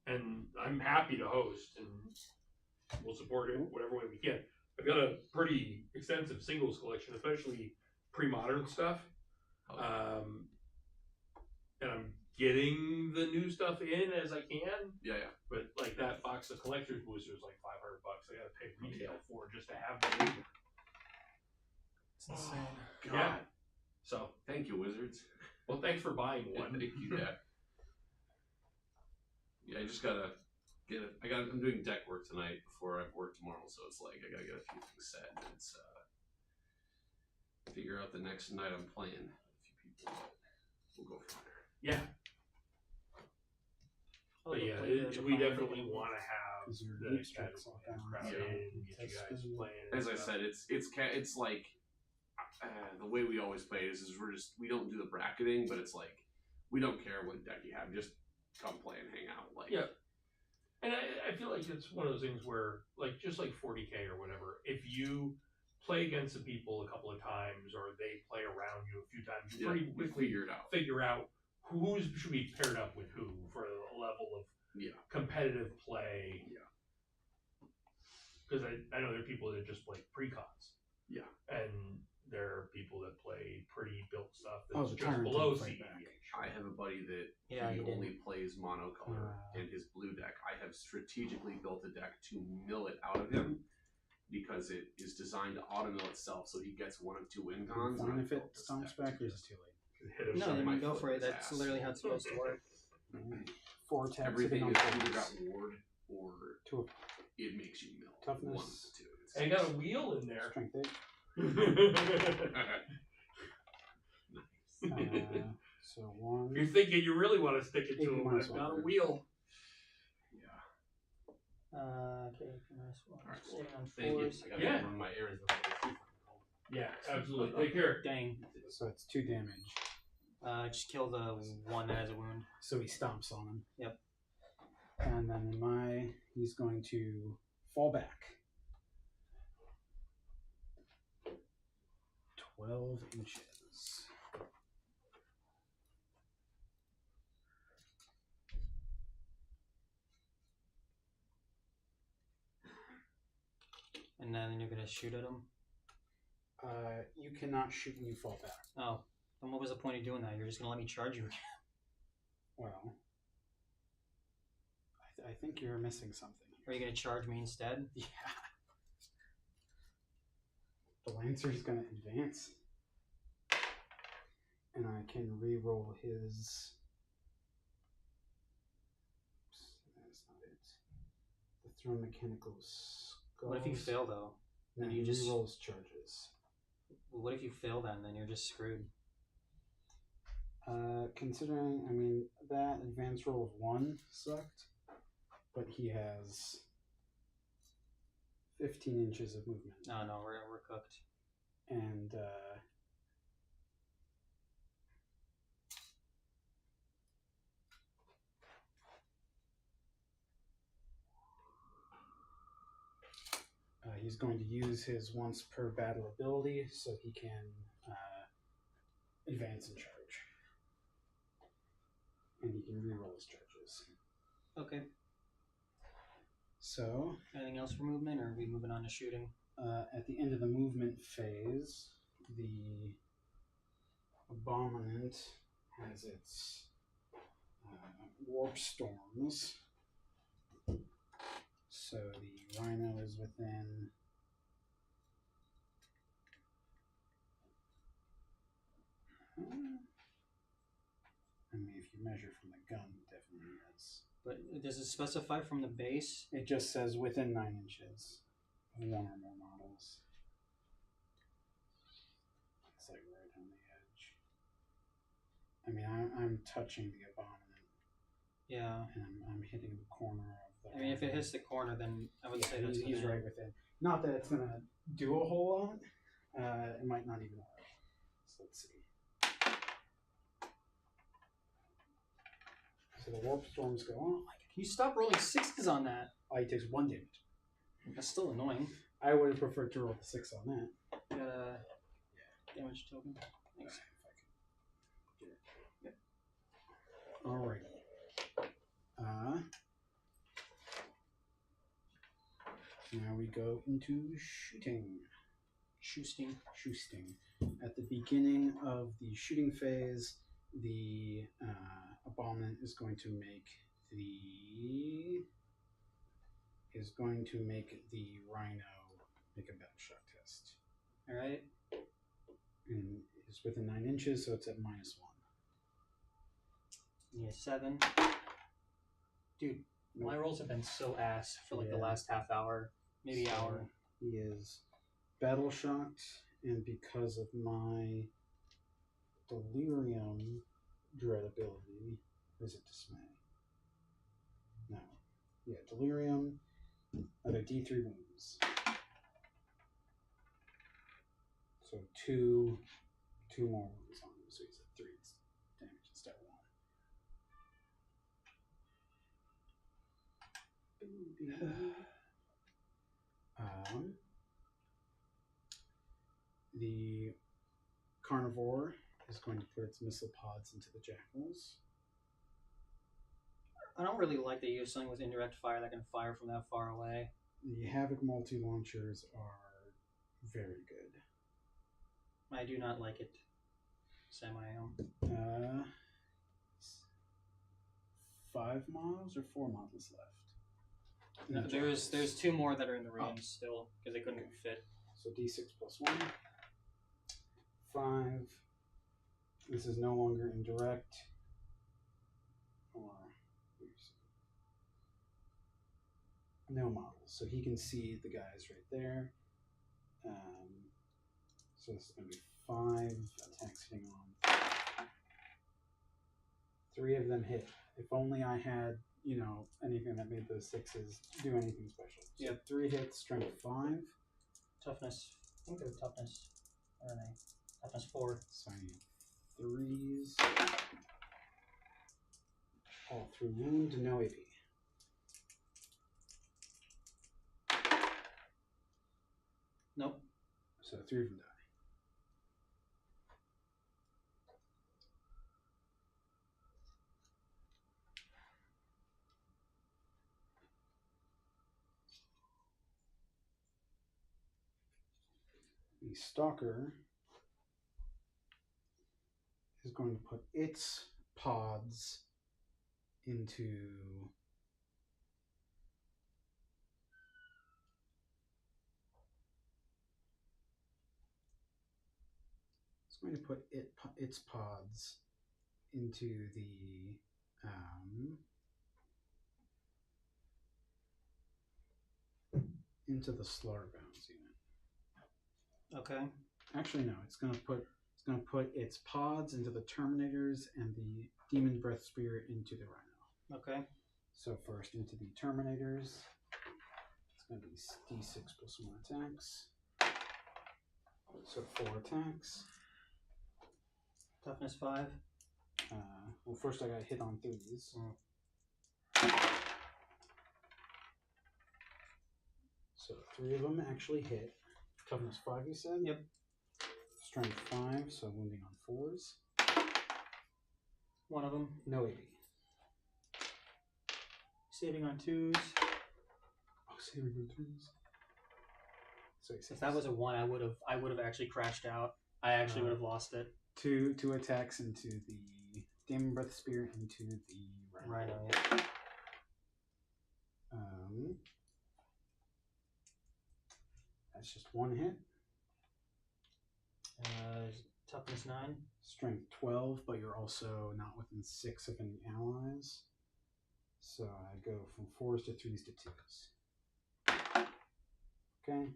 And I'm happy to host, and we'll support it whatever way we can. I've got a pretty extensive singles collection, especially pre-modern stuff. And I'm getting the new stuff in as I can. yeah. But like that box of collector's boosters is like $500. I gotta pay retail for just to have the label. It's insane. God. Yeah. So, Thank you, Wizards. well, thanks for buying one. Thank you. Yeah, I just gotta get it. I'm doing deck work tonight before I have work tomorrow, so it's like I gotta get a few things set. And it's figure out the next night I'm playing a few people. But we'll go from there. Yeah. Oh, But the yeah, players are we fine. definitely want to have Is your the leap strikes casual all down? crowd Yeah. in, get you guys playing. and As I stuff. said, it's like the way we always play is we don't do the bracketing, but it's like we don't care what deck you have, just come play and hang out. Like Yeah. And I feel like it's one of those things where, like, just like 40K or whatever, if you play against the people a couple of times or they play around you a few times, you pretty we quickly figure it out. figure out who should be paired up with who for a level of competitive play. Yeah. Because I know there are people that just play pre-cons. Yeah. And there are people that play pretty built stuff Oh, that's the just Tyrant below didn't fight CEDH. I have a buddy that Yeah, he he only plays monocolor in his blue deck. I have strategically built a deck to mill it out of him because it is designed to auto mill itself, so he gets 1 of 2 win cons. Fine and I if it built this stomps deck back, to or is it just too late? Hit him No, some- I my mean, go foot for in it. his That's ass. literally how it's supposed to work. 4 attacks Everything hitting is on either points. got ward or 2 it makes you mill. Toughness. 1 of the 2. It's- And you got a wheel in there. Strength 8. nice. So 1. You're thinking you really want to stick it to Eight him, minus but I've got a one. wheel. Yeah. Okay, nice one. All right, Staying cool. on Thank you. force. I gotta Yeah. run my errands before I sleep. Yeah, absolutely. Take care. Dang. So it's 2 damage. Just kill the one that has a wound. So he stomps on him. Yep. And then in he's going to fall back. 12 inches. And then you're gonna shoot at him. You cannot shoot when you fall back. Oh, then what was the point of doing that? You're just gonna let me charge you again. Well, I think you're missing something Are you gonna charge me instead? Yeah. The Lancer's gonna advance. And I can re-roll his. Oops, that's not it. The Thrown Mechanical Skulls. What if you fail though? No, Then he you just- re-rolls charges. Well, what if you fail then? Then you're just screwed. Considering, I mean, that advance roll of 1 sucked, but he has 15 inches of movement. No, we're cooked. And, he's going to use his once per battle ability so he can advance and charge. And he can reroll his charges. Okay. So, Anything else for movement, or are we moving on to shooting? at the end of the movement phase, the Abominant has its warp storms. So the Rhino is within. I mean, if you measure from the gun, it definitely is. But does it specify from the base? It just says within 9 inches of one or more models. It's like right on the edge. I mean, I'm touching the Abominant, Yeah. and I'm hitting the corner of the. I mean, if it hits the corner, then I would say that's he's gonna- right within. Not that it's gonna do a whole lot. It might not even work. So let's see. So the warp storms go on. Can you stop rolling sixes on that? Oh, he takes 1 damage. That's still annoying. I would have preferred to roll the 6 on that. Got a damage token. Thanks. Yep. Alrighty. Now we go into shooting. Shooting. At the beginning of the shooting phase, the Abominant is going to make the Rhino make a battle shock test. All right. And it's within 9 inches, so it's at -1. Yeah, 7. Dude, my rolls have been so ass for like the Yeah. last half hour, maybe So hour. He is battle shocked, and because of my delirium dread ability, or is it dismay? No. Yeah, delirium. Other D3 wounds. So two more wounds on him, so he's at 3 damage instead of 1. The carnivore is going to put its missile pods into the jackals. I don't really like the use of something with indirect fire that can fire from that far away. The Havoc multi-launchers are very good. I do not like it. Semi-am. 5 models or 4 models left? No, there's 2 more that are in the range still because they couldn't Okay. fit. So D6 plus 1. 5. This is no longer indirect. Or no models. So he can see the guys right there. So this is going to be 5 attacks hitting on. 3 of them hit. If only I had, anything that made those 6s do anything special. So Yep. 3 hits, strength 5. Toughness. I think they're toughness. Or are they? Toughness 4. So I need 3s. All through wound, no AP. Nope. So 3 of them die. The Stalker is going to put its pods into going to put its pods into the Slaughterbounds unit. Okay. Actually, no. It's going to put its pods into the Terminators and the Demon Breath Spirit into the Rhino. Okay. So first into the Terminators. It's going to be D6 plus 1 attacks. So 4 attacks. Toughness 5. Well, first I got to hit on 3s. So 3 of them actually hit. Toughness 5, you said? Yep. Strength 5, so wounding on 4s. One of them. No AP. Saving on 2s. Oh, saving on 3s. So If that was a 1, I would have actually crashed out. I actually would have lost it. Two attacks into the Demon Breath Spear into the Rhino. Yeah. That's just 1 hit. Toughness 9. Strength 12, but you're also not within 6 of any allies. So I go from 4s to 3s to 2s. Okay.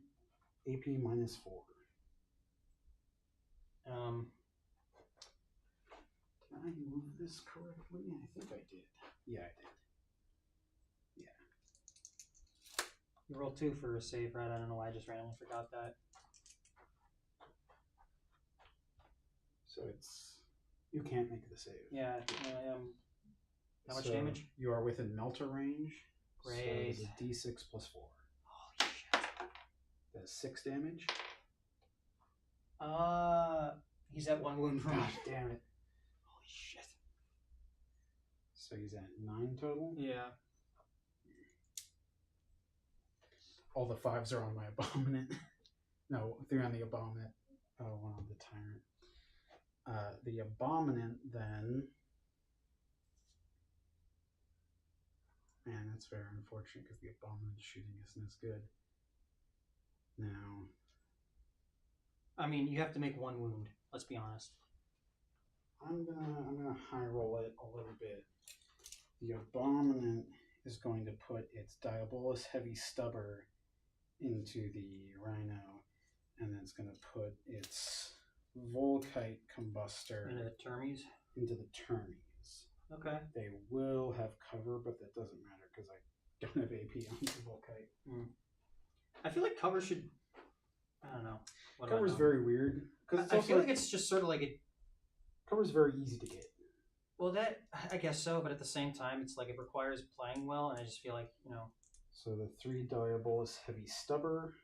AP minus 4. Did I move this correctly? I think I did. Yeah, I did. You roll 2 for a save, right? I don't know why I just randomly forgot that. So it's... You can't make the save. Yeah, how much So damage? You are within melter range. Great. So it's a D6 plus 4. Holy shit. That's 6 damage. He's at 1 wound from me. Gosh damn it. Holy shit. So he's at 9 total. Yeah. All the 5s are on my Abominant. No, 3 on the Abominant. 1 on the Tyrant. The Abominant then... Man, that's very unfortunate because the Abominant shooting isn't as good. Now... I mean, you have to make 1 wound. Let's be honest. I'm gonna high roll it a little bit. The Abominant is going to put its Diabolus Heavy Stubber into the Rhino, and then it's going to put its Volkite Combustor Into the Termies. into the Termies. Okay. They will have cover, but that doesn't matter because I don't have AP on the Volkite. I feel like cover should... I don't know. What do I Cover's know? very weird. I feel like it's just sort of like a... Cover's very easy to get. Well, that... I guess so, but at the same time, it's like it requires playing well, and I just feel like, So the 3 Diabolus Heavy Stubber.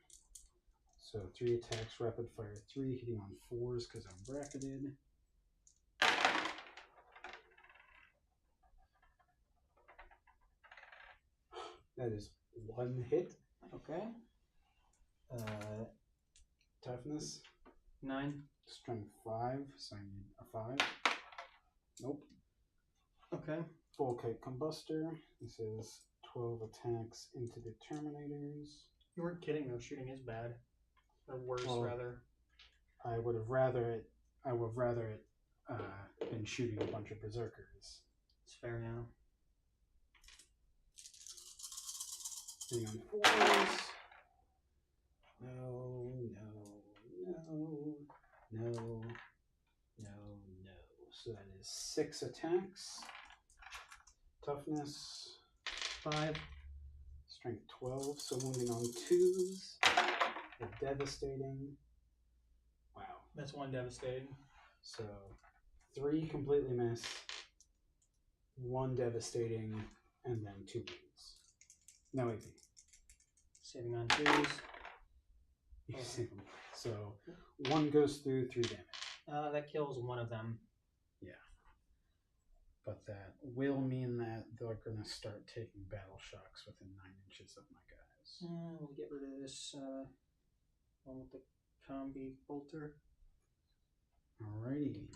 So 3 attacks, rapid fire 3, hitting on 4s because I'm bracketed. That is 1 hit. Okay. Toughness, 9. strength 5, so I need a 5. Nope. Okay. Volkite Combustor. This is 12 attacks into the Terminators. You weren't kidding, though. Shooting is bad. Or worse, Well, rather. I would have rather it been shooting a bunch of Berserkers. It's fair, yeah. Hitting on 4s. No. So that is 6 attacks. Toughness, 5. strength 12, so wounding on 2s. They're devastating. Wow. That's 1 devastated. So 3 completely miss, 1 devastating, and then 2 wounds. No AP. Saving on 2s. You see them. So 1 goes through 3 damage. That kills 1 of them. Yeah. But that will mean that they're going to start taking battle shocks within 9 inches of my guys. We'll get rid of this one with the combi bolter. Alrighty.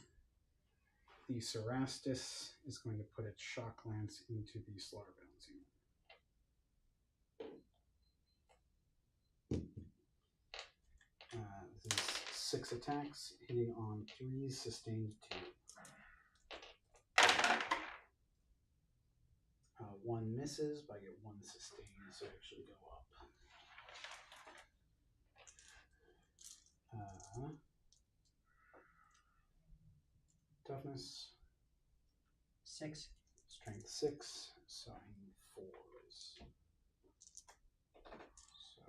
The Cerastus is going to put its shock lance into the Slaughterbounds unit. This is 6 attacks, hitting on 3s, sustained 2. 1 misses, but I get 1 sustained, so I actually go up. Toughness, 6. strength 6, so I need 4s. So,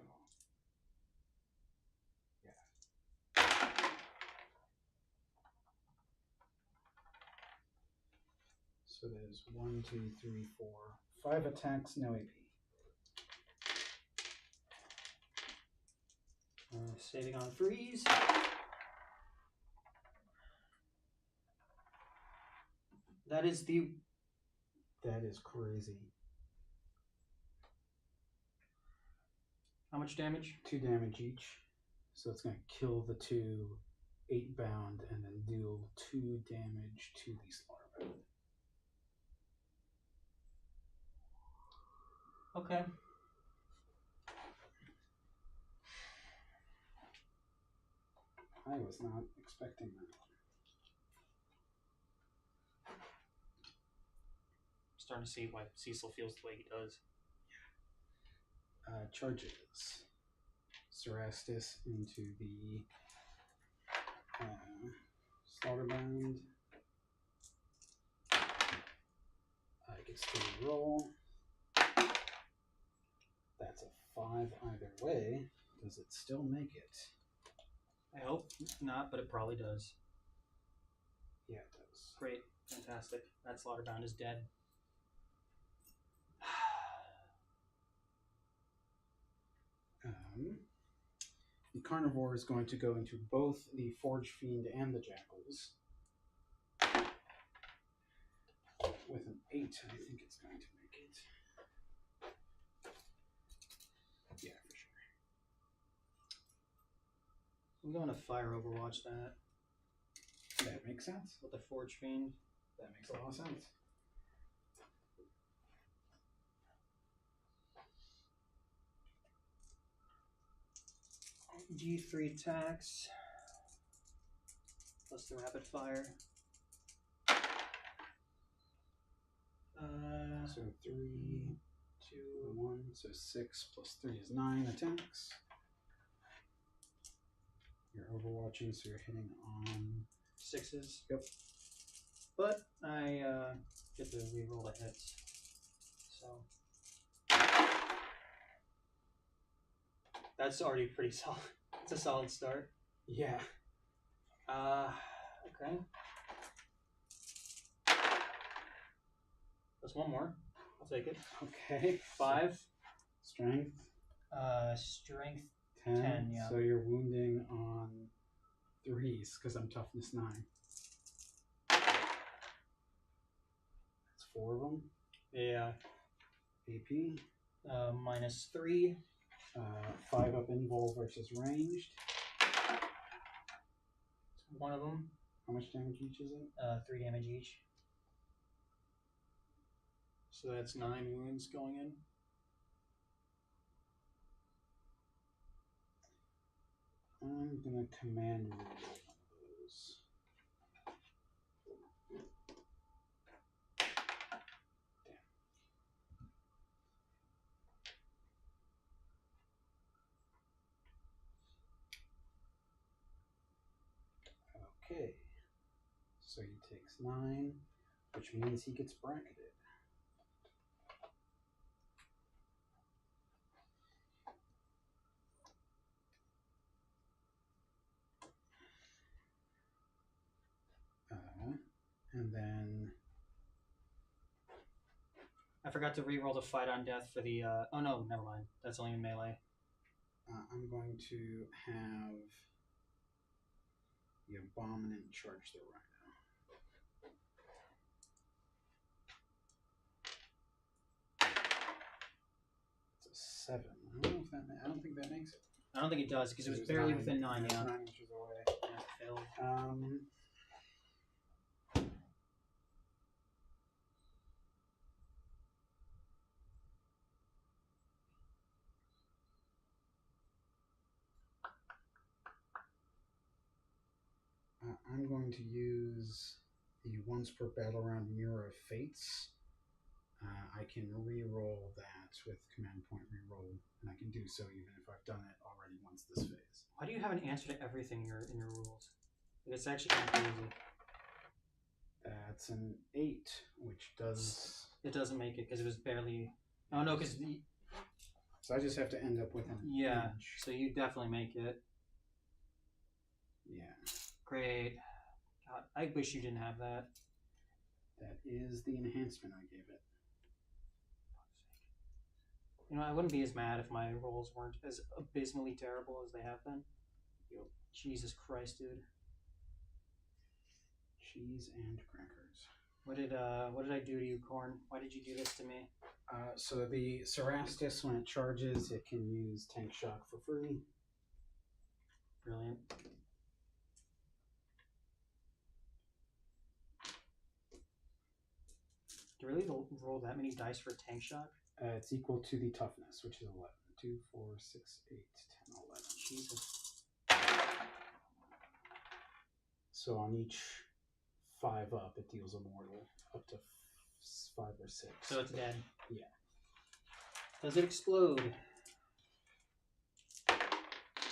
yeah. So that is 1, 2, 3, 4, 5 attacks, no AP. Saving on 3s. That is the. That is crazy. How much damage? 2 damage each. So it's going to kill the 2 8 bound and then deal 2 damage to the slaughter bound. Okay. I was not expecting that. Starting to see why Cecil feels the way he does. Charges. Cerastus into the slaughterbound. Gets to roll. That's a 5 either way. Does it still make it? I hope not, but it probably does. Yeah, it does. Great. Fantastic. That slaughterbound is dead. The carnivore is going to go into both the Forge Fiend and the Jackals. With an 8, I think it's going to make it. Yeah, for sure. I'm going to fire Overwatch that That makes sense. with the Forge Fiend. That makes a lot of sense. D3 attacks. Plus the rapid fire. So 3, 2, 1, so 6 plus 3 is 9 attacks. You're overwatching, so you're hitting on 6s. Yep. But I get to reroll the hits. So that's already pretty solid. It's a solid start. Yeah. Okay. That's one more. I'll take it. Okay. 5. Strength. Strength 10. 10, yeah. So you're wounding on 3s because I'm toughness 9. That's 4 of them. Yeah. AP. Minus 3. 5 up invul versus ranged. One of them. How much damage each is it? 3 damage each. So that's 9 wounds going in. I'm gonna command reroll one of those. Okay. So he takes 9, which means he gets bracketed. And then I forgot to reroll the fight on death for the. Oh no, never mind. That's only in melee. I'm going to have the Abominant charge the Rhino. It's a 7. I don't think that makes it. I don't think it does because it was barely within 9. It's Yeah. 9 inches away. Yeah, it failed. going to use the once per battle round Mirror of Fates. I can re-roll that with command point re-roll, and I can do so even if I've done it already once this phase. Why do you have an answer to everything in your rules? It's actually kind of crazy. That's an 8, which does... It doesn't make it because it was barely. Oh no, because So I just have to end up with an yeah. inch. So you definitely make it. Yeah. Great. God, I wish you didn't have that. That is the enhancement I gave it. You know, I wouldn't be as mad if my rolls weren't as abysmally terrible as they have been. Jesus Christ, dude. Cheese and crackers. What did I do to you, Corn? Why did you do this to me? So the Cerastus, when it charges, it can use Tank Shock for free. Brilliant. Do you really roll that many dice for Tank Shock? It's equal to the toughness, which is 11. 2, 4, 6, 8, 10, 11. Jesus. So on each 5 up, it deals a mortal up to 5 or 6. So it's dead. Yeah. Does it explode?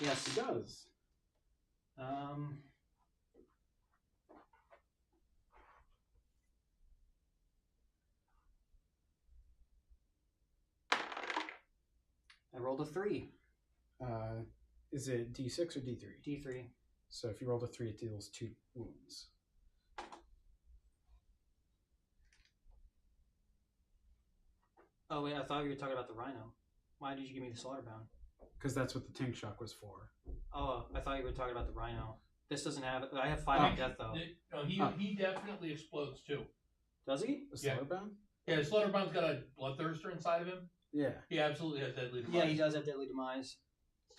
Yes. It does. I rolled a 3. Is it D6 or D3? D3. So if you rolled a 3, it deals 2 wounds. Oh wait, I thought you were talking about the Rhino. Why did you give me the Slaughterbound? Because that's what the Tank Shock was for. Oh, I thought you were talking about the Rhino. This doesn't have. I have 5 on death though. No, he definitely explodes too. Does he? The Yeah. Slaughterbound? Yeah, Slaughterbound's got a bloodthirster inside of him. Yeah. He absolutely has deadly demise. Yeah, he does have Deadly Demise.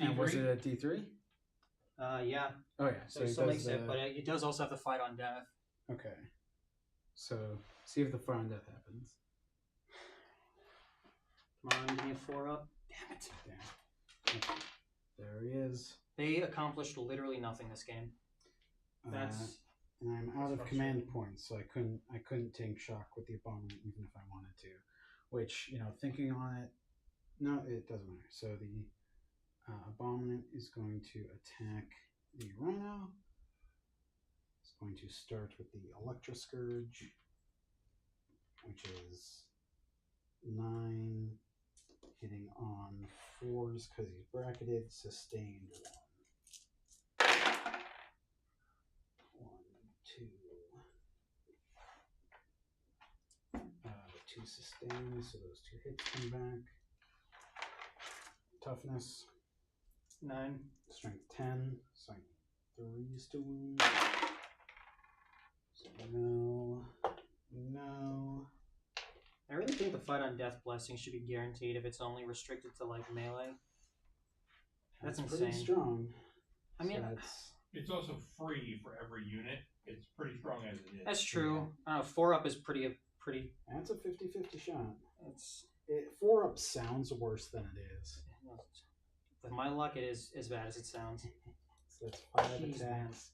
And was D3? it a D3? Yeah. Oh, yeah. So So he he still does makes it, but it does also have to fight on death. Okay. So, see if the fire and death happens. Come on, give me a 4 up. Damn it. Damn. Okay. There he is. They accomplished literally nothing this game. That's And I'm out of frustrating. command points, so I couldn't Tank Shock with the Abominant even if I wanted to. Which, thinking on it, no, it doesn't matter. So the Abominant is going to attack the Rhino. It's going to start with the Electro Scourge, which is 9, hitting on 4s because he's bracketed, sustained 1. 1, 2. 2 sustains, so those 2 hits come back. Toughness, 9. strength 10, so I need 3s to wound. So no. I really think the fight on death blessing should be guaranteed if it's only restricted to like melee. That's pretty insane. strong. I mean, So that's, It's also free for every unit. It's pretty strong as it is. that's true. I don't know, 4 up is pretty. that's a 50-50 shot. It's 4 up sounds worse than it is. with my luck, it is as bad as it sounds. So that's 5 Jeez, man. attacks.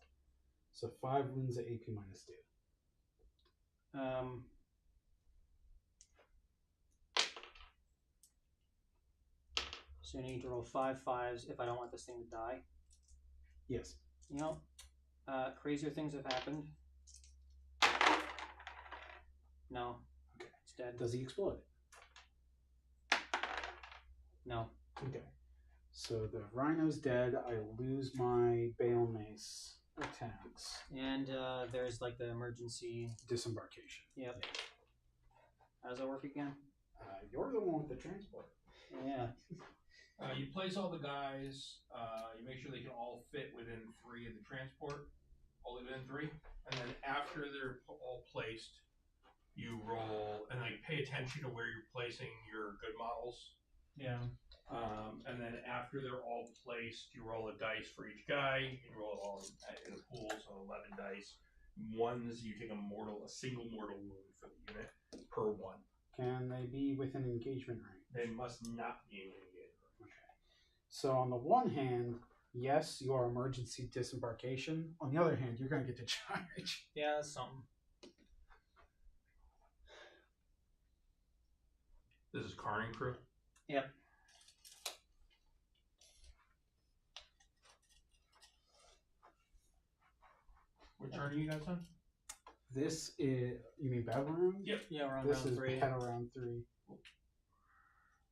So 5 wounds at AP minus 2. So you need to roll 5 5s if I don't want this thing to die. Yes. Crazier things have happened. No. Okay. It's dead. Does he explode? No. Okay. So the Rhino's dead. I lose my Bale Mace attacks. And there's like the emergency. Disembarkation. Yep. How does that work again? You're the one with the transport. Yeah. You place all the guys. You make sure they can all fit within 3 of the transport. Only within 3. And then after they're all placed, you roll and like pay attention to where you're placing your good models. Yeah. And then after they're all placed, you roll a dice for each guy. You roll it all in a pool, so 11 dice. Ones you take a single mortal wound for the unit per 1. Can they be within engagement range? They must not be engaged. Okay. So on the one hand, yes, you are emergency disembarkation. On the other hand, you're going to get to charge. Yeah, that's something. This is Carning Crew. Yep. What turn are you guys on? This is, you mean battle round? Yep. Yeah, we're on This round is 3. battle round 3.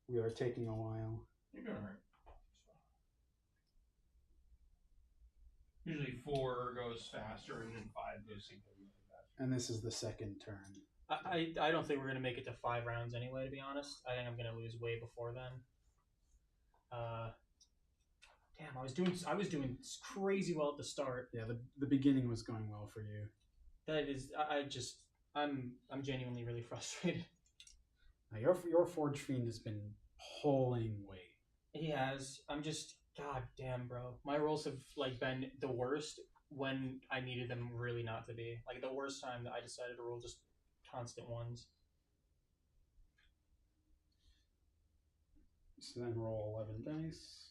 We are taking a while. You're doing alright. Usually 4 goes faster and then 5 goes significantly faster. And this is the second turn. I don't think we're gonna make it to 5 rounds anyway. To be honest, I think I'm gonna lose way before then. Damn, I was doing crazy well at the start. Yeah, the beginning was going well for you. That is, I'm genuinely really frustrated. Now your Forge Fiend has been pulling weight. He has. I'm just, god damn, bro. My rolls have like been the worst when I needed them really not to be. Like the worst time that I decided to roll just constant ones. So then roll 11 dice.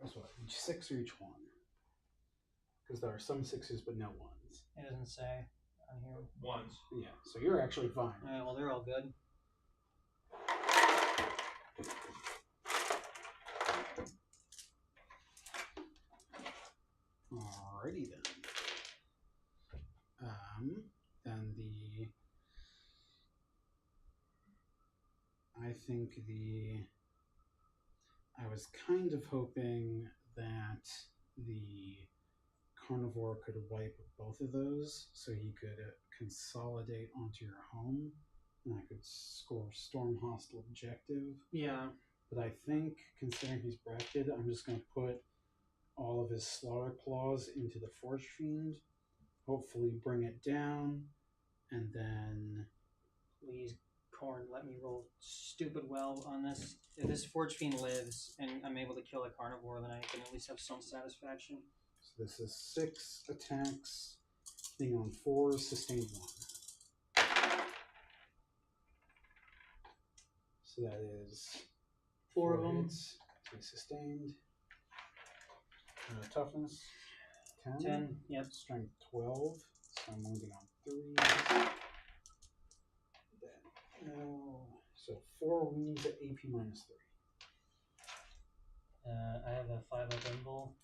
That's what, each 6 or each 1? Because there are some 6s but no 1s. It doesn't say on here. Ones. Yeah, so you're actually fine. Alright, well they're all good. Alrighty then. Then I was kind of hoping that the carnivore could wipe both of those so he could consolidate onto your home and I could score storm hostile objective. Yeah. But I think, considering he's bracketed, I'm just going to put all of his slaughter claws into the Forge Fiend, hopefully bring it down, and then... Please, Corn, let me roll stupid well on this. If this Forge Fiend lives and I'm able to kill a carnivore, then I can at least have some satisfaction. So this is 6 attacks, being on 4, sustained 1. So that is 4 of them. hits, 3 sustained. Toughness 10. 10, yep. Strength 12. So I'm wounding on 3. So 4 wounds at AP minus 3. I have a 5 up invul.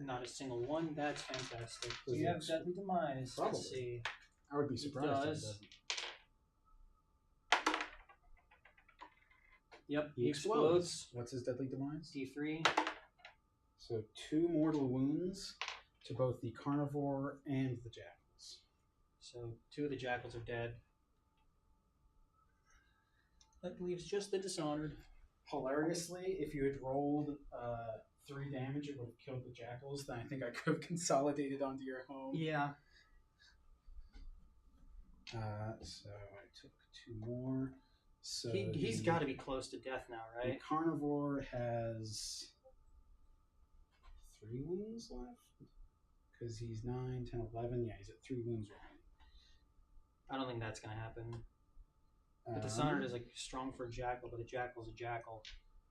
Not a single one. That's fantastic. Do you have Deadly Demise? Probably. Let's see. I would be surprised if it does. doesn't. Yep, He explodes. What's his deadly demise? D3. So 2 mortal wounds to both the carnivore and the jackals. So 2 of the jackals are dead. That leaves just the dishonored. Hilariously, if you had rolled 3 damage, it would have killed the jackals. Then I think I could have consolidated onto your home. Yeah. So I took 2 more. So He's got to be close to death now, The right? carnivore has 3 wounds left. Because he's 9, 10, 11. Yeah, he's at 3 wounds remaining. I don't think that's going to happen. The dishonored is like strong for a jackal, but a jackal's a jackal.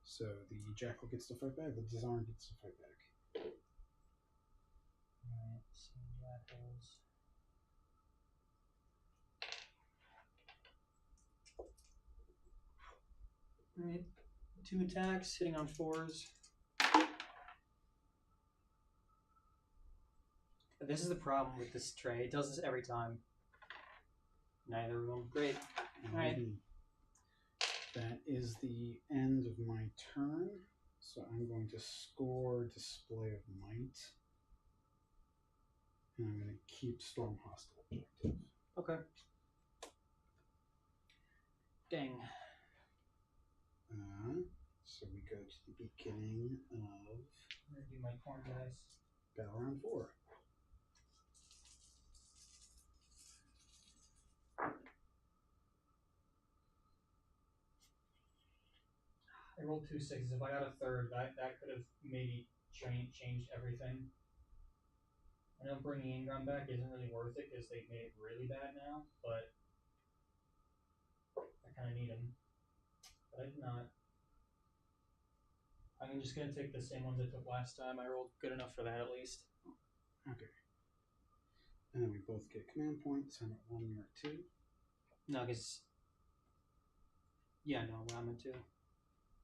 So the jackal gets to fight back. The disarmed gets to fight back. Alright, so jackals. Alright, 2 attacks, hitting on 4s. This is the problem with this tray. It does this every time. Neither of them. Great. Alright. Alrighty. That is the end of my turn. So I'm going to score Display of Might. And I'm going to keep Storm Hostile objective. Okay. Dang. So we go to the beginning of I'm gonna do my corn dice. Battle Round 4. I rolled 2 6s. If I got a third, that could have maybe changed everything. I know bringing Ingram back isn't really worth it because they've made it really bad now, but I kind of need him. But I did not. I'm just going to take the same ones I took last time. I rolled good enough for that at least. Okay. And then we both get command points. I'm at 1, you're at 2. No, because... Yeah, no, I'm at 2.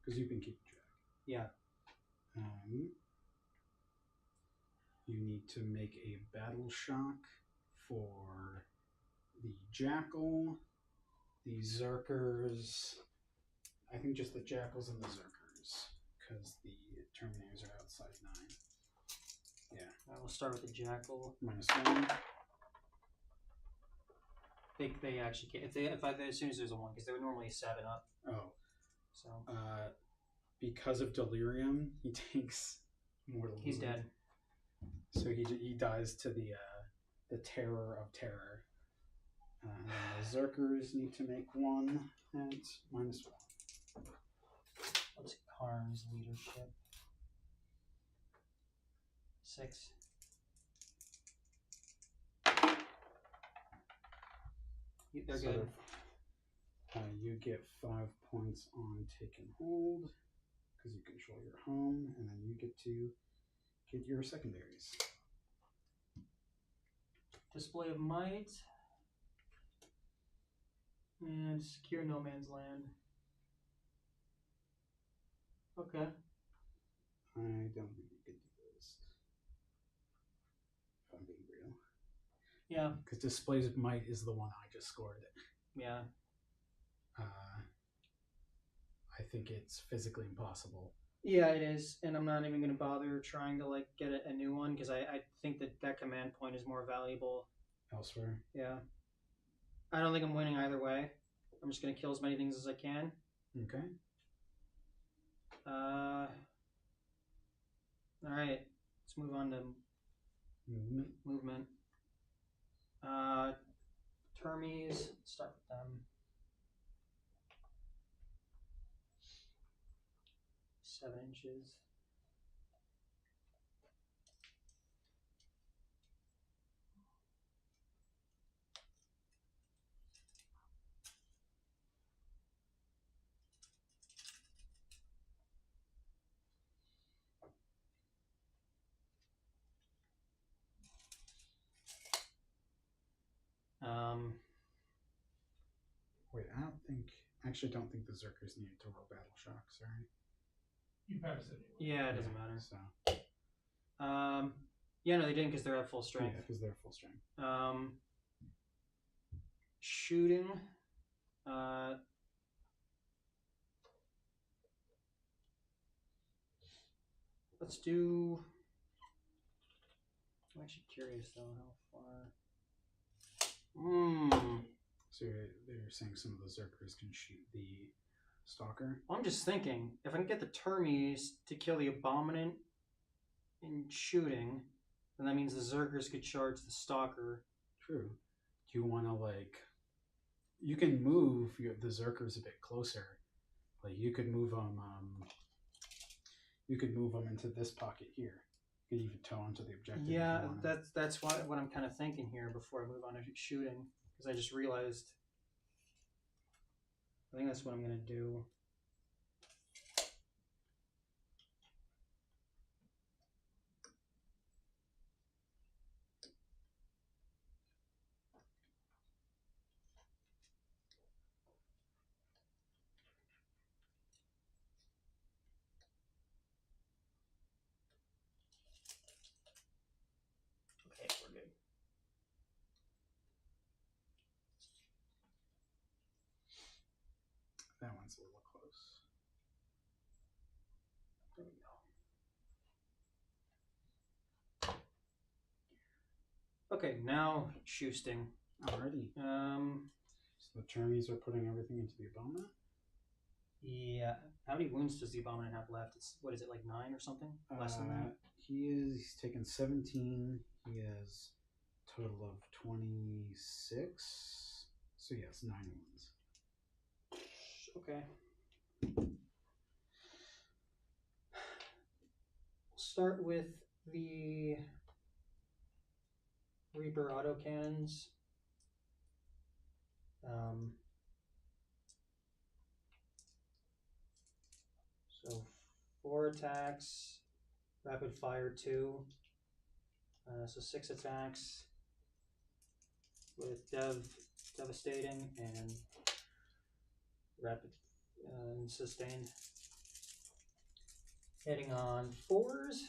Because you can keep track. Yeah. You need to make a battle shock for the Jackal, the Zerkers. I think just the Jackals and the Zerkers, because the Terminators are outside 9. Yeah. I will start with the Jackal. -1. They actually can't. As soon as there's a 1, because they were normally 7 up. Oh. So Because of Delirium, he takes mortal he's wound. dead. So he dies to the terror of terror. And the Zerkers need to make 1 at -1. What's Karn's leadership? 6. They're So good. you get 5 points on take and hold because you control your home, and then you get to get your secondaries. Display of Might. And secure no man's land. Okay. I don't think you can do this. If I'm being real. Yeah. Because Displays of Might is the one I just scored. Yeah. I think it's physically impossible. Yeah, it is, and I'm not even going to bother trying to like get a new one because I think that command point is more valuable Elsewhere. Yeah. I don't think I'm winning either way. I'm just going to kill as many things as I can. Okay. Alright. Let's move on to movement. Termies. Let's start with them. 7 inches. Wait, actually don't think the Zerkers needed to roll battle shocks, right? You pass it anyway. Yeah, it doesn't matter. So, Yeah, no, they didn't because they're at full strength. yeah, because they're full strength. Shooting. Let's do. I'm actually curious though how far. So they're saying some of the Zerkers can shoot the Stalker. I'm just thinking if I can get the Termies to kill the Abominant in shooting, then that means the Zerkers could charge the Stalker. True. Do you want to you can move the Zerkers a bit closer. Like you could move them. You could move them into this pocket here. You could even tow onto the objective. Yeah, that's what I'm kind of thinking here before I move on to shooting, because I just realized. I think that's what I'm gonna do. Okay, we're good. That one's a little close. There we go. Okay, now shooting. Alrighty. So the Termies are putting everything into the Abominant? Yeah. How many wounds does the Abominant have left? It's what is it, like 9 or something? Less than that. He's taken 17. He has a total of 26. So yes, 9 wounds. Okay. start with the Reaper autocannons. So 4 attacks, rapid fire 2. So 6 attacks with devastating and rapid and sustained. Hitting on 4s.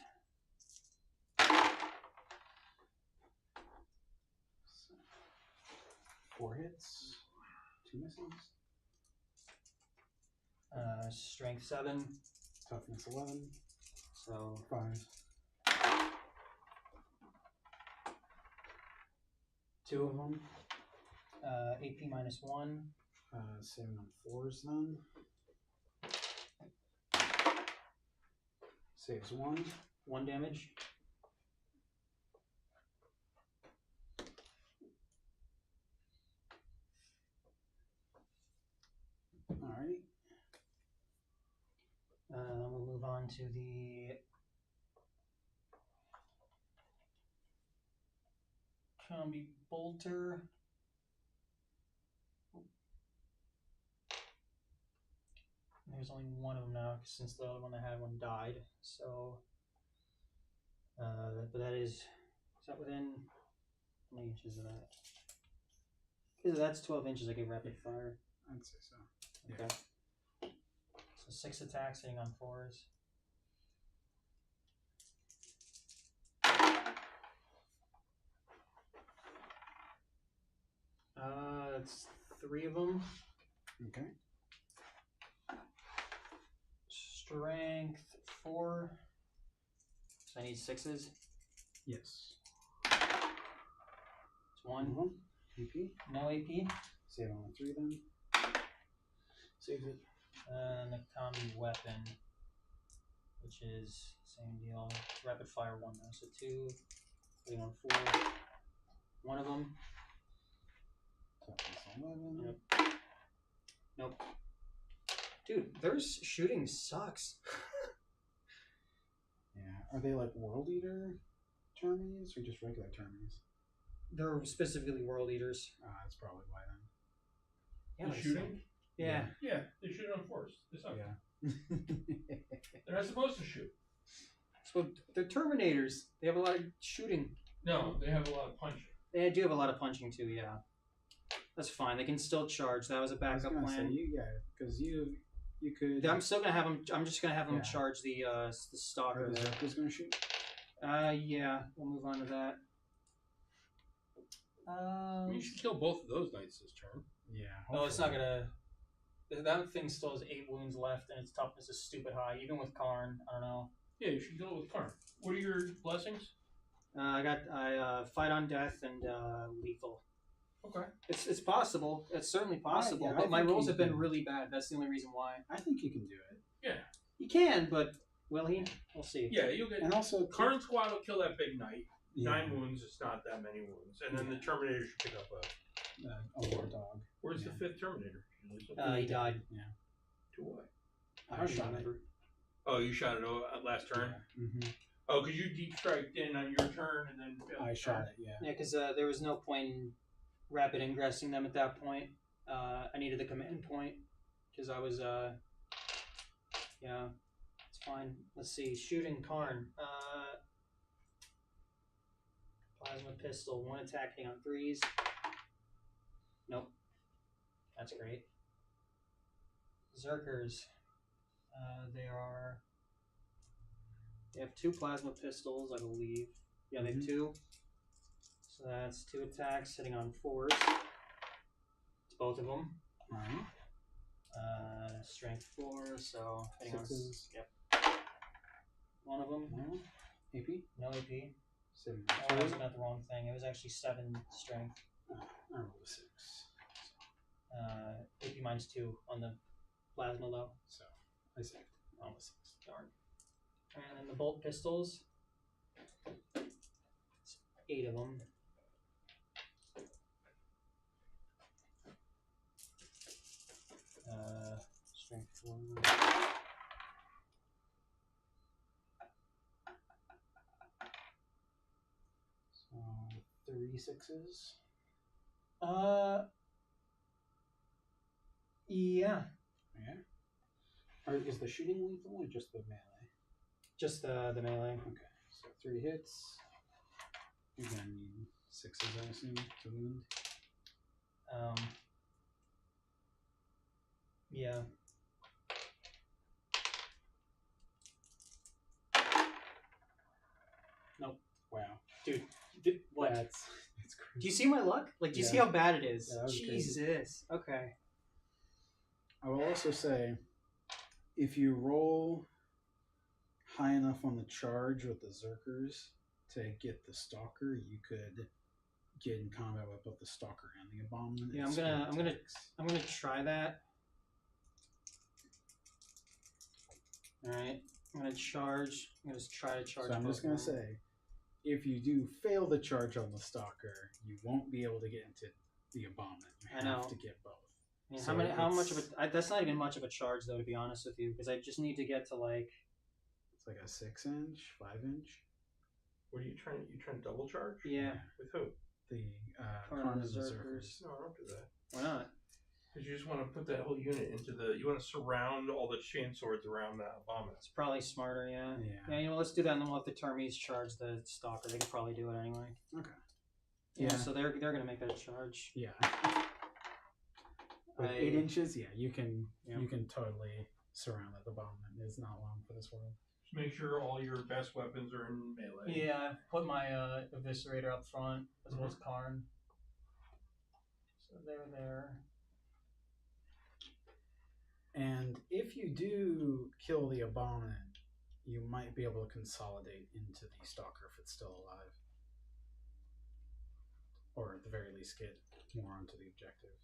So, 4 hits, 2 misses. Strength 7. Toughness 11. So 5. 2 of them. AP -1. Saving on 4s then. Saves 1. 1 damage. Alrighty. We'll move on to the Combi Bolter. There's only one of them now since the other one that had one died. So, but that is that within how many inches of that? Because that's 12 inches. I get rapid fire. I'd say so. Okay. So 6 attacks hitting on 4s. That's 3 of them. Okay. Strength 4. So I need 6s. Yes. It's 1. AP. No AP. Save on 3 then. Save it. And the combi weapon, which is same deal. Rapid fire 1 though. So 2. Hitting on 4. One of them. Toughness 11. Yep. Nope. Dude, their shooting sucks. Yeah. Are they like World Eater termies or just regular termies? They're specifically world eaters. That's probably why then. Yeah, The they shooting? suck. Yeah. Yeah, they shoot on force. They suck. Yeah. They're not supposed to shoot. So they're Terminators. They have a lot of shooting. No, they have a lot of punching. They do have a lot of punching too. Yeah. That's fine. They can still charge. That was a I was backup gonna plan. say, because you could. I'm still gonna have them. I'm just gonna have them Yeah. charge the stalker Are the there. Zerkers gonna shoot? Yeah. We'll move on to that. I mean, you should kill both of those knights this turn. Yeah. No, it's not gonna. That thing still has 8 wounds left, and its toughness is stupid high. Even with Karn, I don't know. Yeah, you should kill it with Karn. What are your blessings? I fight on death and lethal. Okay. It's possible. It's certainly possible. yeah, I but my think rolls he have been can. really bad. That's the only reason why. I think he can do it. Yeah. He can, but will he? We'll see. Yeah, you'll get. And also, Karn squad will kill that big knight. yeah, 9 wounds, it's not that many wounds. And then the Terminator should pick up a. a war dog. Where's Yeah. the 5th Terminator? He died. Yeah. To what? I don't shot remember. Oh, you shot it last turn? Mm-hmm. Oh, because you deep striked in on your turn and then failed. I your shot turn. it. Yeah. Yeah, because there was no point in rapid ingressing them at that point. I needed the command point because I was yeah, it's fine. Let's see, shooting Karn. Plasma pistol, 1 attack hitting on 3s. Nope. That's great. Zerkers. They have 2 plasma pistols, I believe. Yeah, they have 2. So that's 2 attacks hitting on 4s. It's both of them. Alright. Strength 4, so hitting on 6s. Yep. One of them. No. AP. No AP. 7. Oh, I was looking at the wrong thing. It was actually 7 strength. I rolled a 6. AP minus 2 on the plasma though. So I saved. Almost 6. Darn. And then the bolt pistols. It's 8 of them. Strength 4. 3 6s? Yeah. Yeah. Or is the shooting lethal or just the melee? Just the melee. Okay, so 3 hits. You're gonna need 6s, I assume, to wound. Yeah. Wow. Dude, what? That's crazy. Do you see my luck? Like, do you see Yeah. how bad it is? Yeah, that was crazy. Jesus. Okay. I will also say, if you roll high enough on the charge with the Zerkers to get the Stalker, you could get in combat with both the Stalker and the Abominant. Yeah, and I'm gonna attacks. try that. All right. I'm gonna charge. I'm gonna just try to charge. So I'm just both gonna of them. say, if you do fail the charge on the Stalker, you won't be able to get into the Abominant. You I have know. to get both. I mean, So how much of it's- a? That's not even much of a charge, though, to be honest with you, because I just need to get to like. It's like a 6-inch, 5-inch. What are you trying? You trying to double charge? Yeah. With who? The Karn Karn and and the the Zerkers. Zerkers. No, don't do that. Why not? Because you just want to put that whole unit into the. You want to surround all the chain swords around that abominant. It's probably smarter. Yeah. Yeah. Yeah. You know, let's do that, and then we'll have the Termies charge the Stalker. They could probably do it anyway. Okay. Yeah. Yeah. So they're gonna make that charge. Yeah. With 8 inches, yeah, you can totally surround it. The Abominant is not long for this world. Just make sure all your best weapons are in melee. Yeah, I put my Eviscerator up front as well as Karn. So they're there. And if you do kill the Abominant, you might be able to consolidate into the Stalker if it's still alive. Or at the very least get more onto the objective.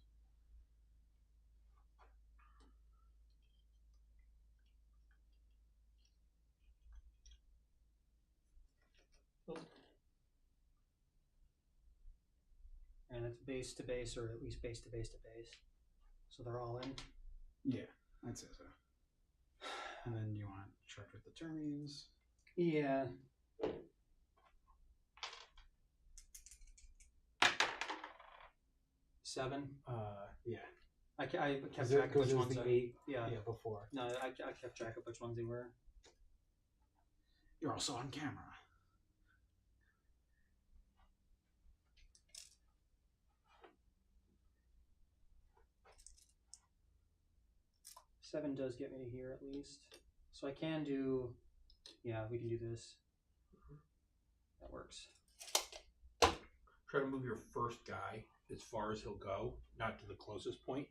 And it's base to base, or at least base to base to base. So they're all in. Yeah, I'd say so. And then you want to charge with the Termies. Yeah. Seven. Yeah. I kept Is track of it which was ones. the I- 8? Yeah. Yeah, before. No, I kept track of which ones they were. You're also on camera. Seven does get me to here at least. So I can do. Yeah, we can do this. That works. Try to move your first guy as far as he'll go, not to the closest point,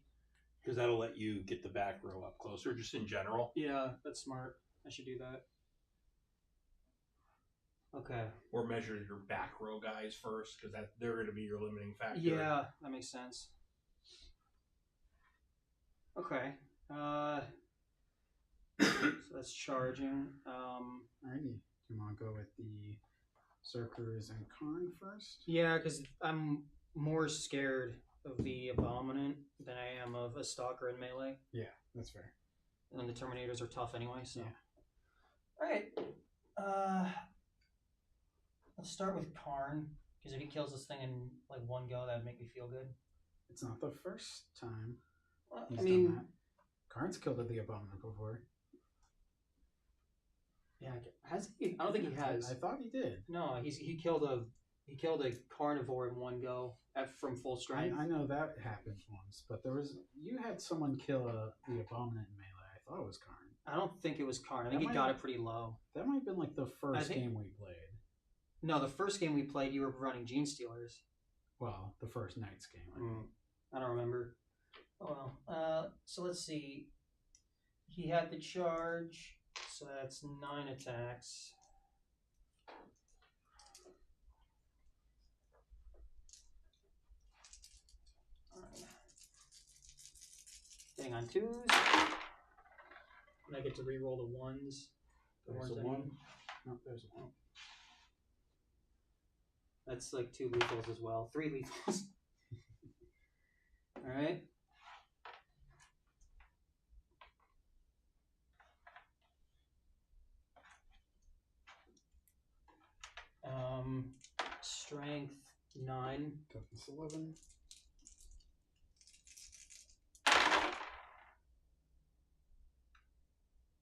because that'll let you get the back row up closer, just in general. Yeah, that's smart. I should do that. Okay. Or measure your back row guys first, because they're going to be your limiting factor. Yeah, that makes sense. Okay. So that's charging. Alrighty. Do you want to go with the Zerkers and Karn first? Yeah, because I'm more scared of the Abominant than I am of a Stalker in melee. Yeah, that's fair. And the Terminators are tough anyway, so. Yeah. Alright. Let's start with Karn, because if he kills this thing in like one go, that would make me feel good. It's not the first time Well, he's I mean, done that. Karn's killed the Abominant before. yeah, has he? I don't think he has. I thought he did. No, he killed a carnivore in one go from full strength. I know that happened once, but you had someone kill the Abominant in melee. I thought it was Karn. I don't think it was Karn. I think That he might got have- it pretty low. That might have been like the first think- game we played. No, the first game we played, you were running Gene Stealers. Well, the first Knights game. I mean. I don't remember. Oh well. So let's see. He had the charge, so that's 9 attacks. Alright. Getting on 2s. And I get to re-roll the 1s. There There's a weren't any. 1. No, there's a 1. That's like 2 lethals as well. 3 lethals. Alright. Strength 9. Toughness 11.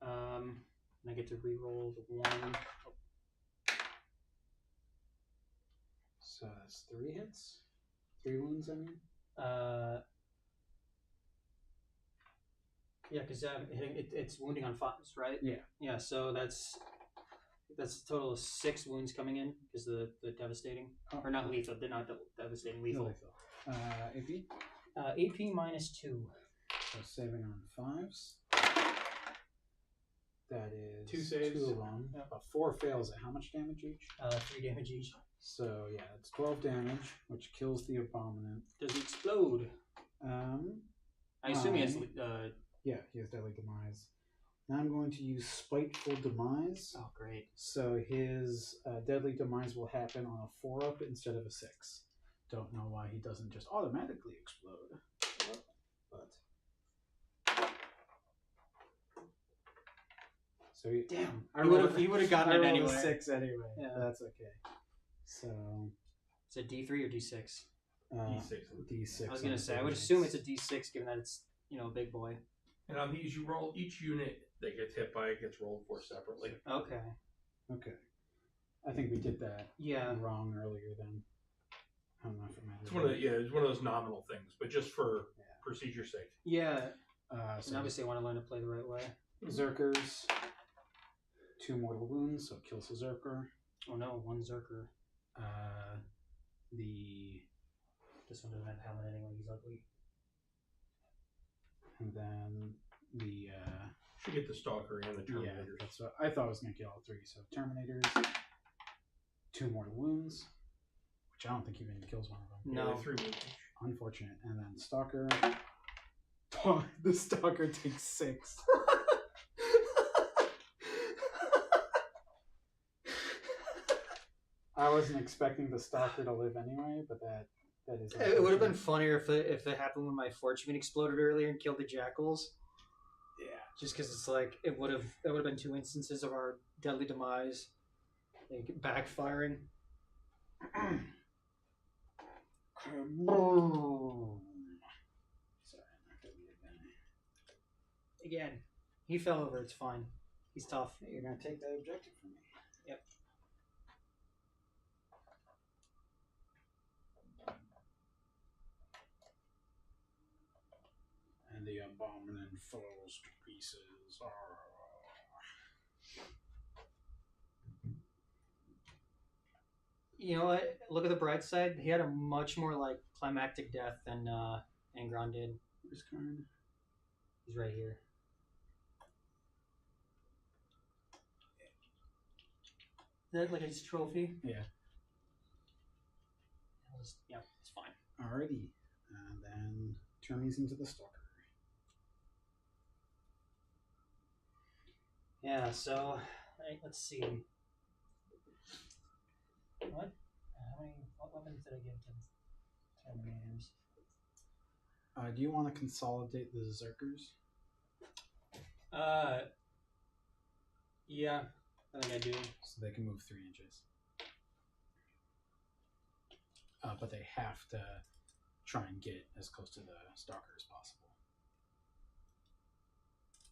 And I get to re-roll the 1. So that's 3 hits. 3 wounds, I mean. Yeah, because it's wounding on 5s, right? Yeah. Yeah, so that's a total of 6 wounds coming in because the devastating, or not lethal, they're not devastating, lethal. AP? AP minus 2. So saving on 5s. That is 2 saves. 2 of them. About 4 fails at how much damage each? 3 damage each. So yeah, it's 12 damage, which kills the abominant. Does he explode? I assume he has. Yeah, he has deadly demise. Now I'm going to use spiteful demise. Oh, great. So his deadly demise will happen on a 4-up instead of a 6. Don't know why he doesn't just automatically explode. But so Damn. I He would have gotten I it rolled anyway. a 6 anyway. Yeah. That's okay. So Is it D3 or D6? D6. D6. I was gonna say I would assume it's a D6 given that it's a big boy. And on these, you roll each unit that gets hit by it gets rolled for separately. Okay. Okay. I think we did that Yeah. wrong earlier then. I don't know if it matters. It's one of those nominal things, but just for procedure's sake. Yeah. So And obviously, I want to learn to play the right way. Zerkers, 2 mortal wounds, so it kills the Zerker. Oh no, 1 Zerker. This one doesn't have helmet anyway. He's ugly. And then the Should get the Stalker and the yeah, Terminators. that's what I thought I was gonna get all 3. So Terminators, 2 mortal wounds, which I don't think even kills one of them. Yeah, No. 3 wounds. Unfortunate. And then Stalker. The Stalker takes 6. I wasn't expecting the Stalker to live anyway, but that is. It would have been funnier if it happened when my Fortune exploded earlier and killed the Jackals. Yeah. Just because it's like it would have been 2 instances of our deadly demise, like backfiring. Sorry, I'm not gonna be a guy. Again, he fell over. It's fine. He's tough. You're gonna take that objective from me. Yep. And the abominant falls to pieces. You know what? Look at the bright side. He had a much more like climactic death than Angron did. This card. He's right here. Is that like his trophy? Yeah. Yeah, it's fine. Alrighty. And then turn these into the Stalker. Yeah, so let's see. What weapons did I give to Terminators? Do you want to consolidate the Zerkers? Yeah, I think I do. So they can move 3 inches. But they have to try and get as close to the Stalker as possible.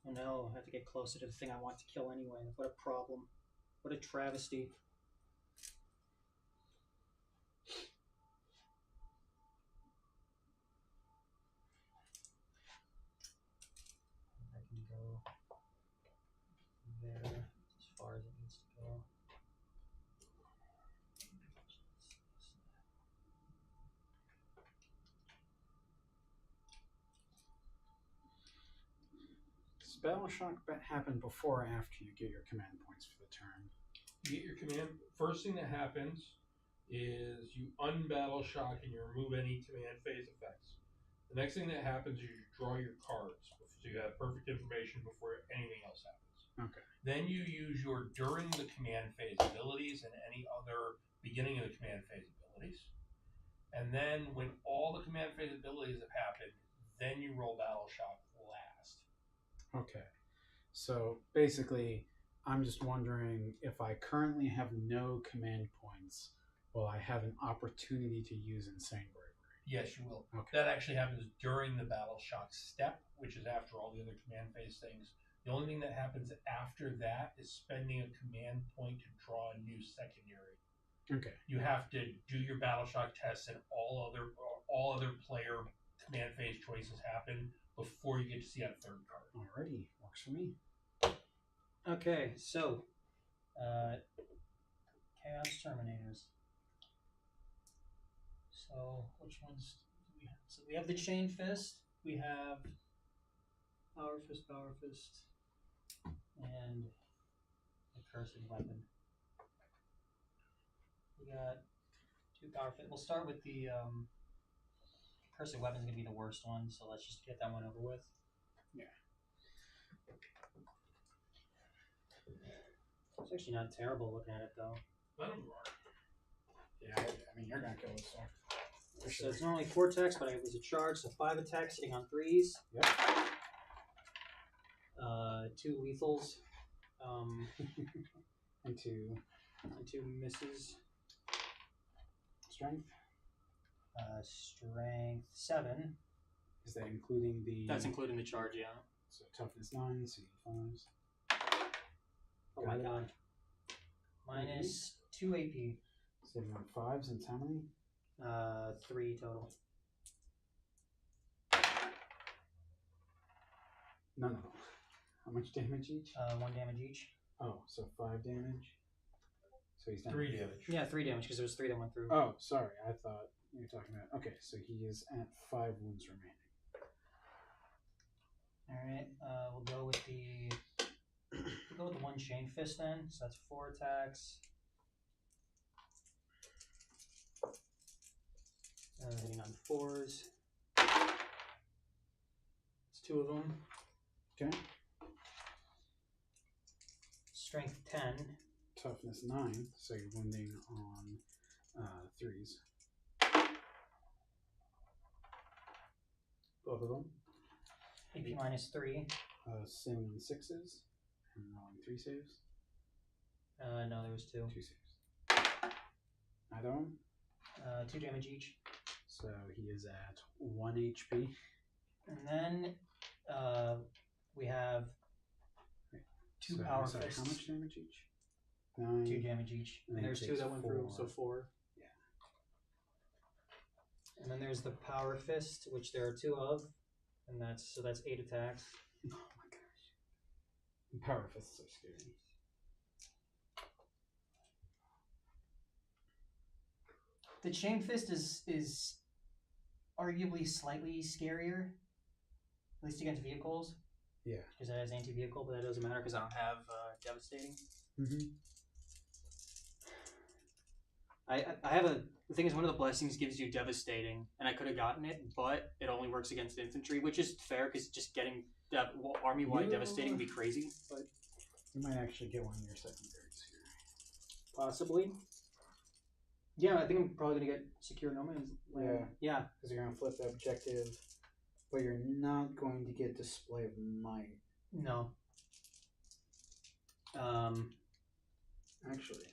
Oh no, I have to get closer to the thing I want to kill anyway. What a problem. What a travesty. I can go there as far as it needs to go. Does Battle Shock happen before or after you get your command points for the turn? You get your command. First thing that happens is you unbattle shock and you remove any command phase effects. The next thing that happens is you draw your cards, so you have perfect information before anything else happens. Okay. Then you use your during the command phase abilities and any other beginning of the command phase abilities. And then when all the command phase abilities have happened, then you roll battle shock last. Okay. So basically, I'm just wondering if I currently have no command points, Well, I have an opportunity to use Insane Bravery. Yes, you will. Okay. That actually happens during the battle shock step, which is after all the other command phase things. The only thing that happens after that is spending a command point to draw a new secondary. Okay. You have to do your battle shock tests and all other player command phase choices happen before you get to see that third card. Alrighty, works for me. Okay, so Chaos Terminators. So which ones do we have? So we have the Chain Fist, we have Power Fist, and the Cursed Weapon. We got 2 Power Fist. We'll start with the Cursed Weapon's gonna be the worst one, so let's just get that one over with. Yeah. It's actually not terrible looking at it though. None of them are. Yeah, I mean, you're gonna kill this stuff. For So sure. it's not only 4 attacks, but it was a charge, so 5 attacks sitting on 3s. Yep. 2 lethals, And 2 and 2 misses. strength. Strength 7. Is that including the? That's including the charge, yeah. So toughness 9, so 5s. Oh my god. Minus 2 AP. Sitting on 5s, and how many? 3 total. None of them. How much damage each? 1 damage each. Oh, so 5 damage. So he's down. 3 damage. Yeah, 3 damage because there was 3 that went through. Oh, sorry. I thought you were talking about. Okay, so he is at 5 wounds remaining. Alright, we'll go with the 1 Chain Fist then. So that's 4 attacks. Hitting on 4s. It's 2 of them. Okay. Strength 10. Toughness 9, so you're wounding on 3s. Both of them. AP minus 3. Saving on 6s. And rolling 3 saves. No, there was 2. 2 saves. Either one. 2 damage each. So he is at 1 HP. And then we have 2 So, Power sorry, Fists. how much damage each? 9. 2 damage each. And And then there's it 2 takes that went through, 4. so 4. Yeah. And then there's the Power Fist, which there are 2 of. And that's 8 attacks. Oh my gosh. Power fists are scary. The Chain Fist is arguably slightly scarier, at least against vehicles. Yeah. Because it has anti-vehicle, but that doesn't matter because I don't have Devastating. Mm-hmm. I have a. The thing is, one of the blessings gives you Devastating, and I could have gotten it, but it only works against infantry, which is fair because just getting army-wide Yeah. Devastating would be crazy. But You might actually get one of your secondaries here. possibly. Yeah, I think I'm probably gonna get Secure No Man's Land. Yeah. Because you're going to flip the objective, but you're not going to get Display of Might. No. Actually,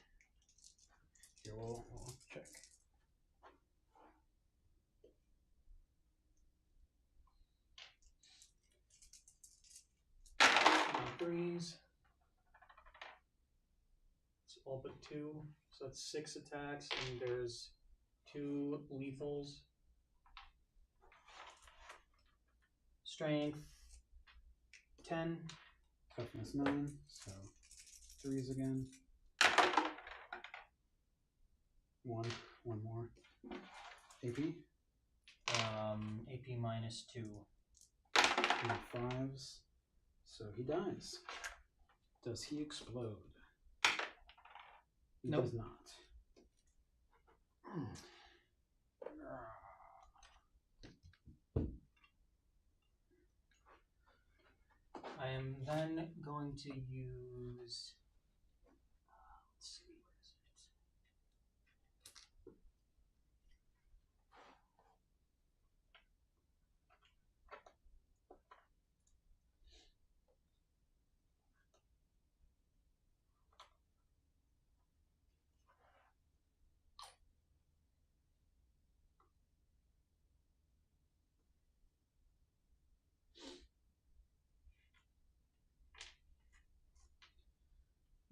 here we'll check. Threes. It's all but 2, so that's 6 attacks, and there's 2 lethals. Strength 10. Toughness 9, so 3s again. 1 more. AP, AP minus 2. and 5s. So he dies. Does he explode? He Nope. does not. I am then going to use. Let's see, where is it?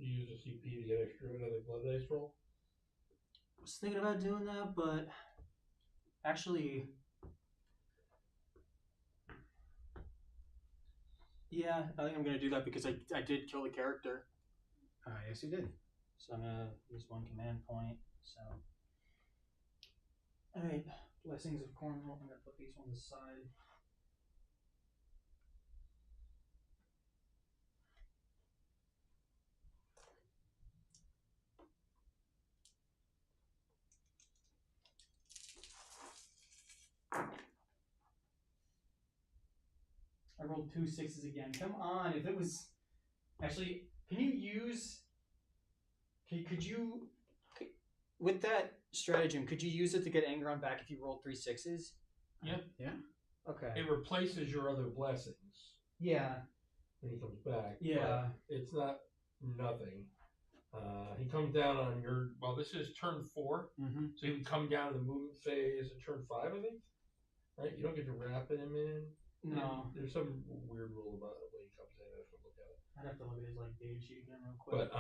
You use a CP to get extra another blood dice roll. I was thinking about doing that, but actually, yeah, I think I'm gonna do that because I did kill the character. Yes, you did. So I'm gonna use one command point. So, all right, blessings of Cornwall. I'm gonna put these on the side. I rolled 2 6s again. Come on, if it was actually, can you use? Could you, with that stratagem, could you use it to get Angron back if you rolled 3 6s? Yeah. Yeah. Okay. It replaces your other blessings Yeah. when he comes back. Yeah. but it's not nothing. He comes down on your. Well, this is turn 4, Mm-hmm. so he would come down to the movement phase at turn 5, I think. Right? You don't get to wrap him in. No. There's some weird rule about the way he comes in. I have to look at it. I'd have to look at his data sheet again real quick.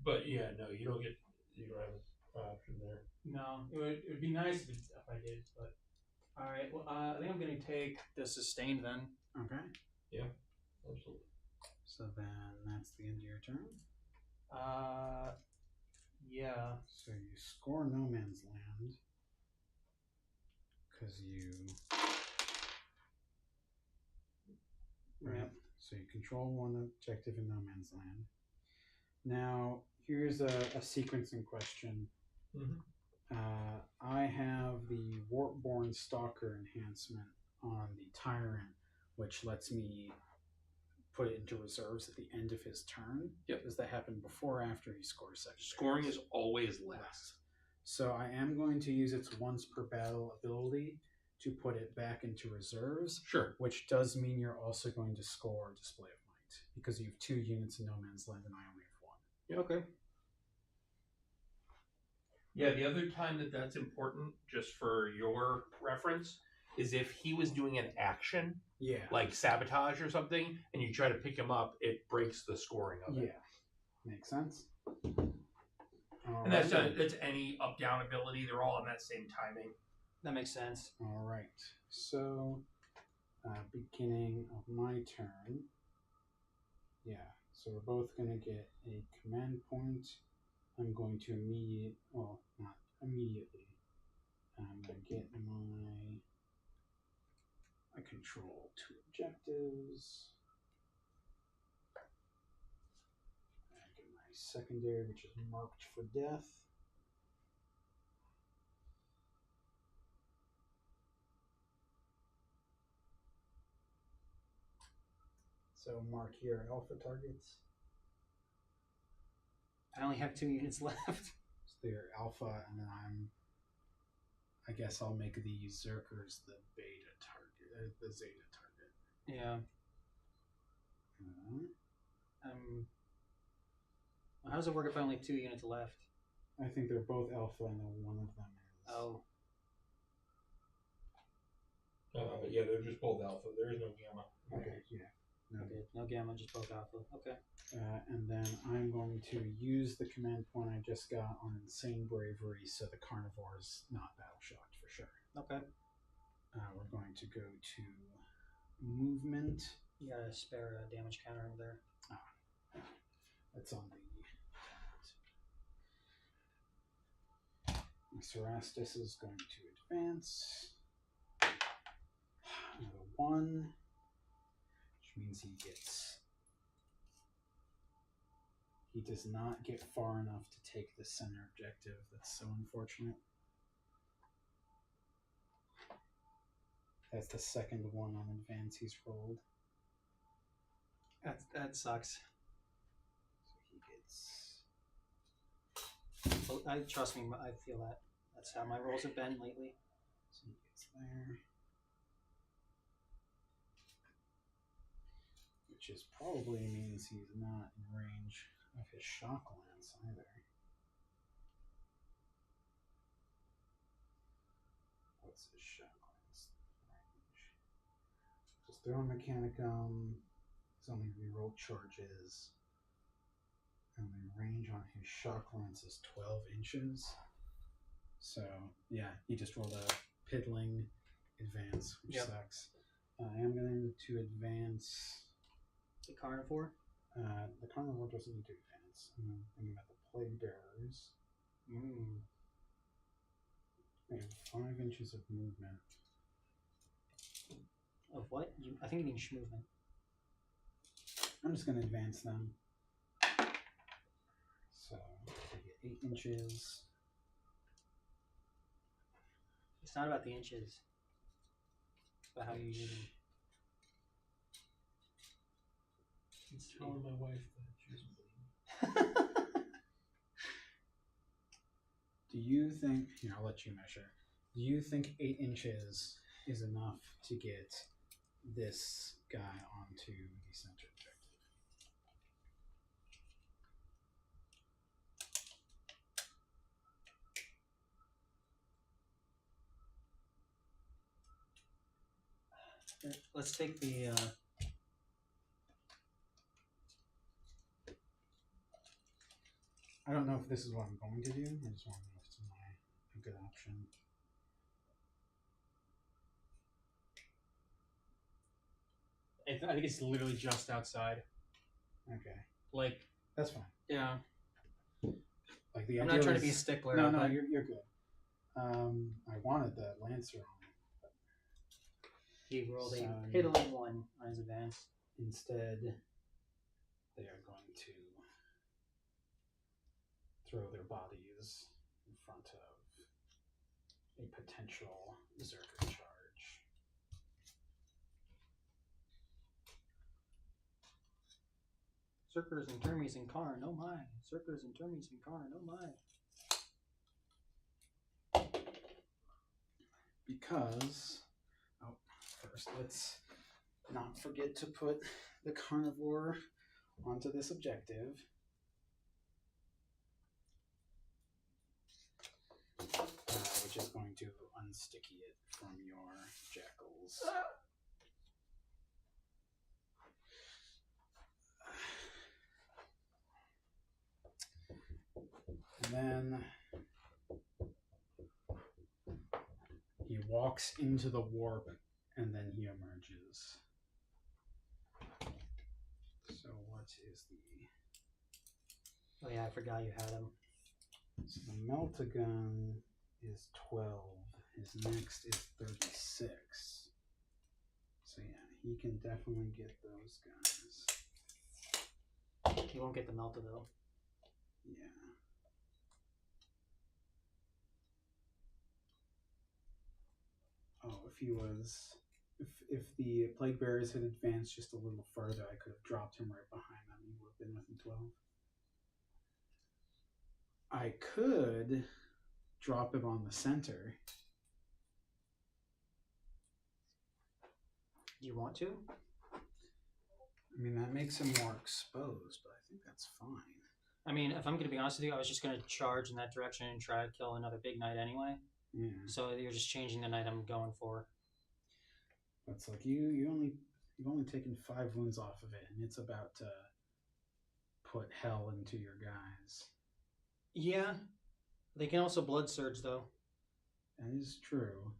But yeah, no, you don't have an option there. No, it would be nice if I did, but all right. Well, I think I'm gonna take the sustain then. Okay. Absolutely. So then that's the end of your turn. Yeah. So you score No Man's Land because you. Right. So you control one objective in No Man's Land. Now, here's a sequencing question. Mhm. I have the Warpborn Stalker enhancement on the Tyrant, which lets me put it into reserves at the end of his turn. Yep. Does that happen before or after he scores second? Scoring is always last. So I am going to use its once per battle ability to put it back into reserves, Sure. which does mean you're also going to score Display of Might because you have 2 units in No Man's Land and I only have 1. Yeah. Okay. Yeah, the other time that's important, just for your reference, is if he was doing an action, Yeah. like sabotage or something, and you try to pick him up, it breaks the scoring of it. Yeah. Makes sense. And that's any up-down ability. They're all on that same timing. That makes sense. All right. So, beginning of my turn. Yeah. So we're both going to get a command point. I'm going to not immediately. I'm going to get I control 2 objectives. I get my secondary, which is marked for death. So mark here alpha targets. I only have 2 units left. So they're alpha, and then I guess I'll make the Zerkers the beta target, the zeta target. Yeah. How does it work if I only have 2 units left? I think they're both alpha, and then one of them is. Oh. Yeah, they're just both alpha. There is no gamma. Okay. Yeah. No. Okay. No gamma, just both alpha. Okay. And then I'm going to use the command point I just got on Insane Bravery, so the Carnivore is not battle shocked for sure. Okay. We're going to go to movement. You gotta spare a damage counter over there. That's on the. Cerastus is going to advance. Another 1, which means he does not get far enough to take the center objective. That's so unfortunate. That's the second one on advance he's rolled. That sucks. So he gets. Well, trust me, I feel that. That's how my rolls have been lately. So he gets there. Which is probably means he's not in range of his shock lance either. What's his shock lance range? Just throw Mechanicum. He's only reroll charges. And the range on his shock lance is 12 inches. So, yeah, he just rolled a piddling advance, which Yep. sucks. I am going to advance. The carnivore. The carnivore doesn't need to advance. I'm thinking about the plague bearers. They have 5 inches of movement. Of what? I think you mean movement. I'm just going to advance them. So, they get 8 inches. It's not about the inches. It's about how you use them. He's telling my wife that she doesn't believe me. Do you think, here, I'll let you measure. Do you think 8 inches is enough to get this guy onto the center objective? Let's take the. I don't know if this is what I'm going to do. I just want to know if it's a good option. I think it's literally just outside. Okay, Like, that's fine. yeah. Like the I'm idea not trying to was- be a stickler. No, but you're good. I wanted the Lancer on it. he rolled a So- piddling 1 on his advance. Instead, they are going to throw their bodies in front of a potential berserker charge. Circers and Termes and Karn, oh my. Circers and Termes and Karn, oh my. Because, first let's not forget to put the carnivore onto this objective. Which is going to unsticky it from your jackals. And then he walks into the warp and then he emerges. So what is the... Oh yeah, I forgot you had him. So the Meltagun is 12. His next is 36. So yeah, he can definitely get those guys. He won't get the Melta though. Yeah. Oh, if he was... If the Plague Bearers had advanced just a little further, I could have dropped him right behind them. He would have been within 12. I could drop him on the center. Do you want to? I mean, that makes him more exposed, but I think that's fine. I mean, if I'm going to be honest with you, I was just going to charge in that direction and try to kill another big knight anyway. Yeah. So you're just changing the knight I'm going for. But it's like you've only taken 5 wounds off of it, and it's about to put hell into your guys. Yeah. They can also blood surge though. That is true.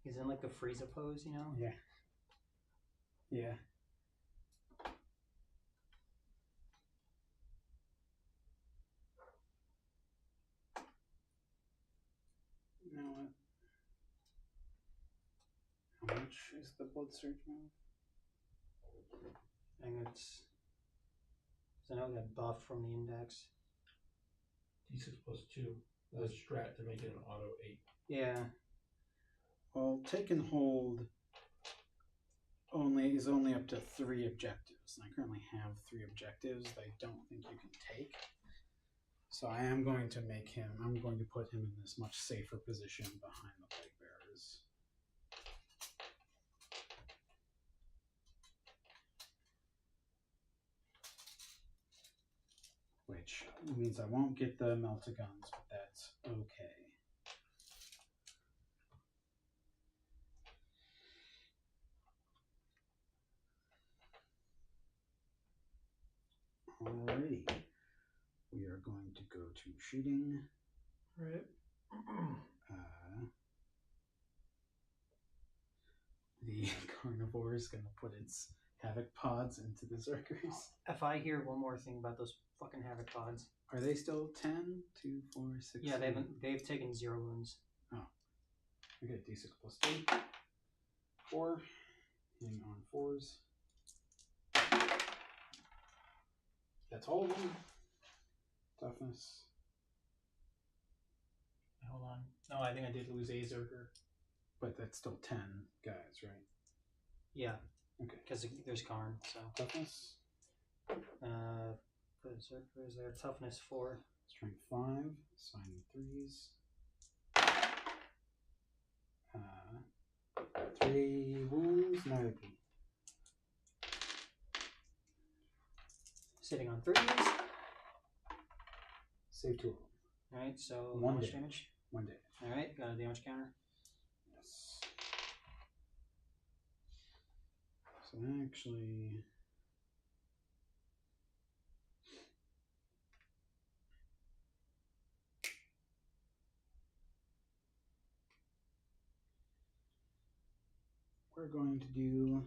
He's in like the Frieza pose, you know? Yeah. Yeah. You know what? How much is the blood surge move? I think it's. So I know we got buff from the index. D6 plus 2. The strat to make it an auto 8. Yeah. Well, take and hold is only up to 3 objectives, objectives. And I currently have 3 objectives that I don't think you can take. So I am going to I'm going to put him in this much safer position behind the plague bearers. Which means I won't get the Meltaguns, but that's okay. Alrighty. We are going to go to shooting. Right. The carnivore is going to put its havoc pods into the Zerkers. If I hear one more thing about those fucking havoc pods. Are they still 10, 2, 4, 6? Yeah, they've taken 0 wounds. Oh. I get D6 plus 2. 4. Hitting on 4s. That's all of them. Toughness. Hold on. No, I think I did lose a Zerker. But that's still 10 guys, right? Yeah. Okay. Because there's Karn, so. Toughness. For the Zerkers there, toughness 4. Strength 5. Sign 3s. 3 wounds, no AP. Sitting on 3s. Save 2 of them. Alright, so how 1 much damage. damage? 1 damage. Alright, got a damage counter. Yes. So actually, we're going to do.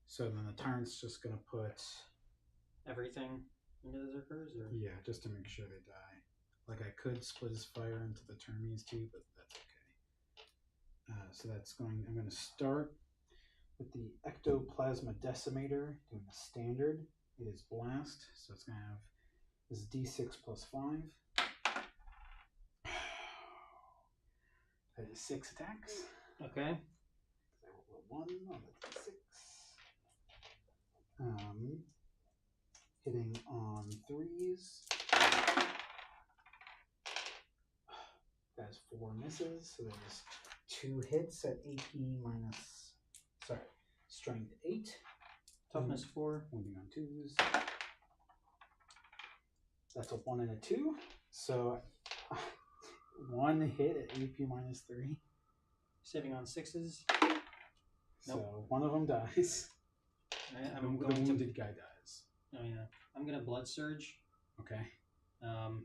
So then the tyrant's just going to put. Everything into the Zerkers? Or? Yeah, just to make sure they die. Like I could split his fire into the Termies too, but that's okay. So that's going. I'm going to start with the Ectoplasma Decimator, doing the standard. It is blast, so it's going to have this D6 plus 5. That is 6 attacks. Okay. I roll a 1 on the D6. Hitting on 3s. That's 4 misses, so there's 2 hits at AP minus. Sorry, strength 8. Toughness 4. Wounding on 2s. That's a 1 and a 2. So 1 hit at AP minus 3. Sitting on 6s. So one of them dies. Right, The I'm going to. wounded guy dies. Oh yeah, I'm gonna blood surge. Okay. Oh,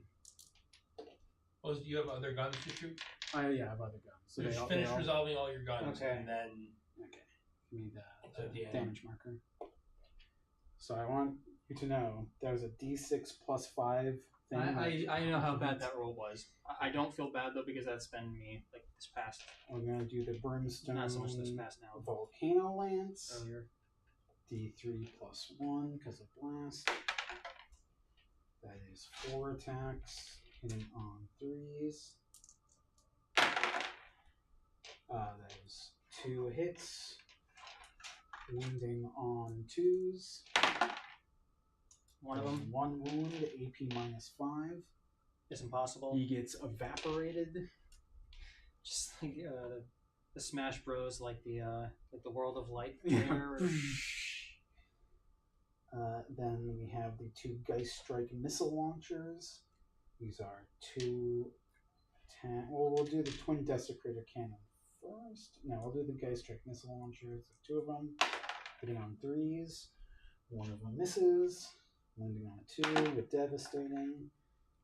do you have other guns to shoot? Yeah, I have other guns. So Just they finish all, resolving all your guns, Okay. and then Okay. Give me the at the end. damage marker. So I want you to know there's a D6 plus 5 thing. I know how bad that roll was. I don't feel bad though because that's been me like this past. We're gonna do the brimstone. Not so much this past now. Volcano lance. Earlier. D3 plus 1 because of blast. That is 4 attacks, hitting on 3s. That is 2 hits, wounding on 2s. One of them 1 wound, AP minus 5. is impossible. He gets evaporated. Just like the Smash Bros, like the World of Light Yeah. trailer. Then we have the 2 Geist Strike missile launchers. These are 2 attack. Well, we'll do the Twin Desecrator cannon first. No, we'll do the Geist Strike missile launchers. 2 of them hitting on 3s. 1 of them misses, wounding on a 2 with devastating.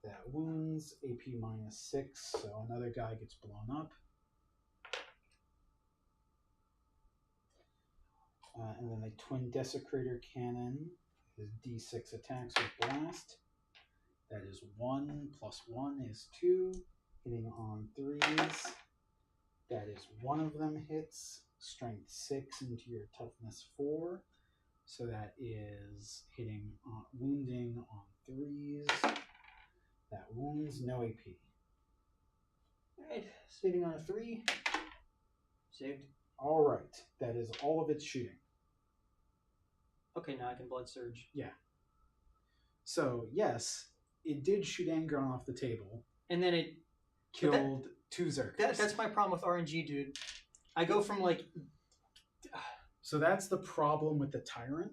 That wounds AP minus 6, so another guy gets blown up. And then the Twin Desecrator cannon is D6 attacks with blast. That is 1 plus 1 is 2. Hitting on 3s. That is 1 of them hits. Strength 6 into your toughness 4. So that is hitting wounding on 3s. That wounds, no AP. Alright, sitting on a 3. Saved. Alright, that is all of its shooting. Okay, now I can blood surge. So yes, it did shoot Angron off the table, And then it killed 2 Zerkers. that's my problem with RNG, dude. I go from like So that's the problem with the Tyrant,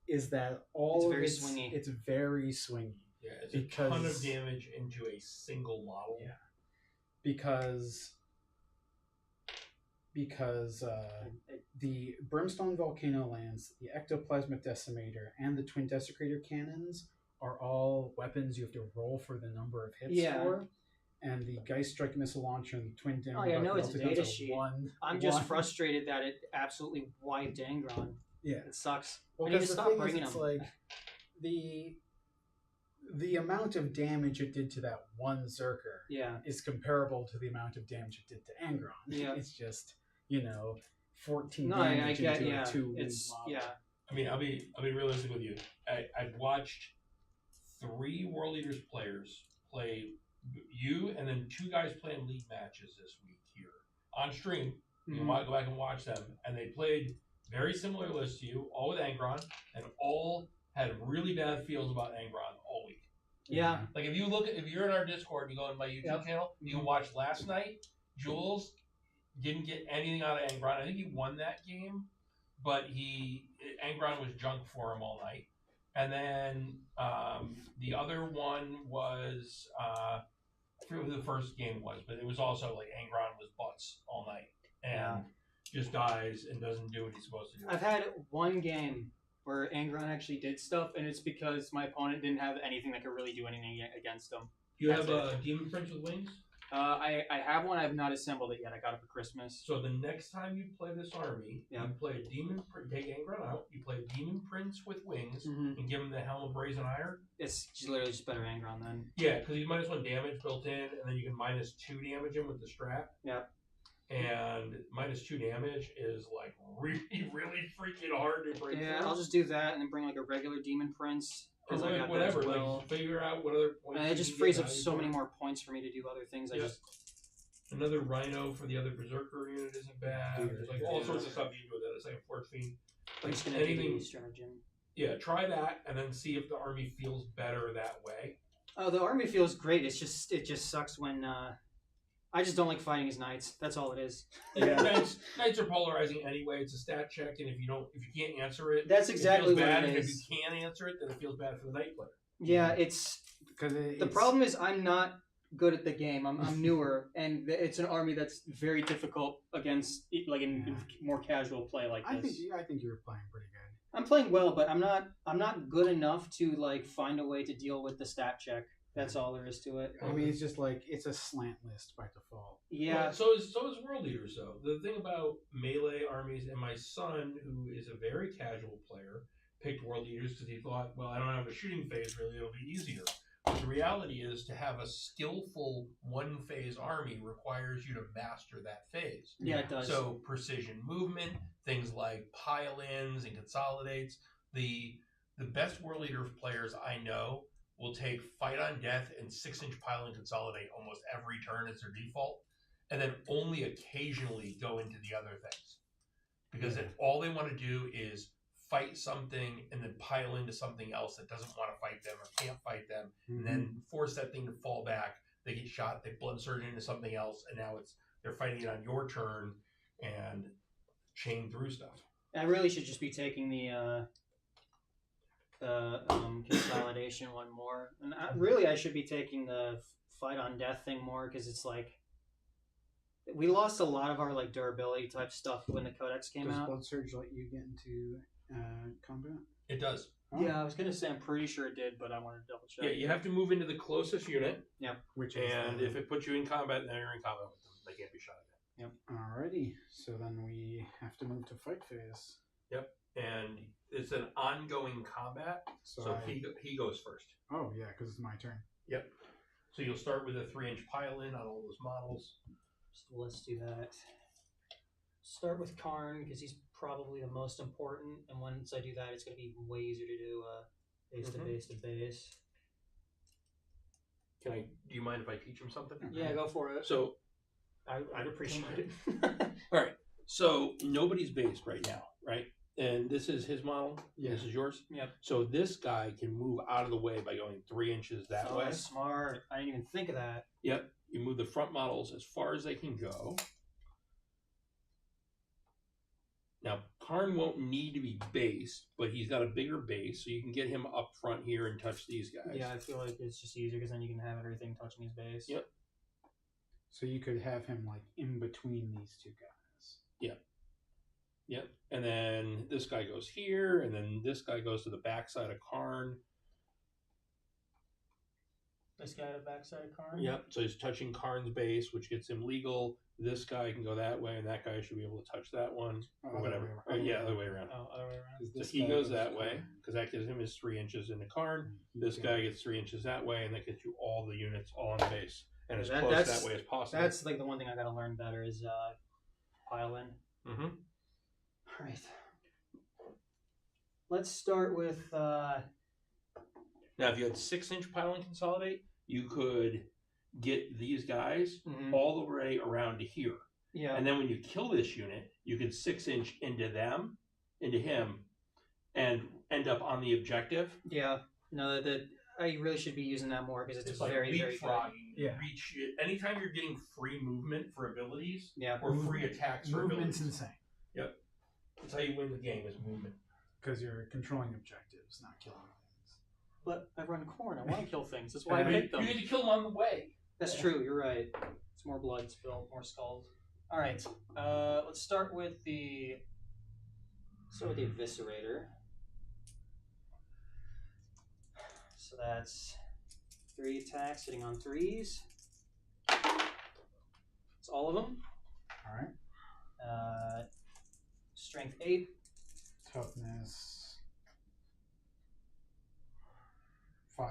is that It's all very of its, swingy. It's very swingy. Yeah, it's a ton of Because- damage into a single model. Yeah. Because the Brimstone Volcano Lance, the Ectoplasmic Decimator, and the Twin Desecrator Cannons are all weapons you have to roll for the number of hits Yeah. for. And the Geist Strike Missile Launcher and the Twin Down. Oh, yeah, I know it's a Meltdowns data are sheet. One, I'm just one- frustrated that it absolutely wiped Angron. Yeah. It sucks. Well, I need to 'cause the stop thing is, bringing it's them. like the amount of damage it did to that one Zerker Yeah. is comparable to the amount of damage it did to Angron. Yeah. It's just 14 No, I damage get. into Yeah. a 2 It's model. yeah. I mean, I'll be realistic with you. I've watched 3 World Leaders players play you, and then 2 guys playing league matches this week here on stream. You Mhm. might go back and watch them, and they played very similar lists to you, all with Angron, and all had really bad feels about Angron all week. Yeah. Like if you're in our Discord, you go in my YouTube Yep. channel, you can watch last night. Jules didn't get anything out of Angron. I think he won that game, but Angron was junk for him all night. And then the other one was I forget what the first game was, but it was also like Angron was butts all night and just dies and doesn't do what he's supposed to do. I've had one game where Angron actually did stuff, and it's because my opponent didn't have anything that could really do anything against him. You have That's a Demon Prince with wings. I have one. I have not assembled it yet. I got it for Christmas. So the next time you play this army, Yeah. you play a take Angron out. You play a Demon Prince with wings Mhm. and give him the Helm of Brazen Iron. It's just literally just better Angron then. Yeah, because he's -1 damage built in, and then you can -2 damage him with the strap. Yeah. And -2 damage is like really, really freaking hard to break. Yeah, through. I'll just do that and then bring like a regular Demon Prince Or because I got whatever. that as well. Like figure out what other points. And you it just can frees get up value so for. many more points for me to do other things. I Yeah. just Another Rhino for the other Berserker unit isn't bad. Dude, There's like all yeah. sorts of stuff you can do with that. It's like a Forge Fiend. I'm just gonna anything- do stratagem. Yeah, try that and then see if the army feels better that way. Oh, the army feels great. It just sucks when I just don't like fighting his knights. That's all it is. Yeah, knights are polarizing anyway. It's a stat check, and if you can't answer it, That's it exactly feels what bad. it And if is. you can answer it, then it feels bad for the knight player. Yeah, it's Because the problem is I'm not good at the game. I'm newer, and it's an army that's very difficult against like in more casual play like I this. think you were playing pretty good. I'm playing well, but I'm not good enough to like find a way to deal with the stat check. That's all there is to it. I mean, it's just like it's a slant list by default. Yeah, Well, so is World Leaders though. The thing about melee armies, and my son, who is a very casual player, picked World Leaders because he thought, well, I don't have a shooting phase really; it'll be easier. But the reality is, to have a skillful one-phase army requires you to master that phase. yeah, it does. So precision movement, things like pile-ins and consolidates. The best World Leader players I know will take fight on death and 6-inch pile and consolidate almost every turn as their default, and then only occasionally go into the other things. Because all they want to do is fight something and then pile into something else that doesn't want to fight them or can't fight them, and then force that thing to fall back. They get shot, they blood surge into something else, and now they're fighting it on your turn and chain through stuff. I really should just be taking the consolidation one more, and I should be taking the fight on death thing more because it's like we lost a lot of our like durability type stuff when the Codex came Does out. Blood Surge let you get into combat? It does. Oh. Yeah, I was gonna say I'm pretty sure it did, but I want to double check. Yeah, you have to move into the closest unit, Which is and if it puts you in combat, then you're in combat with them. They can't be shot at. alrighty, so then we have to move to fight phase. And it's an ongoing combat, so he goes first. Oh yeah, because it's my turn. Yep. So you'll start with a 3-inch pile-in on all those models. So let's do that. Start with Karn because he's probably the most important, and once I do that, it's gonna be way easier to do base to base to base. Do you mind if I teach him something? Yeah, go for it. So, I'd appreciate it. all right. So nobody's based right now, right? and this is his model. Yeah. This is yours. Yep. So this guy can move out of the way by going 3 inches that Oh, way. smart. I didn't even think of that. Yep. You move the front models as far as they can go. Now, Karn won't need to be based, but he's got a bigger base, so you can get him up front here and touch these guys. Yeah, I feel like it's just easier because then you can have everything touching his base. Yep. So you could have him like in between these two guys. Yep. And then this guy goes here, and then this guy goes to the backside of Karn. This guy at the backside of Karn? Yep. So he's touching Karn's base, which gets him legal. This guy can go that way, and that guy should be able to touch that one, or whatever. Other way around. Oh, other way around. So he goes that way, because that gives him his 3 inches into Karn. This guy gets 3 inches that way, and that gets you all the units all on the base. And as close that's- that way as possible. That's like the one thing I gotta learn better is pile in. Mm-hmm. All right. Let's start with. Now, if you had 6-inch pile and consolidate, you could get these guys all the way around to here. Yeah. And then when you kill this unit, you can 6-inch into him, and end up on the objective. Yeah. No, that I really should be using that more because it's like very, very good. leapfrogging. Yeah. Reach anytime you're getting free movement for abilities Yeah. or free attacks for Movement's abilities. insane That's how you win the game is movement. because you're controlling objectives, not killing things. But I run corn. I want to kill things. That's why I I mean, picked them. you get to kill them on the way. That's true. You're right. It's more blood spilled, more skulls. All right. Let's start with the. So the eviscerator. So that's 3 attacks hitting on 3s. It's all of them. All right. Strength 8. Toughness 5.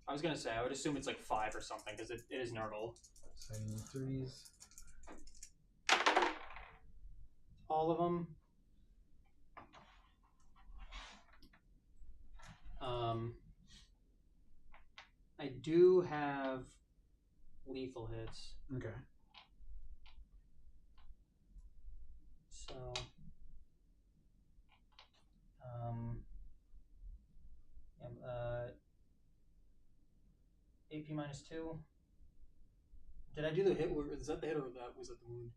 I was gonna say I would assume it's like 5 or something because it is Nurgle. So you need 3s. All of them. I do have lethal hits, Okay. so AP -2. Did I do the hit? Is that the hit or that was that the wound?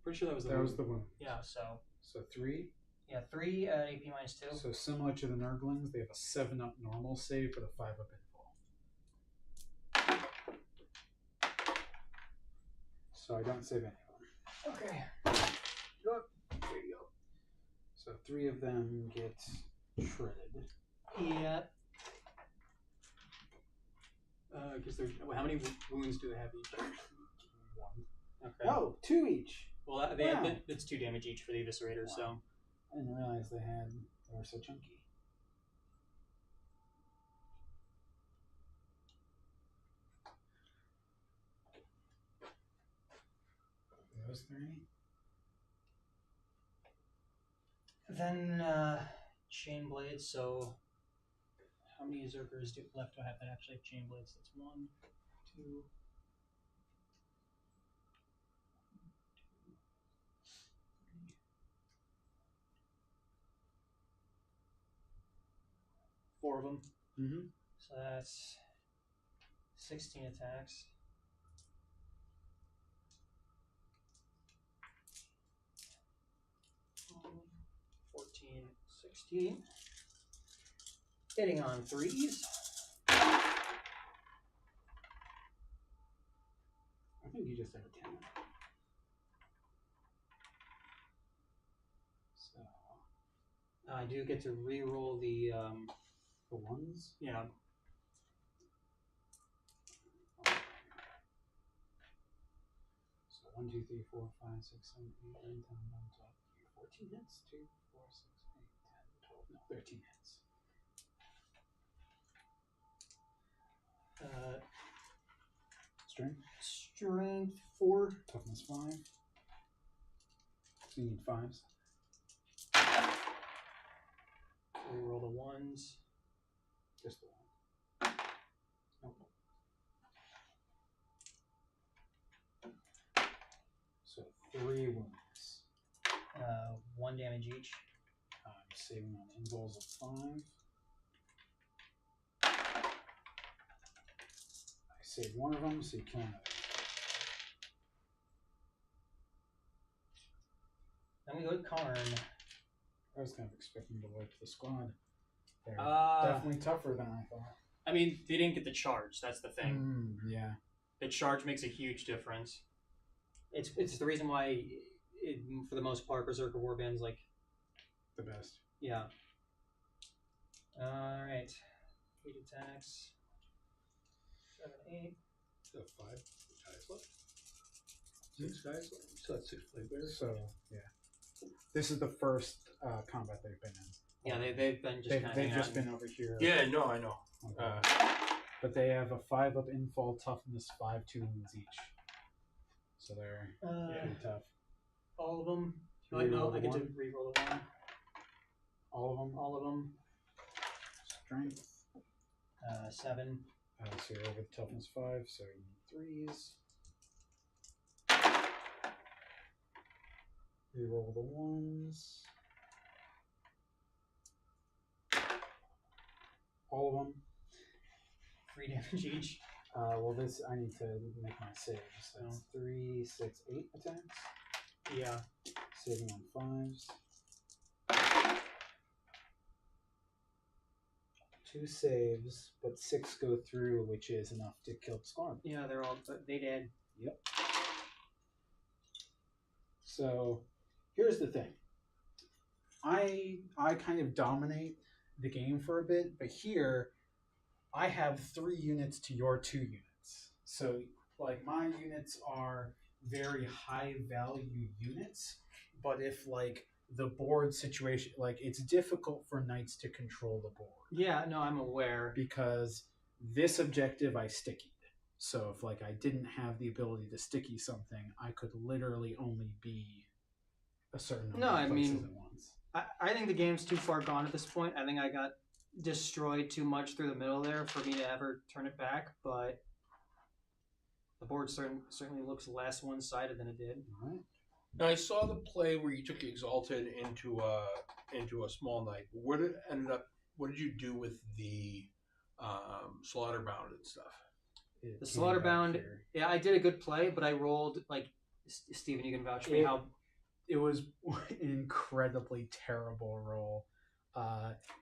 Pretty sure that was the That wound. was the one. Yeah. So So 3. yeah, 3 at AP -2. So similar to the Nurglings, they have a 7-up normal save for the 5-up infall. So I don't save any of them. Okay. There you go. So 3 of them get shredded. Yeah. Because there's how many wounds do they have each? 1. Okay. Oh, 2 each. Well, Wow. it's 2 damage each for the eviscerator. Wow. So I didn't realize they were so chunky. Those 3. then chain blades. So how many Zerkers left do I have that actually have chain blades? That's 1, 2. 4 of them. Mm-hmm. So that's 16 attacks. Um, 14, 16. Hitting on 3s. I think you just have a 10. So I do get to re-roll the ones. yeah. So 1, 2, 3, 4, 5, 6, 7, 8, 9, 10, 11, 12, 14 hits. 2, 4, 6, 8, 10, 12. No, 13 hits. Strength. Strength 4. Toughness 5. So you need 5s. Re-roll the 1s. Just the 1. Nope. So 3 wounds. 1 damage saving on involves of 5. I save one of them, so you kill another. Then we go to Karn. I was kind of expecting to wipe the squad. They're Uh, definitely tougher than I thought. I mean, they didn't get the charge. That's the thing. Yeah. The charge makes a huge difference. It's the reason why, for the most part, Berserker Warband's like The best. yeah. All right, 8 attacks. 7, 8. So 5 guys left. 6 guys left. So that's 6 play bears. So, yeah. This is the first combat they've been in. Yeah, they've been just kind of They've just been over here. Yeah, no, I know. Okay. But they have a 5 up infall, toughness, 5, 2 wounds each. So they're pretty tough. all of them. Reroll No, the I get to one. reroll the one. All of them? All of them. Strength. 7. So you're over the toughness 5, so you need 3s. Reroll the 1s. All of them. 3 damage each. Well, this I need to make my saves. So it's 3, 6, 8 attacks. Yeah. Saving on 5s. 2 saves, but 6 go through, which is enough to kill the squad. Yeah, they did. Yep. So, here's the thing. I kind of dominate the game for a bit, but here I have 3 units to your 2 units. So, like, my units are very high value units, but if, like, the board situation, like, it's difficult for knights to control the board. Yeah, no, I'm aware. Because this objective I stickied. So if, like, I didn't have the ability to sticky something, I could literally only be a certain number of places at once. I think the game's too far gone at this point. I think I got destroyed too much through the middle there for me to ever turn it back, but the board certainly looks less one-sided than it did. All right. Now I saw the play where you took Exalted into a small knight. What did you do with the Slaughterbound and stuff? It The came back Slaughterbound, here. yeah, I did a good play, but I rolled, like, Steven, you can vouch for me, how It was an incredibly terrible roll.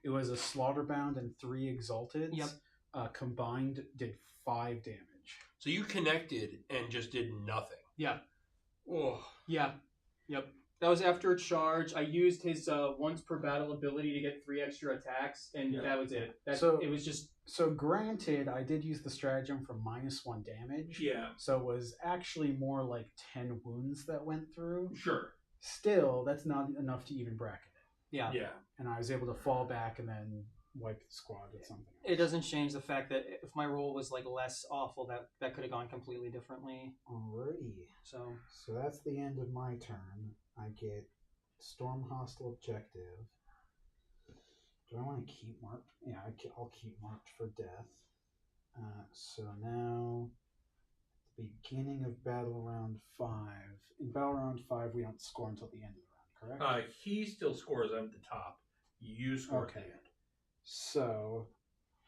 It was a Slaughterbound and 3 Exalted. Yep. Combined did 5 damage. So you connected and just did nothing. Yeah. Oh. Yeah. Yep. That was after a charge. I used his once per battle ability to get 3 extra attacks, and that was it. It was just... So granted, I did use the stratagem for -1 damage. Yeah. So it was actually more like 10 wounds that went through. Sure. Still, that's not enough to even bracket it. Yeah. Yeah. And I was able to fall back and then wipe the squad with something else. It doesn't change the fact that if my roll was, like, less awful, that could have gone completely differently. Alrighty. So that's the end of my turn. I get Storm Hostile Objective. Do I want to keep marked? Yeah, I'll keep marked for death. So now, the beginning of Battle Round 5. In Battle Round 5, we don't score until the end of the round, correct? He still scores at the top. You score at the Okay. end. So,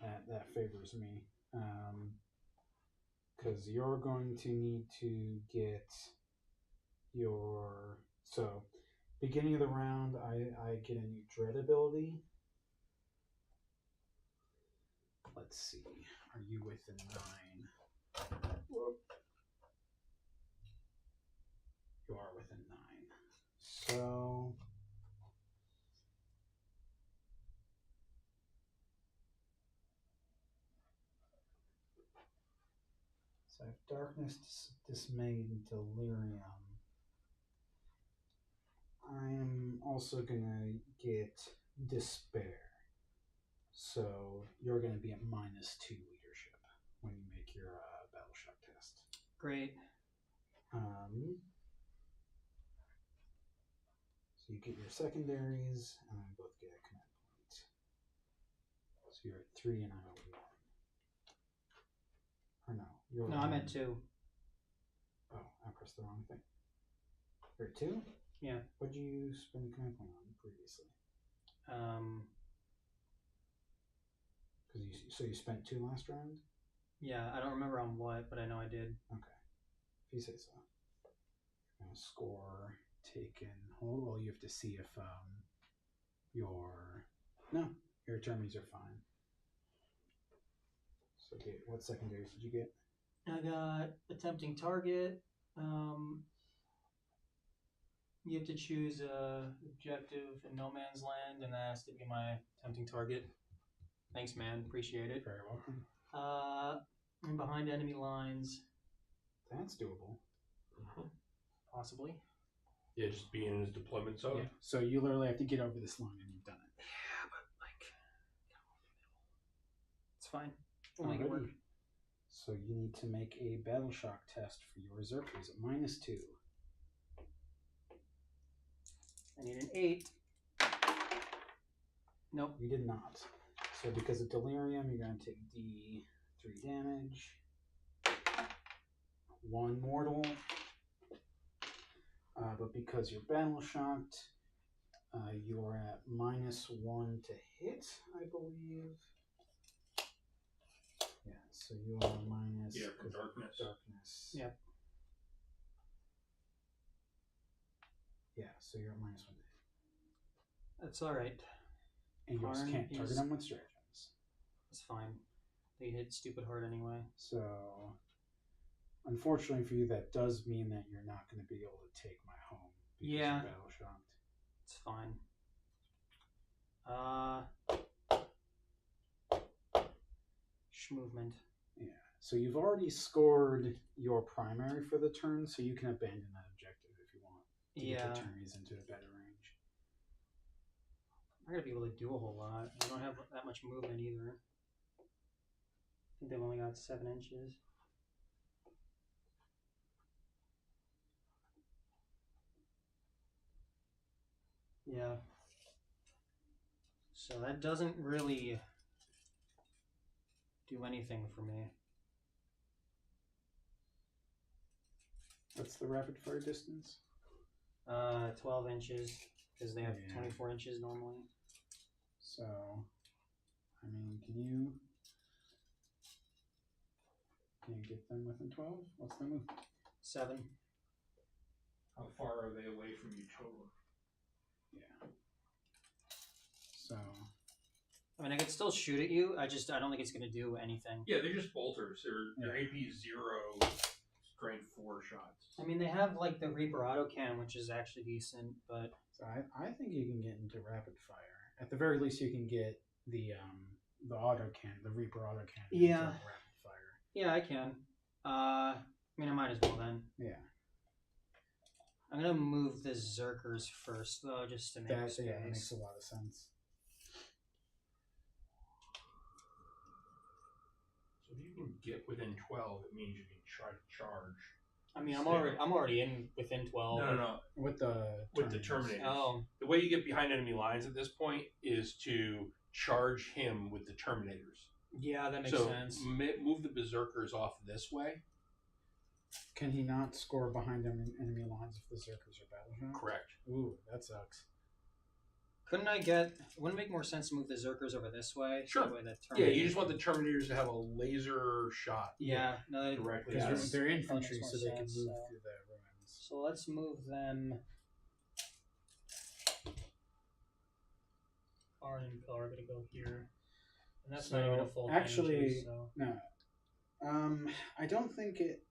that favors me. Because you're going to need to get your... So, beginning of the round, I get a new Dread ability. Let's see. Are you within 9? You are within 9. So... So I have Darkness, Dismay, and Delirium. I am also going to get Despair. So you're going to be at -2 leadership when you make your Battle Shock test. great. So you get your secondaries, and we both get a command point. So you're at 3 and I'm at 1. Or no, you're No, I'm at 2. Oh, I pressed the wrong thing. You're at 2? Yeah. What'd you spend a command point on previously? So you spent 2 last round? Yeah, I don't remember on what, but I know I did. Okay. If you say so. Score taken. Hold. Well, you have to see if your attorneys are fine. So what secondaries did you get? I got attempting target. You have to choose a objective in no man's land, and that has to be my attempting target. Thanks, man. Appreciate it. Very welcome. I'm behind enemy lines. That's doable. Possibly. Yeah, just being in his deployment zone. Yeah. So you literally have to get over this line, and you've done it. Yeah, but it's fine. We'll make it work. Alrighty. So you need to make a battle shock test for your Zerkers at -2. I need an 8. Nope. You did not. So because of delirium, you're going to take D3 damage. 1 mortal. But because you're battle shocked, you are at -1 to hit, I believe. Yeah, so you are minus. Yeah, for darkness. Darkness. Yep. Yeah, so you're at -1 to hit. That's alright. And you just Harm can't target is- them with stratagems. It's fine. They hit stupid hard anyway. So, unfortunately for you, that does mean that you're not going to be able to take my home. Because Yeah. You're battle shocked. It's fine. Movement. Yeah. So you've already scored your primary for the turn, so you can abandon that objective if you want. To get Yeah. the attorneys into a better range. I'm not gonna be able to do a whole lot. I don't have that much movement either. I think they've only got 7 inches. Yeah. So that doesn't really do anything for me. What's the rapid fire distance? 12 inches, because they have Yeah. 24 inches normally. So, I mean, can you get them within 12? What's their move? 7. How far are they away from you total? Yeah. So, I mean, I could still shoot at you. I don't think it's gonna do anything. Yeah, they're just bolters. Their Yeah. AP 0, strength 4 shots. I mean, they have like the Reaper autocannon, which is actually decent, but I think you can get into rapid fire. At the very least, you can get the autocannon, the Reaper autocannon. Yeah. into rapid fire. yeah, I can. I mean, I might as well then. Yeah. I'm gonna move the Zerkers first, though, just to make That space. makes a lot of sense. So if you can get within 12, it means you can try to charge. I mean, I'm already in within 12. No. With the Terminators. Oh, The way you get behind enemy lines at this point is to charge him with the Terminators. yeah, that makes so sense. move the Berserkers off this way. Can he not score behind enemy lines if the Zerkers are battle shocked? Correct. Ooh, that sucks. Wouldn't it make more sense to move the Zerkers over this way? Sure. That way the Yeah, you Terminator- just want the Terminators to have a laser shot. Yeah, no, that- Directly. that Because makes- they're that infantry, makes so more they can move sense, so. through the ruins. So let's move them. Orange and color are gonna go here, and that's not even a full. 10 actually, inches, so. No. I don't think it.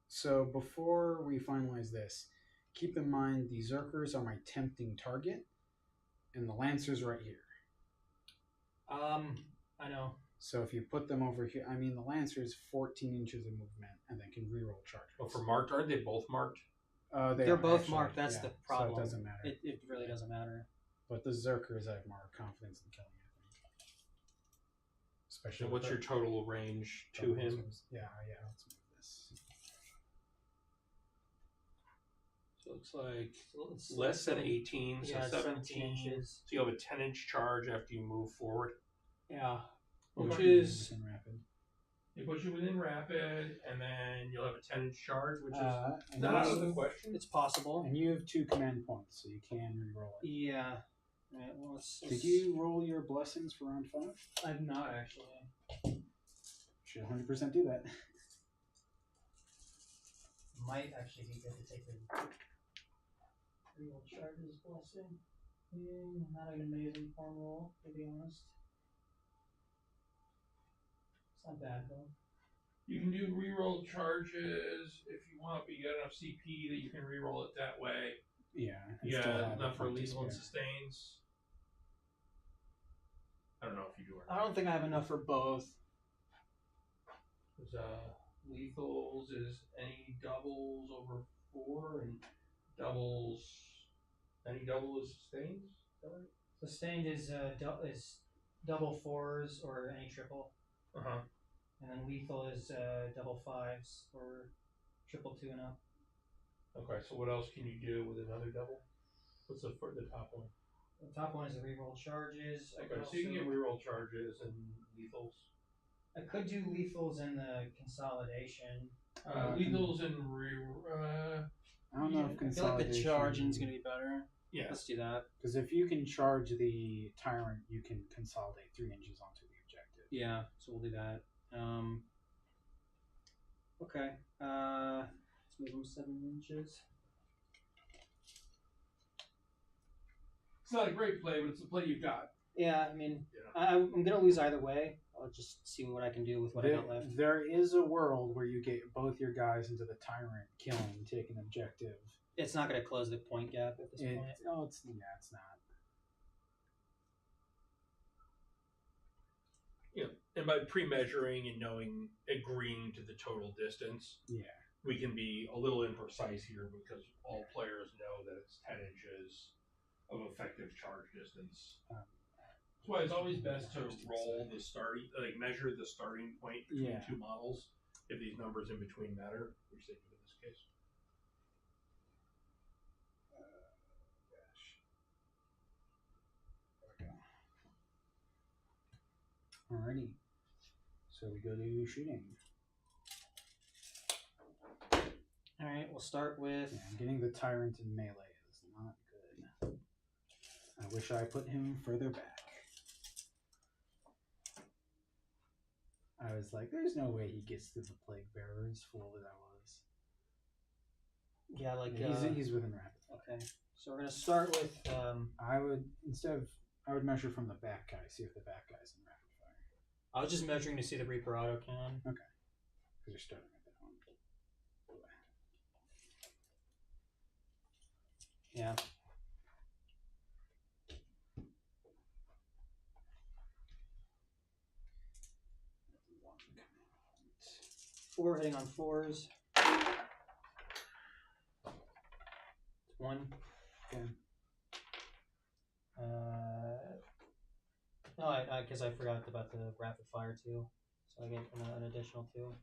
So before we finalize this, keep in mind the Zerkers are my tempting target, and the Lancers right here. I know. So if you put them over here, I mean the Lancers 14 inches of movement and they can reroll charges. Oh, for marked, aren't they both marked? They They're are both actually, marked. That's yeah, the problem. So it doesn't matter. It really doesn't matter. But the Zerkers, I have more confidence in killing. I think. Especially. So what's your with total range the to him? Lancers. Yeah. Let's move this. So it looks like So it's less than 18, so Yeah, 17 inches. So you have a 10-inch charge after you move forward. Yeah. We'll Which put you is in rapid. It puts you within rapid, and then you'll have a 10-inch charge, which is And not you out of have- the question. it's possible. And you have 2 command points, so you can reroll it. Yeah. Alright, well, let's, Did you roll your blessings for round 5? I've not actually. Should 100% do that. Might actually be good to take the real charges blessing. Not an amazing form roll, to be honest. It's not bad though. You can do reroll charges if you want, but you got enough CP that you can reroll it that way. Yeah. and You still got have a enough for point to lethal and spare. sustains. I don't know if you do or I not. don't think I have enough for both. Because lethals is any doubles over 4, and doubles. Any double is sustains? Is that right? Sustained is double 4s or any triple, Uh huh. and then lethal is double 5s or triple 2 and up. Okay, so what else can you do with another double? What's the top one? The top one is the reroll charges. I Okay, could so you can get also- reroll charges and lethals. I could do lethals in the consolidation. Lethals and I don't know if I feel like the consolidation. charging's gonna be better. yeah. Let's do that. Because if you can charge the tyrant, you can consolidate 3 inches onto the objective. Yeah, so we'll do that. Okay. Let's move them 7 inches. It's not a great play, but it's the play you've got. Yeah, I mean, Yeah. I'm gonna lose either way. I'll just see what I can do with what I got left. There is a world where you get both your guys into the tyrant, killing, take an objective. It's not gonna close the point gap at this point. It's not. Yeah, and by pre-measuring and agreeing to the total distance, Yeah. we can be a little imprecise here because all players know that it's 10 inches of effective charge distance. That's why it's always best to roll the starting, measure the starting point between Yeah. 2 models if these numbers in between matter, which they do in this case. Gosh. There we go. Alrighty. So we go to shooting. Alright, we'll start with. Yeah, getting the tyrant in melee is not good. I wish I put him further back. I was like, there's no way he gets through the plague bearers, fool that I was. Yeah, like. Yeah, he's within rapid fire. Okay. So we're gonna start with. I would measure from the back guy, see if the back guy's in rapid fire. I was just measuring to see the Reaper auto cannon. Because you're starting at that one. Yeah. One command point. 4 hitting on 4s. 1. Okay. No, I because I forgot about the rapid fire too, so I get an additional 2.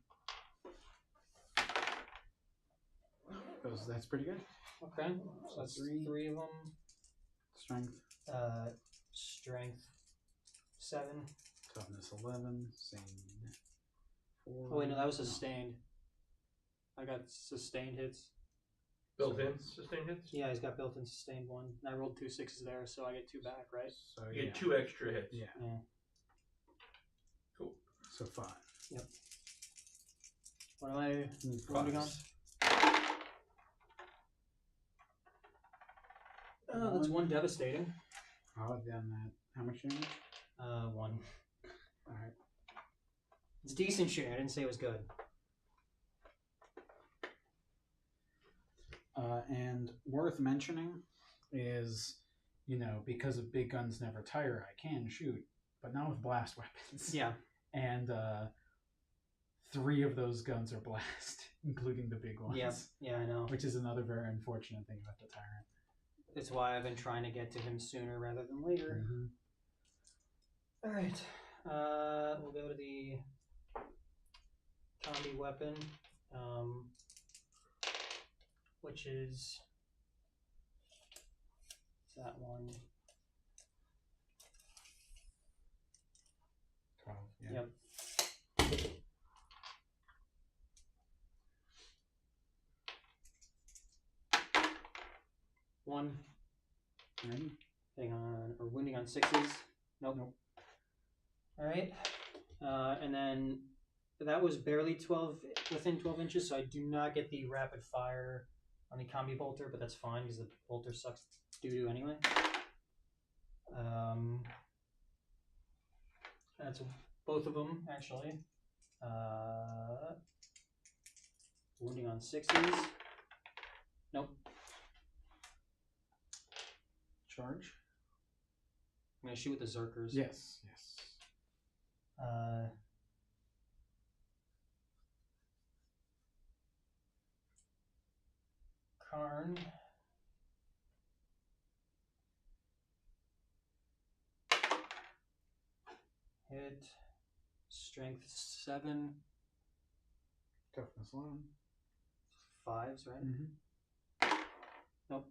That's pretty good. Okay, so that's 3 of them. Strength, Strength 7. toughness 11, sane 4. Oh wait, no, that was sustained. I got sustained hits. Built-in sustained hits? Yeah, he's got built-in sustained 1. And I rolled 2 6s there, so I get 2 back, right? So You get 2 extra hits. Yeah. Yeah. Cool. So 5. What am I voting on? Oh, that's 1 devastating. I'll have done that. How much damage? 1. Alright. It's decent shooting. I didn't say it was good. And worth mentioning is, because of big guns never tire, I can shoot, but not with blast weapons. Yeah. And 3 of those guns are blast, including the big ones. Yeah, I know. Which is another very unfortunate thing about the tyrant. That's why I've been trying to get to him sooner rather than later. Mm-hmm. Alright. We'll go to the combi weapon, which is that one. 12, yeah. Yep. One. Ready? Hang on, or sixes? Nope. All right. And then that was barely 12 within 12 inches, so I do not get the rapid fire on the combi bolter, but that's fine because the bolter sucks doo-doo anyway. That's both of them actually. Wounding on sixes. Nope. Charge? I'm gonna shoot with the Zerkers. Yes. Karn. Hit. Strength 7. Toughness 11. 5s, right? Mm-hmm. Nope.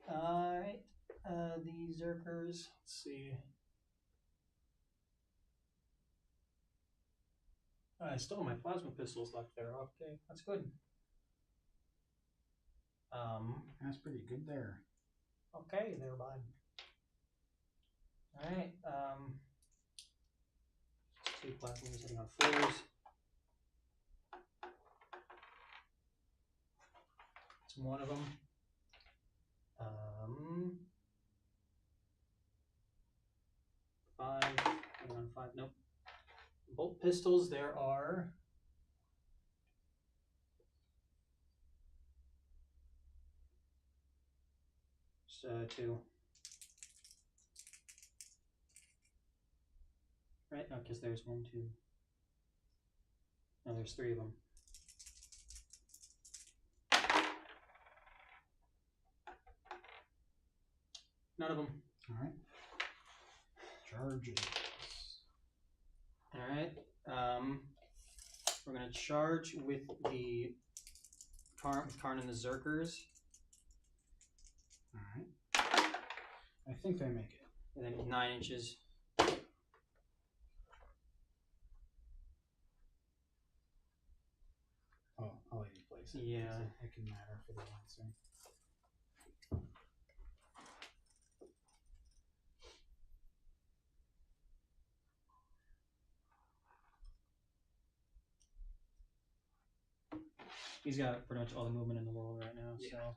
Alright. The Zerkers. Let's see. I still have my plasma pistols left there. Okay, that's good. That's pretty good there. Okay, there, bud. Alright, 2 plasmas hitting on 4s. It's one of them. 5, hitting on 5, nope. Bolt pistols, there are... So 2. Right? No, because there's 1, 2. No, there's 3 of them. None of them. Alright. Charges. Alright. We're going to charge with the Karn and the Zerkers. Alright. I think they make it. And then 9 inches. Oh, I'll let you place it. Yeah. It can matter for the answer. He's got pretty much all the movement in the world right now, so.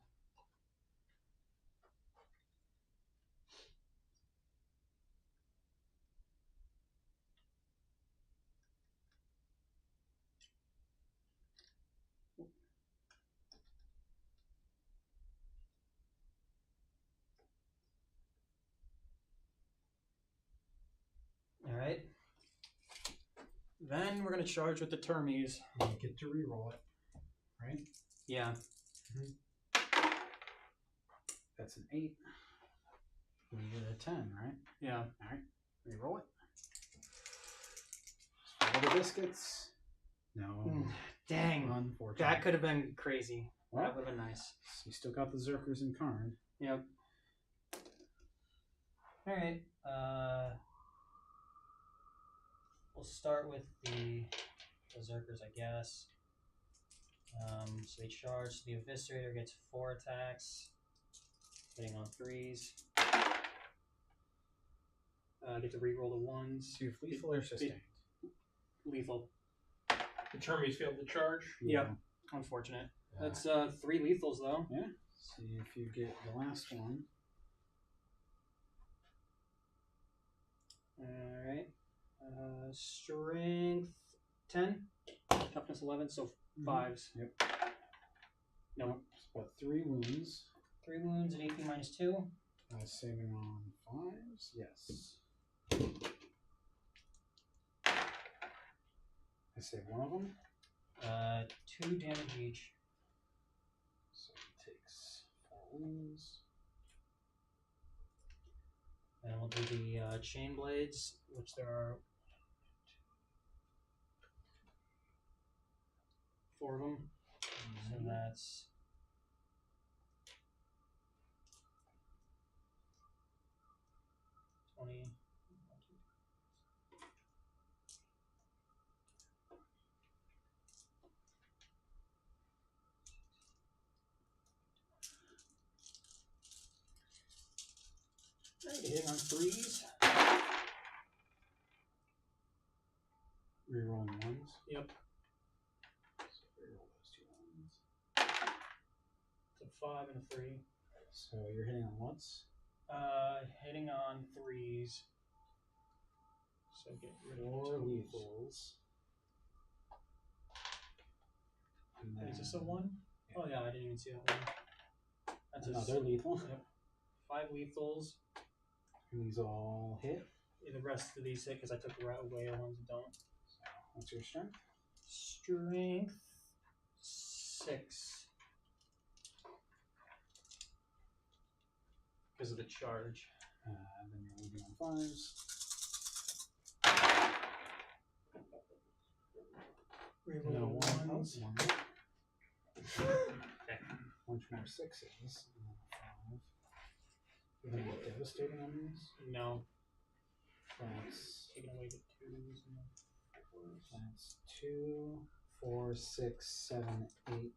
Alright. Then we're going to charge with the Termies. You get to reroll it, right? Yeah. That's an 8. We get a 10, right? Yeah. Alright, reroll it. All the biscuits. No. Dang. Unfortunate. That could have been crazy. Well, That would have been nice. you still got the Zerkers and Karn. Yep. Alright. We'll start with the Zerkers, I guess. So they charge. The Eviscerator gets 4 attacks, hitting on 3s. I get to reroll the 1s. So you have lethal or sustained? Lethal. The Termies failed to charge. Yep. Unfortunate. Yeah. That's 3 lethals though. Yeah. See if you get the last one. Alright. Strength 10. Toughness 11, so 5s. Yep. Nope. But 3 wounds. 3 wounds and AP minus 2. Saving on 5s. Yes. I save one of them. 2 damage each. So he takes 4 wounds. And we'll do the chain blades, which there are 4 of them. So that's 20. Alright, hitting on 3s. Rerolling ones. Yep. So reroll those 2 ones. It's a 5 and a 3. So you're hitting on what's? Hitting on 3s. So get rid of 4 the 2s. lethals. And then Is this a 1? Yeah. Oh yeah, I didn't even see that one. That's another lethal. Yep. 5 lethals. And these all hit. The rest of these hit because I took away the ones that don't. So what's your strength? Strength 6. Because of the charge. Then you're moving on 5s. Reroll No, one. ones. One. Okay. Bunch more 6s. And then a 5. You're going to get devastating on these. No. That's Taking away the 2s and the 4s. That's 2, 4, 6, 7, 8.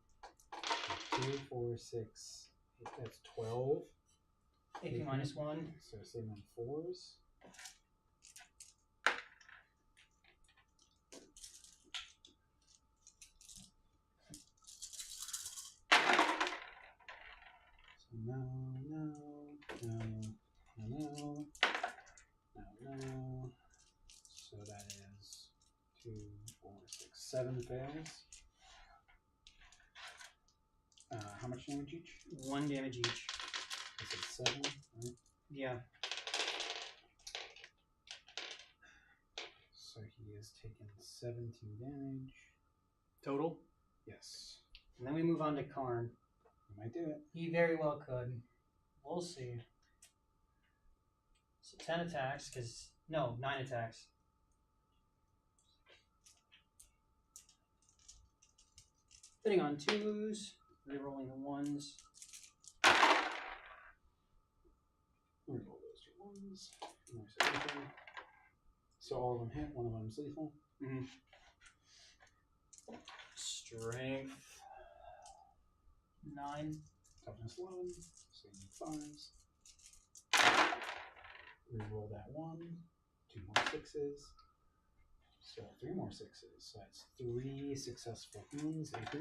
2, 4, 6, 8. That's 12. AP minus 1. So same on 4s. So no. So that is 2, 4, 6, 7 fails. How much damage each? 1 damage each. I said 7, right? Yeah. So he has taken 17 damage. Total. Yes. And then we move on to Karn. You might do it. He very well could. We'll see. So 10 attacks, because... No, 9 attacks. Hitting on 2s. Rerolling the 1s. Reroll those 2 1s. Nice everything. So all of them hit, one of them's lethal. Mm-hmm. Strength 9. Toughness 11. Same 5s. Reroll that 1. 2 more 6s. So 3 more 6s. So that's 3 successful wounds. AP.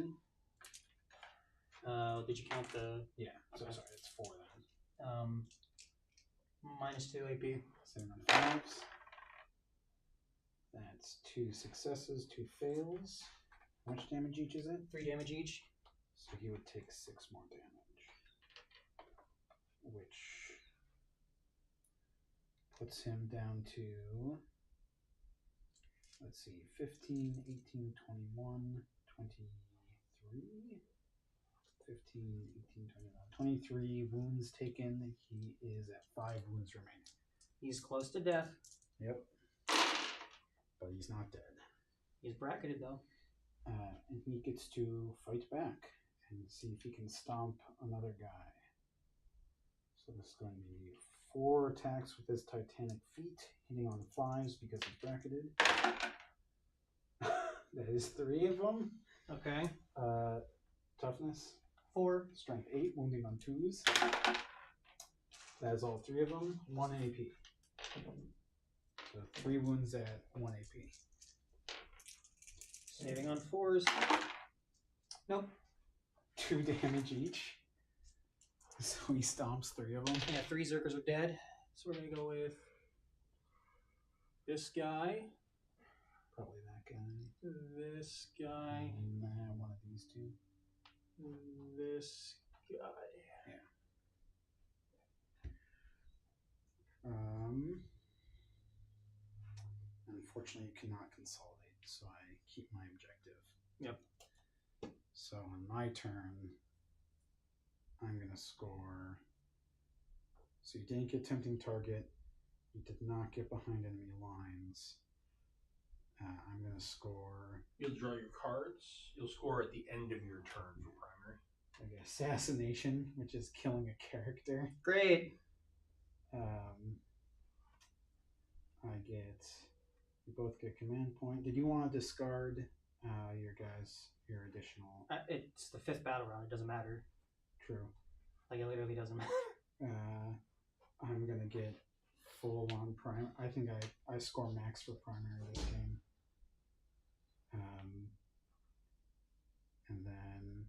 Did you count the Yeah. So sorry, it's 4 then. minus 2 AP? Same on 5s. That's 2 successes, 2 fails. How much damage each is it? 3 damage each. So he would take 6 more damage. Which puts him down to, let's see, 15, 18, 21, 23? 15, 18, 21, 23 wounds taken. He is at 5 wounds remaining. He's close to death. Yep. But he's not dead. He's bracketed though. And he gets to fight back and see if he can stomp another guy. So this is going to be 4 attacks with his titanic feet, hitting on 5s because he's bracketed. That is 3 of them. Okay. Toughness 4. Strength 8, wounding on 2s. That is all 3 of them. 1 AP. So 3 wounds at 1 AP. Saving on 4s. Nope. 2 damage each. So he stomps 3 of them. Yeah, 3 Zerkers are dead. So we're gonna go with this guy, Probably that guy. this guy, Nah, one of these 2. this guy. Unfortunately, you cannot consolidate, so I keep my objective. Yep. So on my turn, I'm going to score. So you didn't get tempting target. You did not get behind enemy lines. I'm going to score You'll draw your cards. You'll score at the end of your turn for primary. like assassination, which is killing a character. Great. We both get command point. Did you want to discard your additional? It's the 5th battle round. It doesn't matter. True. Like it literally doesn't matter. I'm gonna get full on prime. I think I score max for primary this game. And then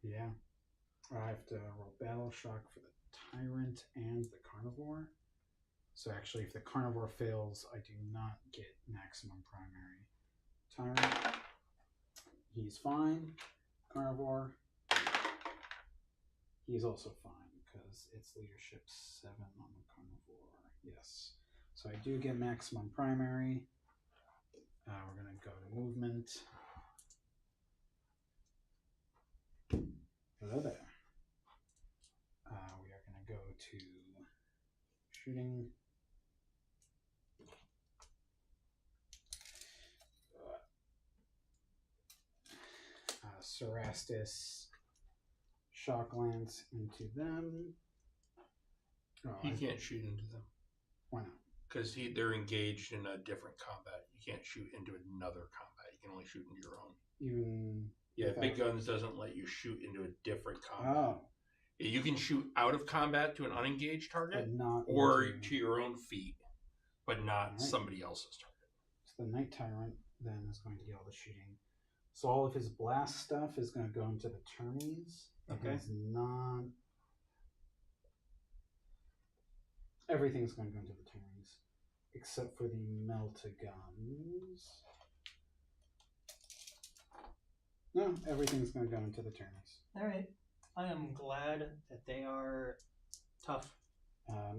yeah, I have to roll battle shock for the tyrant and the carnivore. So actually, if the carnivore fails, I do not get maximum primary. Tyrant, he's fine. Carnivore, he's also fine because it's leadership 7 on the carnivore. Yes. So I do get maximum primary. We're going to go to movement. Hello there. We are going to go to shooting. Cerastus shock lance into them. Oh, You can't shoot into them why not? because they're engaged in a different combat. You can't shoot into another combat. You can only shoot into your own. Even Yeah, without- Big Guns doesn't let you shoot into a different combat. Oh, You can shoot out of combat to an unengaged target but not or into- to your own feet, but not Alright. somebody else's target. So the Night Tyrant then is going to get all the shooting. So all of his blast stuff is going to go into the Termes. Okay. He's not. Everything's going to go into the Termes, except for the Meltagons. No, everything's going to go into the Termes. Alright. I am glad that they are tough.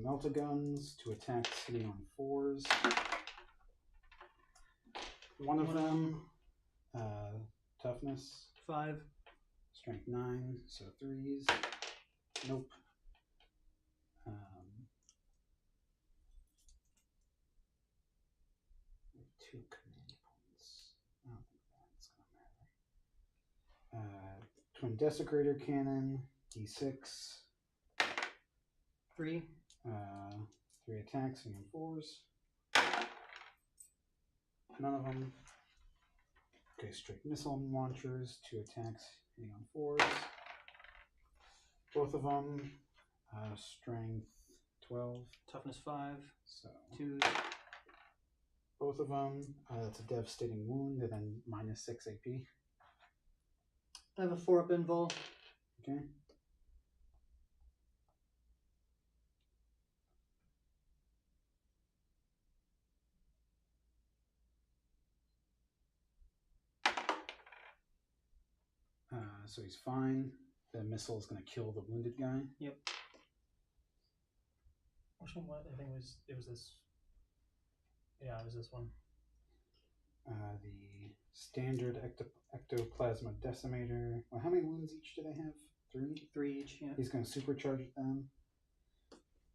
Meltagons to attack hitting on 4s. One of them, toughness, 5. strength 9, so 3s. Nope. 2 command points. I don't think that's gonna matter. Twin Desecrator Cannon, D6. 3. 3 attacks hitting on 4s. None of them. Okay, straight missile launchers, 2 attacks hitting on 4s. Both of them. Strength 12. Toughness 5. So 2. both of them. That's a devastating wound, and then minus 6 AP. I have a 4-up invul. Okay. So he's fine. The missile is going to kill the wounded guy. Yep. Which one was? I think it was this. Yeah, it was this one. The standard ectoplasma decimator. Well, how many wounds each do they have? 3? 3 each, yeah. He's going to supercharge them.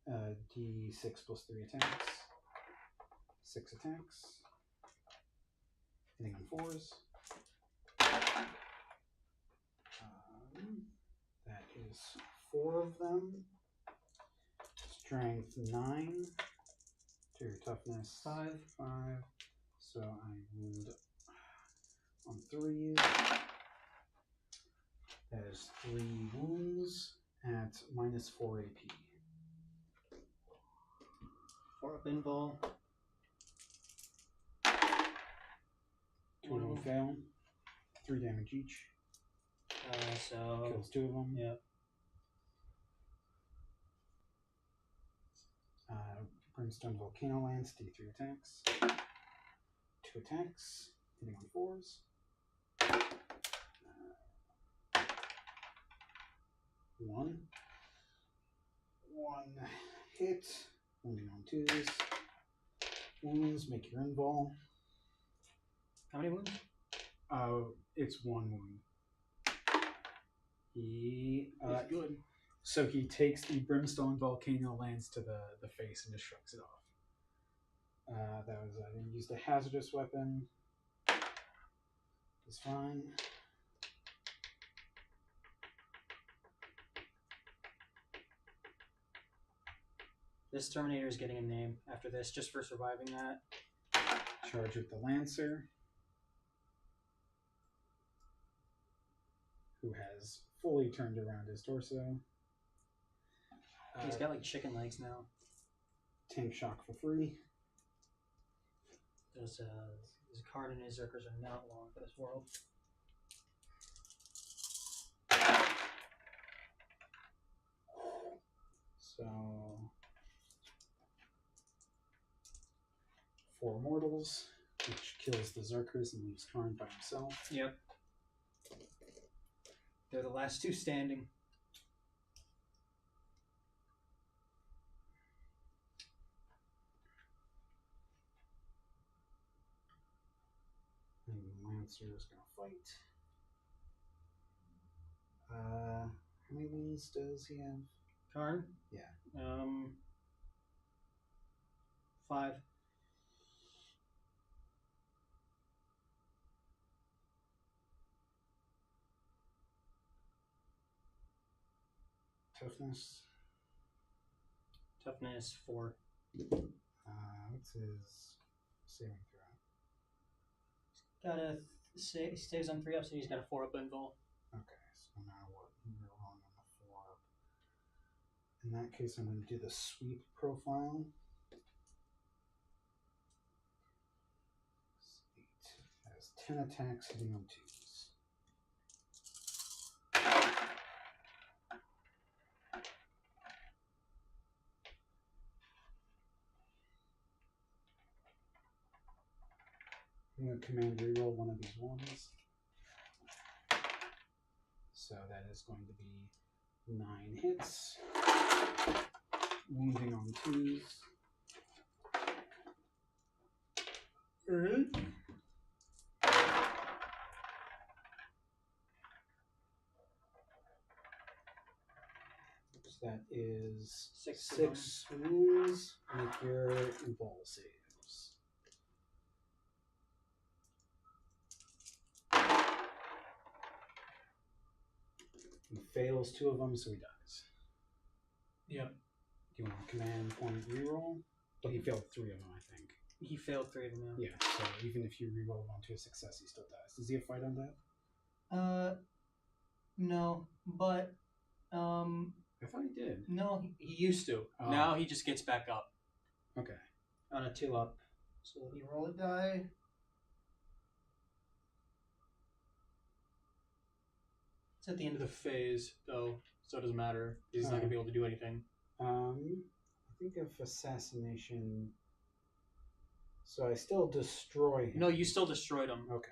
D6 plus 3 attacks. 6 attacks. Hitting on 4s. That is 4 of them. Strength 9 to your toughness 5. 5. So I wound on 3s. That is 3 wounds at minus 4 AP. 4-up invul. 2 of them fail. 3 damage each. So. Kills 2 of them. Yep. Brimstone Volcano Lance, D3 attacks. 2 attacks, hitting on 4s. 1 hit, wounding on 2s. Wounds, make your invul. How many wounds? It's 1 wound. He That's good. So he takes the Brimstone Volcano Lance to the face and just shrugs it off. That was I used a hazardous weapon. It's fine. This Terminator is getting a name after this, just for surviving that. Charge with the Lancer. who has fully turned around his torso. He's got like chicken legs now. Tank shock for free. There's Karn and his Zerkers are not long for this world. So 4 mortals, which kills the Zerkers and leaves Karn by himself. Yep. They're the last 2 standing. And Lancer is gonna fight. How many wounds does he have? Karn? Yeah. 5. Toughness. Toughness 4. What's his saving throw? Got a he stays on 3 up, so he's got a 4 up invul. Okay, so now what? You're wrong on the 4 up. In that case, I'm going to do the sweep profile. 8 has 10 attacks hitting on 2s. I'm going to command reroll one of these ones. So that is going to be 9 hits. Wounding on 2s. Alright. So that is 6 wounds. Make your ball saves. He fails 2 of them, so he dies. Yep. Do you want a command point reroll? Well, he failed 3 of them, I think. He failed 3 of them now. Yeah, so even if you reroll one to a success, he still dies. Does he have fight on that? No, but I thought he did. no, he used to. Oh. Now he just gets back up Okay. on a 2 up. So let me roll a die. It's at the end of the phase, though, so it doesn't matter. He's not gonna be able to do anything. I think of assassination. So I still destroy him. No, you still destroyed him. Okay.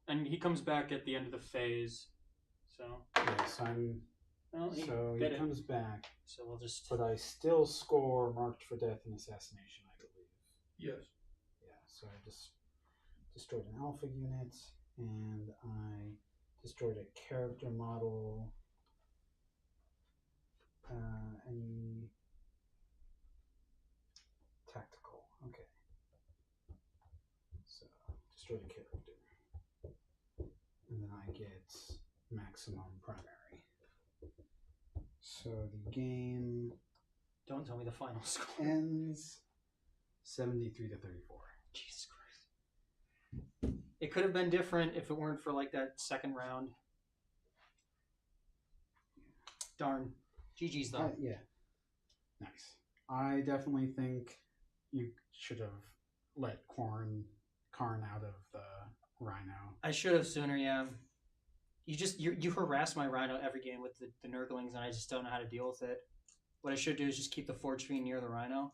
And he comes back at the end of the phase. So, Yeah, so well, he comes back, So we'll just. but I still score marked for death and assassination, I believe. Yes. Yeah, so I just destroyed an alpha unit, and I destroyed a character model. Any tactical? Okay. So destroyed a character, and then I get maximum primary. So the game Don't tell me the final score. ends 73 to 34. Jesus Christ. It could have been different if it weren't for like that second round. Darn. GG's though. Yeah. Nice. I definitely think you should have let Karn out of the Rhino. I should have sooner, yeah. You harass my Rhino every game with the Nurglings, and I just don't know how to deal with it. What I should do is just keep the Forge Fiend near the Rhino.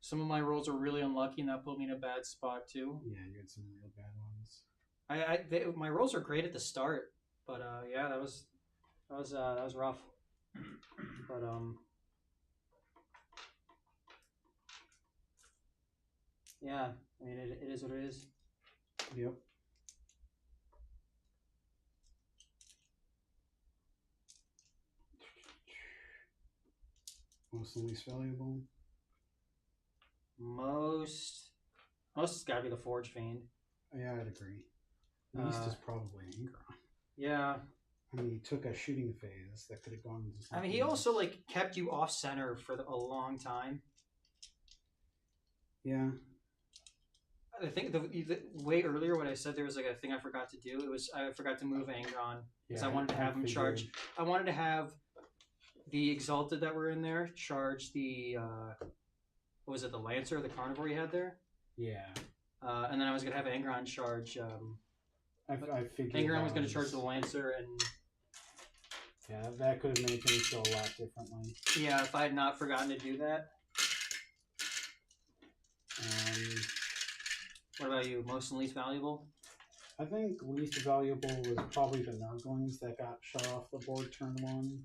Some of my rolls are really unlucky, and that put me in a bad spot too. Yeah, you had some real bad ones. My rolls are great at the start, but yeah, that was rough. But yeah, I mean it is what it is. Yep. Most and least valuable. Most has got to be the Forge Fiend. Yeah, I'd agree. Least is probably Ingron. Yeah, I mean, he took a shooting phase that could have gone into I something mean he also else. like kept you off center for a long time. Yeah. I think the way earlier when I said there was like a thing I forgot to do, it was I forgot to move Angron because I wanted to have him charge. I wanted to have the Exalted that were in there charge the what was it, the Lancer or the Carnivore you had there? Yeah. And then I was gonna have Angron charge. I figured Angron was that gonna charge the Lancer, and yeah, that could have made things go a lot differently. yeah, if I had not forgotten to do that. What about you? Most and least valuable? I think least valuable was probably the Nurglings that got shut off the board turn 1.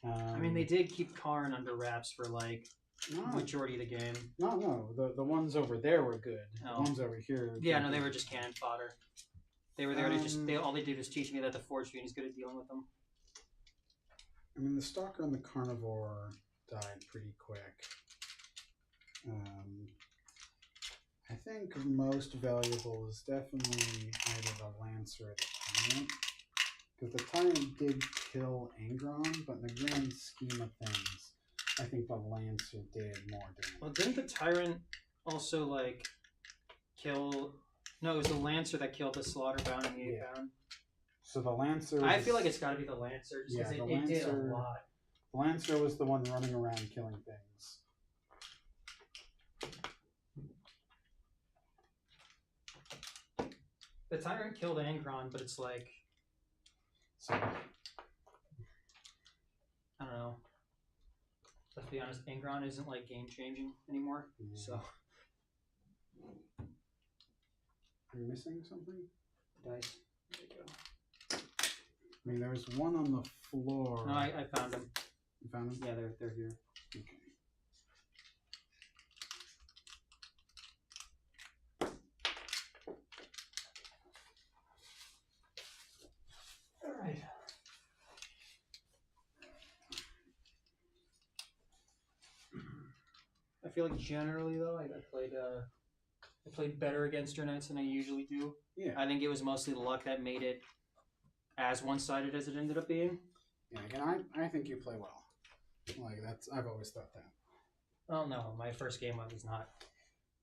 I mean, they did keep Karn under wraps for like no, majority of the game. no. The ones over there were good. Oh. The ones over here. Yeah, no, they were just cannon fodder. They were there to just. All they did was teach me that the Forge Fiend is good at dealing with them. I mean, the Stalker and the Carnivore died pretty quick. I think most valuable is definitely either the Lancer or the Tyrant. Because the Tyrant did kill Angron, but in the grand scheme of things, I think the Lancer did more damage. Well, didn't the Tyrant also like kill? No, it was the Lancer that killed the Slaughterbound and the Eightbound. So the Lancer. I feel like it's got to be the Lancer just because it did a lot. The Lancer was the one running around killing things. The Tyrant killed Angron, but it's like So I don't know. Let's be honest, Angron isn't like game changing anymore. Yeah. So are you missing something? dice. There you go. I mean, there was one on the floor. No, I found them. You found them? Yeah, they're here. Okay. All right. I feel like generally though, I played better against your Knights than I usually do. Yeah. I think it was mostly the luck that made it as one-sided as it ended up being. Yeah, again, I think you play well. Like, I've always thought that. Oh no, my first game was not.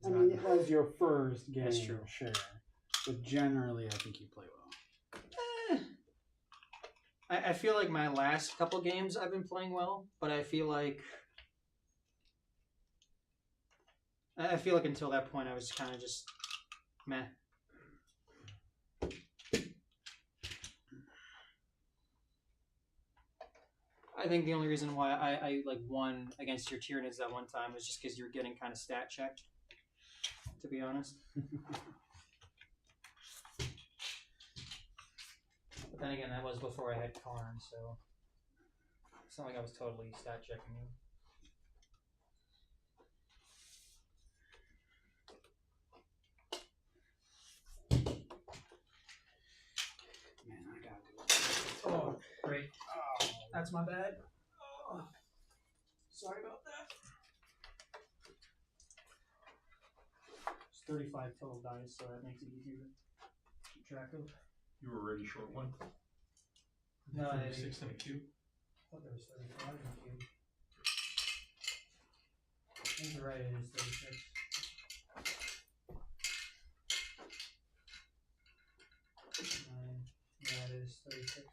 I mean, it was your first game, That's true. sure. But generally, I think you play well. I feel like my last couple games I've been playing well, but I feel like until that point I was kind of just meh. I think the only reason why I like won against your Tyranids that one time was just because you were getting kind of stat checked, to be honest. But then again, that was before I had Karn, so it's not like I was totally stat checking you. Man, I gotta do it. Oh, great. That's my bad. Oh, sorry about that. It's 35 total dice, so that makes it easier to keep track of. You were already short one. No, 36 in a cube. I thought there was 35 in the cube. I think you're right, it is 36. Yeah, it is 36.